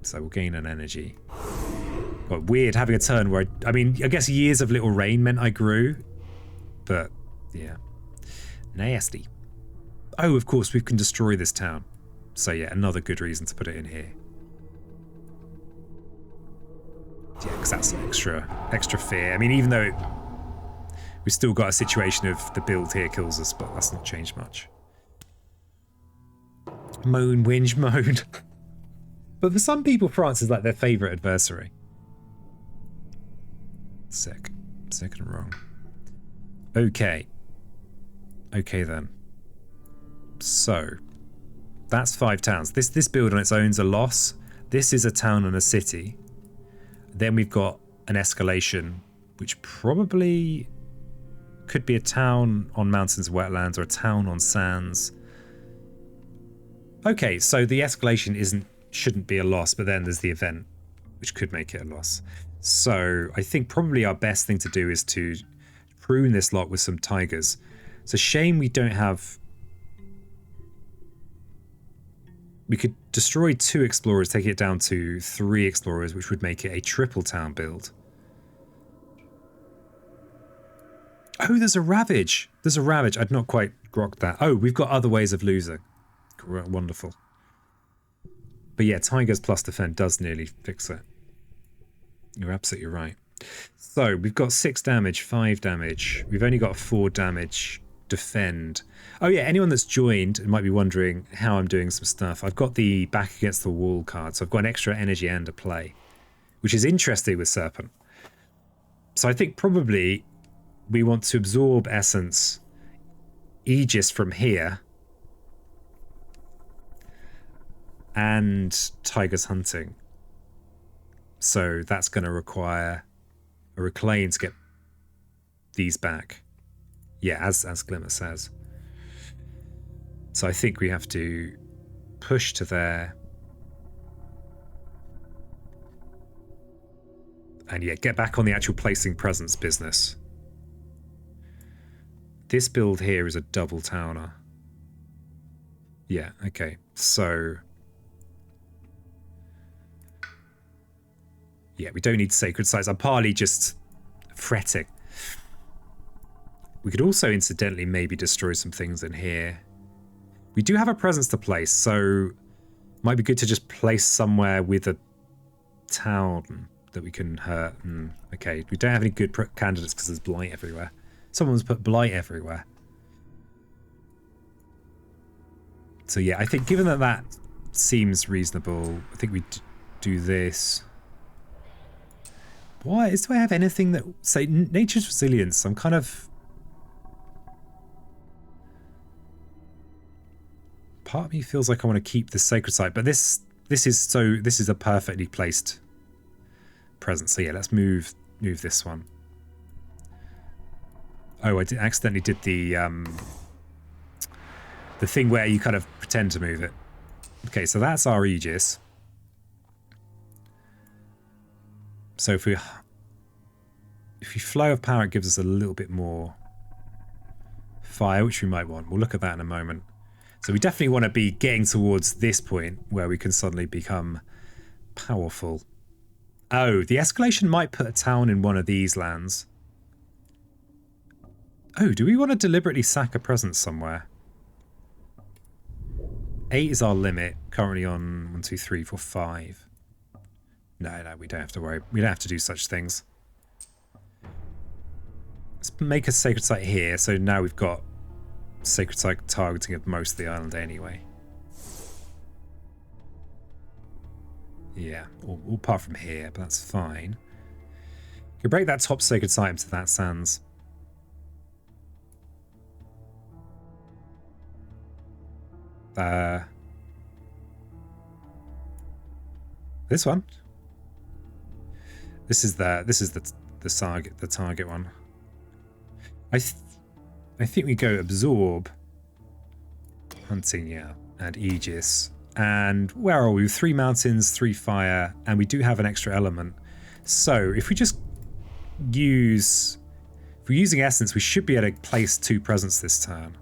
So we'll gain an energy. Well, weird having a turn where I mean, I guess years of little rain meant I grew. But, yeah. Nasty. Oh, of course, we can destroy this town. So, yeah, another good reason to put it in here. Yeah, because that's extra fear. I mean, even though we've still got a situation of the build here kills us, but that's not changed much. Moan, whinge, moan. But for some people, France is like their favourite adversary. Sick. Sick and wrong. Okay. Okay then. So, that's 5 towns. This build on its own is a loss. This is a town and a city. Then we've got an escalation, which probably could be a town on mountains, wetlands, or a town on sands. Okay, so the escalation shouldn't be a loss, but then there's the event, which could make it a loss. So I think probably our best thing to do is to prune this lot with some tigers. It's a shame we don't have... We could destroy 2 explorers, taking it down to 3 explorers, which would make it a triple town build. Oh, there's a ravage. There's a ravage. I'd not quite grokked that. Oh, we've got other ways of losing. Wonderful. But yeah, tigers plus defend does nearly fix it. You're absolutely right. So we've got 6 damage, 5 damage. We've only got 4 damage. Defend. Oh yeah, anyone that's joined might be wondering how I'm doing some stuff. I've got the back against the wall card, so I've got an extra energy and a play, which is interesting with Serpent. So I think probably we want to absorb essence Aegis from here and Tiger's hunting. So that's going to require a reclaim to get these back. Yeah, as Glimmer says. So I think we have to push to there. And yeah, get back on the actual placing presence business. This build here is a double towner. Yeah, okay. So... yeah, we don't need sacred sites. I'm partly just fretting. We could also incidentally maybe destroy some things in here. We do have a presence to place, so it might be good to just place somewhere with a town that we can hurt. Okay, we don't have any good candidates because there's blight everywhere. Someone's put blight everywhere. So yeah, I think given that that seems reasonable, I think we do this. Why? Do I have anything that... say, nature's resilience, I'm kind of... part of me feels like I want to keep this sacred site, but this is a perfectly placed presence. So yeah, let's move this one. Oh, I accidentally did the thing where you kind of pretend to move it. Okay, so that's our Aegis. So if we flow of power, it gives us a little bit more fire, which we might want. We'll look at that in a moment. So we definitely want to be getting towards this point where we can suddenly become powerful. Oh, the escalation might put a town in one of these lands. Oh, do we want to deliberately sack a presence somewhere? 8 is our limit, currently on 1, 2, 3, 4, 5. No, we don't have to worry. We don't have to do such things. Let's make a sacred site here, so now we've got sacred site targeting of most of the island anyway. Yeah, all apart from here, but that's fine. You can break that top sacred site into that sands. This one. This is the target one. I think we go absorb, hunting, yeah, and Aegis. And where are we? 3 mountains, 3 fire, and we do have an extra element. So if we just use, if we're using essence, we should be able to place 2 presents this turn,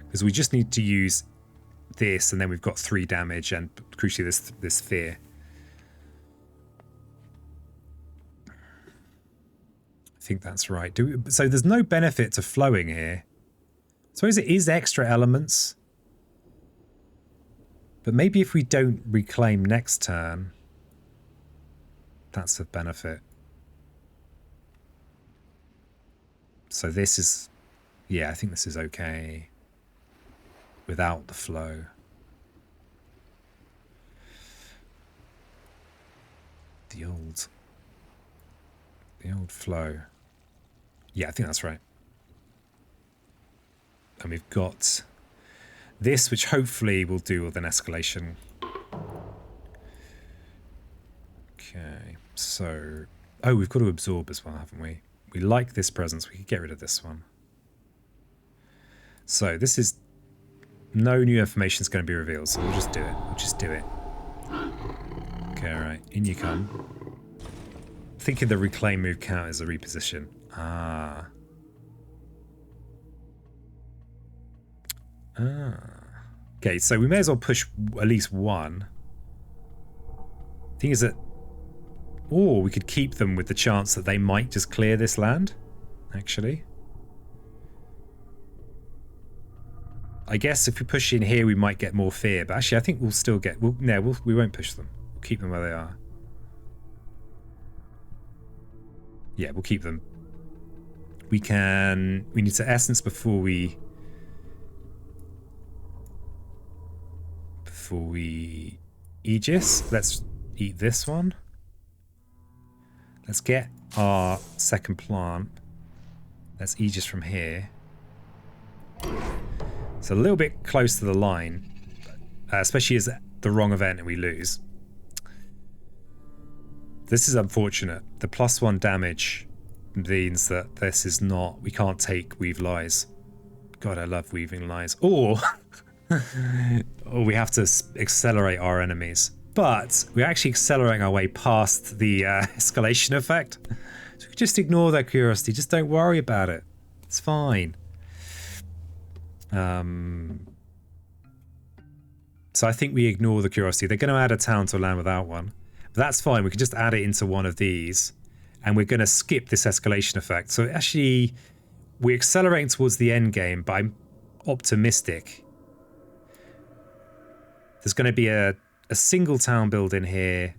because we just need to use this, and then we've got 3 damage and crucially this fear. I think that's right. So there's no benefit to flowing here. I suppose it is extra elements. But maybe if we don't reclaim next turn, that's a benefit. So this is, yeah, I think this is okay without the flow. The old flow. Yeah, I think that's right. And we've got this, which hopefully will do with an escalation. Okay, so... Oh, we've got to absorb as well, haven't we? We like this presence. We could get rid of this one. So this is... No new information is going to be revealed, so we'll just do it. We'll just do it. Okay, alright. In you come. Thinking the reclaim move count as a reposition. Ah. Okay, so we may as well push at least 1. Thing is that... Or we could keep them with the chance that they might just clear this land, actually. I guess if we push in here, we might get more fear, but actually I think we'll still get... we won't push them. We'll keep them where they are. Yeah, we'll keep them. We need to essence before we Aegis. Let's eat this one. Let's get our second plant. Let's Aegis from here. It's a little bit close to the line, especially as the wrong event and we lose. This is unfortunate. The +1 damage means that this is not... We can't take Weave Lies. God, I love Weaving Lies. Or we have to accelerate our enemies. But we're actually accelerating our way past the escalation effect. So we can just ignore that curiosity. Just don't worry about it. It's fine. So I think we ignore the curiosity. They're going to add a town to a land without one. But that's fine. We can just add it into one of these. And we're going to skip this escalation effect. So actually, we're accelerating towards the end game, but I'm optimistic. There's going to be a single town build in here.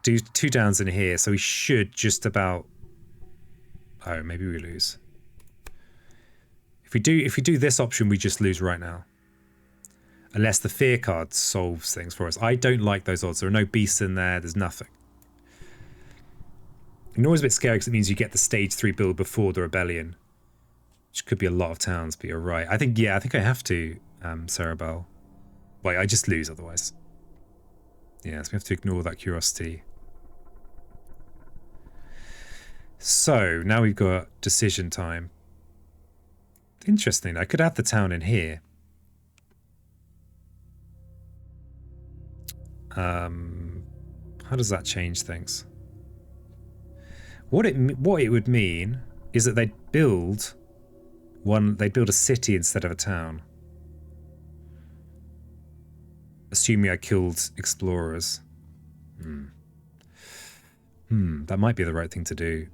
Do 2 downs in here. So we should just about... Oh, maybe we lose. If we do this option, we just lose right now. Unless the fear card solves things for us. I don't like those odds. There are no beasts in there. There's nothing. Ignore is a bit scary because it means you get the stage 3 build before the rebellion. Which could be a lot of towns, but you're right. I think I have to, Cerebel. Wait, I just lose otherwise. Yeah, so we have to ignore that curiosity. So, now we've got decision time. Interesting. I could add the town in here. How does that change things? What it would mean is that they'd build a city instead of a town. Assuming I killed explorers. That might be the right thing to do.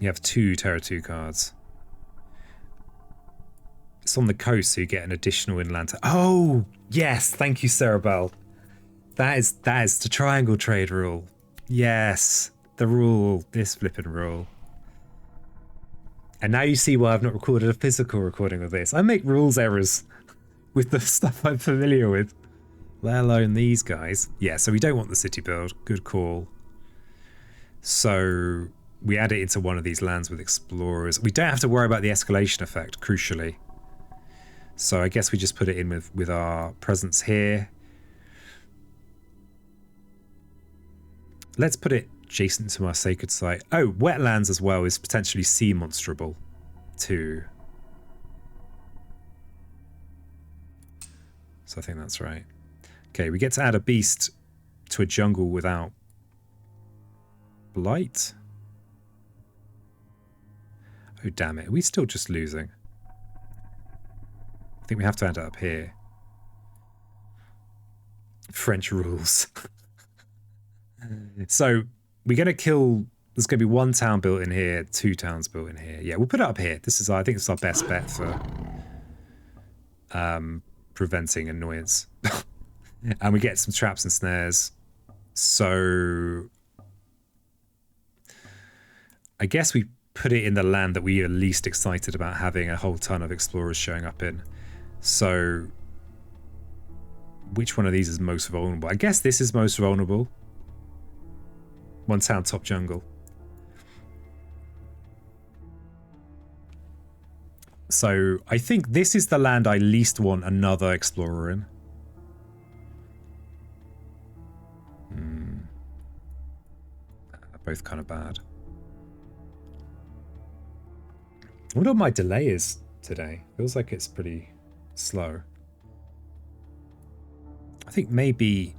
You have 2 Terra 2 cards. It's on the coast, so you get an additional inland. Oh, yes, thank you, Cerebel. That is the triangle trade rule. Yes, the rule, this flipping rule. And now you see why I've not recorded a physical recording of this. I make rules errors with the stuff I'm familiar with, let alone these guys. Yeah, so we don't want the city build. Good call. So we add it into one of these lands with explorers. We don't have to worry about the escalation effect, crucially. So I guess we just put it in with our presence here. Let's put it adjacent to our sacred site. Oh, wetlands as well is potentially sea monsterable too. So I think that's right. Okay, we get to add a beast to a jungle without blight. Oh, damn it. Are we still just losing? I think we have to add it up here. French rules. So we're going to kill... There's going to be 1 town built in here, 2 towns built in here. Yeah, we'll put it up here. This is, I think, it's our best bet for preventing annoyance. And we get some traps and snares. So I guess we put it in the land that we are least excited about having a whole ton of explorers showing up in. So which one of these is most vulnerable? I guess this is most vulnerable. 1 town, top jungle. So I think this is the land I least want another explorer in. Both kind of bad. I wonder what my delay is today. Feels like it's pretty slow. I think maybe...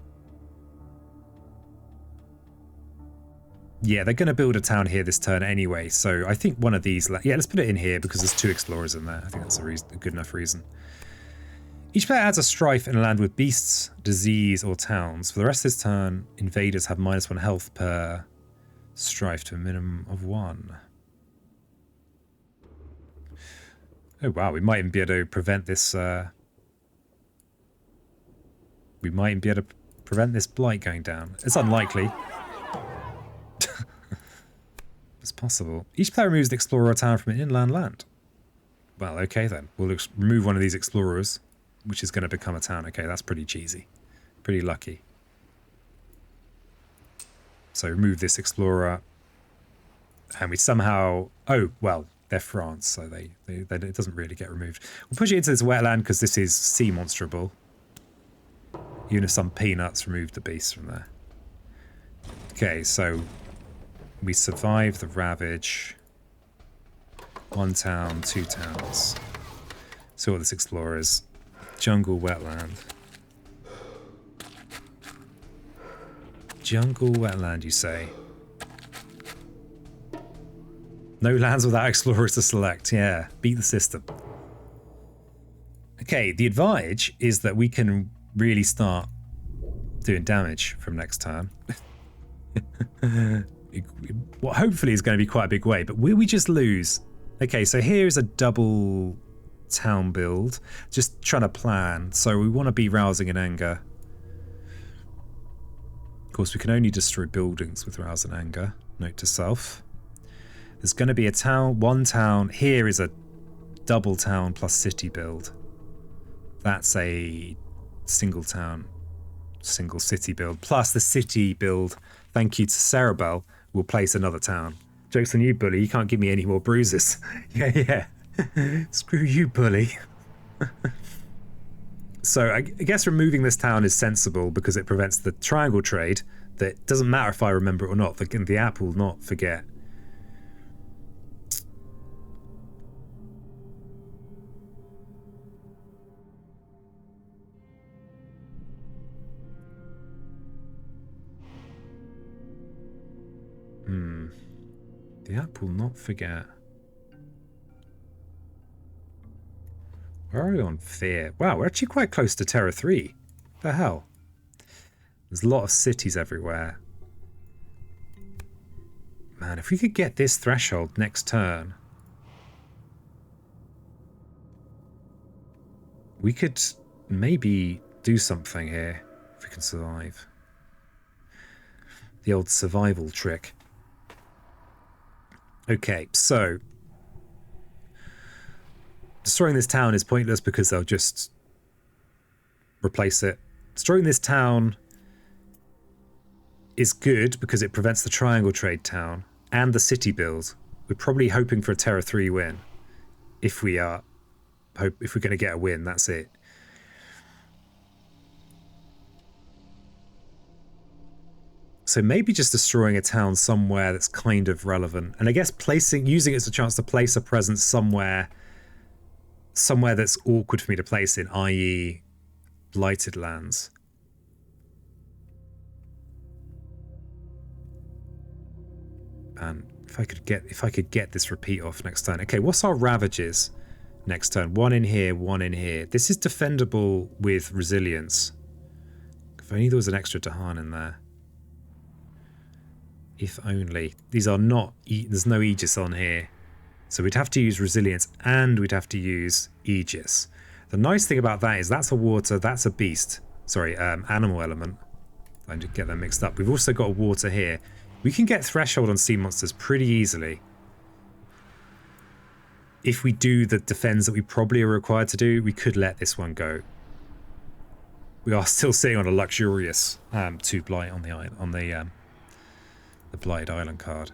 Yeah, they're going to build a town here this turn anyway, so I think one of these... Yeah, let's put it in here because there's 2 explorers in there. I think that's a good enough reason. Each player adds a strife in a land with beasts, disease, or towns. For the rest of this turn, invaders have -1 health per strife to a minimum of 1. Oh wow, we might even be able to prevent this... we might even be able to prevent this blight going down. It's unlikely. It's possible. Each player removes an explorer or town from an inland land. Well, okay then. We'll remove one of these explorers, which is going to become a town. Okay, that's pretty cheesy. Pretty lucky. So remove this explorer. And we somehow... Oh, well, they're France, so it doesn't really get removed. We'll push it into this wetland because this is sea monsterable. Even if some peanuts remove the beast from there. Okay, so... We survive the ravage. 1 town, 2 towns. So what this explorer is. Jungle, wetland. Jungle, wetland, you say? No lands without explorers to select. Yeah, beat the system. Okay, the advantage is that we can really start doing damage from next turn. What hopefully is going to be quite a big way, but will we just lose? Okay, so here is a double town build. Just trying to plan. So we want to be rousing in anger. Of course, we can only destroy buildings with rousing anger. Note to self. There's going to be a town, 1 town. Here is a double town plus city build. That's a single town, single city build. Plus the city build, thank you to Cerebel, will place another town. Joke's on you, bully. You can't give me any more bruises. Yeah. Screw you, bully. So I guess removing this town is sensible because it prevents the triangle trade. That doesn't matter if I remember it or not. The app will not forget. The app will not forget. Where are we on fear? Wow, we're actually quite close to Terror 3. What the hell? There's a lot of cities everywhere. Man, if we could get this threshold next turn, we could maybe do something here if we can survive. The old survival trick. Okay, so destroying this town is pointless because they'll just replace it. Destroying this town is good because it prevents the triangle trade town and the city build. We're probably hoping for a Terror 3 win if we are hope if we're going to get a win, that's it. So maybe just destroying a town somewhere that's kind of relevant. And I guess using it as a chance to place a presence somewhere that's awkward for me to place in, i.e. blighted lands. And if I could get this repeat off next turn. Okay, what's our ravages next turn? One in here, one in here. This is defendable with resilience. If only there was an extra Dahan in there. If only. These are not... There's no Aegis on here. So we'd have to use resilience and we'd have to use Aegis. The nice thing about that is that's a water, that's a beast. Sorry, animal element. I did get them mixed up. We've also got a water here. We can get threshold on sea monsters pretty easily. If we do the defense that we probably are required to do, we could let this one go. We are still sitting on a luxurious 2 blight on the Blighted Island card.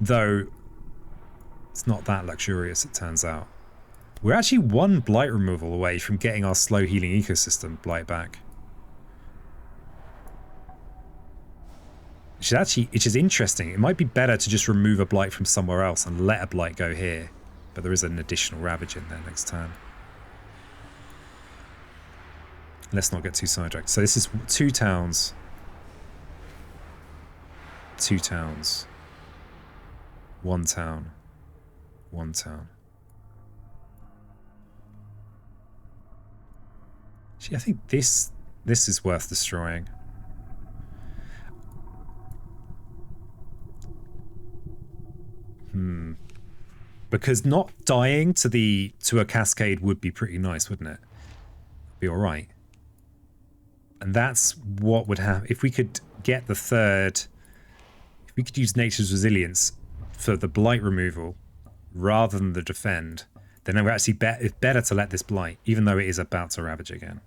Though, it's not that luxurious, it turns out. We're actually 1 blight removal away from getting our slow healing ecosystem blight back. Which is interesting. It might be better to just remove a blight from somewhere else and let a blight go here. But there is an additional ravage in there next turn. Let's not get too sidetracked. So this is 2 towns. 2 towns. 1 town. 1 town. Actually, I think this is worth destroying. Because not dying to a cascade would be pretty nice, wouldn't it? Be all right. And that's what would happen if we could get the third. If we could use Nature's Resilience for the blight removal rather than the defend, then we're actually it's better to let this blight, even though it is about to ravage again.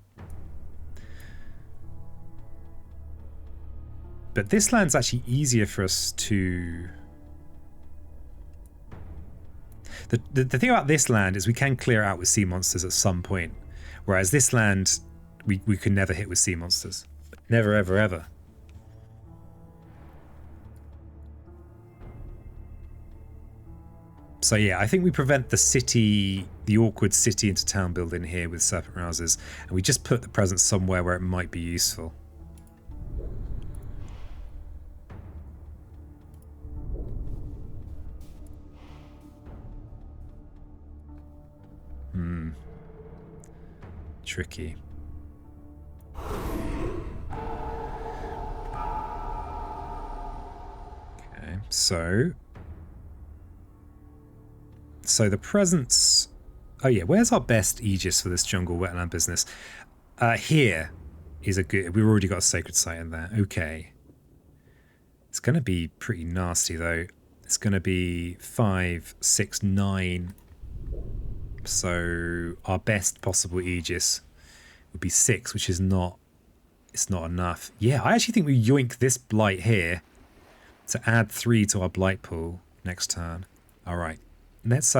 But this land's actually easier for us to... The thing about this land is we can clear it out with sea monsters at some point, whereas this land we can never hit with sea monsters. Never, ever, ever. So yeah, I think we prevent the awkward city into town building here with Serpent Rousers, and we just put the presence somewhere where it might be useful. Tricky. Okay, so the presence... Oh yeah, where's our best Aegis for this jungle wetland business? Here is a good... We've already got a sacred site in there. Okay. It's going to be pretty nasty, though. It's going to be 5, 6, 9... So our best possible Aegis would be 6, which is not... It's not enough. Yeah, I actually think we yoink this blight here to add 3 to our blight pool next turn. All right, let's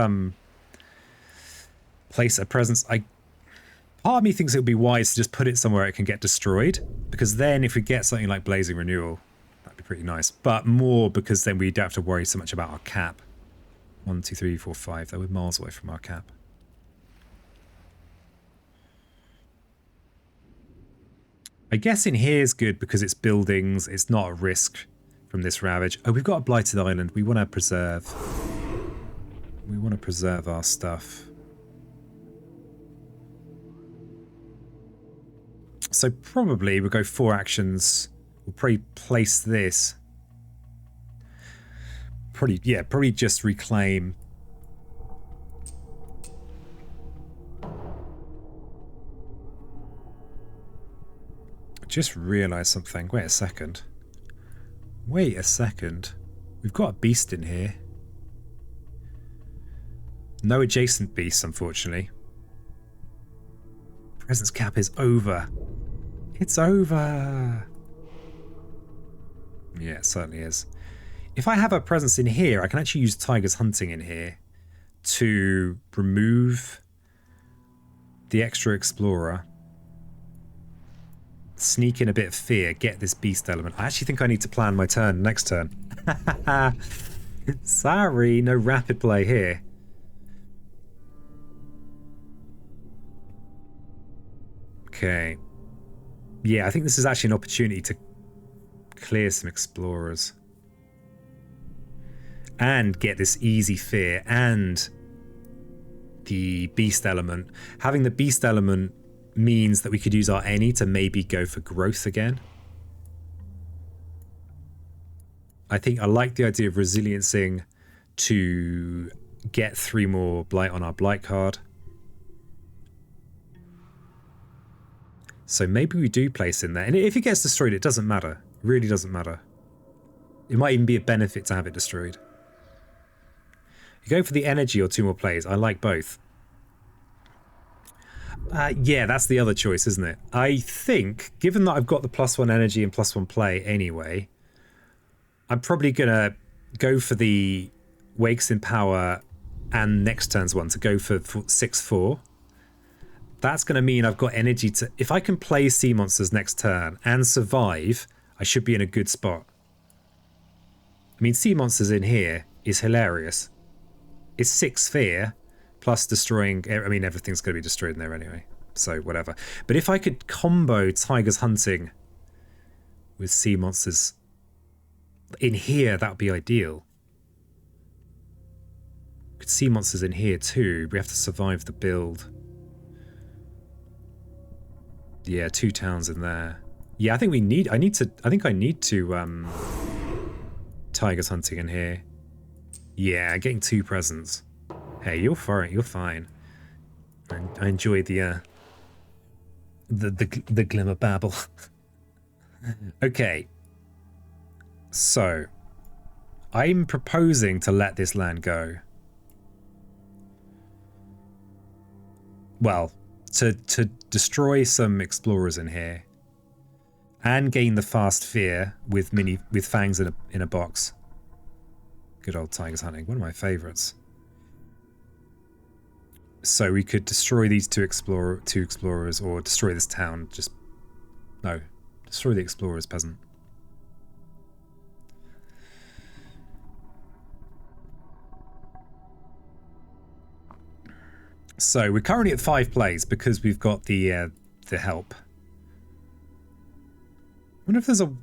place a presence. Part of me thinks it would be wise to just put it somewhere it can get destroyed, because then if we get something like Blazing Renewal, that'd be pretty nice. But more because then we don't have to worry so much about our cap. 1, 2, 3, 4, 5. Though we're miles away from our cap. I guess in here is good because it's buildings. It's not a risk from this ravage. Oh, we've got a blighted island. We want to preserve. We want to preserve our stuff. So probably we'll go 4 actions. We'll probably place this. Probably just reclaim. Just realised something. Wait a second. Wait a second. We've got a beast in here. No adjacent beasts, unfortunately. Presence cap is over. It's over. Yeah, it certainly is. If I have a presence in here, I can actually use Tiger's Hunting in here to remove the extra explorer. Sneak in a bit of fear, get this beast element. I actually think I need to plan my turn next turn. Sorry, no rapid play here. Okay. Yeah, I think this is actually an opportunity to clear some explorers. And get this easy fear and the beast element. Having the beast element means that we could use our any to maybe go for growth again. I think I like the idea of resiliencing to get 3 more blight on our blight card. So maybe we do place in there. And if it gets destroyed, it doesn't matter. It really doesn't matter. It might even be a benefit to have it destroyed. You go for the energy or 2 more plays. I like both. Yeah, that's the other choice, isn't it? I think, given that I've got the +1 energy and +1 play anyway, I'm probably going to go for the Wakes in Power and next turn's one to go for 6/4. That's going to mean I've got energy to... If I can play sea monsters next turn and survive, I should be in a good spot. I mean, sea monsters in here is hilarious. It's 6 fear, plus destroying... I mean, everything's going to be destroyed in there anyway, so whatever. But if I could combo Tiger's Hunting with sea monsters in here, that would be ideal. Could sea monsters in here too. We have to survive the build. Yeah, 2 towns in there. Yeah, I think I need to Tiger's Hunting in here. Yeah, getting 2 presents. Hey, you're fine. You're fine. I enjoy the glimmer babble. Okay. So, I'm proposing to let this land go. Well, to destroy some explorers in here, and gain the fast fear with fangs in a box. Good old Tiger's Hunting, one of my favourites. So we could destroy these two explorers, or destroy this town. Destroy the explorers, peasant. So we're currently at 5 plays because we've got the help. I wonder if there's a...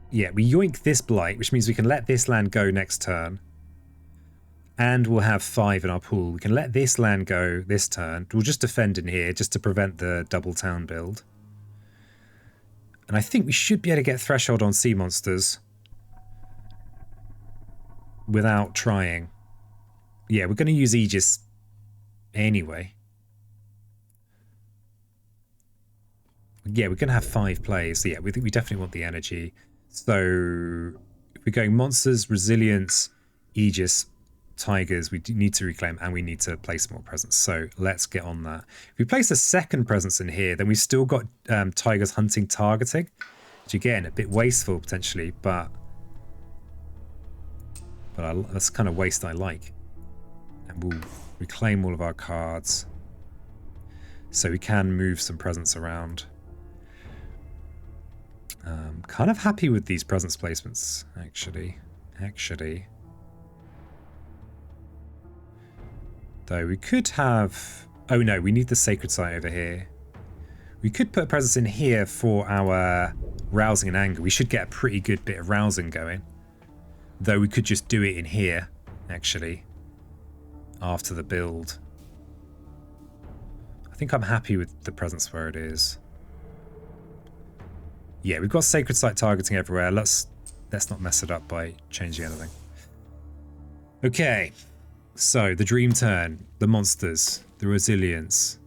Yeah, we yoink this blight, which means we can let this land go next turn. And we'll have 5 in our pool. We can let this land go this turn. We'll just defend in here just to prevent the double town build. And I think we should be able to get threshold on sea monsters without trying. Yeah, we're going to use Aegis anyway. Yeah, we're going to have 5 plays. So yeah, we think we definitely want the energy. So if we're going monsters, resilience, Aegis, tigers, we do need to reclaim, and we need to place more presents. So let's get on that. If we place a second presence in here, then we've still got Tiger's Hunting targeting, which again, a bit wasteful potentially, but that's kind of waste I like. And we'll reclaim all of our cards, so we can move some presents around. Kind of happy with these presents placements, actually. Though we could have... Oh no, we need the sacred site over here. We could put presents in here for our rousing and anger. We should get a pretty good bit of rousing going. Though we could just do it in here, actually, after the build. I think I'm happy with the presence where it is. Yeah, we've got sacred site targeting everywhere. Let's not mess it up by changing anything. Okay, so the dream turn, the monsters, the resilience,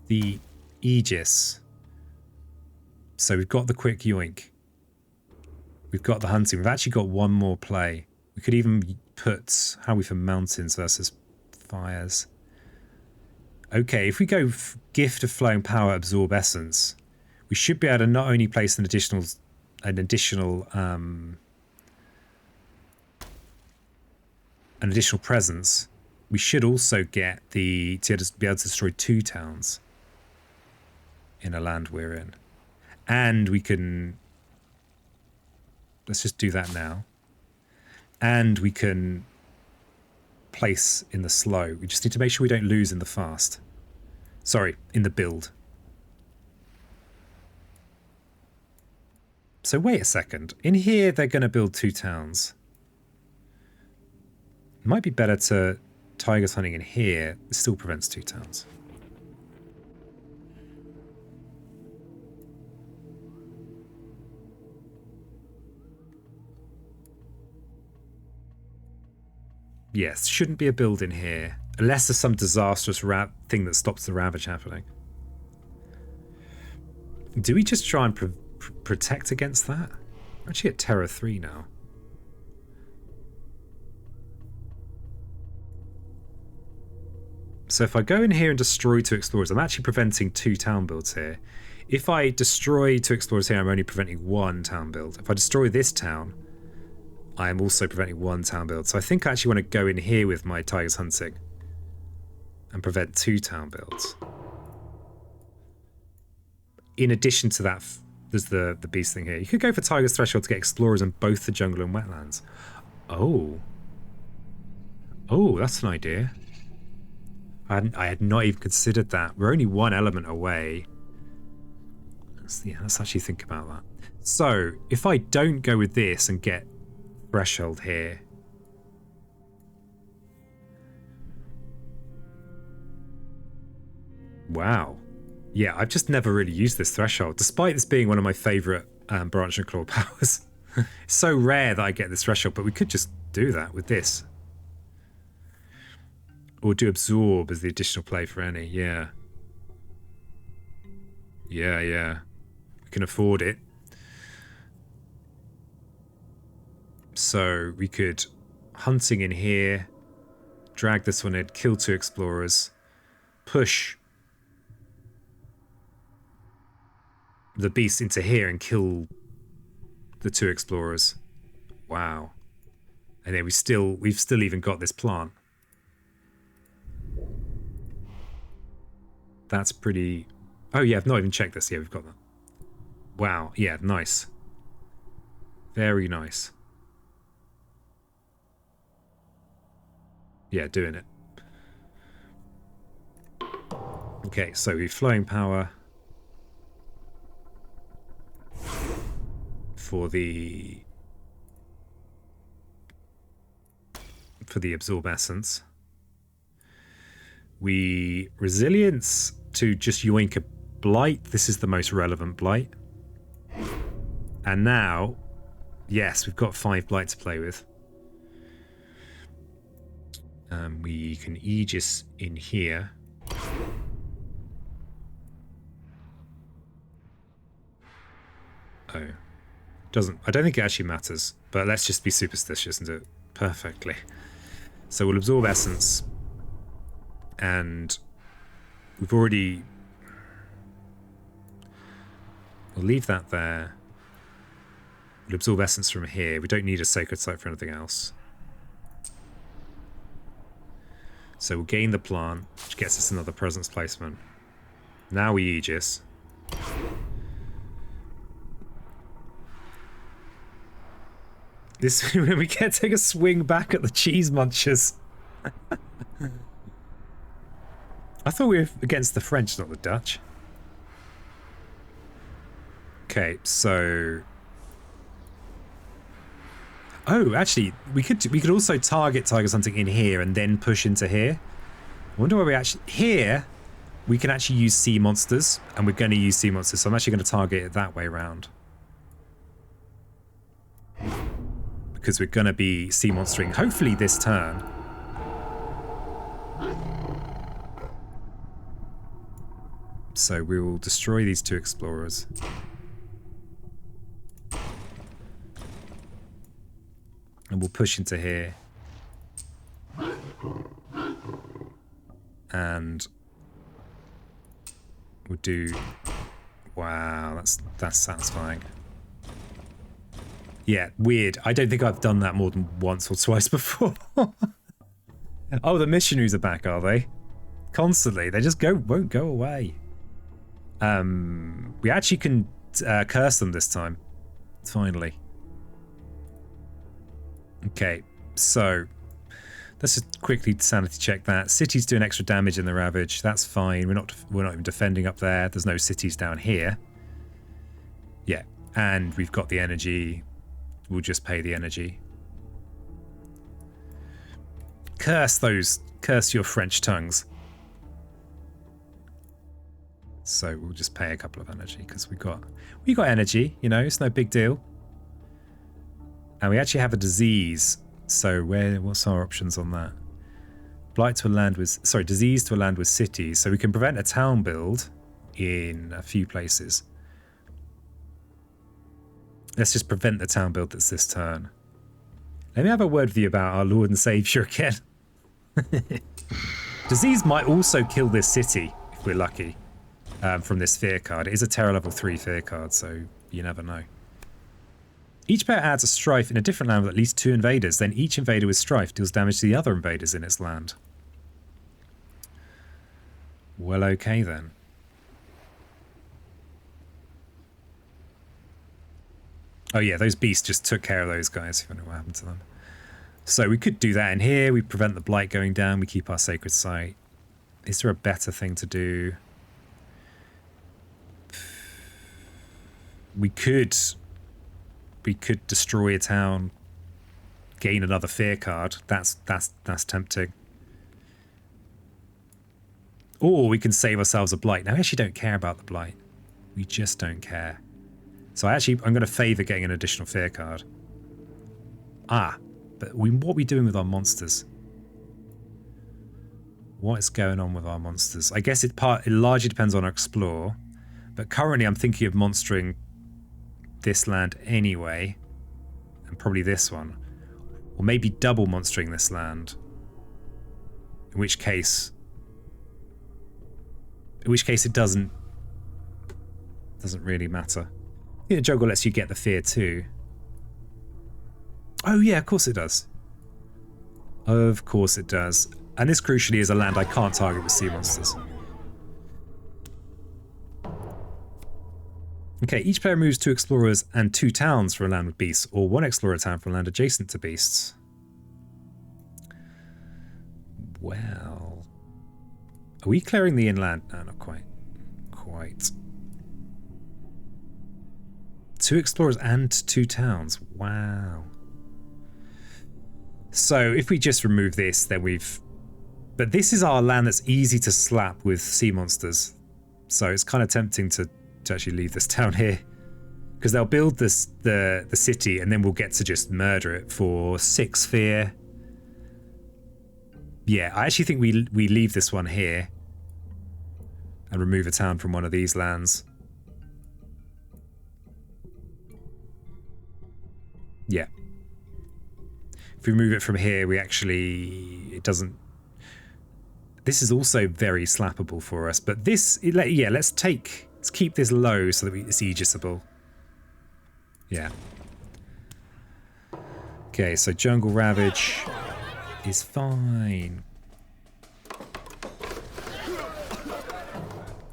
the Aegis. So we've got the quick yoink. We've got the hunting. We've actually got 1 more play. We could even put... How are we for mountains versus fires? Okay, if we go gift of flowing power, absorb essence, we should be able to not only place an additional presence, we should also get to be able to destroy 2 towns in a land we're in. And we can... Let's just do that now. And we can place in the slow. We just need to make sure we don't lose in the fast. Sorry, in the build. So wait a second. In here, they're going to build 2 towns. It might be better to tigers hunting in here. It still prevents 2 towns. Yes, shouldn't be a build in here. Unless there's some disastrous thing that stops the ravage happening. Do we just try and protect against that? We're actually at Terror 3 now. So if I go in here and destroy 2 explorers, I'm actually preventing 2 town builds here. If I destroy 2 explorers here, I'm only preventing 1 town build. If I destroy this town, I am also preventing 1 town build. So I think I actually want to go in here with my tigers hunting and prevent 2 town builds. In addition to that, there's the beast thing here. You could go for Tiger's Threshold to get explorers in both the jungle and wetlands. Oh. Oh, that's an idea. I had not even considered that. We're only 1 element away. Let's actually think about that. So, if I don't go with this and get Threshold here... Wow. Yeah, I've just never really used this Threshold, despite this being one of my favourite Branch and Claw powers. It's so rare that I get this Threshold, but we could just do that with this. Or do Absorb as the additional play for any, yeah. Yeah. We can afford it. So we could hunting in here, drag this one in, kill 2 explorers, push the beast into here and kill the 2 explorers. Wow. And then we've still even got this plant. That's pretty... Oh yeah, I've not even checked this. Yeah, we've got that. Wow. Yeah, nice. Very nice. Yeah, doing it. Okay, so we've flowing power for the absorb essence. We resilience to just yoink a blight. This is the most relevant blight. And now, yes, we've got 5 blight to play with. We can Aegis in here. Oh. I don't think it actually matters, but let's just be superstitious and do it perfectly. So we'll absorb essence. And we've already... We'll leave that there. We'll absorb essence from here. We don't need a sacred site for anything else. So we'll gain the plant, which gets us another presence placement. Now we Aegis. This we can't take a swing back at the cheese munchers. I thought we were against the French, not the Dutch. Okay, so... Oh, actually, we could also target tigers hunting in here and then push into here. I wonder where we actually... Here, we can actually use sea monsters, and we're going to use sea monsters, so I'm actually going to target it that way around. Because we're going to be sea monstering, hopefully this turn. So we will destroy these 2 explorers. And we'll push into here. And we'll do... Wow, that's satisfying. Yeah, weird. I don't think I've done that more than once or twice before. Oh, the missionaries are back, are they? Constantly. They just won't go away. We actually can curse them this time. Finally. Okay, so let's just quickly sanity check that. Cities doing extra damage in the Ravage. That's fine. We're not even defending up there. There's no cities down here. Yeah, and we've got the energy. We'll just pay the energy. Curse your French tongues. So we'll just pay a couple of energy because we got energy, you know, it's no big deal. And we actually have a disease. So what's our options on that? Disease to a land with cities. So we can prevent a town build in a few places. Let's just prevent the town build that's this turn. Let me have a word with you about our Lord and Saviour again. Disease might also kill this city if we're lucky. From this fear card. It is a terror level 3 fear card, so you never know. Each player adds a strife in a different land with at least 2 invaders. Then each invader with strife deals damage to the other invaders in its land. Well, okay then. Oh yeah, those beasts just took care of those guys. I don't know what happened to them. So we could do that in here. We prevent the blight going down. We keep our sacred site. Is there a better thing to do? We could destroy a town, gain another fear card. That's tempting. Or we can save ourselves a blight. Now, I actually don't care about the blight. We just don't care. So I'm going to favour getting an additional fear card. But what are we doing with our monsters? What is going on with our monsters? I guess it largely depends on our explore. But currently I'm thinking of monstering this land anyway, and probably this one, or maybe double monstering this land, in which case it doesn't really matter. The juggle lets you get the fear too. Oh yeah, of course it does. Of course it does. And this crucially is a land I can't target with sea monsters. Okay, each player moves 2 explorers and 2 towns for a land with beasts, or 1 explorer town for a land adjacent to beasts. Well, are we clearing the inland? No, not quite. Quite. 2 explorers and 2 towns. Wow. So if we just remove this, then but this is our land that's easy to slap with sea monsters. So it's kind of tempting to actually leave this town here, because they'll build the city and then we'll get to just murder it for 6 fear. Yeah, I actually think we leave this one here and remove a town from one of these lands. Yeah. If we move it from here, it doesn't. This is also very slappable for us, but let's keep this low so that it's aegisable. Yeah. Okay, so Jungle Ravage is fine.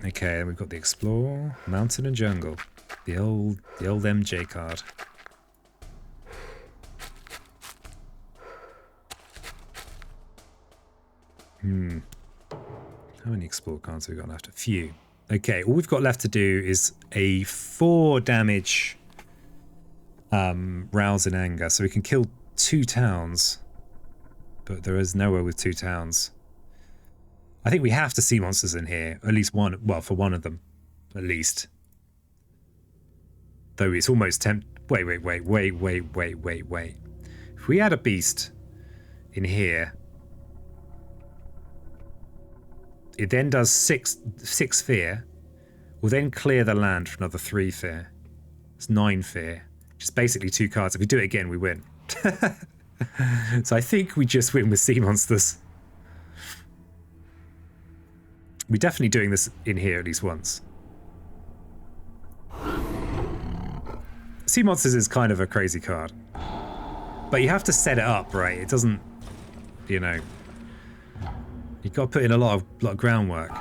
Okay, we've got the Explore, Mountain and Jungle. The old MJ card. How many Explore cards have we got left? A few. Okay, all we've got left to do is a 4 damage Rouse in Anger. So we can kill 2 towns, but there is nowhere with 2 towns. I think we have to see monsters in here. At least one, well, for one of them, at least. Though it's almost Wait. If we had a beast in here, it then does 6 fear. We'll then clear the land for another 3 fear. It's 9 fear. Just basically 2 cards. If we do it again, we win. So I think we just win with sea monsters. We're definitely doing this in here at least once. Sea monsters is kind of a crazy card. But you have to set it up right. It doesn't, you know. You've got to put in a lot of groundwork.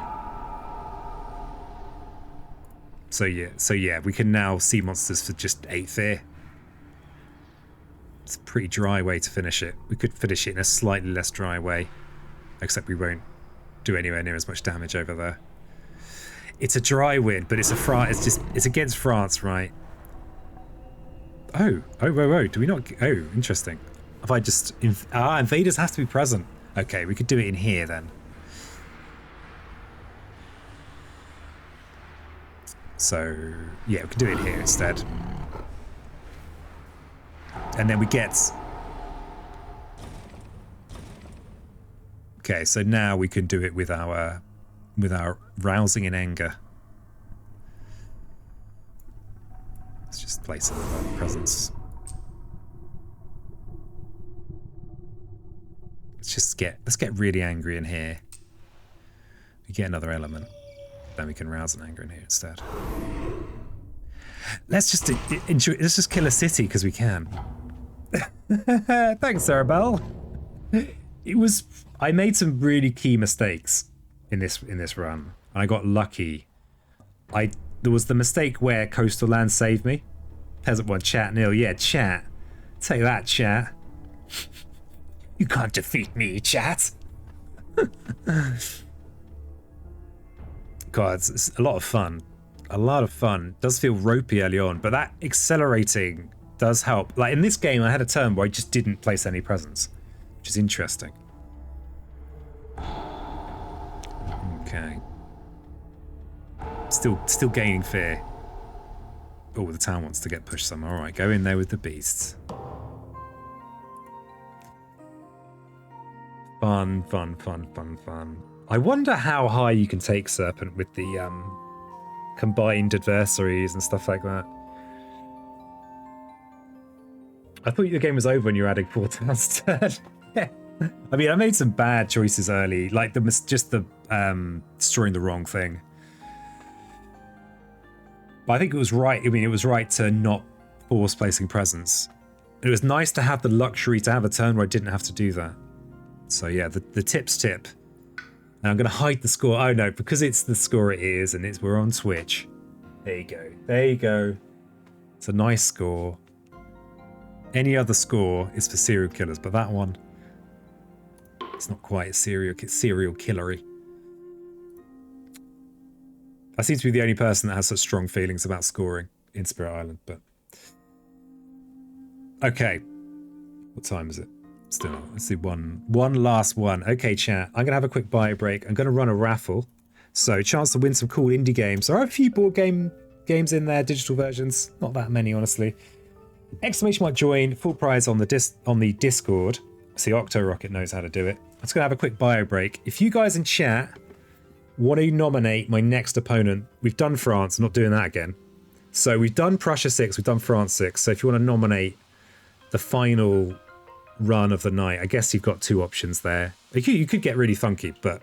So yeah, we can now see monsters for just 8 fear. It's a pretty dry way to finish it. We could finish it in a slightly less dry way, except we won't do anywhere near as much damage over there. It's a dry win, but it's it's against France, right? Oh, do we not? Oh, interesting. If I just invaders has to be present. Okay, we could do it in here then. So yeah, we can do it here instead. And then we get... Okay, so now we can do it with our rousing in anger. Let's just place a presence. Let's get really angry in here. We get another element. Then we can rouse an anger in here instead. Let's just enjoy. Let's just kill a city because we can. Thanks, Arabelle. I made some really key mistakes in this run. I got lucky. There was the mistake where coastal land saved me. Peasant one, chat nil. Yeah, chat. Take that, chat. You can't defeat me, chat. God, it's a lot of fun. A lot of fun. It does feel ropey early on, but that accelerating does help. Like in this game, I had a turn where I just didn't place any presents, which is interesting. Okay. Still gaining fear. Oh, the town wants to get pushed some. All right, go in there with the beasts. Fun. I wonder how high you can take Serpent with the combined adversaries and stuff like that. I thought the game was over when you were adding 4 towns to yeah. I mean, I made some bad choices early, like just the destroying the wrong thing. But I think it was right. I mean, it was right to not force placing presents. It was nice to have the luxury to have a turn where I didn't have to do that. So yeah, the tip's tip. And I'm going to hide the score. Oh no, because it's the score it is, and we're on Twitch. There you go. There you go. It's a nice score. Any other score is for serial killers, but that one, it's not quite serial killery. I seem to be the only person that has such strong feelings about scoring in Spirit Island, but... Okay. What time is it? Still, let's see, one last one. Okay, chat. I'm going to have a quick bio break. I'm going to run a raffle. So, chance to win some cool indie games. There are a few board games in there, digital versions. Not that many, honestly. Exclamation mark join, full prize on the Discord. See, Octo Rocket knows how to do it. I'm just going to have a quick bio break. If you guys in chat want to nominate my next opponent, we've done France. I'm not doing that again. So, we've done Prussia 6, we've done France 6. So, if you want to nominate the final run of the night, I guess you've got 2 options there. You could get really funky, but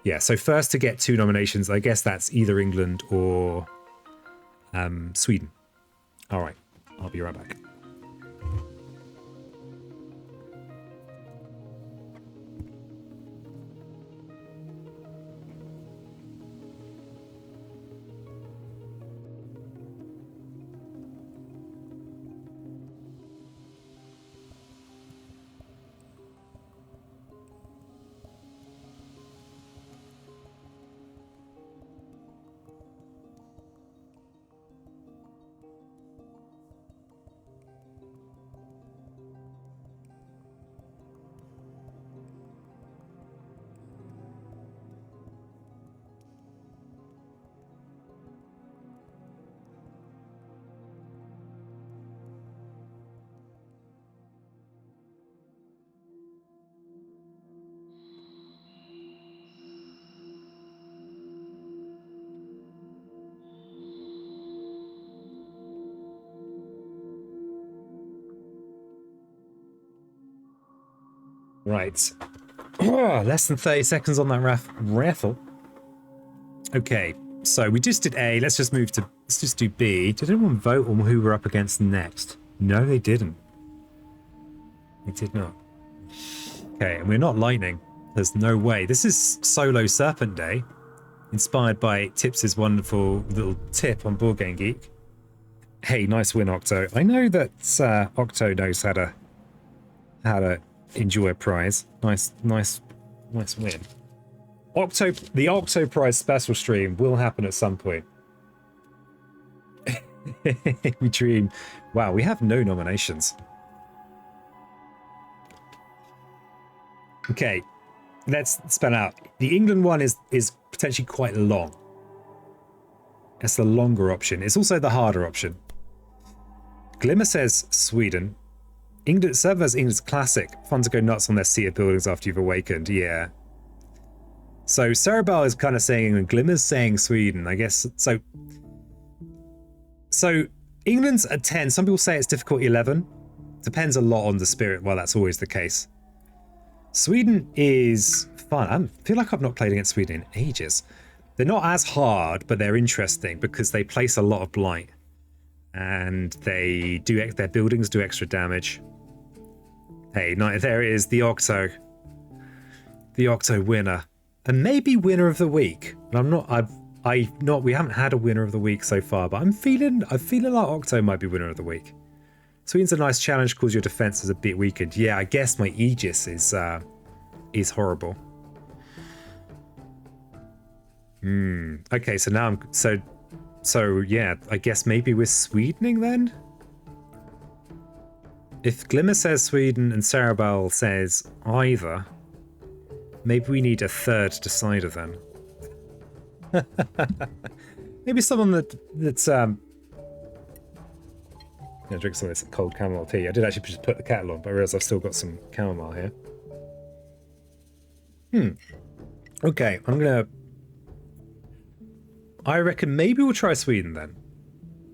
yeah, so first to get 2 nominations, I guess that's either England or Sweden. All right, I'll be right back. Right. Less than 30 seconds on that raffle. Okay, so we just did A. Let's just do B. Did anyone vote on who we're up against next? No, they didn't. They did not. Okay, and we're not lightning. There's no way. This is solo Serpent Day, inspired by Tips's wonderful little tip on Board Game Geek. Hey, nice win, Octo. I know that Octo knows how to enjoy a prize. Nice win. The Octo Prize special stream will happen at some point. We dream. Wow, we have no nominations. Okay, let's spell out. The England one is potentially quite long. That's the longer option. It's also the harder option. Glimmer says Sweden. England servers England's classic. Fun to go nuts on their sea of buildings after you've awakened. Yeah. So Cerebell is kind of saying England. Glimmer's saying Sweden. I guess so. So England's a 10. Some people say it's difficulty 11. Depends a lot on the spirit. Well, that's always the case. Sweden is fun. I feel like I've not played against Sweden in ages. They're not as hard, but they're interesting because they place a lot of blight. And they do, their buildings do extra damage. Hey, there it is, the Octo. The Octo winner. And maybe winner of the week. We haven't had a winner of the week so far, but I'm feeling like Octo might be winner of the week. Sweden's a nice challenge because your defense is a bit weakened. Yeah, I guess my Aegis is horrible. Okay, so now I'm so yeah, I guess maybe we're Swedening then? If Glimmer says Sweden and Cerebell says either, maybe we need a third decider then. Maybe someone that's I'm gonna drink some of this cold chamomile tea. I did actually just put the kettle on, but I realised I've still got some chamomile here. Okay, I reckon maybe we'll try Sweden then.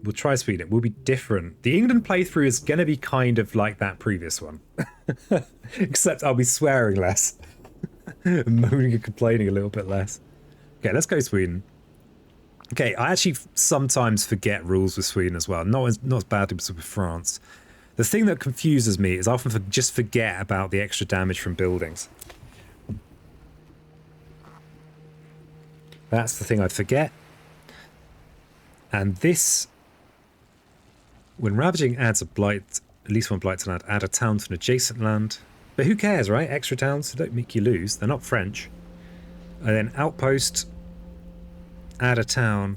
We'll try Sweden. We'll be different. The England playthrough is going to be kind of like that previous one. Except I'll be swearing less. Moaning and complaining a little bit less. Okay, let's go Sweden. Okay, I actually sometimes forget rules with Sweden as well. Not as badly as with France. The thing that confuses me is I often just forget about the extra damage from buildings. That's the thing I forget. And this, when ravaging adds a blight, at least one blight to land, add a town to an adjacent land. But who cares, right? Extra towns don't make you lose. They're not French. And then outpost, add a town,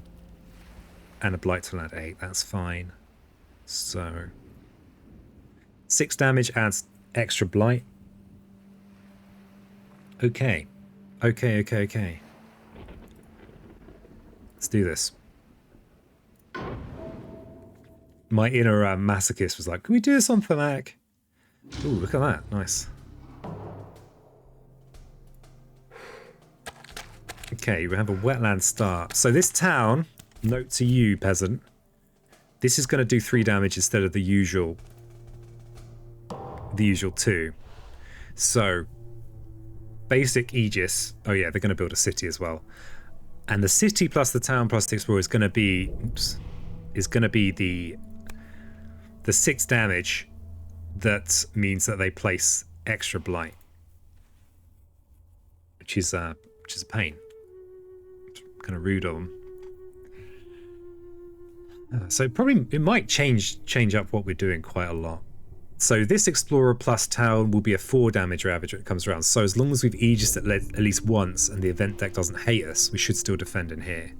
and a blight to land 8. That's fine. So 6 damage adds extra blight. Okay. Okay. Let's do this. My inner masochist was like, can we do this on thematic? Ooh, look at that. Nice. Okay, we have a wetland start. So this town, note to you, peasant, this is going to do 3 damage instead of the usual 2. So, basic Aegis. Oh yeah, they're going to build a city as well. And the city plus the town plus the explorer is going to be the 6 damage. That means that they place extra blight, which is a pain. Kind of rude of them. So probably it might change up what we're doing quite a lot. So this explorer plus town will be a 4 damage ravage when it comes around. So as long as we've Aegis at least once and the event deck doesn't hate us, we should still defend in here.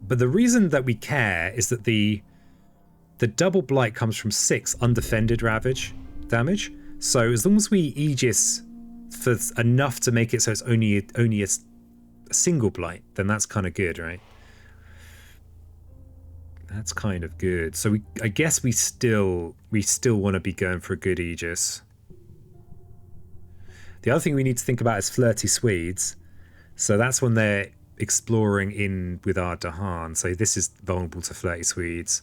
But the reason that we care is that the double blight comes from 6 undefended ravage damage. So as long as we Aegis for enough to make it so it's only a single blight, then that's kind of good, right? That's kind of good. So I guess we still want to be going for a good Aegis. The other thing we need to think about is flirty Swedes. So that's when they're exploring in with our Dahan. So this is vulnerable to flirty Swedes.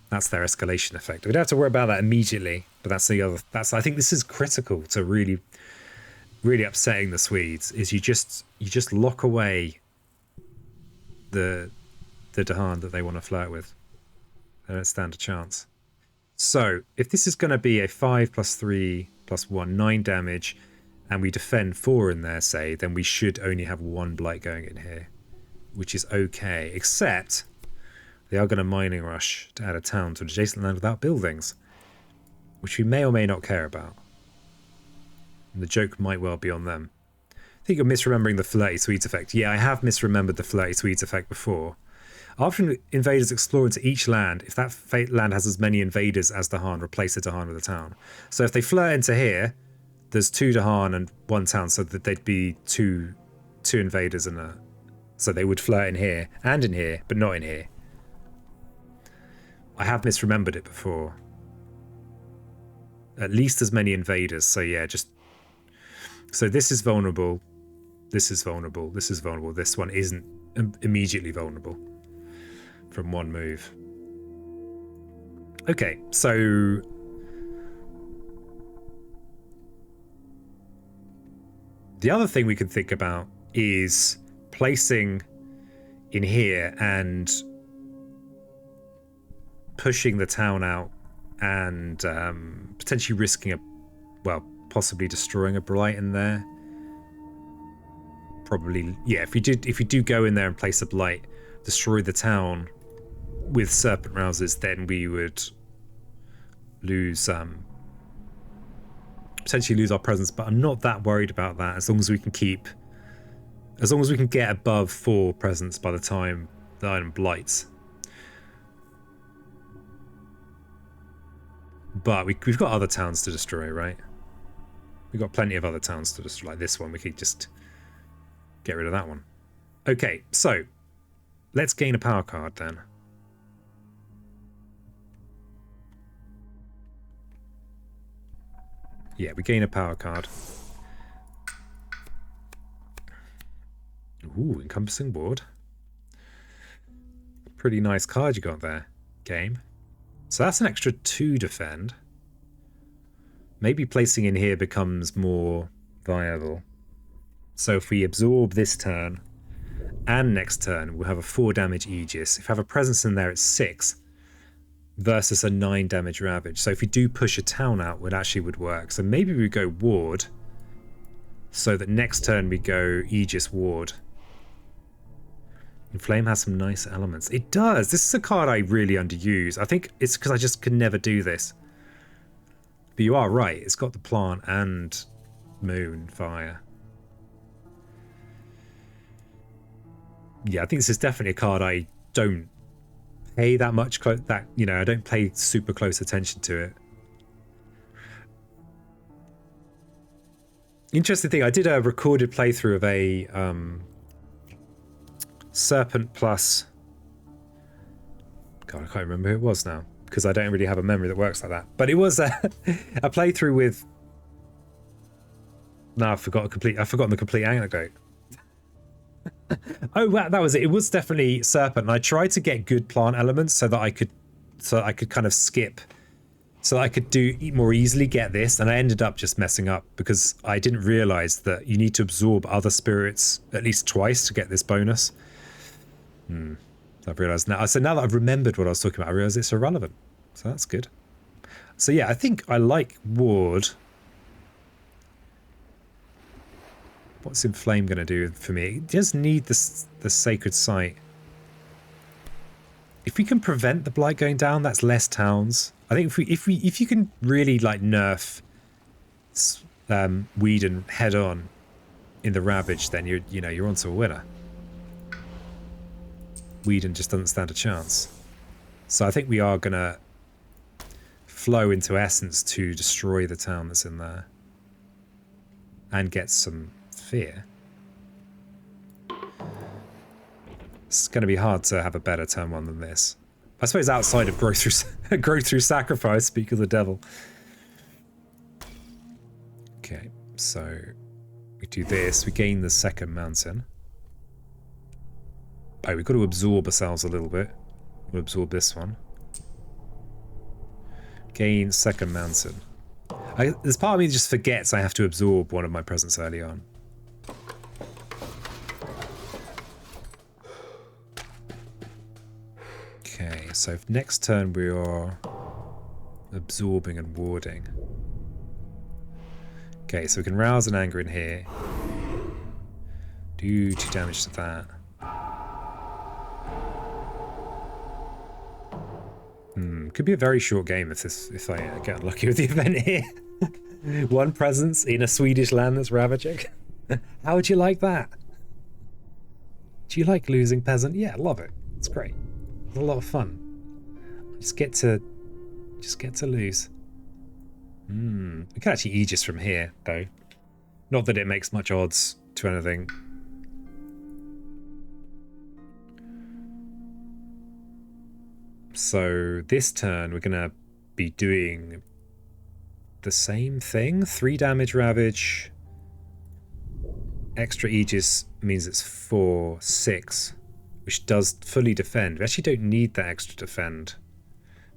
That's their escalation effect. We don't have to worry about that immediately, but that's the other. I think this is critical to really upsetting the Swedes. Is you just lock away the Dahan that they want to flirt with. They don't stand a chance. So if this is going to be a 5 + 3 + 1, 9 damage, and we defend 4 in there, say, then we should only have 1 blight going in here, which is okay, except they are going to mining rush to add a town to adjacent land without buildings, which we may or may not care about. And the joke might well be on them. I think you're misremembering the Flirty Swedes effect. Yeah, I have misremembered the Flirty Swedes effect before. After invaders explore into each land, if that land has as many invaders as Dahan, replace the Dahan with a town. So if they flirt into here, there's 2 Dahan and 1 town, so that they'd be two invaders and a... So they would flirt in here, but not in here. I have misremembered it before. At least as many invaders, so yeah, just... So this is vulnerable, this is vulnerable, this is vulnerable, this one isn't immediately vulnerable from 1 move. Okay, so... The other thing we could think about is placing in here and pushing the town out and potentially risking possibly destroying a blight in there. Probably, yeah, if we do go in there and place a blight, destroy the town with serpent rouses, then we would lose potentially lose our presence, but I'm not that worried about that as long as we can get above 4 presence by the time the item blights. But we've got other towns to destroy, right? We've got plenty of other towns to destroy. Like this one, we could just get rid of that one. Okay, so let's gain a power card then. Yeah, we gain a power card. Ooh, encompassing ward. Pretty nice card you got there, game. So that's an extra 2 defend. Maybe placing in here becomes more viable. So if we absorb this turn and next turn, we'll have a 4 damage Aegis. If we have a presence in there, it's 6 versus a 9 damage Ravage. So if we do push a town out, it actually would work. So maybe we go Ward, so that next turn we go Aegis Ward. And Flame has some nice elements. It does. This is a card I really underuse. I think it's because I just could never do this. But you are right. It's got the plant and moon fire. Yeah, I think this is definitely a card I don't pay that much I don't pay super close attention to it. Interesting thing, I did a recorded playthrough of a Serpent plus... God, I can't remember who it was now, because I don't really have a memory that works like that. But it was a playthrough with... No, I've forgotten the complete anecdote. Oh, wow, that was it. It was definitely Serpent, and I tried to get good plant elements so that I could kind of skip, so that I could more easily get this, and I ended up just messing up because I didn't realize that you need to absorb other spirits at least twice to get this bonus. I've realized now. So now that I've remembered what I was talking about, I realize it's irrelevant. So that's good. So yeah, I think I like Ward. What's Inflame going to do for me? It does need the Sacred Site. If we can prevent the Blight going down, that's less towns. I think if you can really like nerf Whedon head on in the Ravage, then you're onto a winner. Whedon just doesn't stand a chance. So I think we are going to flow into Essence to destroy the town that's in there and get some fear. It's going to be hard to have a better turn 1 than this. I suppose outside of growth through sacrifice, speak of the devil. Okay, so we do this. We gain the second mountain. Oh, we've got to absorb ourselves a little bit. We'll absorb this one. Gain second mountain. There's part of me that just forgets I have to absorb one of my presents early on. Okay, so next turn we are absorbing and warding. Okay, so we can rouse an anger in here. Do 2 damage to that. Could be a very short game if I get unlucky with the event here. 1 presence in a Swedish land that's ravaging. How would you like that? Do you like losing, peasant? Yeah, love it. It's great. It's a lot of fun. Just get to lose. We can actually Aegis from here, though. Not that it makes much odds to anything. So this turn we're gonna be doing the same thing. 3 damage ravage. Extra Aegis means it's 4, 6, which does fully defend. We actually don't need that extra defend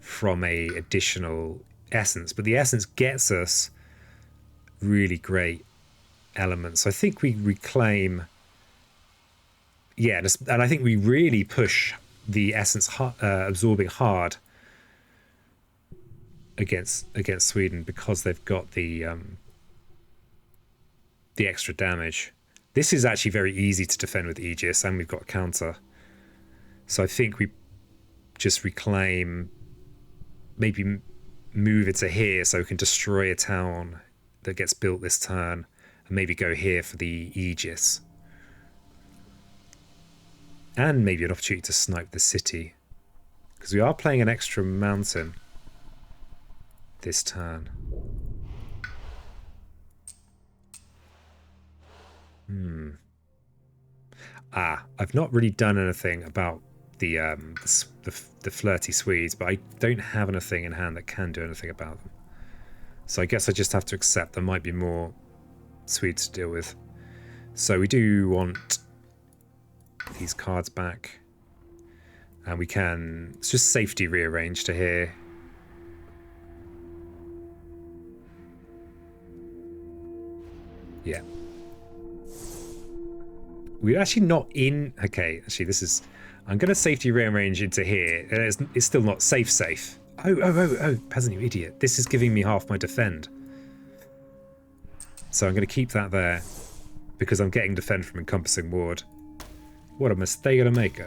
from a additional essence, but the essence gets us really great elements. So I think we reclaim, yeah, and I think we really push the essence absorbing hard against Sweden because they've got the extra damage. This is actually very easy to defend with Aegis, and we've got a counter. So I think we just reclaim, maybe move it to here so we can destroy a town that gets built this turn, and maybe go here for the Aegis. And maybe an opportunity to snipe the city, because we are playing an extra mountain this turn. I've not really done anything about the flirty Swedes, but I don't have anything in hand that can do anything about them. So I guess I just have to accept there might be more Swedes to deal with. So we do want these cards back, and we can, it's just safety rearrange to here. Yeah. We're actually not in, okay, actually this is, I'm going to safety rearrange into here. It's still not safe. Oh, peasant, you idiot. This is giving me half my defend. So I'm going to keep that there because I'm getting defend from encompassing ward. What a mistake to make.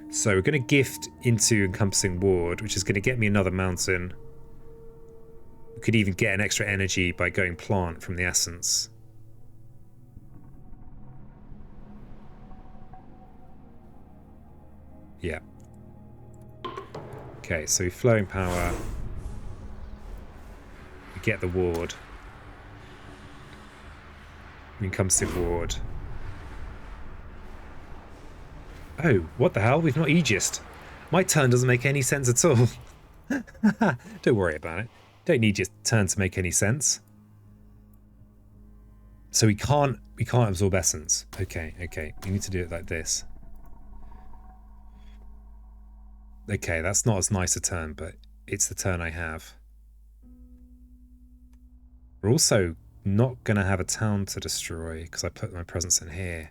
So we're going to gift into encompassing ward, which is going to get me another mountain. We could even get an extra energy by going plant from the essence. Yeah. Okay, so flowing power. We get the ward. Encompassing ward. Oh, what the hell? We've not Aegis'd. My turn doesn't make any sense at all. Don't worry about it. Don't need your turn to make any sense. So we can't absorb essence. Okay. We need to do it like this. Okay, that's not as nice a turn, but it's the turn I have. We're also not going to have a town to destroy because I put my presence in here.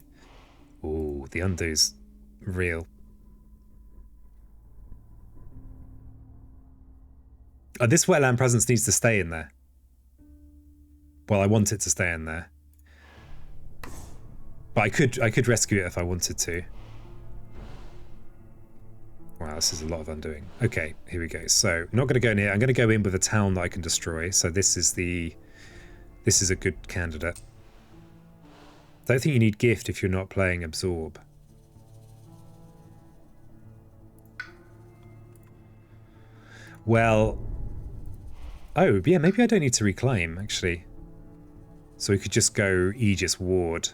Ooh, the undo's real. This wetland presence needs to stay in there. Well, I want it to stay in there. But I could rescue it if I wanted to. Wow, this is a lot of undoing. Okay, here we go. So, I'm not going to go in here. I'm going to go in with a town that I can destroy. So this is a good candidate. Don't think you need gift if you're not playing absorb. Well, oh, yeah, maybe I don't need to reclaim, actually. So we could just go Aegis Ward.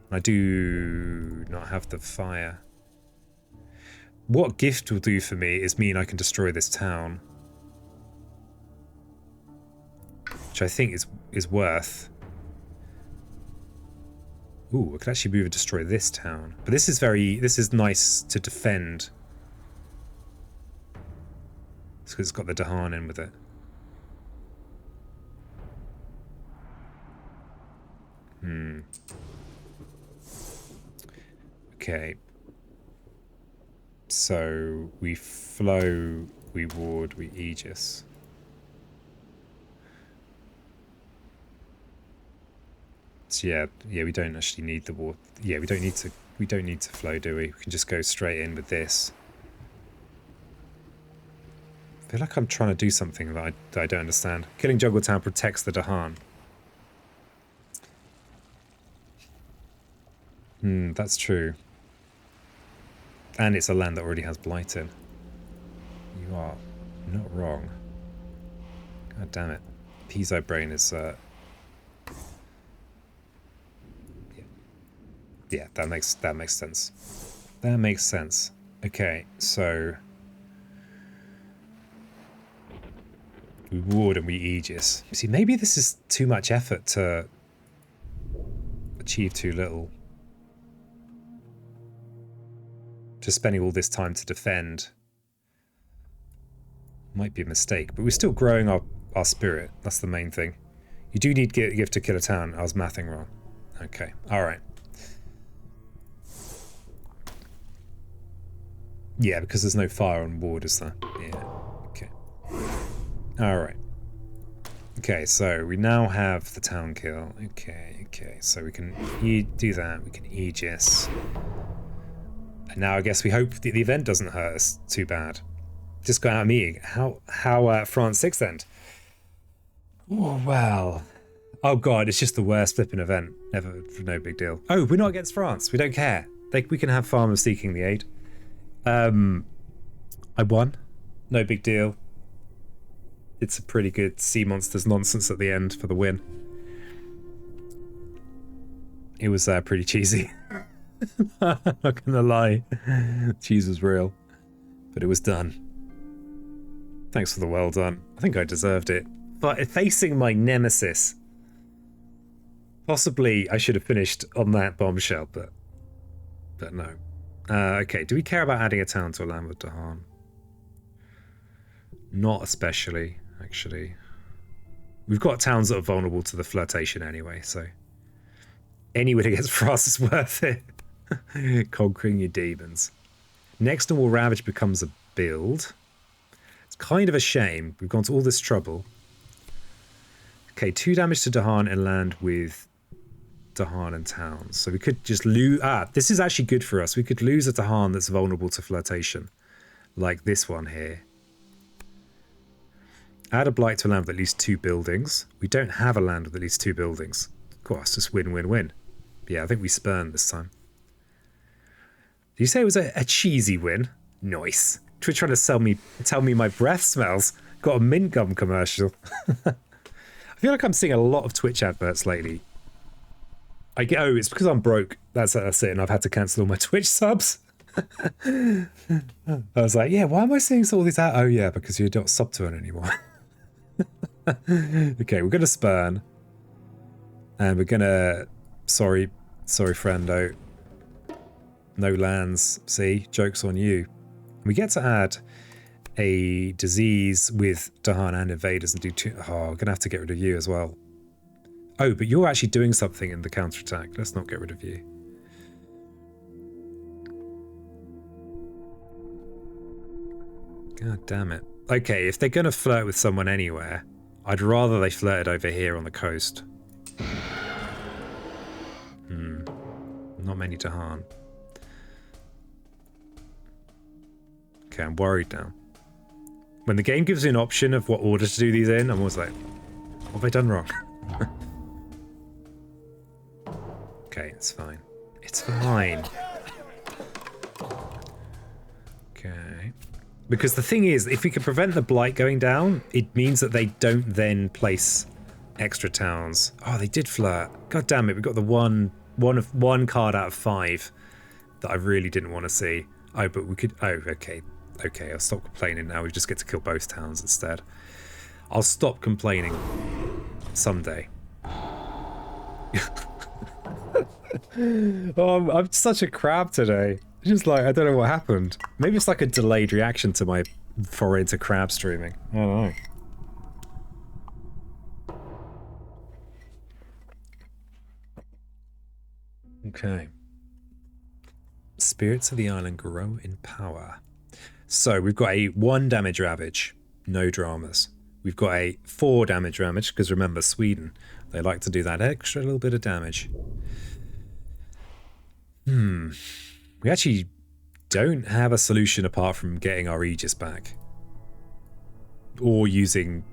I do not have the fire. What gift will do for me is mean I can destroy this town. Which I think is worth. Ooh, I could actually move and destroy this town. But this is nice to defend. It's because it's got the Dahan in with it. Okay. So we flow, we ward, we Aegis. So yeah, we don't actually need the water. Yeah, we don't need to flow, do we? We can just go straight in with this. I feel like I'm trying to do something that I don't understand. Killing Jungle Town protects the Dahan. That's true. And it's a land that already has blight in. You are not wrong. God damn it. Piezo brain is yeah, that makes sense. That makes sense. Okay, so we ward and we Aegis. See, maybe this is too much effort to achieve too little. Just spending all this time to defend might be a mistake, but we're still growing our spirit. That's the main thing. You do need gift to kill a town. I was mathing wrong. Okay, all right. Yeah, because there's no fire on ward, is there? Yeah. Okay. All right. Okay, so we now have the town kill. Okay. So we can do that. We can Aegis. And now I guess we hope the event doesn't hurt us too bad. Just go out of me. How France 6th end? Oh, well. Oh god, it's just the worst flipping event. No big deal. Oh, we're not against France. We don't care. We can have farmers seeking the aid. I won. No big deal. It's a pretty good sea monsters nonsense at the end for the win. It was pretty cheesy. Not gonna lie. Cheese was real. But it was done. Thanks for the well done. I think I deserved it. But facing my nemesis. Possibly I should have finished on that bombshell, but no. Okay, do we care about adding a town to a land with Dahan? Not especially, actually. We've got towns that are vulnerable to the flirtation anyway, so any win against France is worth it. Conquering your demons. Next War Ravage becomes a build. It's kind of a shame. We've gone to all this trouble. Okay, 2 damage to Dahan and land with Dahan and towns. So we could just lose... this is actually good for us. We could lose a Dahan that's vulnerable to flirtation. Like this one here. Add a blight to a land with at least 2 buildings. We don't have a land with at least 2 buildings. Of course, just win-win-win. Yeah, I think we spurned this time. Did you say it was a cheesy win? Nice. Twitch trying to tell me my breath smells. Got a mint gum commercial. I feel like I'm seeing a lot of Twitch adverts lately. It's because I'm broke. That's it, and I've had to cancel all my Twitch subs. I was like, yeah, why am I seeing all these ads? Oh yeah, because you're not sub to it anymore. Okay, we're gonna spurn. And we're gonna sorry friendo. No lands. See? Joke's on you. We get to add a disease with Dahan and invaders and do 2. Oh, I'm gonna have to get rid of you as well. Oh, but you're actually doing something in the counterattack. Let's not get rid of you. God damn it. Okay, if they're gonna flirt with someone anywhere, I'd rather they flirted over here on the coast. Not many Dahan. Okay, I'm worried now. When the game gives you an option of what order to do these in, I'm always like, what have I done wrong? Okay, it's fine. It's fine. Okay. Because the thing is, if we can prevent the blight going down, it means that they don't then place extra towns. Oh, they did flirt. God damn it, we got the one card out of 5 that I really didn't want to see. Oh, but we could... Oh, okay. Okay, I'll stop complaining now. We just get to kill both towns instead. I'll stop complaining someday. Oh, I'm such a crab today. Just like, I don't know what happened. Maybe it's like a delayed reaction to my foray into crab streaming. I don't know. Okay. Spirits of the island grow in power. So we've got a 1 damage ravage. No dramas. We've got a 4 damage, because remember, Sweden, they like to do that extra little bit of damage. We actually don't have a solution apart from getting our Aegis back. Or using...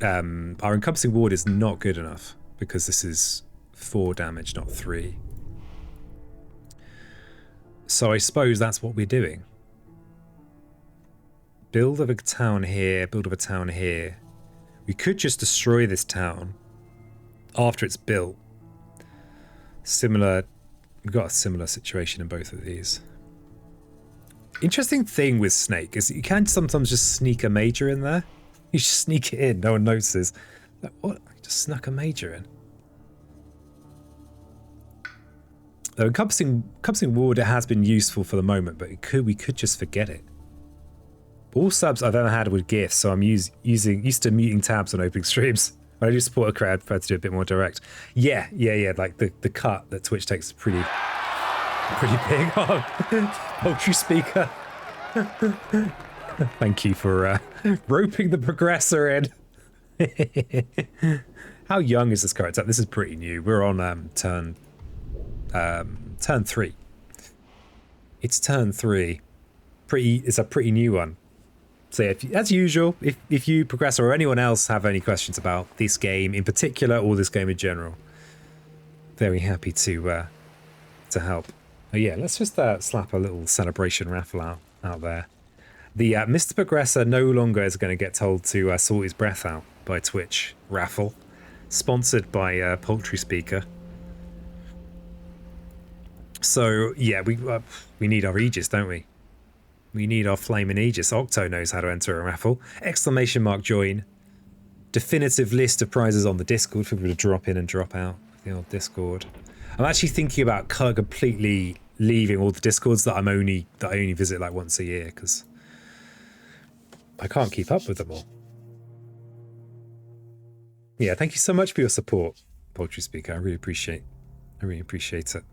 our encompassing ward is not good enough, because this is 4 damage, not 3. So I suppose that's what we're doing. Build of a town here, build of a town here. We could just destroy this town after it's built. Similar... We've got a similar situation in both of these. Interesting thing with Snake is you can sometimes just sneak a major in there. You just sneak it in, no one notices. Like, what? I just snuck a major in. Though encompassing ward, it has been useful for the moment, but we could just forget it. All subs I've ever had with gifts, so I'm used to muting tabs on opening streams. When I do support a crowd, I prefer to do a bit more direct. Yeah. Like the cut that Twitch takes is pretty big. Poultry speaker. Thank you for roping the progressor in. How young is this character? This is pretty new. We're on turn 3. It's turn 3. It's a pretty new one. So yeah, as usual, if you, Progressor, or anyone else have any questions about this game in particular or this game in general, very happy to help. Oh yeah, let's just slap a little celebration raffle out there. The Mr. Progressor no longer is going to get told to sort his breath out by Twitch raffle, sponsored by Poultry Speaker. So yeah, we need our Aegis, don't we? We need our flaming Aegis. Octo knows how to enter a raffle. Exclamation mark join. Definitive list of prizes on the Discord for people to drop in and drop out. The old Discord. I'm actually thinking about completely leaving all the Discords that I only visit like once a year, because I can't keep up with them all. Yeah, thank you so much for your support, Poultry Speaker. I really appreciate it.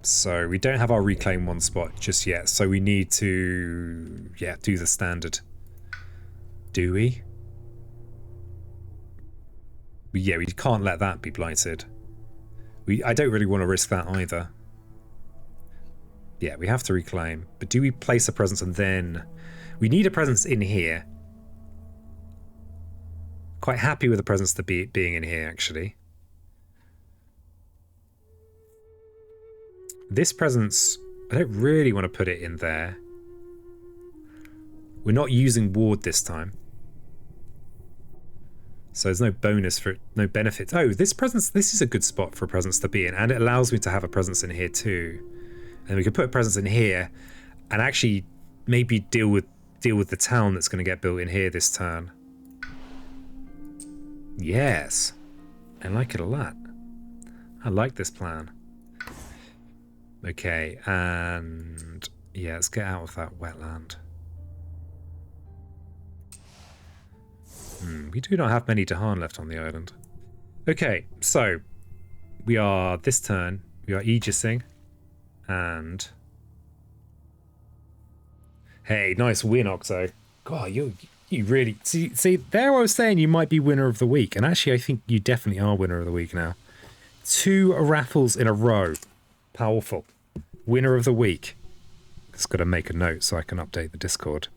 So we don't have our reclaim 1 spot just yet, so we need to, yeah, do the standard. Do we? Yeah, we can't let that be blighted. I don't really want to risk that either. Yeah, we have to reclaim. But do we place a presence and then... We need a presence in here. Quite happy with the presence being in here, actually. This presence, I don't really want to put it in there. We're not using ward this time. So there's no bonus for it, no benefit. Oh, this is a good spot for a presence to be in, and it allows me to have a presence in here too. And we could put a presence in here and actually maybe deal with the town that's going to get built in here this turn. Yes. I like it a lot. I like this plan. Okay, and yeah, let's get out of that wetland. We do not have many Dahan left on the island. Okay, so we are this turn, we are Aegising, and hey, nice win, Octo. God, you really see there I was saying you might be winner of the week, and actually I think you definitely are winner of the week now. 2 raffles in a row. Powerful. Winner of the week. Just got to make a note so I can update the Discord.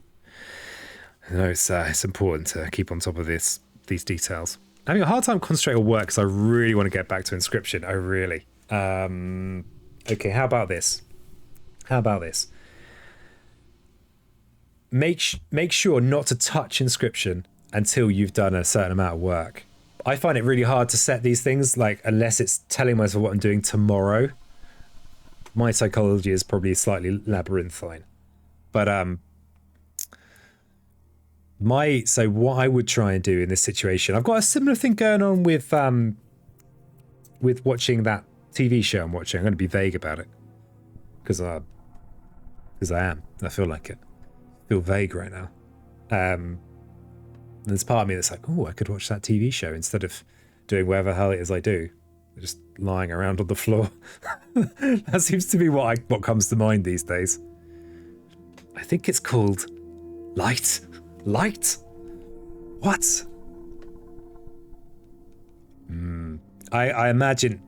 You know, it's important to keep on top of these details. I'm having a hard time concentrating on work because I really want to get back to Inscription. Oh, really? Okay, how about this? Make sure not to touch Inscription until you've done a certain amount of work. I find it really hard to set these things, like, unless it's telling myself what I'm doing tomorrow. My psychology is probably slightly labyrinthine. But so what I would try and do in this situation, I've got a similar thing going on with watching that TV show I'm watching. I'm going to be vague about it because I am. I feel like it. I feel vague right now. There's part of me that's like, oh, I could watch that TV show instead of doing whatever the hell it is I do. Just lying around on the floor. That seems to be what comes to mind these days. I think it's called Light? Light? What? I imagine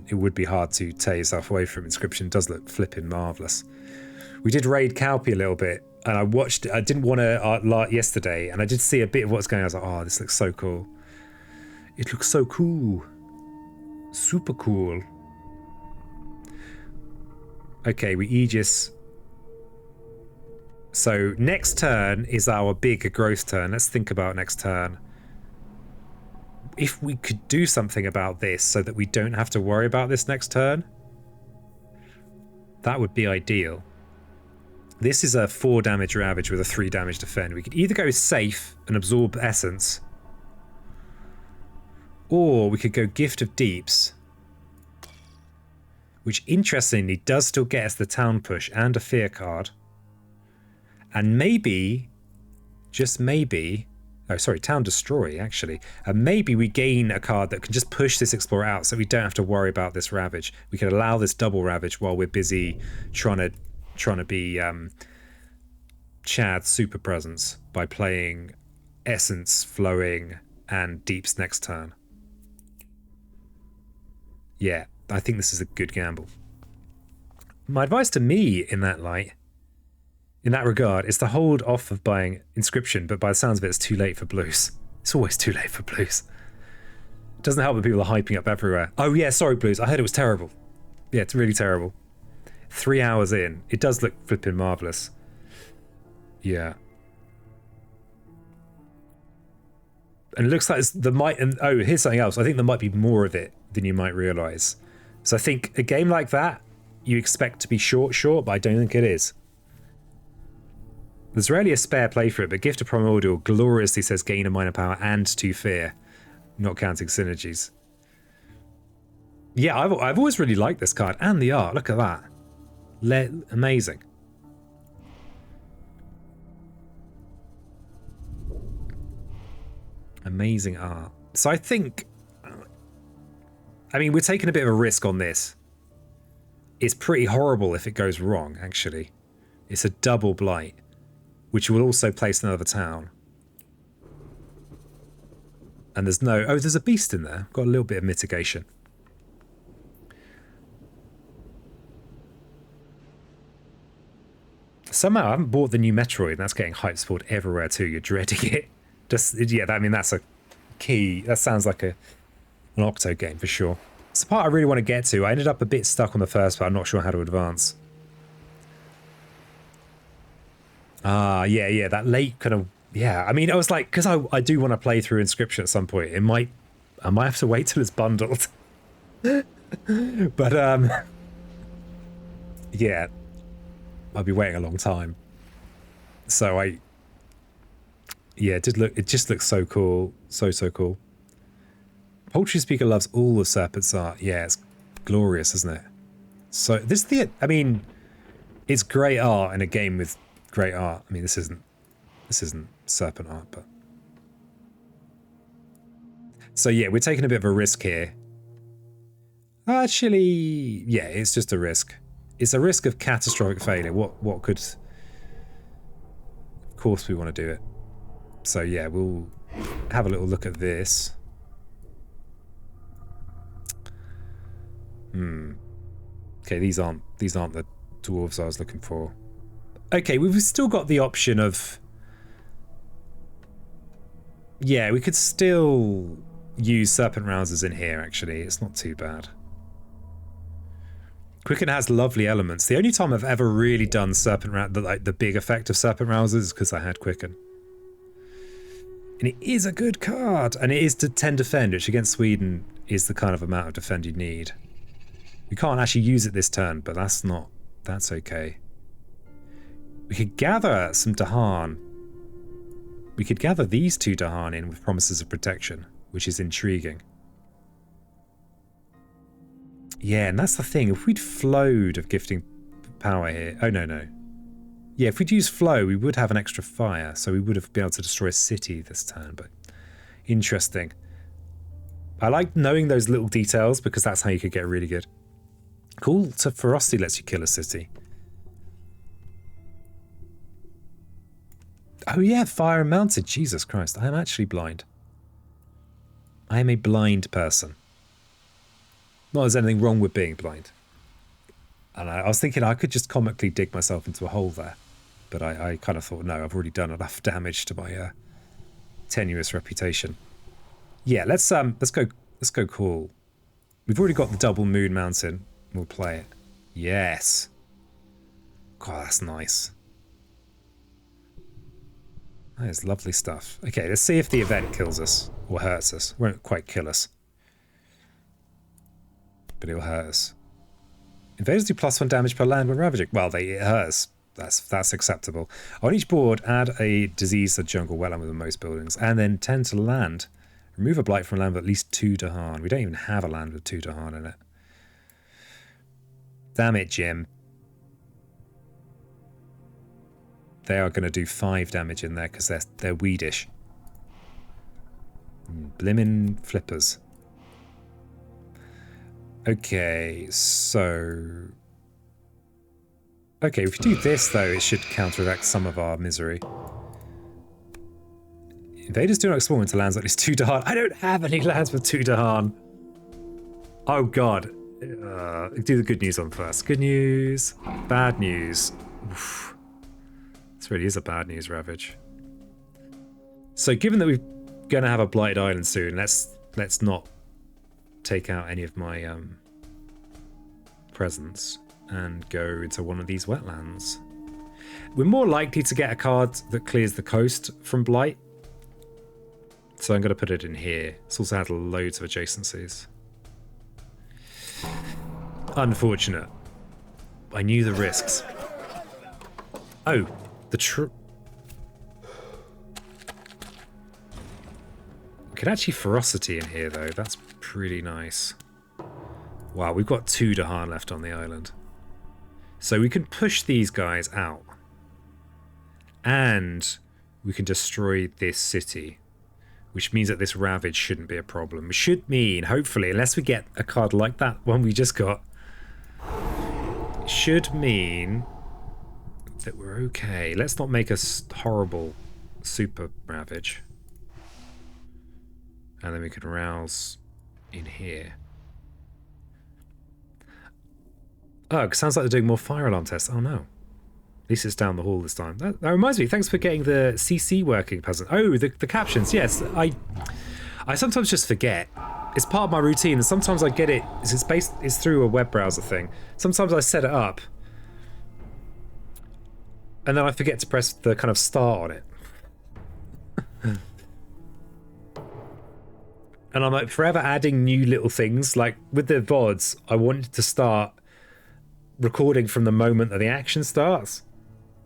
it would be hard to tear yourself away from Inscription. It does look flipping marvellous. We did raid Calpy a little bit, and I watched it. I didn't want to yesterday, and I did see a bit of what's going on. I was like, oh, this looks so cool. It looks so cool. Super cool. Okay, we Aegis. So next turn is our big growth turn. Let's think about next turn. If we could do something about this so that we don't have to worry about this next turn, that would be ideal. This is a 4 damage Ravage with a 3 damage Defend. We could either go safe and absorb Essence, or we could go Gift of Deeps, which interestingly does still get us the Town Push and a Fear card. And maybe, just maybe, oh sorry, Town Destroy actually, and maybe we gain a card that can just push this Explorer out so we don't have to worry about this Ravage. We can allow this double Ravage while we're busy trying to be Chad's super presence by playing Essence, Flowing, and Deeps next turn. Yeah, I think this is a good gamble. My advice to me in that light, in that regard, is to hold off of buying Inscription, but by the sounds of it, it's too late for blues. It's always too late for blues. It doesn't help that people are hyping up everywhere. Oh yeah, sorry blues, I heard it was terrible. Yeah, it's really terrible. 3 hours in, it does look flipping marvellous. Yeah. And it looks like there might, and oh, here's something else. I think there might be more of it than you might realise. So I think a game like that, you expect to be short, but I don't think it is. There's rarely a spare play for it, but Gift of Primordial gloriously says gain a minor power and 2 fear, not counting synergies. Yeah, I've always really liked this card, and the art, look at that. Amazing. Amazing art. So I think, I mean, we're taking a bit of a risk on this. It's pretty horrible if it goes wrong, actually. It's a double blight, which will also place another town. And there's no, oh, there's a beast in there. Got a little bit of mitigation. Somehow I haven't bought the new Metroid, and that's getting hype support everywhere too. You're dreading it. Just, yeah, I mean, that's a key. That sounds like an Octo game for sure. It's the part I really want to get to. I ended up a bit stuck on the first part. I'm not sure how to advance. Ah, yeah, that late kind of, yeah. I mean, I was like, because I do want to play through Inscription at some point. I might have to wait till it's bundled. But, yeah. I'll be waiting a long time. So yeah, it just looks so cool. So cool. Poultry Speaker loves all of Serpent's art. Yeah, it's glorious, isn't it? So I mean, it's great art in a game with great art. I mean, this isn't Serpent art, but. So yeah, we're taking a bit of a risk here. Actually, yeah, it's just a risk. It's a risk of catastrophic failure. What could... Of course we want to do it. So yeah, we'll have a little look at this. Okay, these aren't the dwarves I was looking for. Okay, we've still got the option of... Yeah, we could still use Serpent Rousers in here, actually. It's not too bad. Quicken has lovely elements. The only time I've ever really done Serpent like the big effect of Serpent Rousers is because I had Quicken. And it is a good card. And it is to 10 defend, which against Sweden is the kind of amount of defend you need. We can't actually use it this turn, but that's okay. We could gather some Dahan. We could gather these 2 Dahan in with promises of protection, which is intriguing. Yeah, and that's the thing. If we'd flowed of gifting power here... Oh, no. Yeah, if we'd used flow, we would have an extra fire, so we would have been able to destroy a city this turn, but... Interesting. I like knowing those little details, because that's how you could get really good. Cool, so Ferocity lets you kill a city. Oh yeah, fire and mounted. Jesus Christ, I am actually blind. I am a blind person. Not there's anything wrong with being blind. And I was thinking I could just comically dig myself into a hole there. But I kind of thought, no, I've already done enough damage to my tenuous reputation. Yeah, let's go cool. We've already got the double moon mountain. We'll play it. Yes. God, that's nice. That is lovely stuff. Okay, let's see if the event kills us or hurts us. Won't quite kill us, but it'll hurt us. Invaders do +1 damage per land when ravaging. Well, it hurts. That's acceptable. On each board, add a disease to jungle wetland with most buildings, and then 10 to land. Remove a blight from land with at least 2 Dahan. We don't even have a land with 2 Dahan in it. Damn it, Jim. They are going to do 5 damage in there because they're weedish. Blimmin' flippers. Okay, so... Okay, if we do this, though, it should counteract some of our misery. Invaders do not spawn into lands like this 2 Dahan. I don't have any lands with 2 Dahan. Oh, God. Do the good news on first. Good news. Bad news. Oof. This really is a bad news ravage. So given that we're going to have a blighted island soon, let's not take out any of my presents and go into one of these wetlands. We're more likely to get a card that clears the coast from blight. So I'm going to put it in here. It's also had loads of adjacencies. Unfortunate. I knew the risks. Oh, we could actually ferocity in here though. That's pretty nice. Wow, we've got 2 Dahan left on the island. So we can push these guys out. And we can destroy this city. Which means that this ravage shouldn't be a problem. It should mean, hopefully, unless we get a card like that one we just got, it should mean that we're okay. Let's not make a horrible super ravage. And then we can rouse in here. Oh, it sounds like they're doing more fire alarm tests. Oh no. At least it's down the hall this time. That reminds me, thanks for getting the CC working, Peasant. Oh, the captions. Yes, I sometimes just forget. It's part of my routine, and sometimes I get it. It's through a web browser thing. Sometimes I set it up, and then I forget to press the kind of start on it. And I'm like forever adding new little things. Like with the VODs, I wanted to start recording from the moment that the action starts.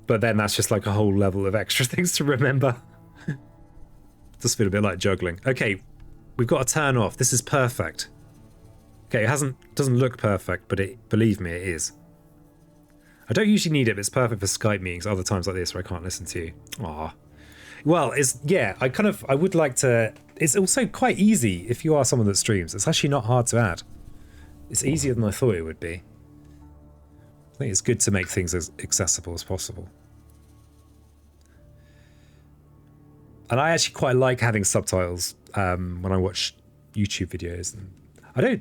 But then that's just like a whole level of extra things to remember. Just feel a bit like juggling. Okay, we've got to turn off. This is perfect. Okay, it doesn't look perfect, but believe me, it is. I don't usually need it, but it's perfect for Skype meetings. Other times like this where I can't listen to you. Aww. Well, I would like to. It's also quite easy if you are someone that streams. It's actually not hard to add. It's easier than I thought it would be. I think it's good to make things as accessible as possible. And I actually quite like having subtitles when I watch YouTube videos. And I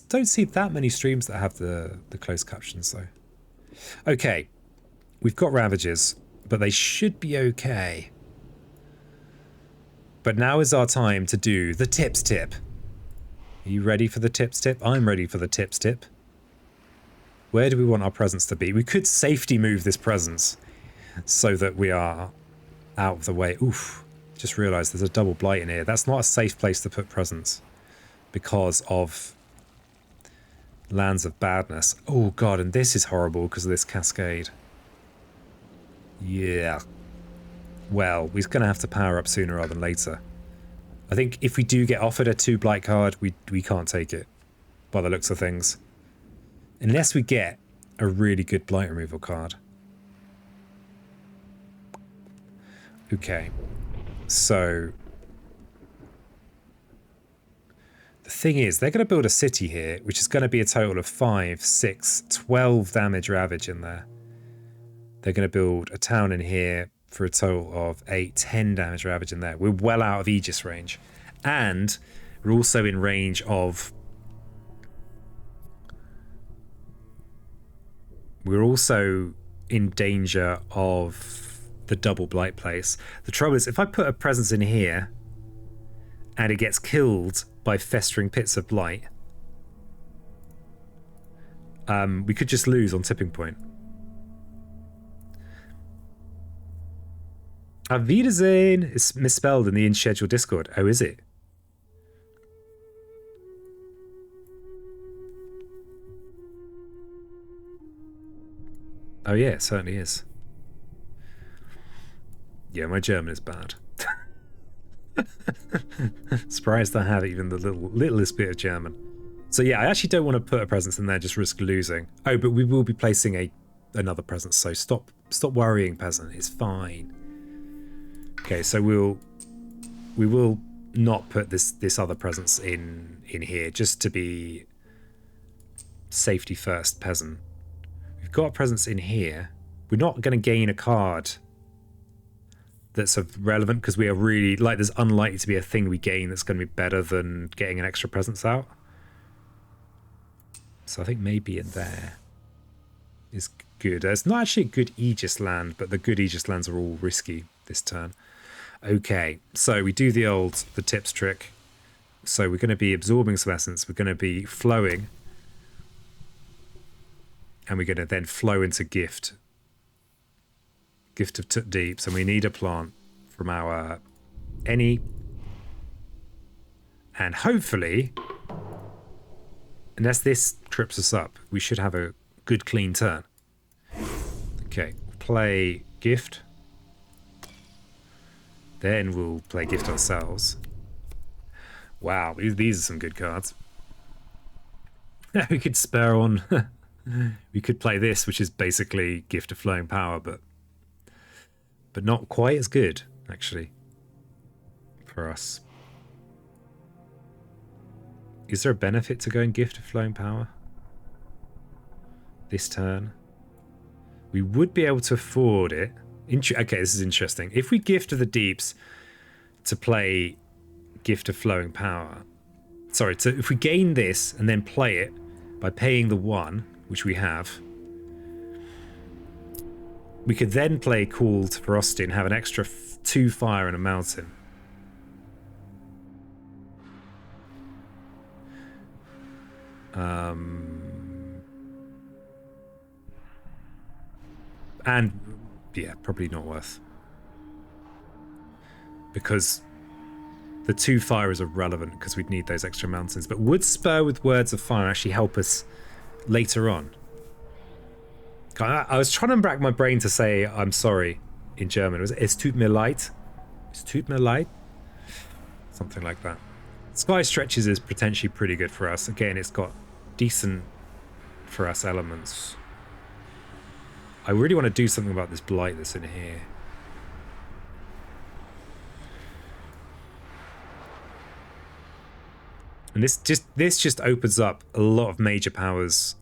don't see that many streams that have the closed captions though. Okay, we've got ravages, but they should be okay. But now is our time to do the tips tip. Are you ready for the tips tip? I'm ready for the tips tip. Where do we want our presence to be? We could safety move this presence so that we are out of the way. Oof, just realised there's a double blight in here. That's not a safe place to put presence because of lands of badness. Oh god, and this is horrible because of this cascade. Yeah. Well, we're going to have to power up sooner rather than later. I think if we do get offered a 2 blight card, we can't take it by the looks of things. Unless we get a really good blight removal card. Okay. So the thing is, they're going to build a city here, which is going to be a total of 5, 6, 12 damage ravage in there. They're going to build a town in here, for a total of 8, 10 damage ravage in there. We're well out of Aegis range. And we're also in range of... We're also in danger of the double blight place. The trouble is, if I put a presence in here and it gets killed by festering pits of blight, we could just lose on tipping point. Auf Wiedersehen is misspelled in the in-schedule Discord. Oh, is it? Oh yeah, it certainly is. Yeah, my German is bad. Surprised I have even the littlest bit of German. So yeah, I actually don't want to put a presence in there, just risk losing. Oh, but we will be placing another presence, so stop worrying, peasant. It's fine. Okay, so we will not put this other presence in here, just to be safety first, peasant. We've got a presence in here. We're not going to gain a card that's of relevant, because we are really, like, there's unlikely to be a thing we gain that's going to be better than getting an extra presence out. So I think maybe in there is good. It's not actually a good Aegis land, but the good Aegis lands are all risky this turn. Okay, so we do the tips trick. So we're going to be absorbing some essence. We're going to be flowing. And we're going to then flow into gift. Gift of Tut Deeps. And we need a plant from our any. And hopefully, unless this trips us up, we should have a good clean turn. Okay, play gift. Then we'll play gift ourselves. Wow, these are some good cards. We could spare on. We could play this, which is basically gift of flowing power, but not quite as good, actually, for us. Is there a benefit to going gift of flowing power this turn? We would be able to afford it. Okay, this is interesting. If we gift of the deeps to play gift of flowing power, sorry, if we gain this and then play it by paying the 1, which we have, we could then play Call to Ferocity and have an extra 2 fire and a mountain. And yeah, probably not worth, because the 2 fire is irrelevant because we'd need those extra mountains. But would Spur with Words of Fire actually help us later on? I was trying to rack my brain to say I'm sorry in German. Was it Es tut mir leid? Es tut mir leid? Something like that. Sky Stretches is potentially pretty good for us. Again, it's got decent for us elements. I really want to do something about this blight that's in here. And this just opens up a lot of major powers.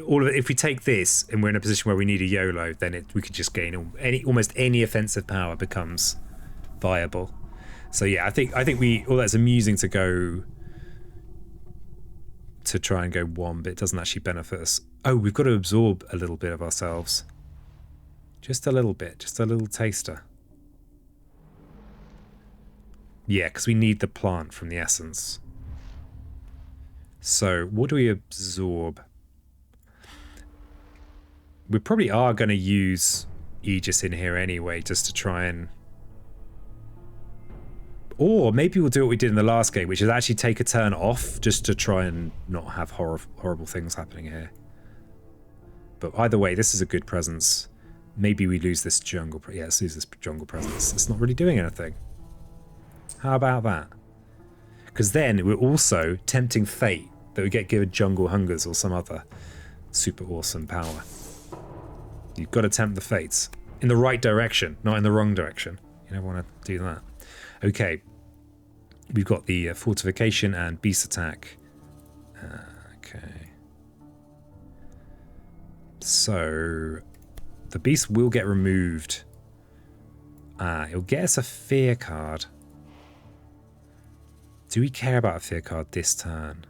All of it. If we take this and we're in a position where we need a YOLO, then we could just gain almost any offensive power becomes viable. So yeah, I think although it's amusing to go to try and go 1, but it doesn't actually benefit us. Oh, we've got to absorb a little bit of ourselves. Just a little bit, just a little taster. Yeah, because we need the plant from the essence. So what do we absorb? We probably are going to use Aegis in here anyway, just to try and... Or maybe we'll do what we did in the last game, which is actually take a turn off, just to try and not have horrible things happening here. But either way, this is a good presence. Maybe we lose this jungle... Yeah, let's lose this jungle presence. It's not really doing anything. How about that? Because then we're also tempting fate that we get given jungle hungers or some other super awesome power. You've got to tempt the fates in the right direction, not in the wrong direction. You don't want to do that. Okay, we've got the fortification and beast attack. Okay, so the beast will get removed It'll get us a fear card. Do we care about a fear card this turn?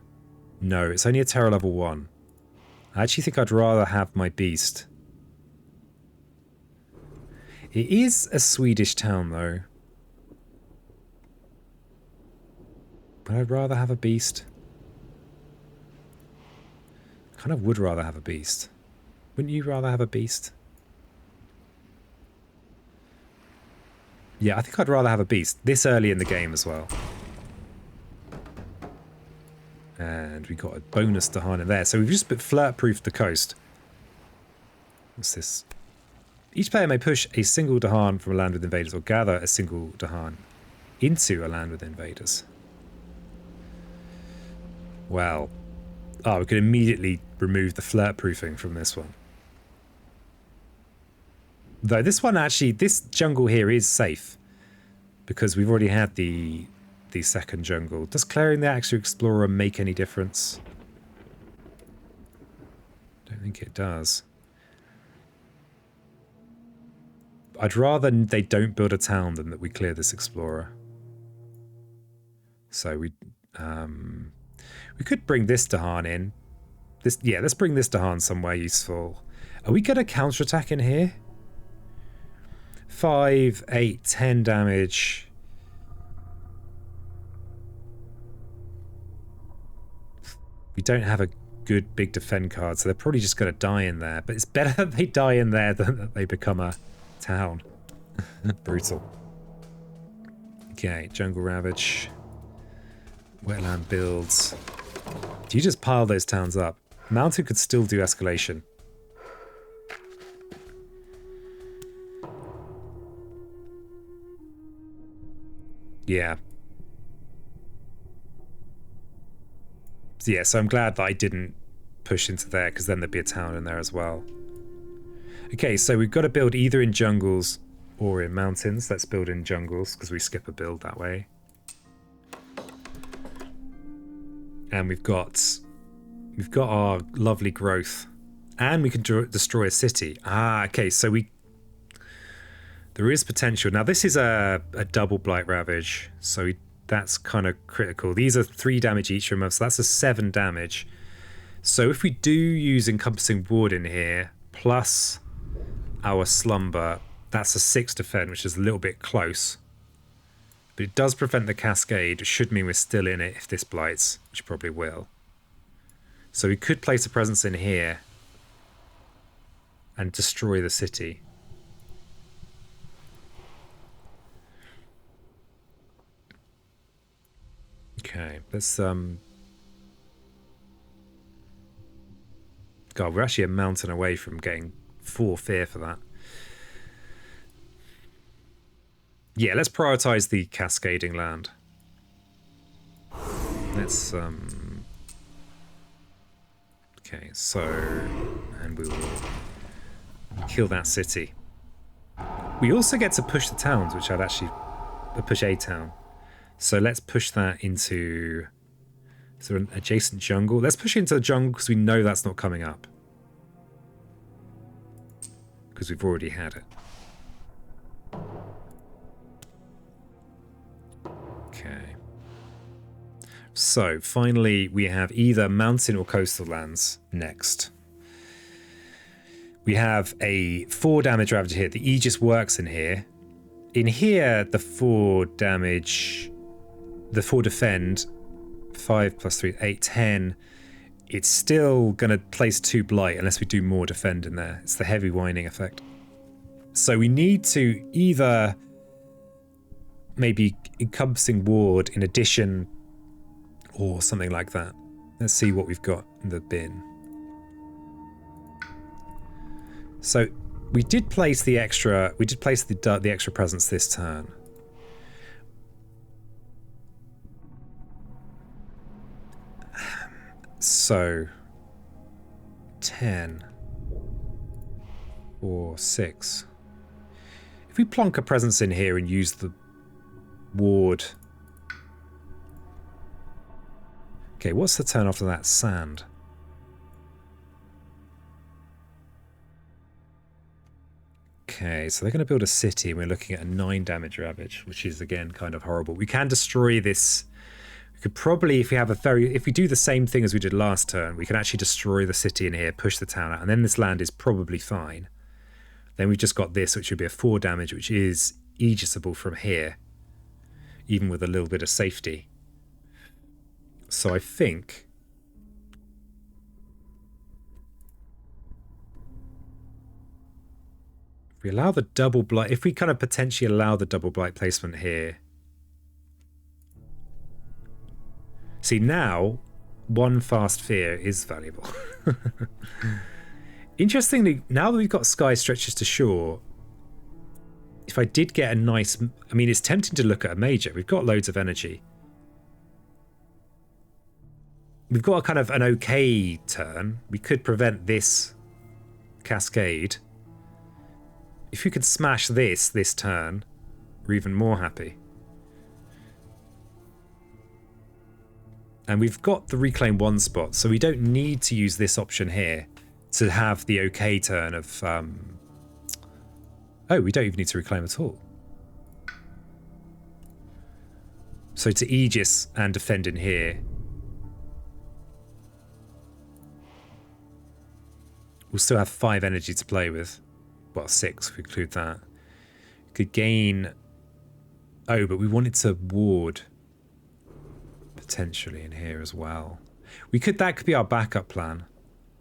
No, it's only a terror level 1. I actually think I'd rather have my beast. It is a Swedish town, though. But I'd rather have a beast. I kind of would rather have a beast. Wouldn't you rather have a beast? Yeah, I think I'd rather have a beast. This early in the game as well. And we got a bonus Dahan in there. So we've just flirt-proofed the coast. What's this? Each player may push a single Dahan from a land with invaders or gather a single Dahan into a land with invaders. Well. Oh, we could immediately remove the flirt-proofing from this one. Though this one actually, this jungle here is safe. Because we've already had the second jungle. Does clearing the actual explorer make any difference? Don't think it does. I'd rather they don't build a town than that we clear this explorer. So we could bring this Dahan in. Yeah, let's bring this Dahan somewhere useful. Are we going to counterattack in here? 5, 8, 10 damage. We don't have a good big defend card, so they're probably just going to die in there. But it's better that they die in there than that they become a town. Brutal. Okay, Jungle Ravage. Wetland builds. Do you just pile those towns up? Mountain could still do escalation. Yeah. Yeah, so I'm glad that I didn't push into there, because then there'd be a town in there as well. Okay, so we've got to build either in jungles or in mountains. Let's build in jungles, because we skip a build that way. And we've got our lovely growth. And we can destroy a city. Ah, okay, so there is potential. Now, this is a double Blight Ravage, so that's kind of critical. These are 3 damage each from us, so that's a 7 damage. So if we do use Encompassing Ward in here, plus our Slumber, that's a 6 defend, which is a little bit close. But it does prevent the Cascade, which should mean we're still in it if this blights, which probably will. So we could place a presence in here and destroy the city. Okay, let's God, we're actually a mountain away from getting 4 fear for that. Yeah, let's prioritize the cascading land. Let's okay, so and we will kill that city. We also get to push the towns, which I'd actually push a town. So let's push that into an adjacent jungle. Let's push it into the jungle because we know that's not coming up. Because we've already had it. Okay. So finally we have either mountain or coastal lands next. We have a 4 damage Ravager here. The Aegis works in here. In here, the 4 damage... The 4 defend, 5 plus 3, 8, 10. It's still going to place 2 blight unless we do more defend in there. It's the heavy winding effect. So we need to either maybe Encompassing Ward in addition or something like that. Let's see what we've got in the bin. So we did place the extra. We did place the extra presence this turn. So 10 or 6. If we plonk a presence in here and use the ward. Okay, what's the turn after that? Sand. Okay, so they're going to build a city, and we're looking at a 9 damage ravage, which is, again, kind of horrible. We can destroy this. We could probably, if we do the same thing as we did last turn, we can actually destroy the city in here, push the town out, and then this land is probably fine. Then we've just got this, which would be a 4 damage, which is aegisable from here, even with a little bit of safety. So I think... if we allow the double blight, if we kind of potentially allow the double blight placement here... See, now, 1 fast fear is valuable. Interestingly, now that we've got sky stretches to shore, if I did get a nice... I mean, it's tempting to look at a major. We've got loads of energy. We've got a kind of an okay turn. We could prevent this cascade. If we could smash this turn, we're even more happy. And we've got the reclaim 1 spot, so we don't need to use this option here to have the okay turn of... Oh, we don't even need to reclaim at all. So to Aegis and defend in here. We'll still have 5 energy to play with. Well, 6 if we include that. We could gain... Oh, but we wanted to ward... potentially in here as well. That could be our backup plan.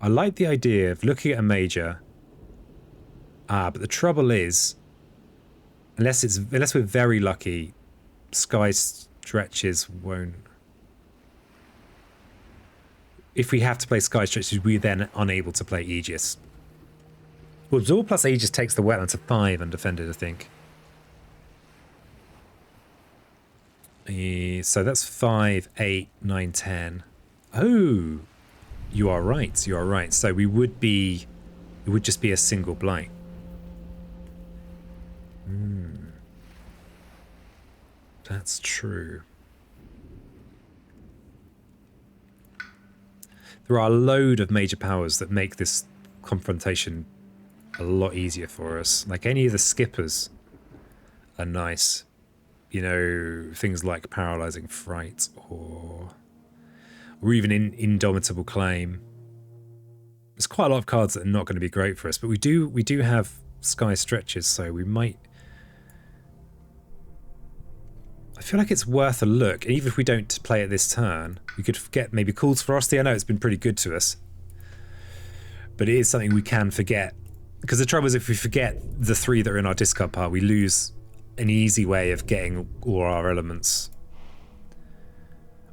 I like the idea of looking at a major. But the trouble is, unless we're very lucky, sky stretches won't. If we have to play sky stretches, we're then unable to play Aegis. Well, Absorb plus Aegis takes the wetland to 5 undefended, I think. So that's 5, 8, 9, 10. Oh, you are right. You are right. So we would be... It would just be a single blight. That's true. There are a load of major powers that make this confrontation a lot easier for us. Like any of the skippers are nice. You know, things like Paralyzing Fright or even Indomitable Claim. There's quite a lot of cards that are not going to be great for us, but we do have Sky Stretches, so we might... I feel like it's worth a look. Even if we don't play it this turn, we could get maybe Calls Frosty. I know it's been pretty good to us, but it is something we can forget. Because the trouble is, if we forget the 3 that are in our discard pile, we lose an easy way of getting all our elements.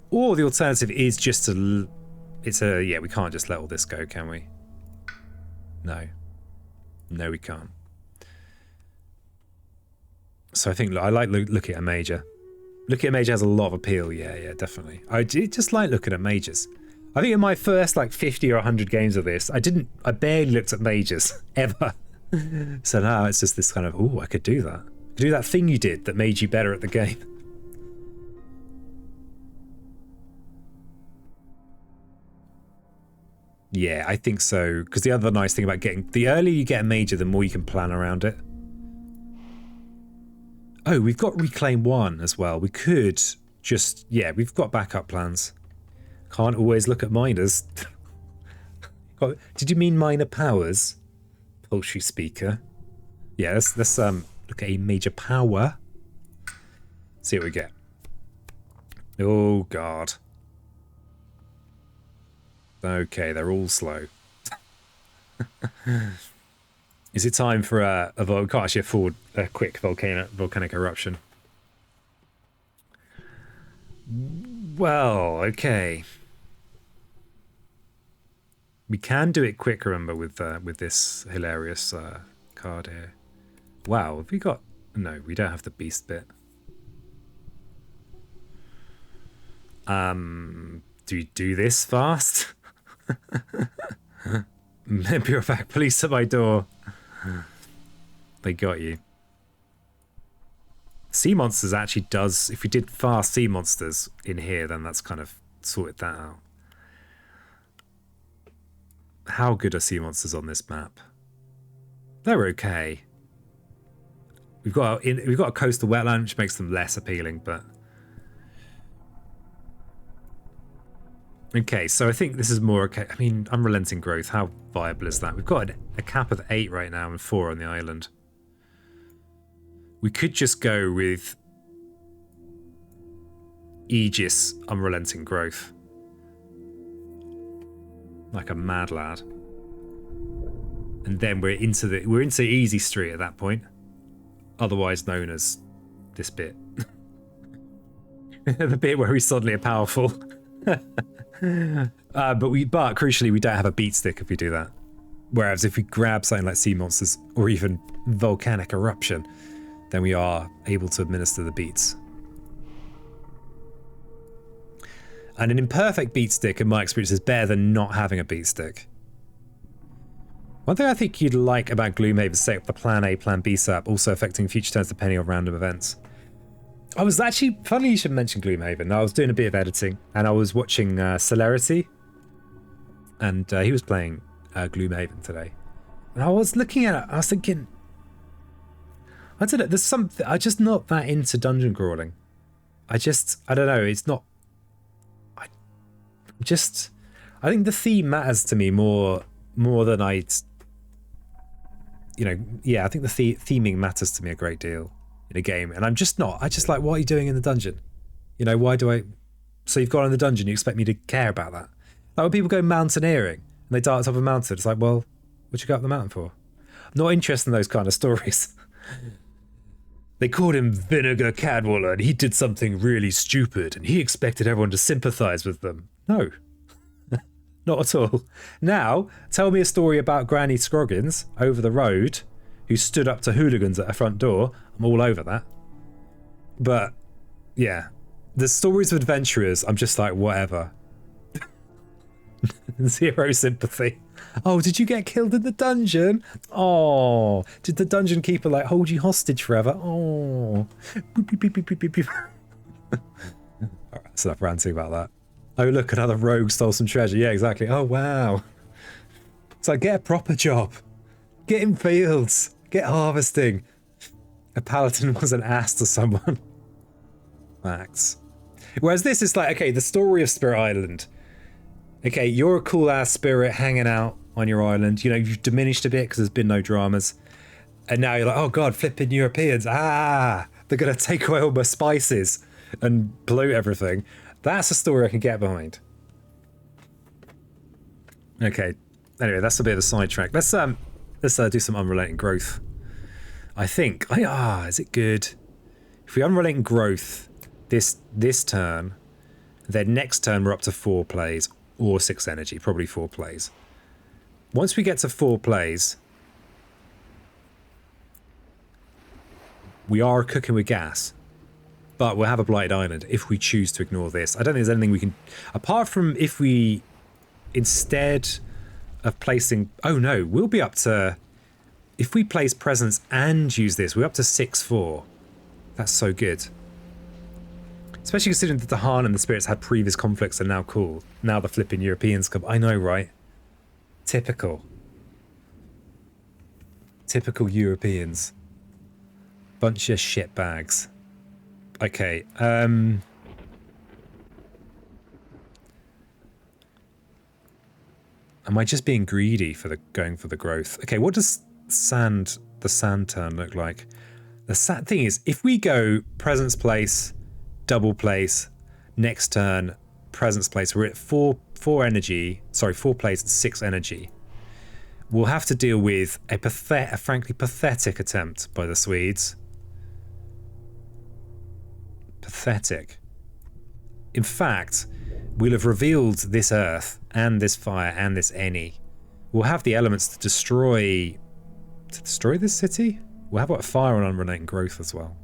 Or the alternative is just to... yeah, we can't just let all this go, can we? No. No, we can't. So I think, look, I like looking at a major. Looking at a major has a lot of appeal, yeah, definitely. I just like looking at majors. I think in my first like 50 or 100 games of this, I barely looked at majors, ever. So now it's just this kind of, ooh, I could do that. I could do that thing you did that made you better at the game. Yeah, I think so. Because the other nice thing about the earlier you get a major, the more you can plan around it. Oh, we've got Reclaim 1 as well. We could just... Yeah, we've got backup plans. Can't always look at minors. Did you mean minor powers? Poultry speaker. Yeah, let's look at a major power. See what we get. Oh, God. Okay, they're all slow. Is it time for we can't actually afford a quick volcanic eruption. Well, okay. We can do it quick, remember, with this hilarious card here. Wow, have we got... No, we don't have the beast bit. Do we do this fast? Bureaucrat police at my door. They got you. Sea monsters actually does... If we did fast sea monsters in here, then that's kind of sorted that out. How good are sea monsters on this map? They're okay. We've got a coastal wetland, which makes them less appealing, but okay. So I think this is more okay. I mean, unrelenting growth. How viable is that? We've got a cap of 8 right now and 4 on the island. We could just go with Aegis unrelenting growth, like a mad lad, and then we're into easy street at that point, otherwise known as this bit. The bit where we suddenly are powerful. but crucially we don't have a beat stick if we do that, whereas if we grab something like sea monsters or even volcanic eruption, then we are able to administer the beats. And an imperfect beat stick, in my experience, is better than not having a beat stick. One thing I think you'd like about Gloomhaven is set up the plan A, plan B setup, also affecting future turns depending on random events. I was actually, funny you should mention Gloomhaven. I was doing a bit of editing and I was watching Celerity, and he was playing Gloomhaven today. And I was looking at it, I was thinking, I don't know, there's something, I'm just not that into dungeon crawling. I don't know, it's not, I think the theme matters to me more than I think the theming matters to me a great deal in a game, and I'm just not. I just like, what are you doing in the dungeon? Why do I? So you've gone in the dungeon, you expect me to care about that? Like when people go mountaineering and they die at the top of a mountain, it's like, well, what'd you go up the mountain for? I'm not interested in those kind of stories. They called him Vinegar Cadwaller and he did something really stupid and he expected everyone to sympathise with them. No, not at all. Now, tell me a story about Granny Scroggins over the road who stood up to hooligans at her front door. I'm all over that. But, yeah, the stories of adventurers, I'm just like, whatever. Zero sympathy. Oh, did you get killed in the dungeon? Oh, did the dungeon keeper like hold you hostage forever? Oh. Beep, beep, beep, beep, beep, beep. All right, that's enough ranting about that. Oh, look, another rogue stole some treasure. Yeah, exactly. Oh, wow. It's like, get a proper job. Get in fields. Get harvesting. A paladin was an ass to someone. Facts. Whereas this is like, okay, the story of Spirit Island. Okay, you're a cool-ass spirit hanging out on your island. You've diminished a bit because there's been no dramas. And now you're like, oh, God, flipping Europeans. Ah, they're going to take away all my spices and pollute everything. That's a story I can get behind. Okay. Anyway, that's a bit of a sidetrack. Let's do some unrelenting growth. I think. Is it good? If we unrelenting growth this turn, then next turn we're up to 4 plays or 6 energy, probably 4 plays. Once we get to 4 plays, we are cooking with gas. But we'll have a blighted island if we choose to ignore this. I don't think there's anything we can, apart from if we, instead of placing, oh no, we'll be up to, if we place presence and use this, we're up to 6-4. That's so good. Especially considering that the Han and the spirits had previous conflicts and now cool. Now the flipping Europeans come. I know, right? Typical. Typical Europeans. Bunch of shitbags. Okay, am I just being greedy for going for the growth? Okay, what does the sand turn look like? The sad thing is, if we go presence place, double place, next turn, presence place, we're at 4 energy, sorry, 4 plays and 6 energy. We'll have to deal with a frankly pathetic attempt by the Swedes. Pathetic. In fact, we'll have revealed this earth and this fire and this any. We'll have the elements to destroy this city. We'll have fire and unrelenting growth as well.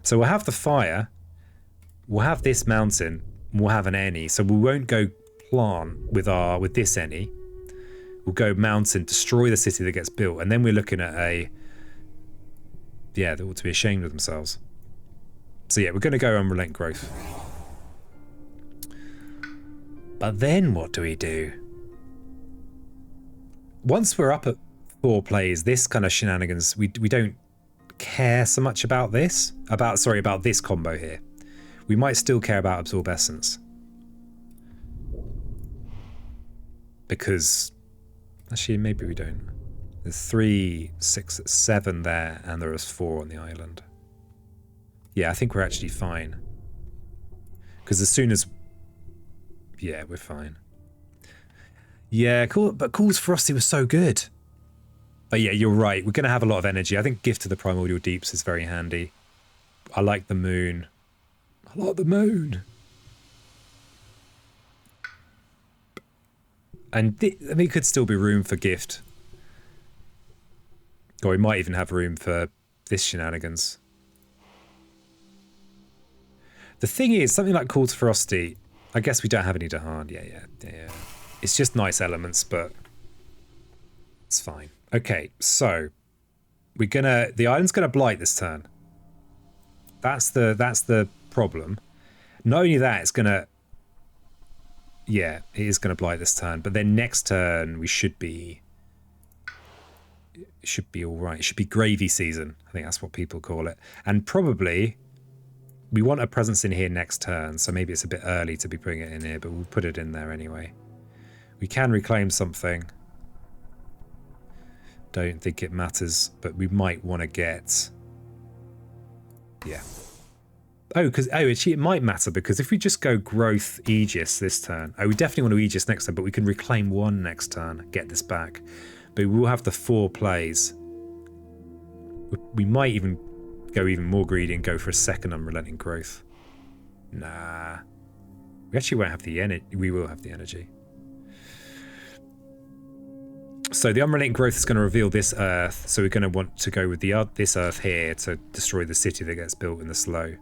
So we'll have the fire, we'll have this mountain, we'll have an any. So we won't go plant with this any. We'll go mountain, destroy the city that gets built, and then we're looking at they ought to be ashamed of themselves. So yeah, we're going to go unrelenting growth. But then what do we do? Once we're up at 4 plays, this kind of shenanigans, we don't care so much about this. About this combo here. We might still care about Absorb Essence. Because... Actually, maybe we don't. There's 3, 6, 7 there, and there is 4 on the island. Yeah, I think we're actually fine. Because as soon as... Yeah, we're fine. Yeah, cool. But Calls Frosty was so good. But yeah, you're right. We're going to have a lot of energy. I think Gift to the Primordial Deeps is very handy. I like the moon. I like the moon. And there could still be room for Gift. Or we might even have room for this shenanigans. The thing is, something like Calls Frosty, I guess we don't have any Dahan. Yeah. It's just nice elements, but it's fine. Okay, so the island's gonna blight this turn. That's the problem. Not only that, it's gonna, yeah, it is gonna blight this turn. But then next turn we should be all right. It should be gravy season. I think that's what people call it. And probably we want a presence in here next turn. So maybe it's a bit early to be putting it in here, but we'll put it in there anyway. We can reclaim something. Don't think it matters, but we might want to get... Yeah. Actually it might matter, because if we just go Growth Aegis this turn... we definitely want to Aegis next turn, but we can reclaim 1 next turn, get this back. But we will have the 4 plays. We might even go even more greedy and go for a second Unrelenting Growth. Nah. We actually won't have the energy. We will have the energy. So the Unrelenting Growth is going to reveal this Earth, so we're going to want to go with this Earth here to destroy the city that gets built in the slow.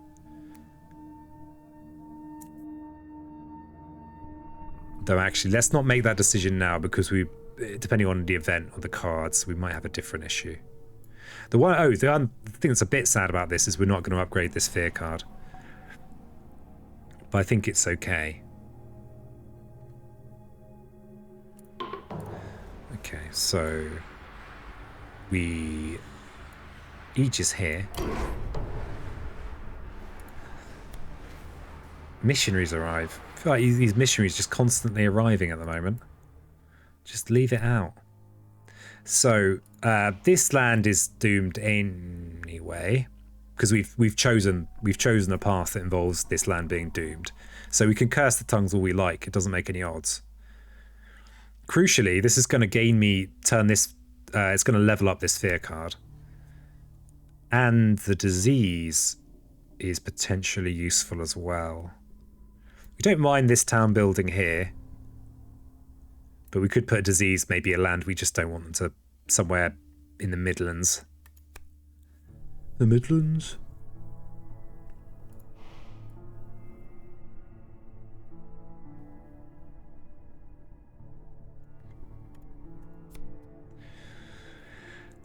Though actually, let's not make that decision now, because depending on the event or the cards, we might have a different issue. The thing that's a bit sad about this is we're not going to upgrade this Fear card. But I think it's okay. Okay, so we Aegis here. Missionaries arrive. I feel like these missionaries just constantly arriving at the moment. Just leave it out. So this land is doomed anyway, because we've chosen a path that involves this land being doomed. So we can curse the tongues all we like. It doesn't make any odds. Crucially, this is going to gain me turn this. It's going to level up this Fear card, and the disease is potentially useful as well. We don't mind this town building here, but we could put a disease, maybe a land we just don't want them to, somewhere in the Midlands. The Midlands?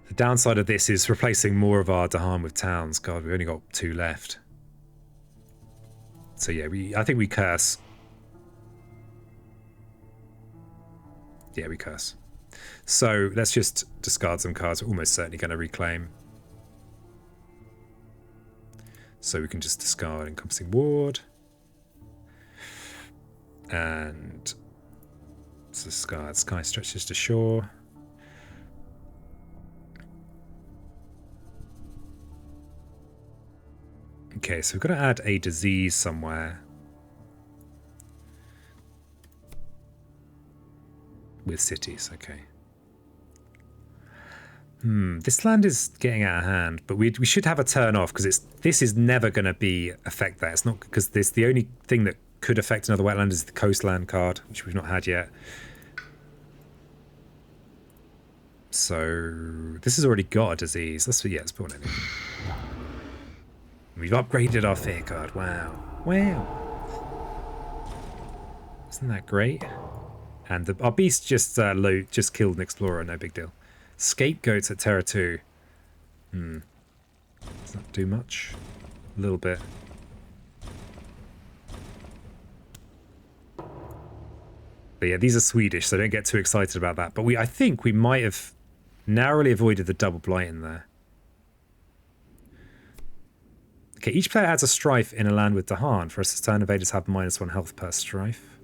The downside of this is replacing more of our Dahan with towns. God, we've only got 2 left. So yeah, I think we curse. Yeah, we curse. So let's just discard some cards. We're almost certainly going to reclaim. So we can just discard Encompassing Ward. And discard Sky Stretches to Shore. Okay, so we've got to add a disease somewhere. With cities, okay. This land is getting out of hand, but we should have a turn off, because this is never going to affect that. It's not, because the only thing that could affect another wetland is the coastland card, which we've not had yet. So this has already got a disease. Let's put one in. We've upgraded our Fear card. Wow. Isn't that great? And our beast just killed an explorer. No big deal. Scapegoats at Terra 2. Does not do much. A little bit. But yeah, these are Swedish, so don't get too excited about that. But I think we might have narrowly avoided the double blight in there. Okay, each player adds a strife in a land with Dahan. For us, turn invaders have -1 health per strife.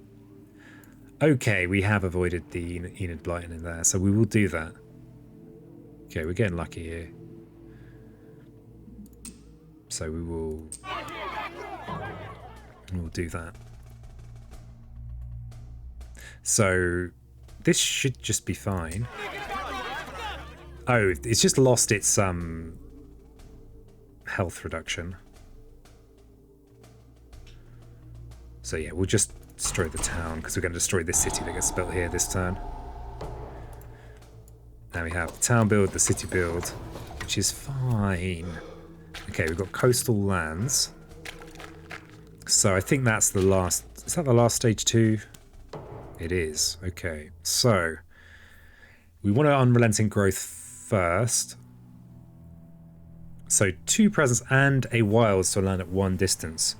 Okay, we have avoided the Enid Blighting in there, so we will do that. Okay, we're getting lucky here. So we'll do that. So this should just be fine. Oh, it's just lost its health reduction. So yeah, we'll just destroy the town because we're going to destroy this city that gets built here this turn. Now we have the town build, the city build, which is fine. Okay, we've got coastal lands. So I think that's the last... Is that the last stage 2? It is. Okay, so we want to unrelenting growth first. So 2 presents and a wilds to land at 1 distance.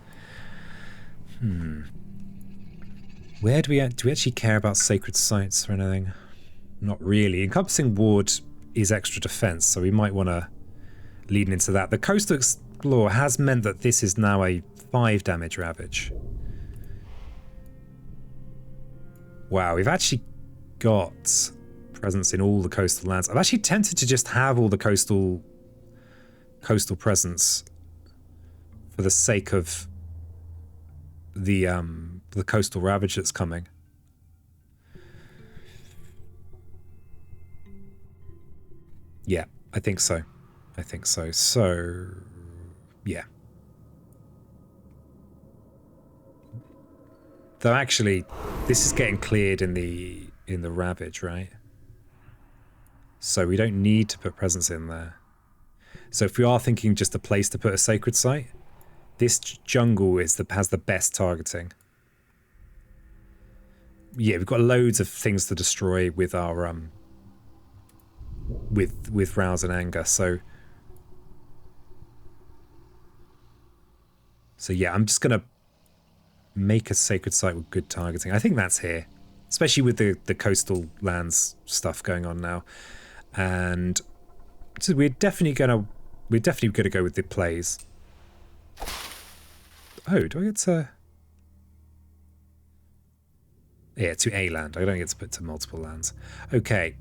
Where do we actually care about sacred sites or anything? Not really. Encompassing ward is extra defense, so we might want to lead into that. The coastal explore has meant that this is now a 5 damage ravage. Wow, we've actually got presence in all the coastal lands. I'm actually tempted to just have all the coastal presence for the sake of the coastal ravage that's coming. Yeah, I think so. I think so. So, yeah. Though actually, this is getting cleared in the ravage, right? So we don't need to put presence in there. So if we are thinking just a place to put a sacred site, this jungle has the best targeting. Yeah, we've got loads of things to destroy with our with rouse and anger. So yeah, I'm just gonna make a sacred site with good targeting. I think that's here, especially with the coastal lands stuff going on now. And so we're definitely gonna go with the plays. Oh, do I get to? Yeah, to a land. I don't get to put to multiple lands. Okay.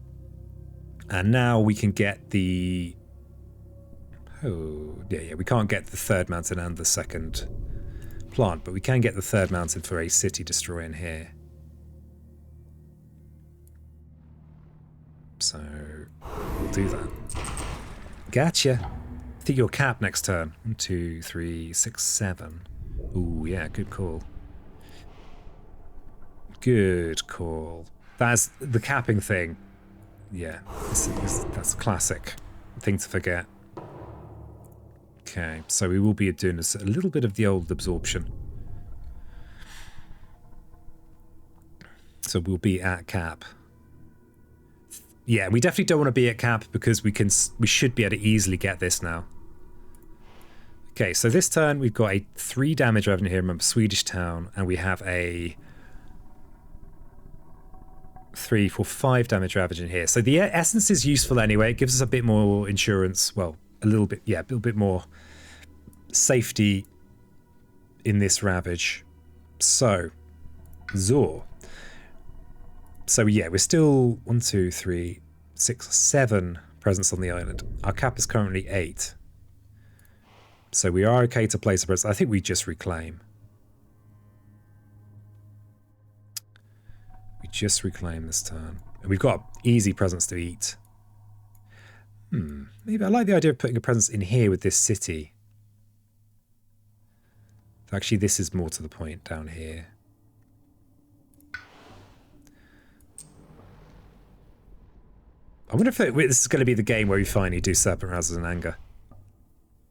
And now we can get the... Oh, yeah, we can't get the 3rd mountain and the 2nd plant, but we can get the 3rd mountain for a city destroy in here. So, we'll do that. Gotcha. I think you'll cap next turn. 1, 2, 3, 6, 7. Ooh, yeah, good call. Good call. That's the capping thing. Yeah, that's a classic thing to forget. Okay, so we will be doing a little bit of the old absorption. So we'll be at cap. Yeah, we definitely don't want to be at cap because we should be able to easily get this now. Okay, so this turn we've got a 3 damage revenue here. Remember, Swedish town, and we have a 3, 4, 5 damage ravage in here. So the essence is useful anyway. It gives us a bit more insurance. Well, a little bit more safety in this ravage. So, Zor. So yeah, we're still 1, 2, 3, 6, 7 presence on the island. Our cap is currently 8. So we are okay to place a presence. I think we just reclaim. We just reclaim this turn. And we've got easy presence to eat. Maybe I like the idea of putting a presence in here with this city. Actually, this is more to the point down here. I wonder if this is going to be the game where we finally do Serpent Rouses and Anger.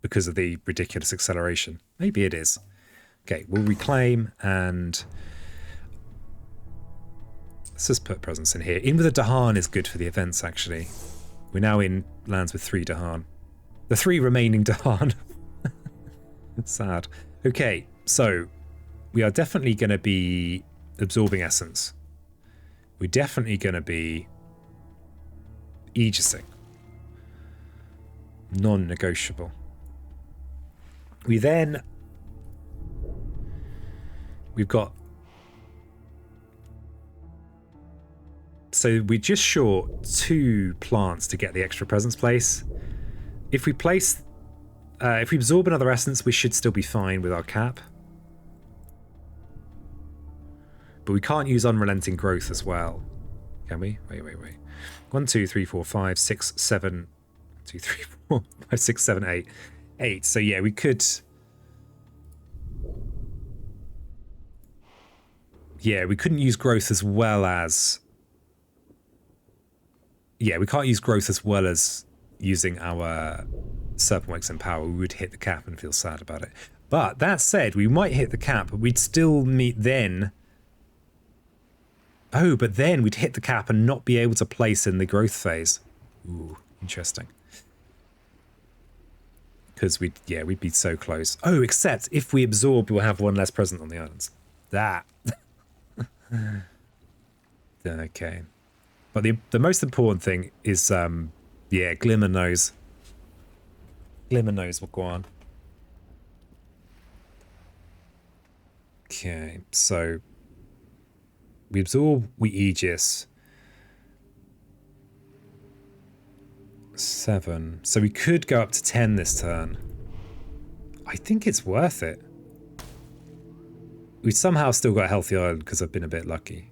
Because of the ridiculous acceleration. Maybe it is. Okay, we'll reclaim and... Let's just put presence in here. In with a Dahan is good for the events, actually. We're now in lands with 3 Dahan. The 3 remaining Dahan. It's sad. Okay, so we are definitely going to be absorbing essence. We're definitely going to be Aegising. Non-negotiable. We've got... So we're just short 2 plants to get the extra presence place. If we place... if we absorb another essence, we should still be fine with our cap. But we can't use unrelenting growth as well. Can we? Wait. 1, 2, 3, 4, 5, 6, 7... 2, 3, 4, 5, 6, 7, 8. 8. So yeah, we could... Yeah, we couldn't use growth as well as... Yeah, we can't use growth as well as using our Serpent Wax and Power. We would hit the cap and feel sad about it. But that said, we might hit the cap, but we'd still meet then... Oh, but then we'd hit the cap and not be able to place in the growth phase. Ooh, interesting. Because we'd be so close. Oh, except if we absorb, we'll have 1 less present on the islands. That. Okay. But the most important thing is, yeah, Glimmer knows. Glimmer knows what go on. Okay, so we absorb, we Aegis. 7. So we could go up to 10 this turn. I think it's worth it. We've somehow still got a healthy island because I've been a bit lucky.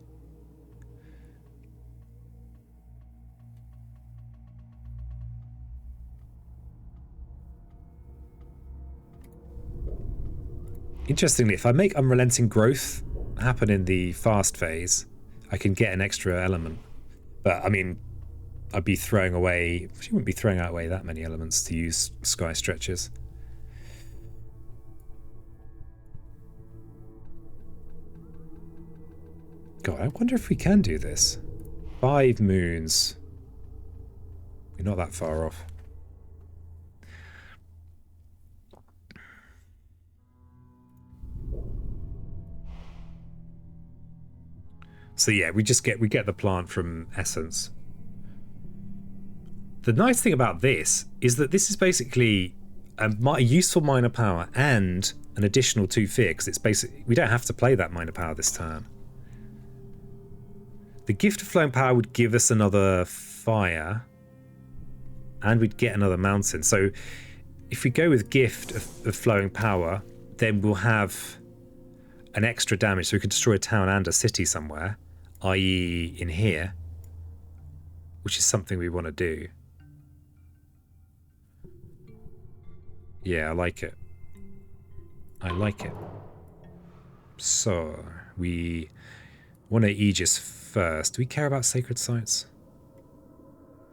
Interestingly, if I make unrelenting growth happen in the fast phase, I can get an extra element. But, I mean, I'd be throwing away... She wouldn't be throwing away that many elements to use sky stretches. God, I wonder if we can do this. 5 moons. We're not that far off. So yeah, we get the plant from Essence. The nice thing about this is that this is basically a useful minor power and an additional 2 fear, because it's basically we don't have to play that minor power this turn. The gift of flowing power would give us another fire, and we'd get another mountain. So if we go with gift of flowing power, then we'll have an extra damage, so we could destroy a town and a city somewhere, i.e. in here, which is something we want to do. Yeah, I like it. I like it. So, we want to Aegis first. Do we care about sacred sites?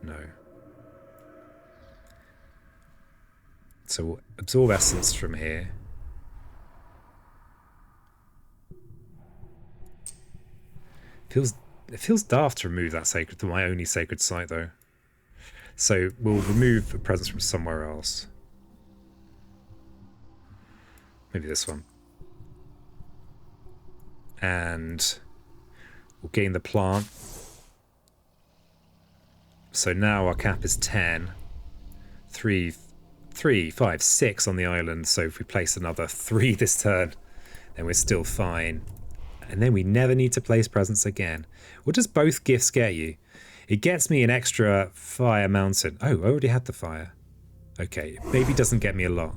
No. So we'll absorb essence from here. It feels daft to remove that sacred, my only sacred site though. So we'll remove a presence from somewhere else. Maybe this one. And we'll gain the plant. So now our cap is 10. 3, 5, 6 on the island. So if we place another 3 this turn, then we're still fine. And then we never need to place presents again. What does both gifts get you? It gets me an extra fire mountain. Oh, I already had the fire. Okay, maybe doesn't get me a lot.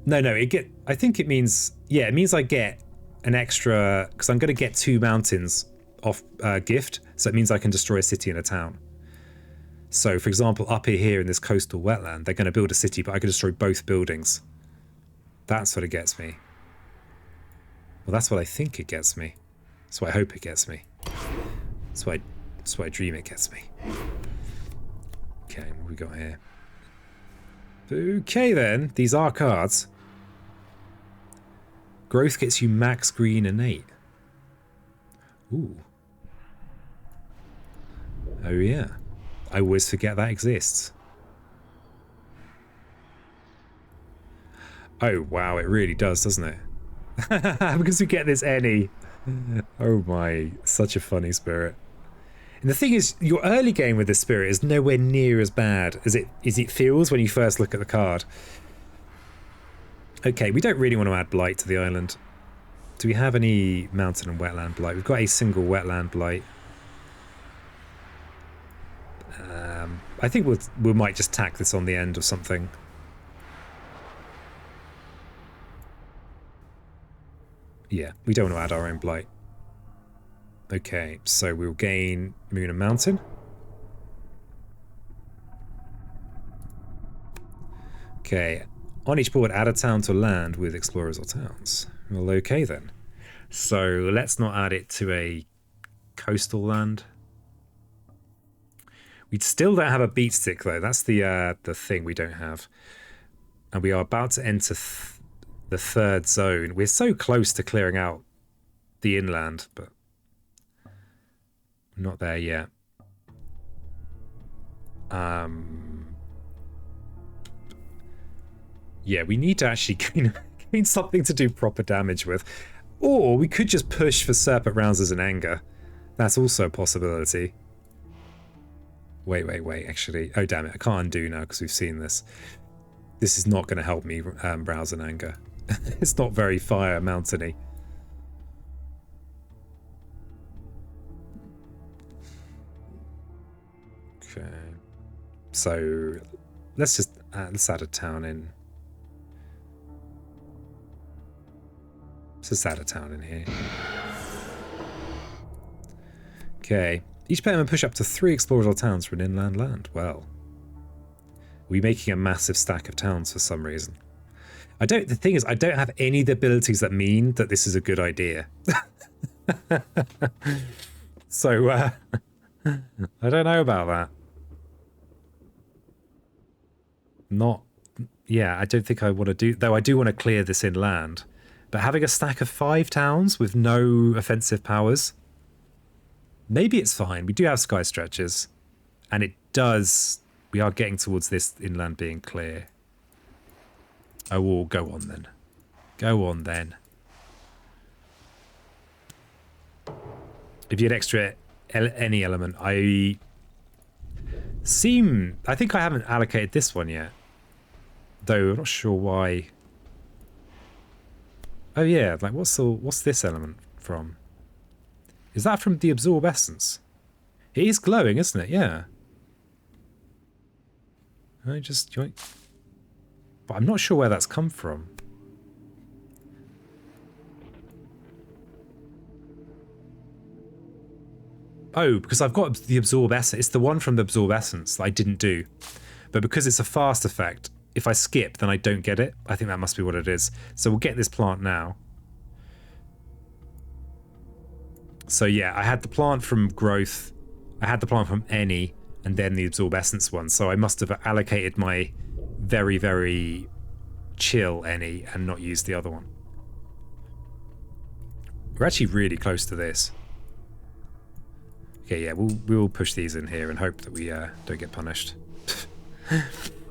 No, I think it means, yeah, it means I get an extra, because I'm going to get 2 mountains off gift, so it means I can destroy a city and a town. So, for example, up here in this coastal wetland, they're going to build a city, but I can destroy both buildings. That's what it gets me. Well, that's what I think it gets me. That's what I hope it gets me. That's what I dream it gets me. Okay, what we got here? Okay then, these are cards. Growth gets you max green innate. Ooh. Oh yeah. I always forget that exists. Oh wow, it really does, doesn't it? Because we get this any. Oh my, such a funny spirit. And the thing is, your early game with this spirit is nowhere near as bad as it feels when you first look at the card. Okay, we don't really want to add blight to the island. Do we have any mountain and wetland blight? We've got a single wetland blight. I think we might just tack this on the end or something. Yeah, we don't want to add our own blight. Okay, so we'll gain moon and mountain. Okay, on each board add a town to land with explorers or towns. Well, okay then. So let's not add it to a coastal land. We still don't have a beat stick though. That's the thing we don't have. And we are about to enter the third zone. We're so close to clearing out the inland, but we're not there yet. Yeah, we need to actually gain something to do proper damage with. Or we could just push for Serpent Rousers in anger. That's also a possibility. Wait, actually. Oh, damn it. I can't undo now because we've seen this. This is not going to help me rouse in anger. It's not very fire mountainy. Okay. So let's just let's add a town in. Let's just add a town in here. Okay. Each player may push up to 3 explorers or towns for an inland land. Well, we're making a massive stack of towns for some reason. The thing is, I don't have any of the abilities that mean that this is a good idea. So, I don't know about that. Yeah, I don't think I want to do, though I do want to clear this inland. But having a stack of 5 towns with no offensive powers, maybe it's fine. We do have sky stretches, and it does. We are getting towards this inland being clear. Oh, well, go on then. Go on then. If you had extra any element, I think I haven't allocated this one yet, though I'm not sure why. Oh yeah, like what's this element from? Is that from the absorb essence? It is glowing, isn't it? Yeah. But I'm not sure where that's come from. Oh, because I've got the absorb essence. It's the one from the absorb essence that I didn't do. But because it's a fast effect, if I skip, then I don't get it. I think that must be what it is. So we'll get this plant now. So yeah, I had the plant from growth, I had the plant from any, and then the absorb essence one. So I must have allocated my very, very chill any and not used the other one. We're actually really close to this. Okay, yeah, we'll push these in here and hope that we don't get punished.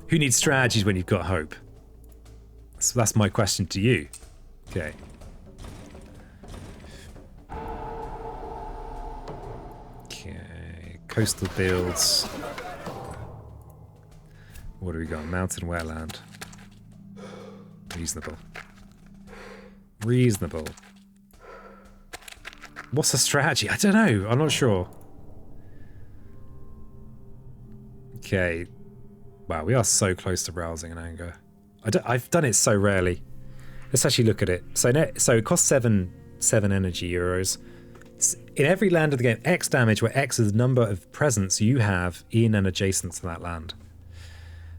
Who needs strategies when you've got hope? So that's my question to you. Okay. Coastal builds. What do we got? Mountain wetland. Reasonable. Reasonable. What's the strategy? I don't know. I'm not sure. Okay. Wow, we are so close to rousing in anger. I've done it so rarely. Let's actually look at it. So it costs 7 energy euros. In every land of the game, X damage, where X is the number of presence you have in and adjacent to that land.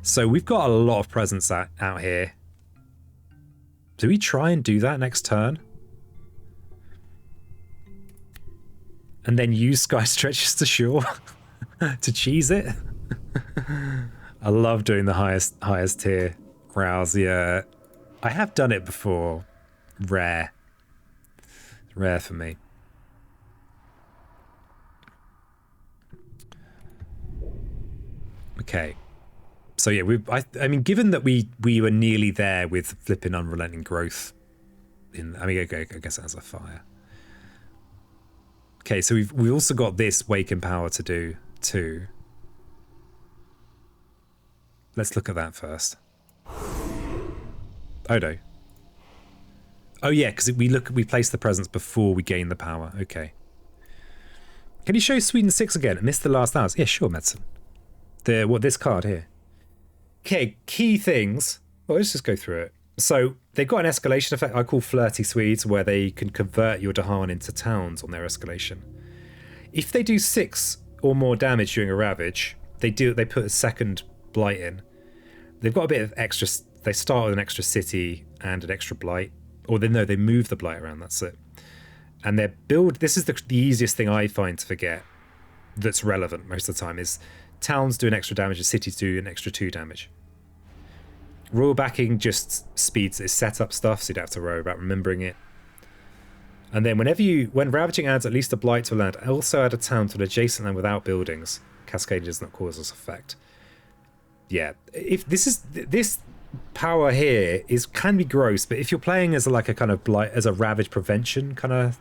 So we've got a lot of presence out here. Do we try and do that next turn? And then use sky stretches to shore to cheese it? I love doing the highest tier rouse. Yeah, I have done it before. Rare for me. Okay, so yeah, I mean, given that we were nearly there with flipping unrelenting growth, I guess that's a fire. Okay, so we've also got this Waken Power to do too. Let's look at that first. Oh no, Oh yeah, because we place the presence before we gain the power. Okay. Can you show Sweden 6 again? I missed the last hours. Yeah, sure, medicine. This card here. Okay, key things. Well, let's just go through it. So they've got an escalation effect I call flirty Swedes, where they can convert your Dahan into towns on their escalation. If they do 6 or more damage during a ravage, they put a second blight in. They've got a bit of extra. They start with an extra city and an extra blight, or they move the blight around. That's it. And their build. This is the easiest thing I find to forget. That's relevant most of the time is towns do an extra damage and cities do an extra 2 damage. Royal backing just speeds its setup stuff, so you don't have to worry about remembering it. And then when ravaging adds at least a blight to a land, also add a town to an adjacent land without buildings. Cascading does not cause this effect. Yeah, if this power here can be gross, but if you're playing as a kind of blight, as a ravage prevention kind of,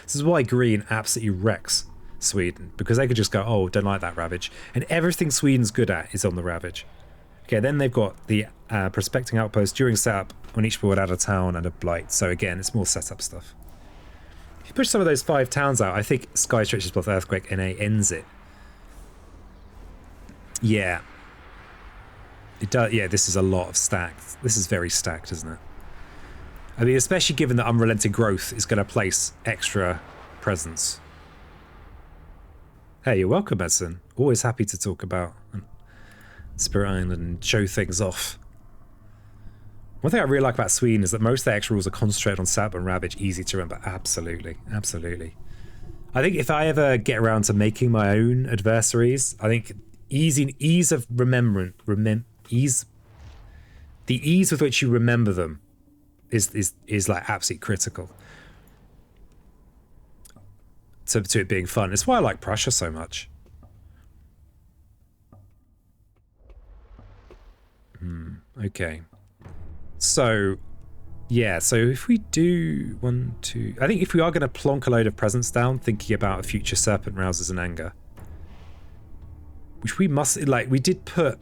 this is why green absolutely wrecks Sweden, because they could just go, oh, don't like that ravage, and everything Sweden's good at is on the ravage. Okay, then they've got the prospecting outpost during setup. On each board, add a town and a blight. So again, it's more setup stuff. If you push some of those 5 towns out, I think Sky Stretches Bluff Earthquake NA ends it. Yeah. It does. Yeah, this is a lot of stacked. This is very stacked, isn't it? I mean, especially given that Unrelenting Growth is going to place extra presence. Hey, you're welcome, Edson. Always happy to talk about Spirit Island and show things off. One thing I really like about Sweden is that most of the extra rules are concentrated on Sap and Ravage, easy to remember. Absolutely, absolutely. I think if I ever get around to making my own adversaries, I think ease of remembrance, the ease with which you remember them is like absolutely critical to it being fun. It's why I like Prussia so much. Okay. So, yeah, so if we do 1, 2... I think if we are going to plonk a load of presents down, thinking about a future Serpent rouses an anger, which we must... Like, we did put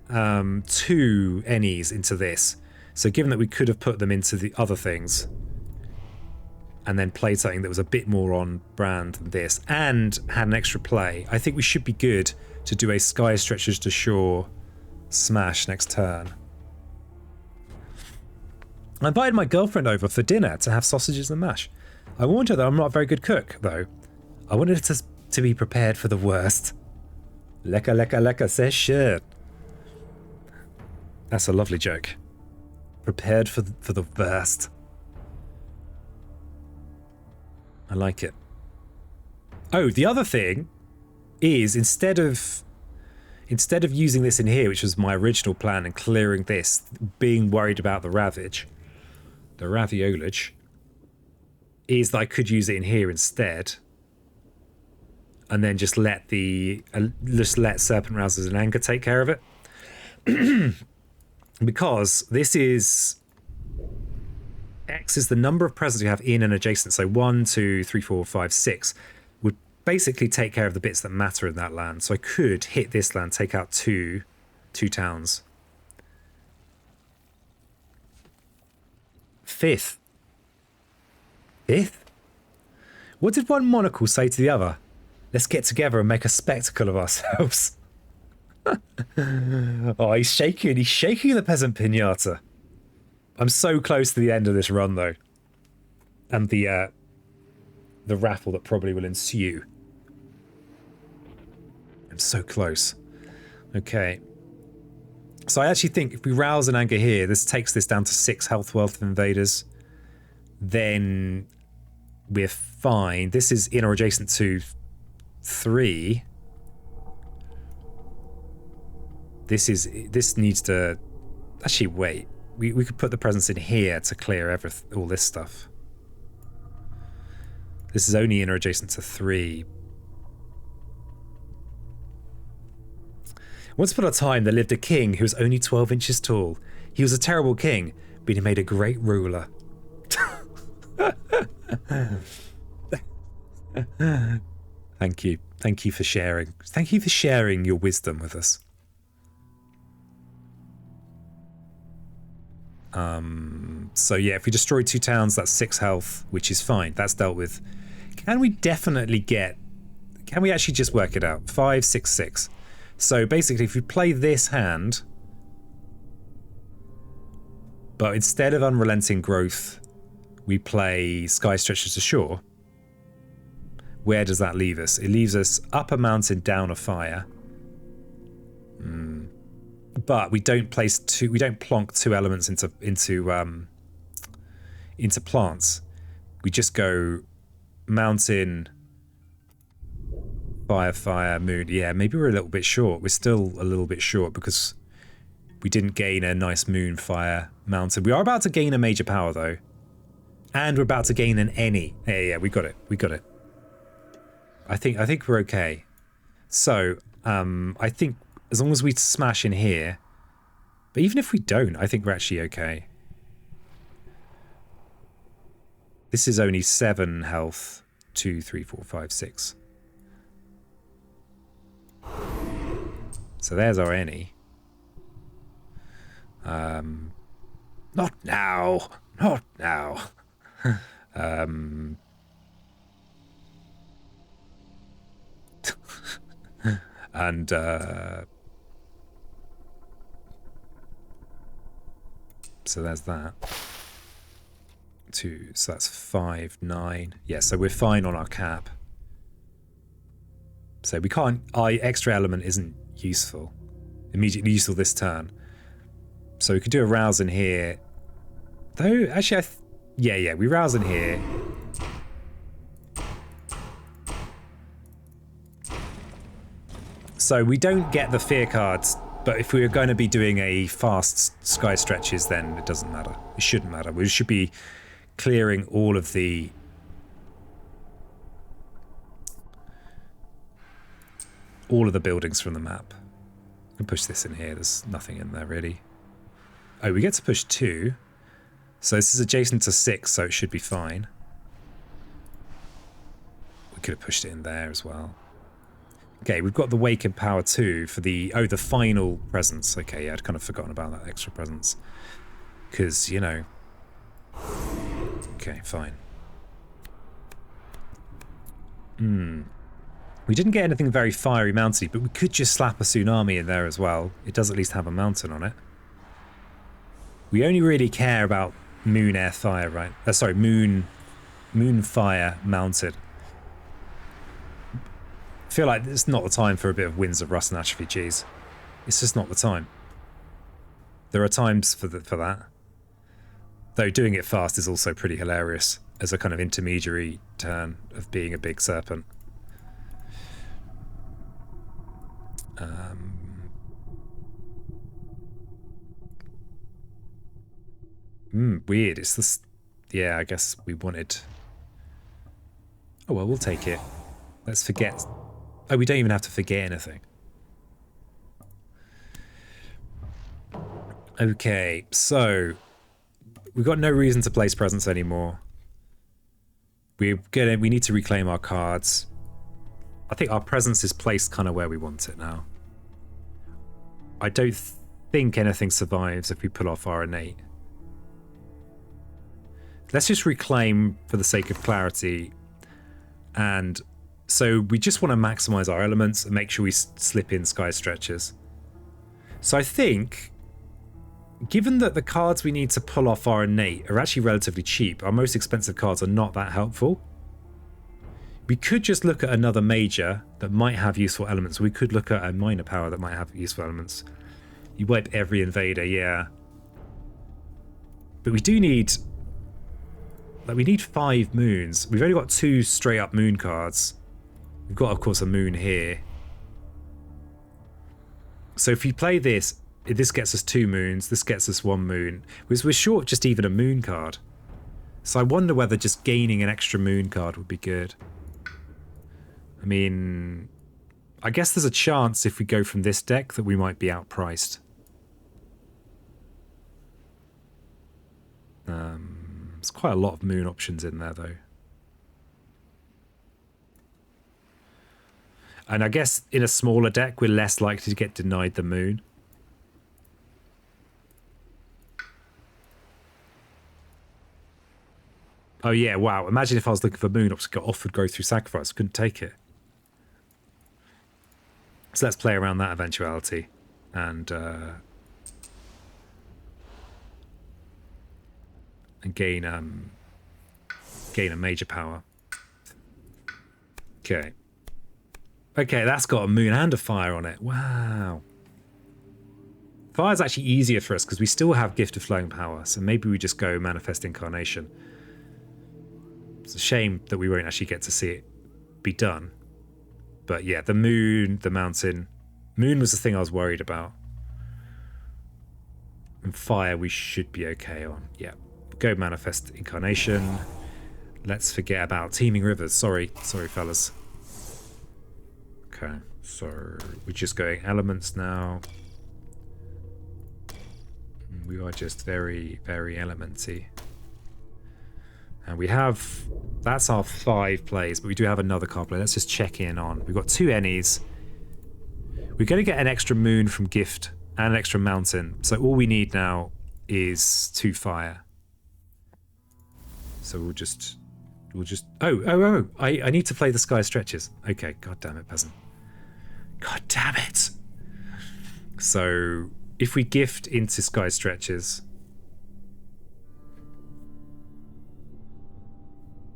2 Ennies into this. So given that we could have put them into the other things and then played something that was a bit more on brand than this and had an extra play, I think we should be good to do a Sky Stretches to Shore smash next turn. I invited my girlfriend over for dinner to have sausages and mash. I warned her that I'm not a very good cook, though. I wanted her to be prepared for the worst. Lekker, lekker, lekker, says shit. That's a lovely joke. Prepared for the worst. I like it. Oh, the other thing is instead of using this in here, which was my original plan, and clearing this, being worried about the ravage, the raviolage, is that I could use it in here instead, and then just let Serpent Rousers and Anger take care of it. Because this is... X is the number of presents you have in and adjacent, so 1, 2, 3, 4, 5, 6 would basically take care of the bits that matter in that land. So I could hit this land, take out two towns. 5th. What did one monocle say to the other? Let's get together and make a spectacle of ourselves. Oh, he's shaking the peasant pinata. I'm so close to the end of this run, though. And the raffle that probably will ensue. I'm so close. Okay. So I actually think if we rouse an anger here, this takes this down to 6 health wealth of invaders. Then we're fine. This is in or adjacent to 3. This needs to... Actually, wait. We could put the presence in here to clear all this stuff. This is only in or adjacent to 3. Once upon a time, there lived a king who was only 12 inches tall. He was a terrible king, but he made a great ruler. Thank you. Thank you for sharing. Thank you for sharing your wisdom with us. So yeah, if we destroy 2 towns, that's 6 health, which is fine. That's dealt with. Can we definitely get... Can we actually just work it out? 5, 6, 6. So basically, if we play this hand, but instead of Unrelenting Growth, we play Sky Stretches to Shore, where does that leave us? It leaves us up a mountain, down a fire. But we don't place two. We don't plonk 2 elements into plants. We just go mountain, fire, fire, moon. Yeah, maybe we're a little bit short. We're still a little bit short because we didn't gain a nice moon, fire, mountain. We are about to gain a major power though, and we're about to gain an any. Yeah, we got it. We got it. I think we're okay. So I think as long as we smash in here, but even if we don't, I think we're actually okay. This is only 7 health. 2, 3, 4, 5, 6. So there's our any. Not now. Not now. And so there's that. 2, so that's 5, 9. Yeah, so we're fine on our cap. So we can't... Our extra element isn't useful. Immediately useful this turn. So we could do a rouse in here. Though, actually, yeah, we rouse in here. So we don't get the fear cards, but if we were going to be doing a fast Sky Stretches, then it doesn't matter. It shouldn't matter. We should be clearing all of the buildings from the map. I can push this in here. There's nothing in there really. Oh, we get to push 2. So this is adjacent to 6, so it should be fine. We could have pushed it in there as well. Okay, we've got the Wake and Power 2 for the... Oh, the final presence. Okay, yeah, I'd kind of forgotten about that extra presence. Because, you know... Okay, fine. We didn't get anything very fiery mountainy, but we could just slap a tsunami in there as well. It does at least have a mountain on it. We only really care about moon, air, fire, right? Sorry, moon, fire, mounted. I feel like it's not the time for a bit of Winds of Rust and Atrophy cheese. It's just not the time. There are times for that. Though doing it fast is also pretty hilarious as a kind of intermediary turn of being a big serpent. Weird. It's this... Yeah, I guess we wanted... Oh, well, we'll take it. Let's forget... Oh, we don't even have to forget anything. Okay, so... We've got no reason to place presents anymore. We need to reclaim our cards. I think our presence is placed kind of where we want it now. I don't think anything survives if we pull off our innate. Let's just reclaim for the sake of clarity. And so we just want to maximize our elements and make sure we slip in Sky Stretches. So I think, given that the cards we need to pull off our innate are actually relatively cheap, our most expensive cards are not that helpful. We could just look at another major that might have useful elements. We could look at a minor power that might have useful elements. You wipe every invader, yeah. But we do need... Like, we need 5 moons. We've only got 2 straight up moon cards. We've got, of course, a moon here. So if you play this, this gets us 2 moons. This gets us 1 moon. We're short just even a moon card. So I wonder whether just gaining an extra moon card would be good. I mean, I guess there's a chance if we go from this deck that we might be outpriced. There's quite a lot of moon options in there, though. And I guess in a smaller deck, we're less likely to get denied the moon. Oh yeah, wow. Imagine if I was looking for moon ops, got offered growth through sacrifice. Couldn't take it. So let's play around that eventuality. And gain a major power. Okay. Okay, that's got a moon and a fire on it. Wow. Fire's actually easier for us because we still have Gift of Flowing Power, so maybe we just go Manifest Incarnation. It's a shame that we won't actually get to see it be done. But yeah, the moon, the mountain. Moon was the thing I was worried about. And fire we should be okay on. Yeah. Go Manifest Incarnation. Let's forget about Teeming Rivers. Sorry, fellas. Okay, so we're just going elements now. We are just very, very elementy. And we have... That's our 5 plays, but we do have another card play. Let's just check in on... We've got 2 Ennies. We're going to get an extra moon from Gift and an extra mountain. So all we need now is 2 fire. So we'll just... Oh, I need to play the Sky Stretches. Okay, god damn it, peasant. God damn it! So, if we gift into Sky Stretches,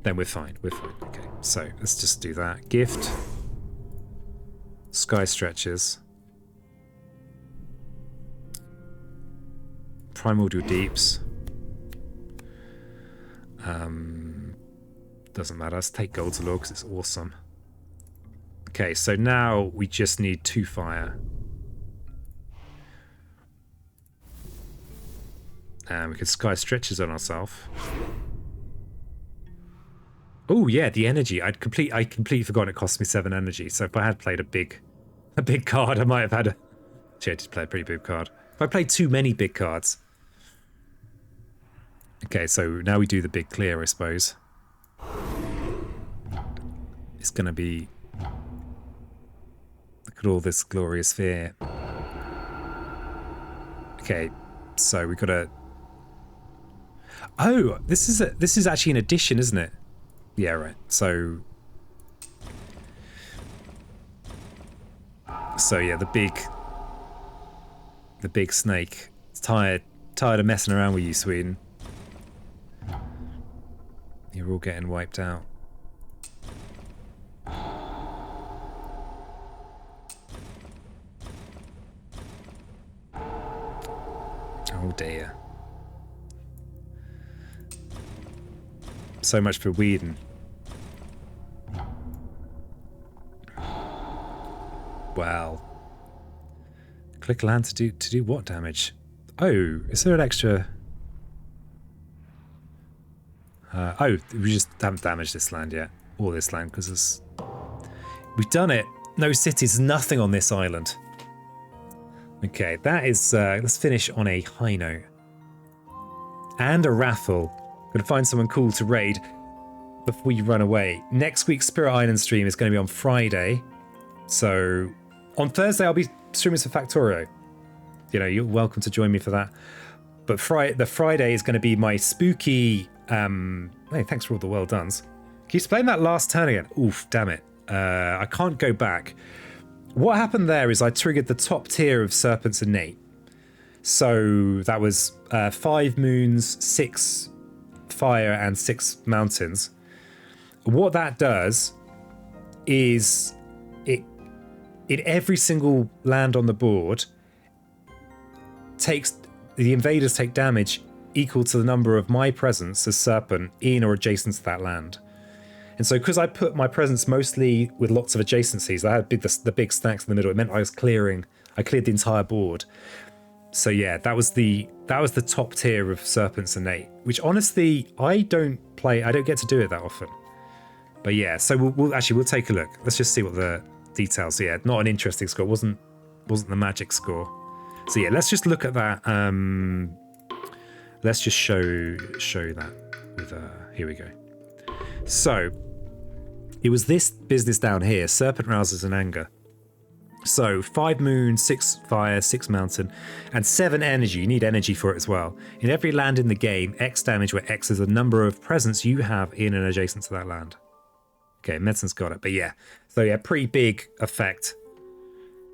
then we're fine. We're fine. Okay, so let's just do that. Gift, Sky Stretches, Primordial Deeps. Doesn't matter. Let's take Gold's Law because it's awesome. Okay, so now we just need 2 fire. And we can Sky Stretches on ourselves. Oh yeah, the energy. I completely forgot it cost me 7 energy. So if I had played a big card, I might have had a... Actually, I did play a pretty big card. If I played too many big cards. Okay, so now we do the big clear, I suppose. It's gonna be... Look at all this glorious fear. Okay, so we gotta... Oh, this is actually an addition, isn't it? Yeah, right. So yeah, the big snake. It's tired of messing around with you, Sweden. You're all getting wiped out. Oh dear. So much for Whedon. Wow. Click land to do what damage? Oh, is there an extra... oh, we just haven't damaged this land yet. Or this land, because it's... We've done it. No cities, nothing on this island. Okay, that is... let's finish on a high note. And a raffle. Gonna find someone cool to raid before you run away. Next week's Spirit Island stream is going to be on Friday. So on Thursday I'll be streaming some Factorio. You know, you're welcome to join me for that. But the Friday is going to be my spooky... hey, thanks for all the well dones. Can you explain that last turn again? Oof, damn it. I can't go back. What happened there is I triggered the top tier of Serpent's innate. So that was 5 moons, 6 fire, and 6 mountains. What that does is in every single land on the board the invaders take damage equal to the number of my presence as Serpent in or adjacent to that land. And so because I put my presence mostly with lots of adjacencies, I had the big stacks in the middle, it meant I cleared the entire board. So yeah, that was the top tier of Serpent's innate, which honestly I don't get to do it that often. But yeah, so we'll take a look. Let's just see what the details. Yeah, not an interesting score. Wasn't the magic score. So yeah, let's just look at that. Let's just show that with here we go. So it was this business down here. Serpent rouses in anger. So 5 moon, 6 fire, 6 mountain, and 7 energy. You need energy for it as well. In every land in the game, X damage, where X is the number of presence you have in and adjacent to that land. Okay, medicine's got it, but yeah. So yeah, pretty big effect.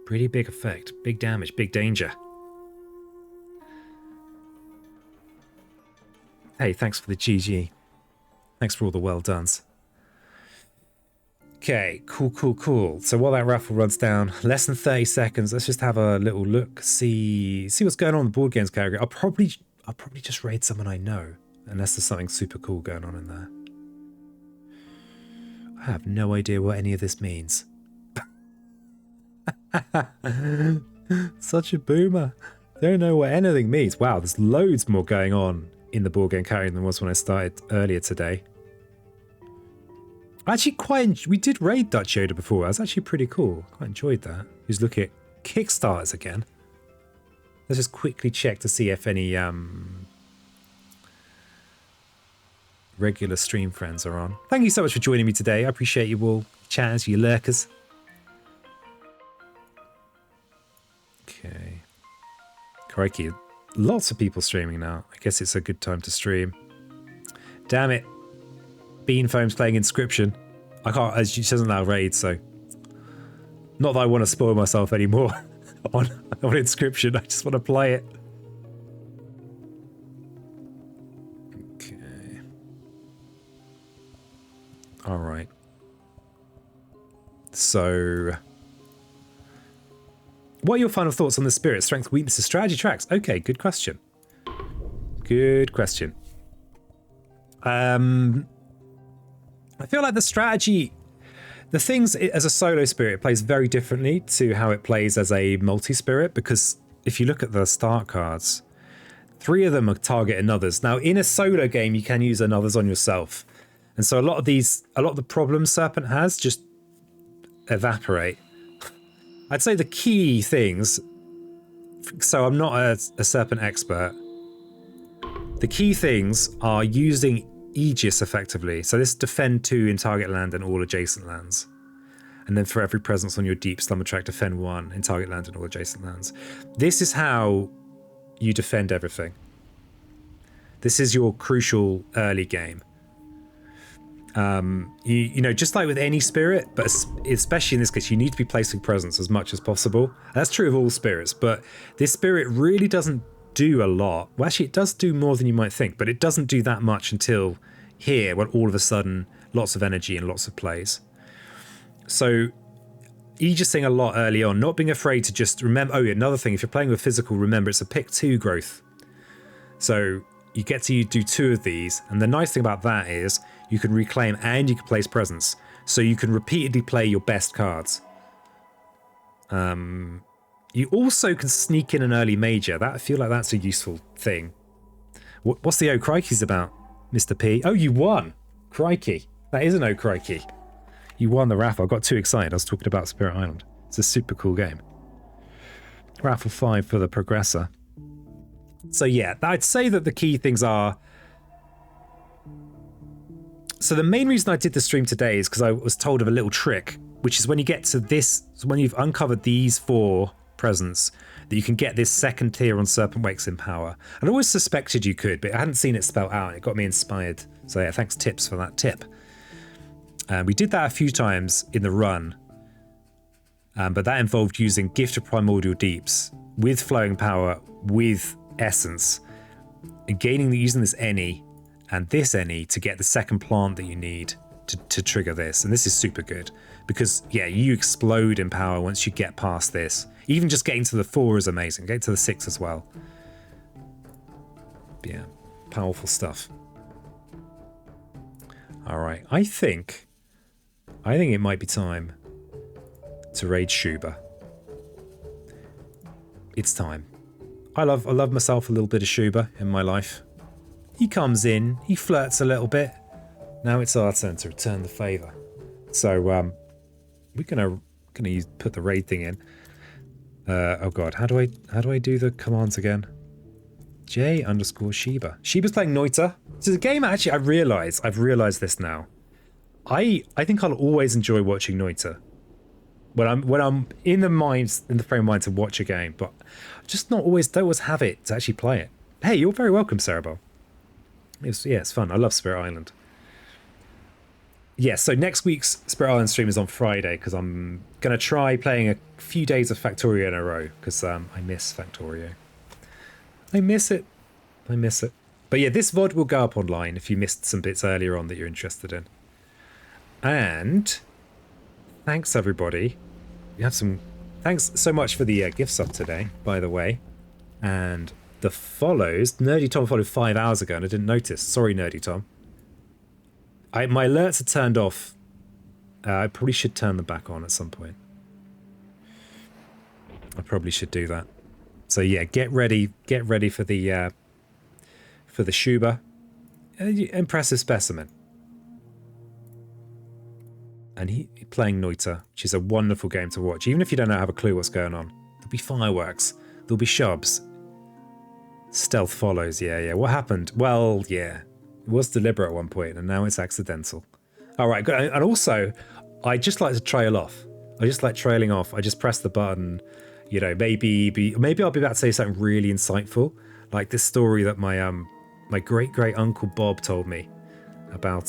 Pretty big effect. Big damage, big danger. Hey, thanks for the GG. Thanks for all the well dones. Okay, cool. So while that raffle runs down, less than 30 seconds, let's just have a little look, see what's going on in the board games category. I'll probably just raid someone I know, unless there's something super cool going on in there. I have no idea what any of this means. Such a boomer. Don't know what anything means. Wow, there's loads more going on in the board game category than there was when I started earlier today. Actually, we did raid Dutch Yoda before. That was actually pretty cool. Quite enjoyed that. Just look at Kickstarters again. Let's just quickly check to see if any regular stream friends are on. Thank you so much for joining me today. I appreciate you all, chatters, you lurkers. Okay. Crikey, lots of people streaming now. I guess it's a good time to stream. Damn it. Bean Foam's playing Inscription. I can't, as she doesn't allow raids, so. Not that I want to spoil myself anymore on Inscription. I just want to play it. Okay. Alright. So. What are your final thoughts on the spirit, strength, weaknesses, strategy tracks? Okay, good question. Good question. I feel like the strategy, the things as a solo spirit plays very differently to how it plays as a multi-spirit, because if you look at the start cards, 3 of them are targeting others. Now, in a solo game, you can use others on yourself. And so a lot of the problems Serpent has just evaporate. I'd say the key things, so I'm not a Serpent expert, the key things are using Aegis effectively. So this defend 2 in target land and all adjacent lands. And then for every presence on your deep slumber track, defend 1 in target land and all adjacent lands. This is how you defend everything. This is your crucial early game. You know, just like with any spirit, but especially in this case, you need to be placing presence as much as possible. That's true of all spirits, but this spirit really doesn't do a lot. Well, actually, it does do more than you might think, but it doesn't do that much until here, when all of a sudden, lots of energy and lots of plays. So, Aegising a lot early on, not being afraid to just remember. Oh, another thing, if you're playing with physical, remember it's a pick 2 growth. So, you get to do 2 of these, and the nice thing about that is you can reclaim and you can place presence. So you can repeatedly play your best cards. You also can sneak in an early major. I feel like that's a useful thing. What's the oh crikey's about, Mr. P? Oh, you won! Crikey. That is an oh crikey. You won the raffle. I got too excited. I was talking about Spirit Island. It's a super cool game. Raffle 5 for the Progressor. So yeah, I'd say that the key things are... So the main reason I did the stream today is because I was told of a little trick, which is when you get to this, so when you've uncovered these 4 presents, that you can get this second tier on Serpent Wakes in power. I'd always suspected you could, but I hadn't seen it spelled out, and it got me inspired. So yeah, thanks Tips for that tip. We did that a few times in the run, but that involved using Gift of Primordial Deeps with Flowing Power, with Essence, and using this any and this any to get the second plant that you need to trigger this. And this is super good because, yeah, you explode in power once you get past this. Even just getting to the 4 is amazing. Get to the 6 as well. But yeah, powerful stuff. All right, I think it might be time to raid Shuba. It's time. I love myself a little bit of Shuba in my life. He comes in, he flirts a little bit. Now it's our turn to return the favour. So we're gonna put the raid thing in. Oh god, how do I do the commands again? J_Sheba. Sheba's playing Noita. So the game actually I've realised this now. I think I'll always enjoy watching Noita. when I'm in the frame of mind to watch a game, but just don't always have it to actually play it. Hey, you're very welcome, Cerebel. It's fun. I love Spirit Island. Yeah, so next week's Spirit Island stream is on Friday because I'm gonna try playing a few days of Factorio in a row because I miss Factorio. I miss it. But yeah, this VOD will go up online if you missed some bits earlier on that you're interested in. And thanks everybody. We have some. Thanks so much for the gift sub today, by the way. And the follows. Nerdy Tom followed 5 hours ago and I didn't notice. Sorry, Nerdy Tom. My alerts are turned off. I probably should turn them back on at some point. I probably should do that. So yeah, get ready for the Shuba. Impressive specimen. And he playing Noita, which is a wonderful game to watch. Even if you don't have a clue what's going on. There'll be fireworks. There'll be shubs. Stealth follows, yeah. What happened? Well, yeah. It was deliberate at one point, and now it's accidental. All right, good. And also, I just like to trail off. I just like trailing off. I just press the button. You know, maybe I'll be about to say something really insightful, like this story that my great uncle Bob told me about